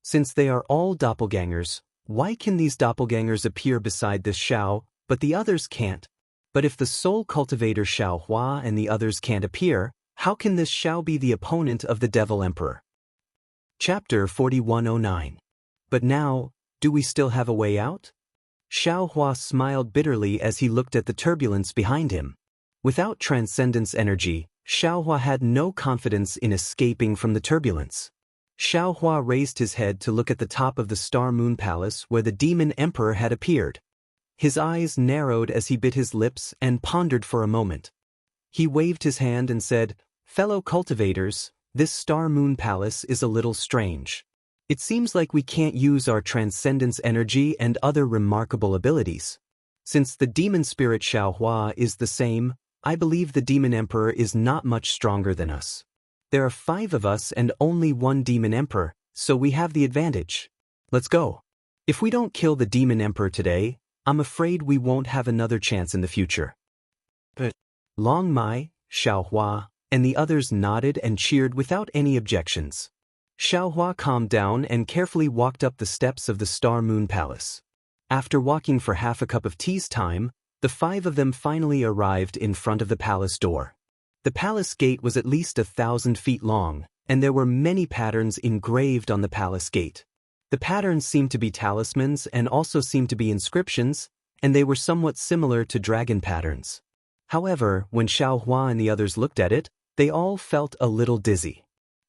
Since they are all doppelgangers, why can these doppelgangers appear beside this Xiao, but the others can't? But if the soul cultivator Xiao Hua and the others can't appear, how can this Xiao be the opponent of the Devil Emperor? Chapter 4109. But now, do we still have a way out? Xiao Hua smiled bitterly as he looked at the turbulence behind him. Without transcendence energy, Xiao Hua had no confidence in escaping from the turbulence. Xiao Hua raised his head to look at the top of the Star Moon Palace where the Demon Emperor had appeared. His eyes narrowed as he bit his lips and pondered for a moment. He waved his hand and said, "Fellow cultivators, this Star Moon Palace is a little strange. It seems like we can't use our transcendence energy and other remarkable abilities. Since the demon spirit Xiao Hua is the same, I believe the Demon Emperor is not much stronger than us. There are 5 of us and only 1 Demon Emperor, so we have the advantage. Let's go. If we don't kill the Demon Emperor today, I'm afraid we won't have another chance in the future." But Long Mai, Xiao Hua, and the others nodded and cheered without any objections. Xiao Hua calmed down and carefully walked up the steps of the Star Moon Palace. After walking for half a cup of tea's time, the 5 of them finally arrived in front of the palace door. The palace gate was at least 1,000 feet long, and there were many patterns engraved on the palace gate. The patterns seemed to be talismans and also seemed to be inscriptions, and they were somewhat similar to dragon patterns. However, when Xiao Hua and the others looked at it, they all felt a little dizzy.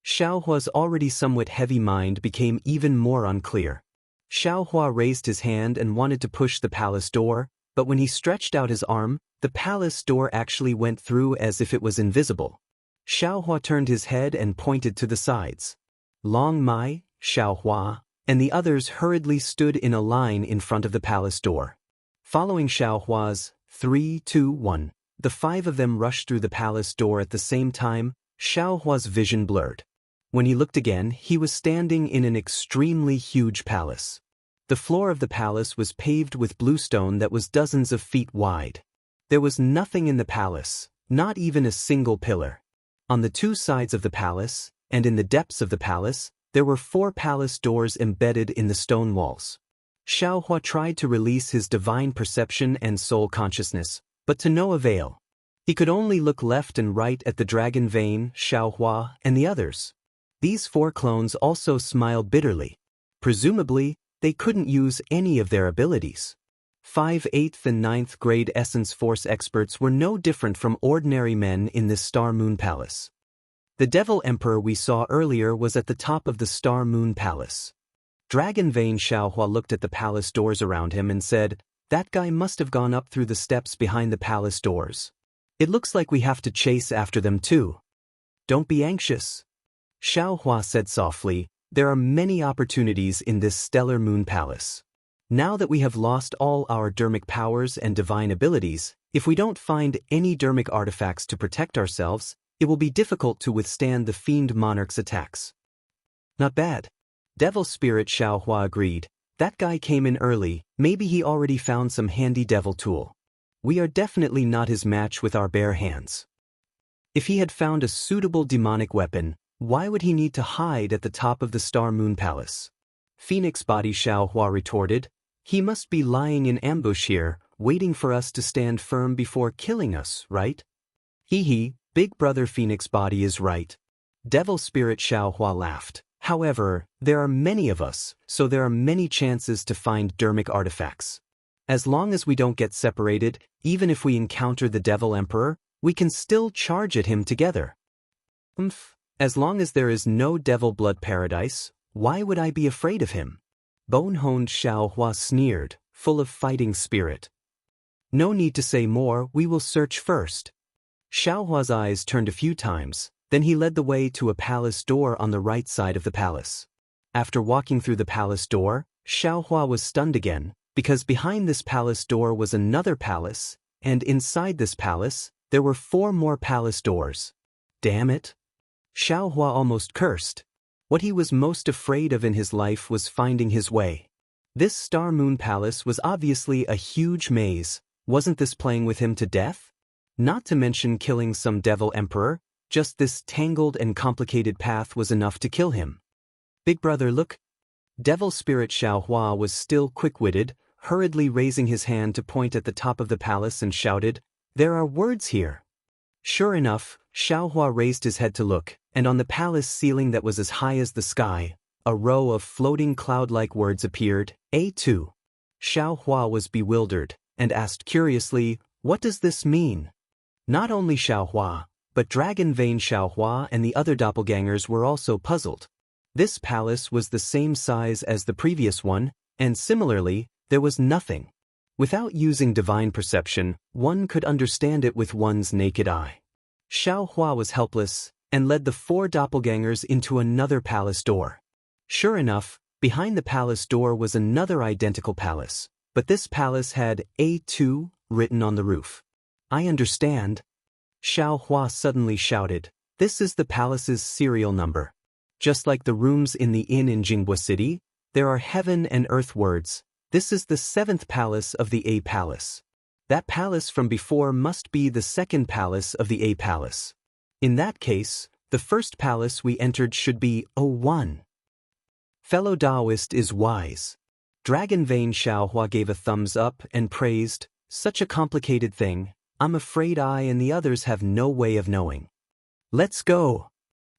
Xiao Hua's already somewhat heavy mind became even more unclear. Xiao Hua raised his hand and wanted to push the palace door, but when he stretched out his arm, the palace door actually went through as if it was invisible. Xiao Hua turned his head and pointed to the sides. Long Mai, Xiao Hua, and the others hurriedly stood in a line in front of the palace door. Following Xiao Hua's 3, 2, 1, the 5 of them rushed through the palace door at the same time. Xiao Hua's vision blurred. When he looked again, he was standing in an extremely huge palace. The floor of the palace was paved with bluestone that was dozens of feet wide. There was nothing in the palace, not even a single pillar. On the two sides of the palace, and in the depths of the palace, there were 4 palace doors embedded in the stone walls. Xiaohua tried to release his divine perception and soul consciousness, but to no avail. He could only look left and right at the dragon vein, Xiaohua, and the others. These 4 clones also smiled bitterly. Presumably, they couldn't use any of their abilities. 5th, 8th and 9th grade Essence Force experts were no different from ordinary men in this Star Moon Palace. The Devil Emperor we saw earlier was at the top of the Star Moon Palace. Dragon Vein Xiaohua looked at the palace doors around him and said, "That guy must have gone up through the steps behind the palace doors. It looks like we have to chase after them too." "Don't be anxious," Xiaohua said softly. "There are many opportunities in this stellar moon palace. Now that we have lost all our dermic powers and divine abilities, if we don't find any dermic artifacts to protect ourselves, it will be difficult to withstand the Fiend Monarch's attacks." "Not bad." Devil Spirit Xiaohua agreed. "That guy came in early, maybe he already found some handy devil tool. We are definitely not his match with our bare hands. If he had found a suitable demonic weapon, why would he need to hide at the top of the Star Moon Palace?" Phoenix Body Xiaohua retorted. "He must be lying in ambush here, waiting for us to stand firm before killing us, right?" "Hee, Big Brother Phoenix Body is right." Devil Spirit Xiaohua laughed. "However, there are many of us, so there are many chances to find dermic artifacts. As long as we don't get separated, even if we encounter the Devil Emperor, we can still charge at him together." As long as there is no Devil Blood Paradise, why would I be afraid of him?" Bone-honed Xiaohua sneered, full of fighting spirit. "No need to say more, we will search first." Xiaohua's eyes turned a few times, then he led the way to a palace door on the right side of the palace. After walking through the palace door, Xiaohua was stunned again, because behind this palace door was another palace, and inside this palace, there were 4 more palace doors. Damn it! Xiaohua almost cursed. What he was most afraid of in his life was finding his way. This Star Moon Palace was obviously a huge maze. Wasn't this playing with him to death? Not to mention killing some Devil Emperor, just this tangled and complicated path was enough to kill him. "Big brother, look." Devil Spirit Xiaohua was still quick-witted, hurriedly raising his hand to point at the top of the palace and shouted, "There are words here." Sure enough, Xiaohua raised his head to look, and on the palace ceiling that was as high as the sky, a row of floating cloud-like words appeared, A2. Xiaohua was bewildered, and asked curiously, "What does this mean?" Not only Xiaohua, but Dragon Vein Xiaohua and the other doppelgangers were also puzzled. This palace was the same size as the previous one, and similarly, there was nothing. Without using divine perception, one could understand it with one's naked eye. Xiaohua was helpless, and led the 4 doppelgangers into another palace door. Sure enough, behind the palace door was another identical palace, but this palace had A2 written on the roof. "I understand." Xiaohua suddenly shouted, "This is the palace's serial number. Just like the rooms in the inn in Jianghu City, there are heaven and earth words. This is the 7th palace of the A Palace. That palace from before must be the 2nd palace of the A Palace. In that case, the first palace we entered should be O1. Fellow Taoist is wise." Dragon Vein Xiaohua gave a thumbs up and praised, "Such a complicated thing, I'm afraid I and the others have no way of knowing." "Let's go,"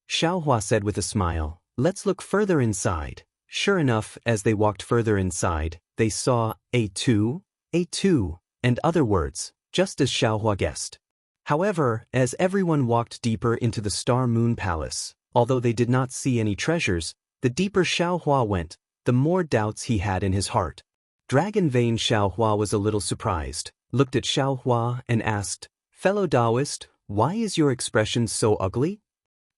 Xiaohua said with a smile. "Let's look further inside." Sure enough, as they walked further inside, they saw A2, and other words, just as Xiaohua guessed. However, as everyone walked deeper into the Star Moon Palace, although they did not see any treasures, the deeper Xiaohua went, the more doubts he had in his heart. Dragon Vein Xiaohua was a little surprised, looked at Xiaohua and asked, "Fellow Taoist, why is your expression so ugly?"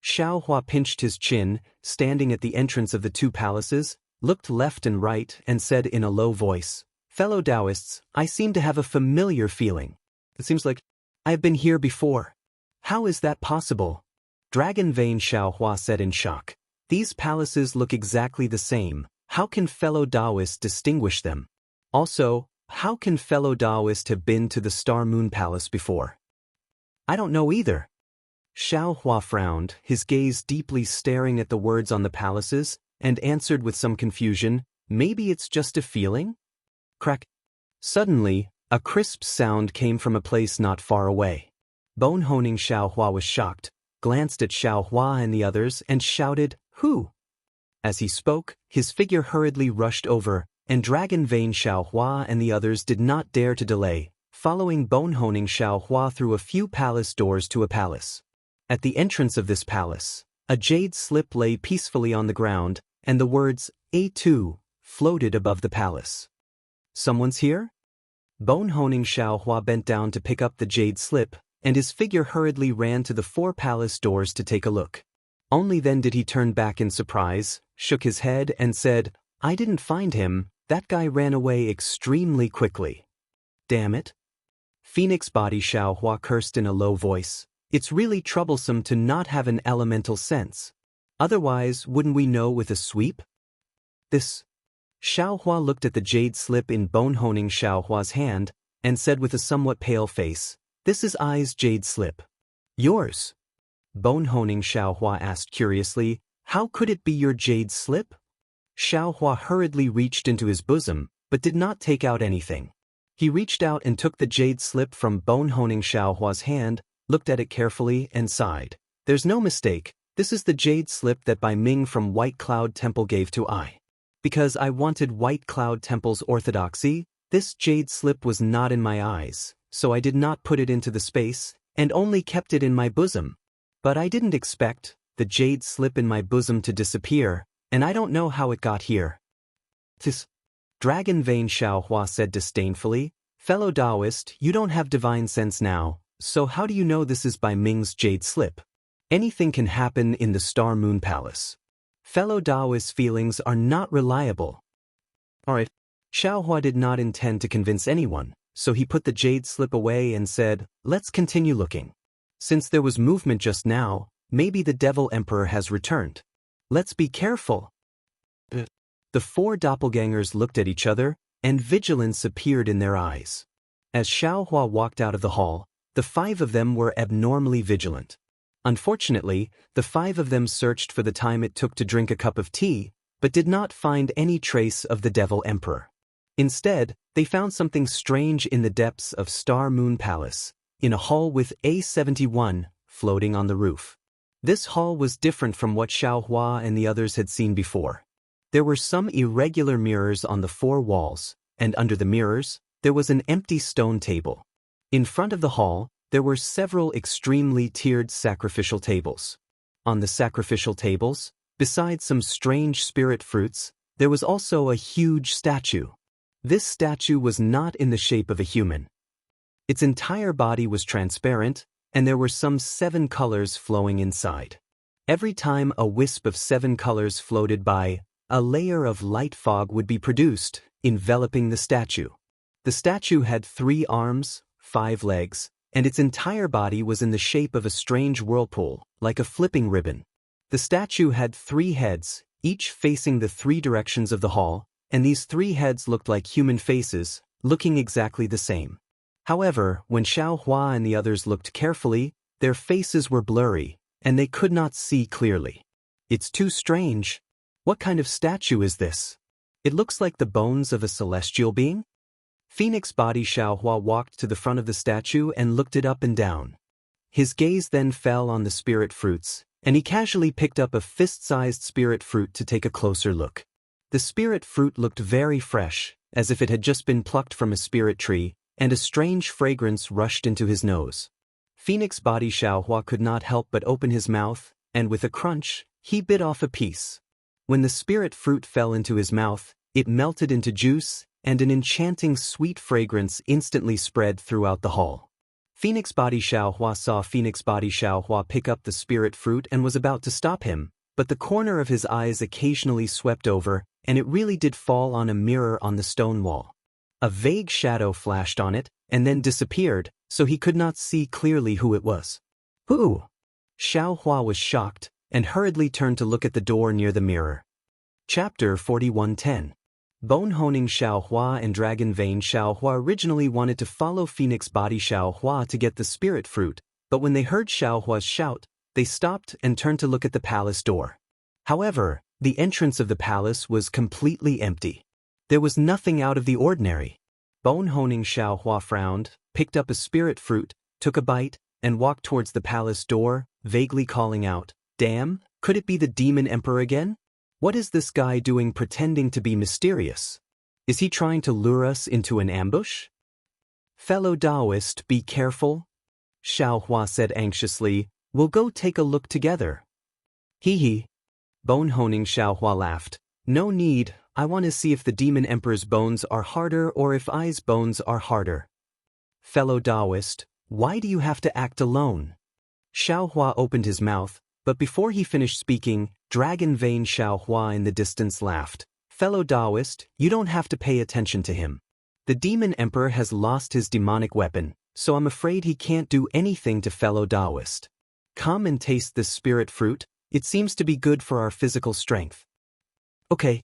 Xiaohua pinched his chin, standing at the entrance of the 2 palaces, looked left and right and said in a low voice, "Fellow Taoists, I seem to have a familiar feeling. It seems like I have been here before." "How is that possible?" Dragon Vein Xiaohua said in shock. "These palaces look exactly the same. How can fellow Taoists distinguish them? Also, how can fellow Taoists have been to the Star Moon Palace before? I don't know either. Xiao Hua frowned, his gaze deeply staring at the words on the palaces, and answered with some confusion, maybe it's just a feeling? Crack. Suddenly, a crisp sound came from a place not far away. Bone-honing Xiao Hua was shocked, glanced at Xiao Hua and the others, and shouted, "Who?" As he spoke, his figure hurriedly rushed over, and Dragon Vein Xiao Hua and the others did not dare to delay, following Bone-honing Xiao Hua through a few palace doors to a palace. At the entrance of this palace, a jade slip lay peacefully on the ground, and the words, A2, floated above the palace. Someone's here? Bone-honing Xiao Hua bent down to pick up the jade slip, and his figure hurriedly ran to the 4 palace doors to take a look. Only then did he turn back in surprise, shook his head, and said, I didn't find him, that guy ran away extremely quickly. Damn it. Phoenix Body Xiao Hua cursed in a low voice. It's really troublesome to not have an elemental sense. Otherwise, wouldn't we know with a sweep? This. Xiao Hua looked at the jade slip in Bone-honing Xiao Hua's hand, and said with a somewhat pale face, This is I's jade slip. Yours? Bone-honing Xiao Hua asked curiously, How could it be your jade slip? Xiao Hua hurriedly reached into his bosom, but did not take out anything. He reached out and took the jade slip from Bone-honing Xiao Hua's hand, looked at it carefully, and sighed. There's no mistake, this is the jade slip that Bai Ming from White Cloud Temple gave to I. Because I wanted White Cloud Temple's orthodoxy, this jade slip was not in my eyes, so I did not put it into the space, and only kept it in my bosom. But I didn't expect the jade slip in my bosom to disappear, and I don't know how it got here. This. Dragon Vein Xiao Hua said disdainfully, Fellow Taoist, you don't have divine sense now, so how do you know this is Bai Ming's jade slip? Anything can happen in the Star Moon Palace. Fellow Taoist feelings are not reliable. Alright. Xiao Hua did not intend to convince anyone, so he put the jade slip away and said, Let's continue looking. Since there was movement just now, maybe the Devil Emperor has returned. Let's be careful. The 4 doppelgangers looked at each other, and vigilance appeared in their eyes. As Xiao Hua walked out of the hall, the 5 of them were abnormally vigilant. Unfortunately, the 5 of them searched for the time it took to drink a cup of tea, but did not find any trace of the Devil Emperor. Instead, they found something strange in the depths of Star Moon Palace, in a hall with A71 floating on the roof. This hall was different from what Xiao Hua and the others had seen before. There were some irregular mirrors on the 4 walls, and under the mirrors, there was an empty stone table. In front of the hall, there were several extremely tiered sacrificial tables. On the sacrificial tables, besides some strange spirit fruits, there was also a huge statue. This statue was not in the shape of a human. Its entire body was transparent, and there were some 7 colors flowing inside. Every time a wisp of 7 colors floated by, a layer of light fog would be produced, enveloping the statue. The statue had 3 arms, 5 legs, and its entire body was in the shape of a strange whirlpool, like a flipping ribbon. The statue had 3 heads, each facing the 3 directions of the hall, and these 3 heads looked like human faces, looking exactly the same. However, when Xiao Hua and the others looked carefully, their faces were blurry, and they could not see clearly. It's too strange. What kind of statue is this? It looks like the bones of a celestial being? Phoenix Body Xiao Hua walked to the front of the statue and looked it up and down. His gaze then fell on the spirit fruits, and he casually picked up a fist-sized spirit fruit to take a closer look. The spirit fruit looked very fresh, as if it had just been plucked from a spirit tree, and a strange fragrance rushed into his nose. Phoenix Body Xiao Hua could not help but open his mouth, and with a crunch, he bit off a piece. When the spirit fruit fell into his mouth, it melted into juice, and an enchanting sweet fragrance instantly spread throughout the hall. Phoenix Body Xiao Hua saw Phoenix Body Xiao Hua pick up the spirit fruit and was about to stop him, but the corner of his eyes occasionally swept over, and it really did fall on a mirror on the stone wall. A vague shadow flashed on it, and then disappeared, so he could not see clearly who it was. Who? Xiao Hua was shocked, and hurriedly turned to look at the door near the mirror. Chapter 4110. Bone Honing Xiaohua and Dragon Vein Xiaohua originally wanted to follow Phoenix Body Xiaohua to get the spirit fruit, but when they heard Xiaohua's shout, they stopped and turned to look at the palace door. However, the entrance of the palace was completely empty. There was nothing out of the ordinary. Bone Honing Xiaohua frowned, picked up a spirit fruit, took a bite, and walked towards the palace door, vaguely calling out, "Damn, could it be the Demon Emperor again? What is this guy doing pretending to be mysterious? Is he trying to lure us into an ambush?" "Fellow Taoist, be careful," Xiaohua said anxiously. "We'll go take a look together." "Hee hee." Bone Honing Xiaohua laughed. "No need, I want to see if the Demon Emperor's bones are harder or if I's bones are harder." "Fellow Taoist, why do you have to act alone?" Xiaohua opened his mouth, but before he finished speaking, Dragon Vein Xiaohua in the distance laughed. "Fellow Taoist, you don't have to pay attention to him. The Demon Emperor has lost his demonic weapon, so I'm afraid he can't do anything to fellow Taoist. Come and taste this spirit fruit, it seems to be good for our physical strength." "Okay."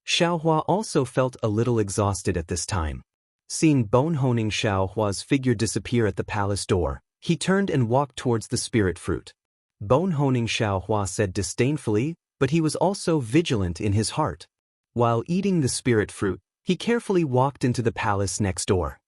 Xiaohua also felt a little exhausted at this time. Seeing Bone Honing Xiaohua's figure disappear at the palace door, he turned and walked towards the spirit fruit. Bone Honing Xiaohua said disdainfully, but he was also vigilant in his heart. While eating the spirit fruit, he carefully walked into the palace next door.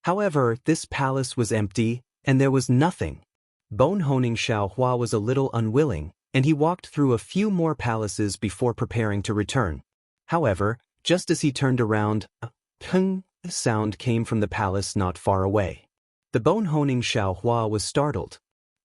However, this palace was empty, and there was nothing. Bone Honing Xiaohua was a little unwilling, and he walked through a few more palaces before preparing to return. However, just as he turned around, a pung sound came from the palace not far away. The Bone Honing Xiaohua was startled.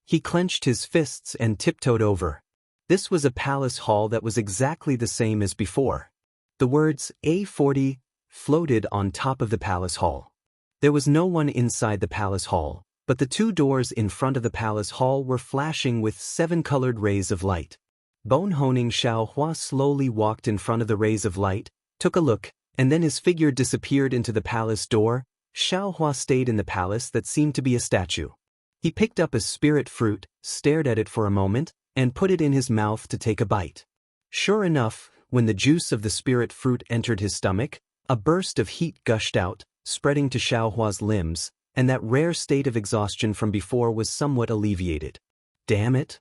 He clenched his fists and tiptoed over. This was a palace hall that was exactly the same as before. The words A40 floated on top of the palace hall. There was no one inside the palace hall, but the two doors in front of the palace hall were flashing with 7-colored rays of light. Bone Honing Xiaohua slowly walked in front of the rays of light, took a look, and then his figure disappeared into the palace door. Xiaohua stayed in the palace that seemed to be a statue. He picked up a spirit fruit, stared at it for a moment, and put it in his mouth to take a bite. Sure enough, when the juice of the spirit fruit entered his stomach, a burst of heat gushed out, spreading to Xiaohua's limbs, and that rare state of exhaustion from before was somewhat alleviated. Damn it!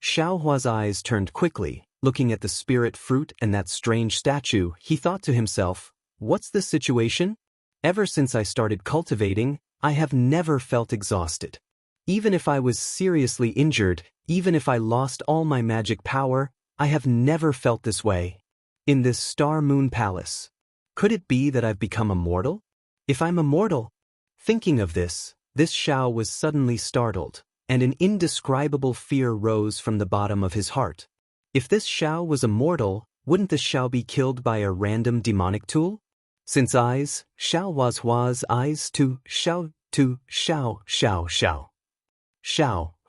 Xiaohua's eyes turned quickly, looking at the spirit fruit and that strange statue. He thought to himself, "What's the situation? Ever since I started cultivating, I have never felt exhausted. Even if I was seriously injured, even if I lost all my magic power, I have never felt this way. In this Star Moon Palace. Could it be that I've become immortal? If I'm immortal..." Thinking of this Xiao was suddenly startled, and an indescribable fear rose from the bottom of his heart. If this Xiao was immortal, wouldn't this Xiao be killed by a random demonic tool? Since Xiaohua's eyes to Xiao Xiao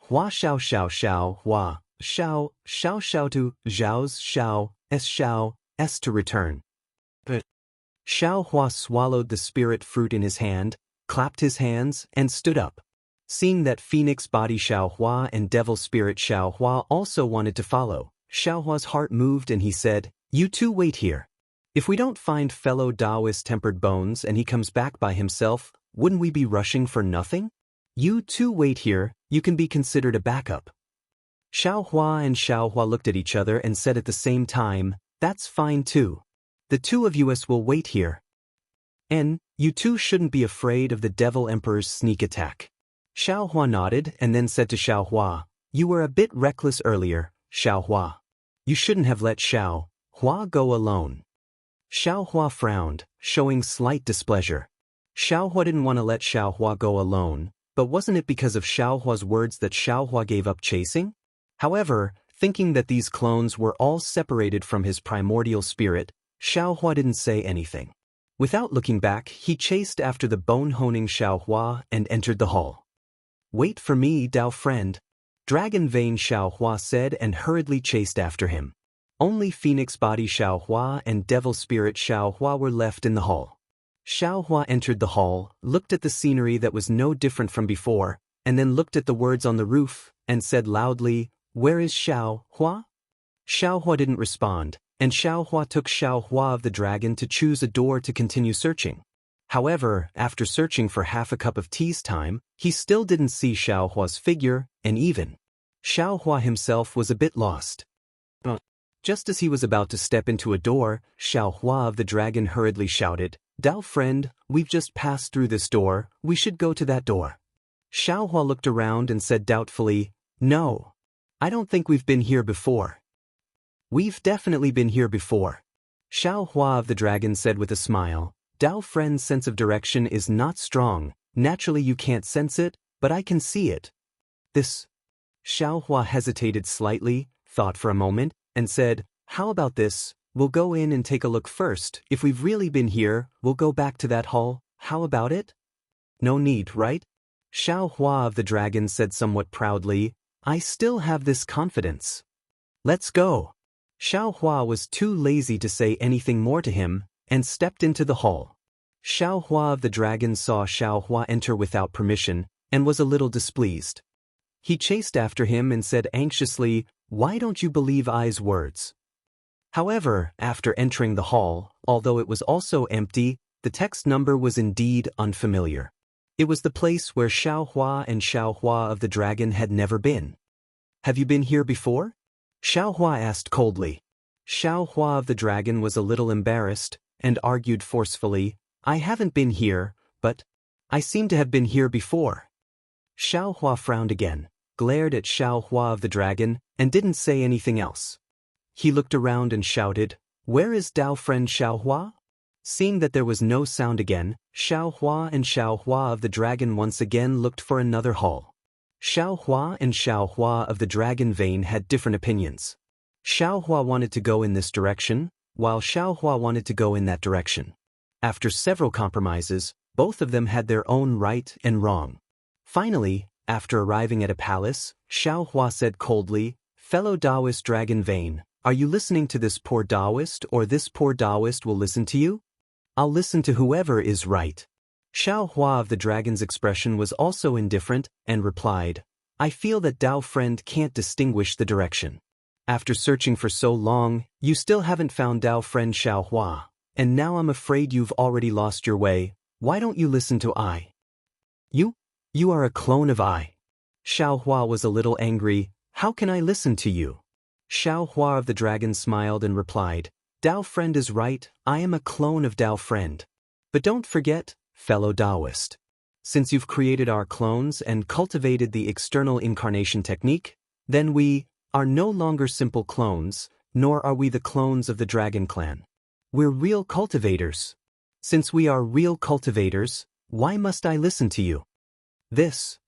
Hua Xiao Hua Xiao to Xiao's Xiao S to return. But Xiaohua swallowed the spirit fruit in his hand, clapped his hands, and stood up. Seeing that Phoenix Body Xiaohua and Devil Spirit Xiaohua also wanted to follow, Xiaohua's heart moved and he said, "You two wait here. If we don't find fellow Taoist tempered bones and he comes back by himself, wouldn't we be rushing for nothing? You two wait here, you can be considered a backup." Xiaohua and Xiaohua looked at each other and said at the same time, "That's fine too. The two of us will wait here. And you two shouldn't be afraid of the Devil Emperor's sneak attack." Xiaohua nodded and then said to Xiaohua, "You were a bit reckless earlier, Xiaohua. You shouldn't have let Xiaohua go alone." Xiaohua frowned, showing slight displeasure. Xiaohua didn't want to let Xiaohua go alone, but wasn't it because of Xiaohua's words that Xiaohua gave up chasing? However, thinking that these clones were all separated from his primordial spirit, Xiaohua didn't say anything. Without looking back, he chased after the Bone Honing Xiaohua and entered the hall. "Wait for me, Dao friend," Dragon Vein Xiaohua said and hurriedly chased after him. Only Phoenix Body Xiaohua and Devil Spirit Xiaohua were left in the hall. Xiaohua entered the hall, looked at the scenery that was no different from before, and then looked at the words on the roof, and said loudly, "Where is Xiaohua?" Xiaohua didn't respond, and Xiaohua took Xiaohua of the dragon to choose a door to continue searching. However, after searching for half a cup of tea's time, he still didn't see Xiaohua's figure, and even Xiaohua himself was a bit lost. Just as he was about to step into a door, Xiaohua of the dragon hurriedly shouted, "Dao friend, we've just passed through this door, we should go to that door." Xiaohua looked around and said doubtfully, "No. I don't think we've been here before." "We've definitely been here before," Xiaohua of the dragon said with a smile. "Dao friend's sense of direction is not strong, naturally you can't sense it, but I can see it." This. Xiaohua hesitated slightly, thought for a moment, and said, "How about this, we'll go in and take a look first, if we've really been here, we'll go back to that hall, how about it?" "No need, right?" Xiaohua of the dragon said somewhat proudly, "I still have this confidence. Let's go." Xiaohua was too lazy to say anything more to him, and stepped into the hall. Xiaohua of the dragon saw Xiaohua enter without permission, and was a little displeased. He chased after him and said anxiously, "Why don't you believe I's words?" However, after entering the hall, although it was also empty, the text number was indeed unfamiliar. It was the place where Xiaohua and Xiaohua of the dragon had never been. "Have you been here before?" Xiaohua asked coldly. Xiaohua of the dragon was a little embarrassed, and argued forcefully, "I haven't been here, but I seem to have been here before." Xiaohua frowned again, glared at Xiaohua of the dragon, and didn't say anything else. He looked around and shouted, "Where is Dao friend Xiaohua?" Seeing that there was no sound again, Xiaohua and Xiaohua of the dragon once again looked for another hall. Xiaohua and Xiaohua of the dragon vein had different opinions. Xiaohua wanted to go in this direction, while Xiaohua wanted to go in that direction. After several compromises, both of them had their own right and wrong. Finally, after arriving at a palace, Xiaohua said coldly, "Fellow Taoist dragon vein, are you listening to this poor Taoist, or this poor Taoist will listen to you?" "I'll listen to whoever is right." Xiaohua of the dragon's expression was also indifferent, and replied, "I feel that Dao friend can't distinguish the direction. After searching for so long, you still haven't found Dao friend Xiaohua, and now I'm afraid you've already lost your way. Why don't you listen to I?" You are a clone of I." Xiaohua was a little angry. "How can I listen to you?" Xiaohua of the dragon smiled and replied, "Dao friend is right, I am a clone of Dao friend. But don't forget, fellow Taoist, since you've created our clones and cultivated the external incarnation technique, then we are no longer simple clones, nor are we the clones of the dragon clan. We're real cultivators. Since we are real cultivators, why must I listen to you?" This.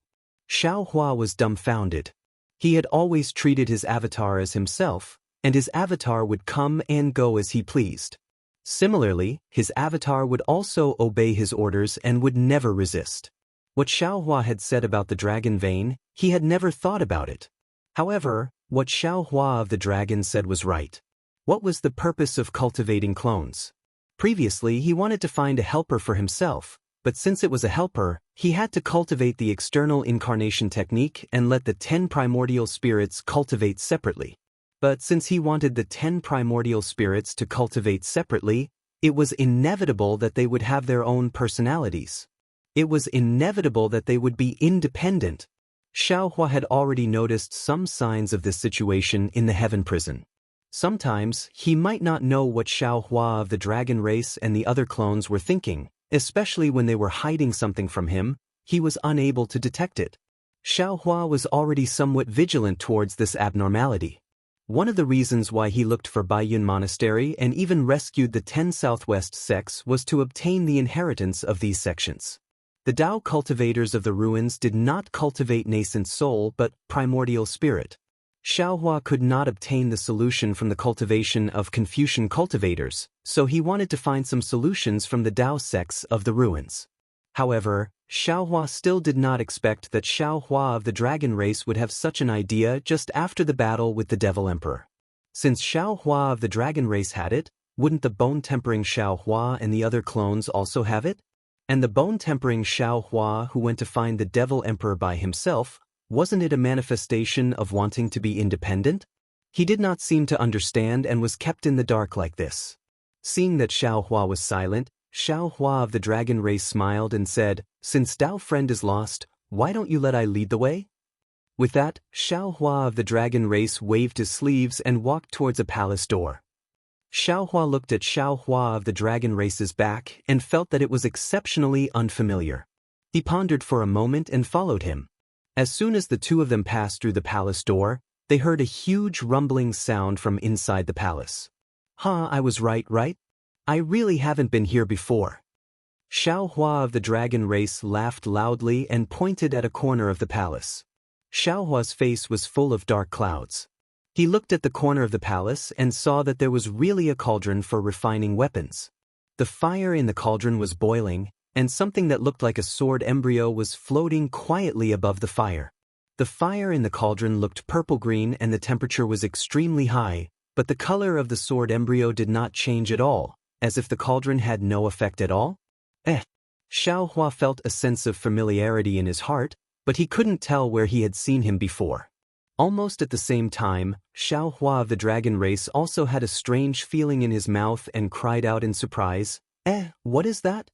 Xiaohua was dumbfounded. He had always treated his avatar as himself, and his avatar would come and go as he pleased. Similarly, his avatar would also obey his orders and would never resist. What Xiaohua had said about the dragon vein, he had never thought about it. However, what Xiaohua of the dragon said was right. What was the purpose of cultivating clones? Previously, he wanted to find a helper for himself, but since it was a helper, he had to cultivate the external incarnation technique and let the 10 primordial spirits cultivate separately. But since he wanted the 10 primordial spirits to cultivate separately, it was inevitable that they would have their own personalities. It was inevitable that they would be independent. Xiaohua had already noticed some signs of this situation in the heaven prison. Sometimes, he might not know what Xiaohua of the dragon race and the other clones were thinking, especially when they were hiding something from him. He was unable to detect it. Xiaohua was already somewhat vigilant towards this abnormality. One of the reasons why he looked for Baiyun Monastery and even rescued the 10 Southwest sects was to obtain the inheritance of these sections. The Tao cultivators of the ruins did not cultivate nascent soul but primordial spirit. Xiaohua could not obtain the solution from the cultivation of Confucian cultivators, so he wanted to find some solutions from the Tao sects of the ruins. However, Xiaohua still did not expect that Xiaohua of the dragon race would have such an idea just after the battle with the Devil Emperor. Since Xiaohua of the dragon race had it, wouldn't the bone-tempering Xiaohua and the other clones also have it? And the bone-tempering Xiaohua who went to find the Devil Emperor by himself, wasn't it a manifestation of wanting to be independent? He did not seem to understand and was kept in the dark like this. Seeing that Xiao Hua was silent, Xiao Hua of the dragon race smiled and said, "Since Dao friend is lost, why don't you let I lead the way?" With that, Xiao Hua of the dragon race waved his sleeves and walked towards a palace door. Xiao Hua looked at Xiao Hua of the dragon race's back and felt that it was exceptionally unfamiliar. He pondered for a moment and followed him. As soon as the two of them passed through the palace door, they heard a huge rumbling sound from inside the palace. I was right? I really haven't been here before." Xiao Hua of the dragon race laughed loudly and pointed at a corner of the palace. Xiao Hua's face was full of dark clouds. He looked at the corner of the palace and saw that there was really a cauldron for refining weapons. The fire in the cauldron was boiling, and something that looked like a sword embryo was floating quietly above the fire. The fire in the cauldron looked purple-green and the temperature was extremely high, but the color of the sword embryo did not change at all, as if the cauldron had no effect at all. Xiao Hua felt a sense of familiarity in his heart, but he couldn't tell where he had seen him before. Almost at the same time, Xiao Hua of the dragon race also had a strange feeling in his mouth and cried out in surprise, what is that?"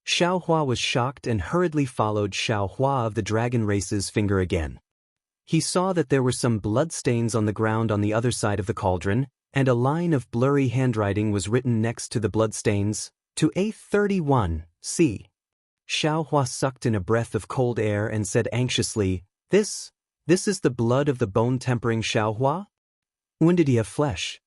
Xiao Hua was shocked and hurriedly followed Xiao Hua of the dragon race's finger again. He saw that there were some bloodstains on the ground on the other side of the cauldron, and a line of blurry handwriting was written next to the bloodstains, "To A31, C." Xiao Hua sucked in a breath of cold air and said anxiously, This is the blood of the bone-tempering Xiao Hua? When did he have flesh?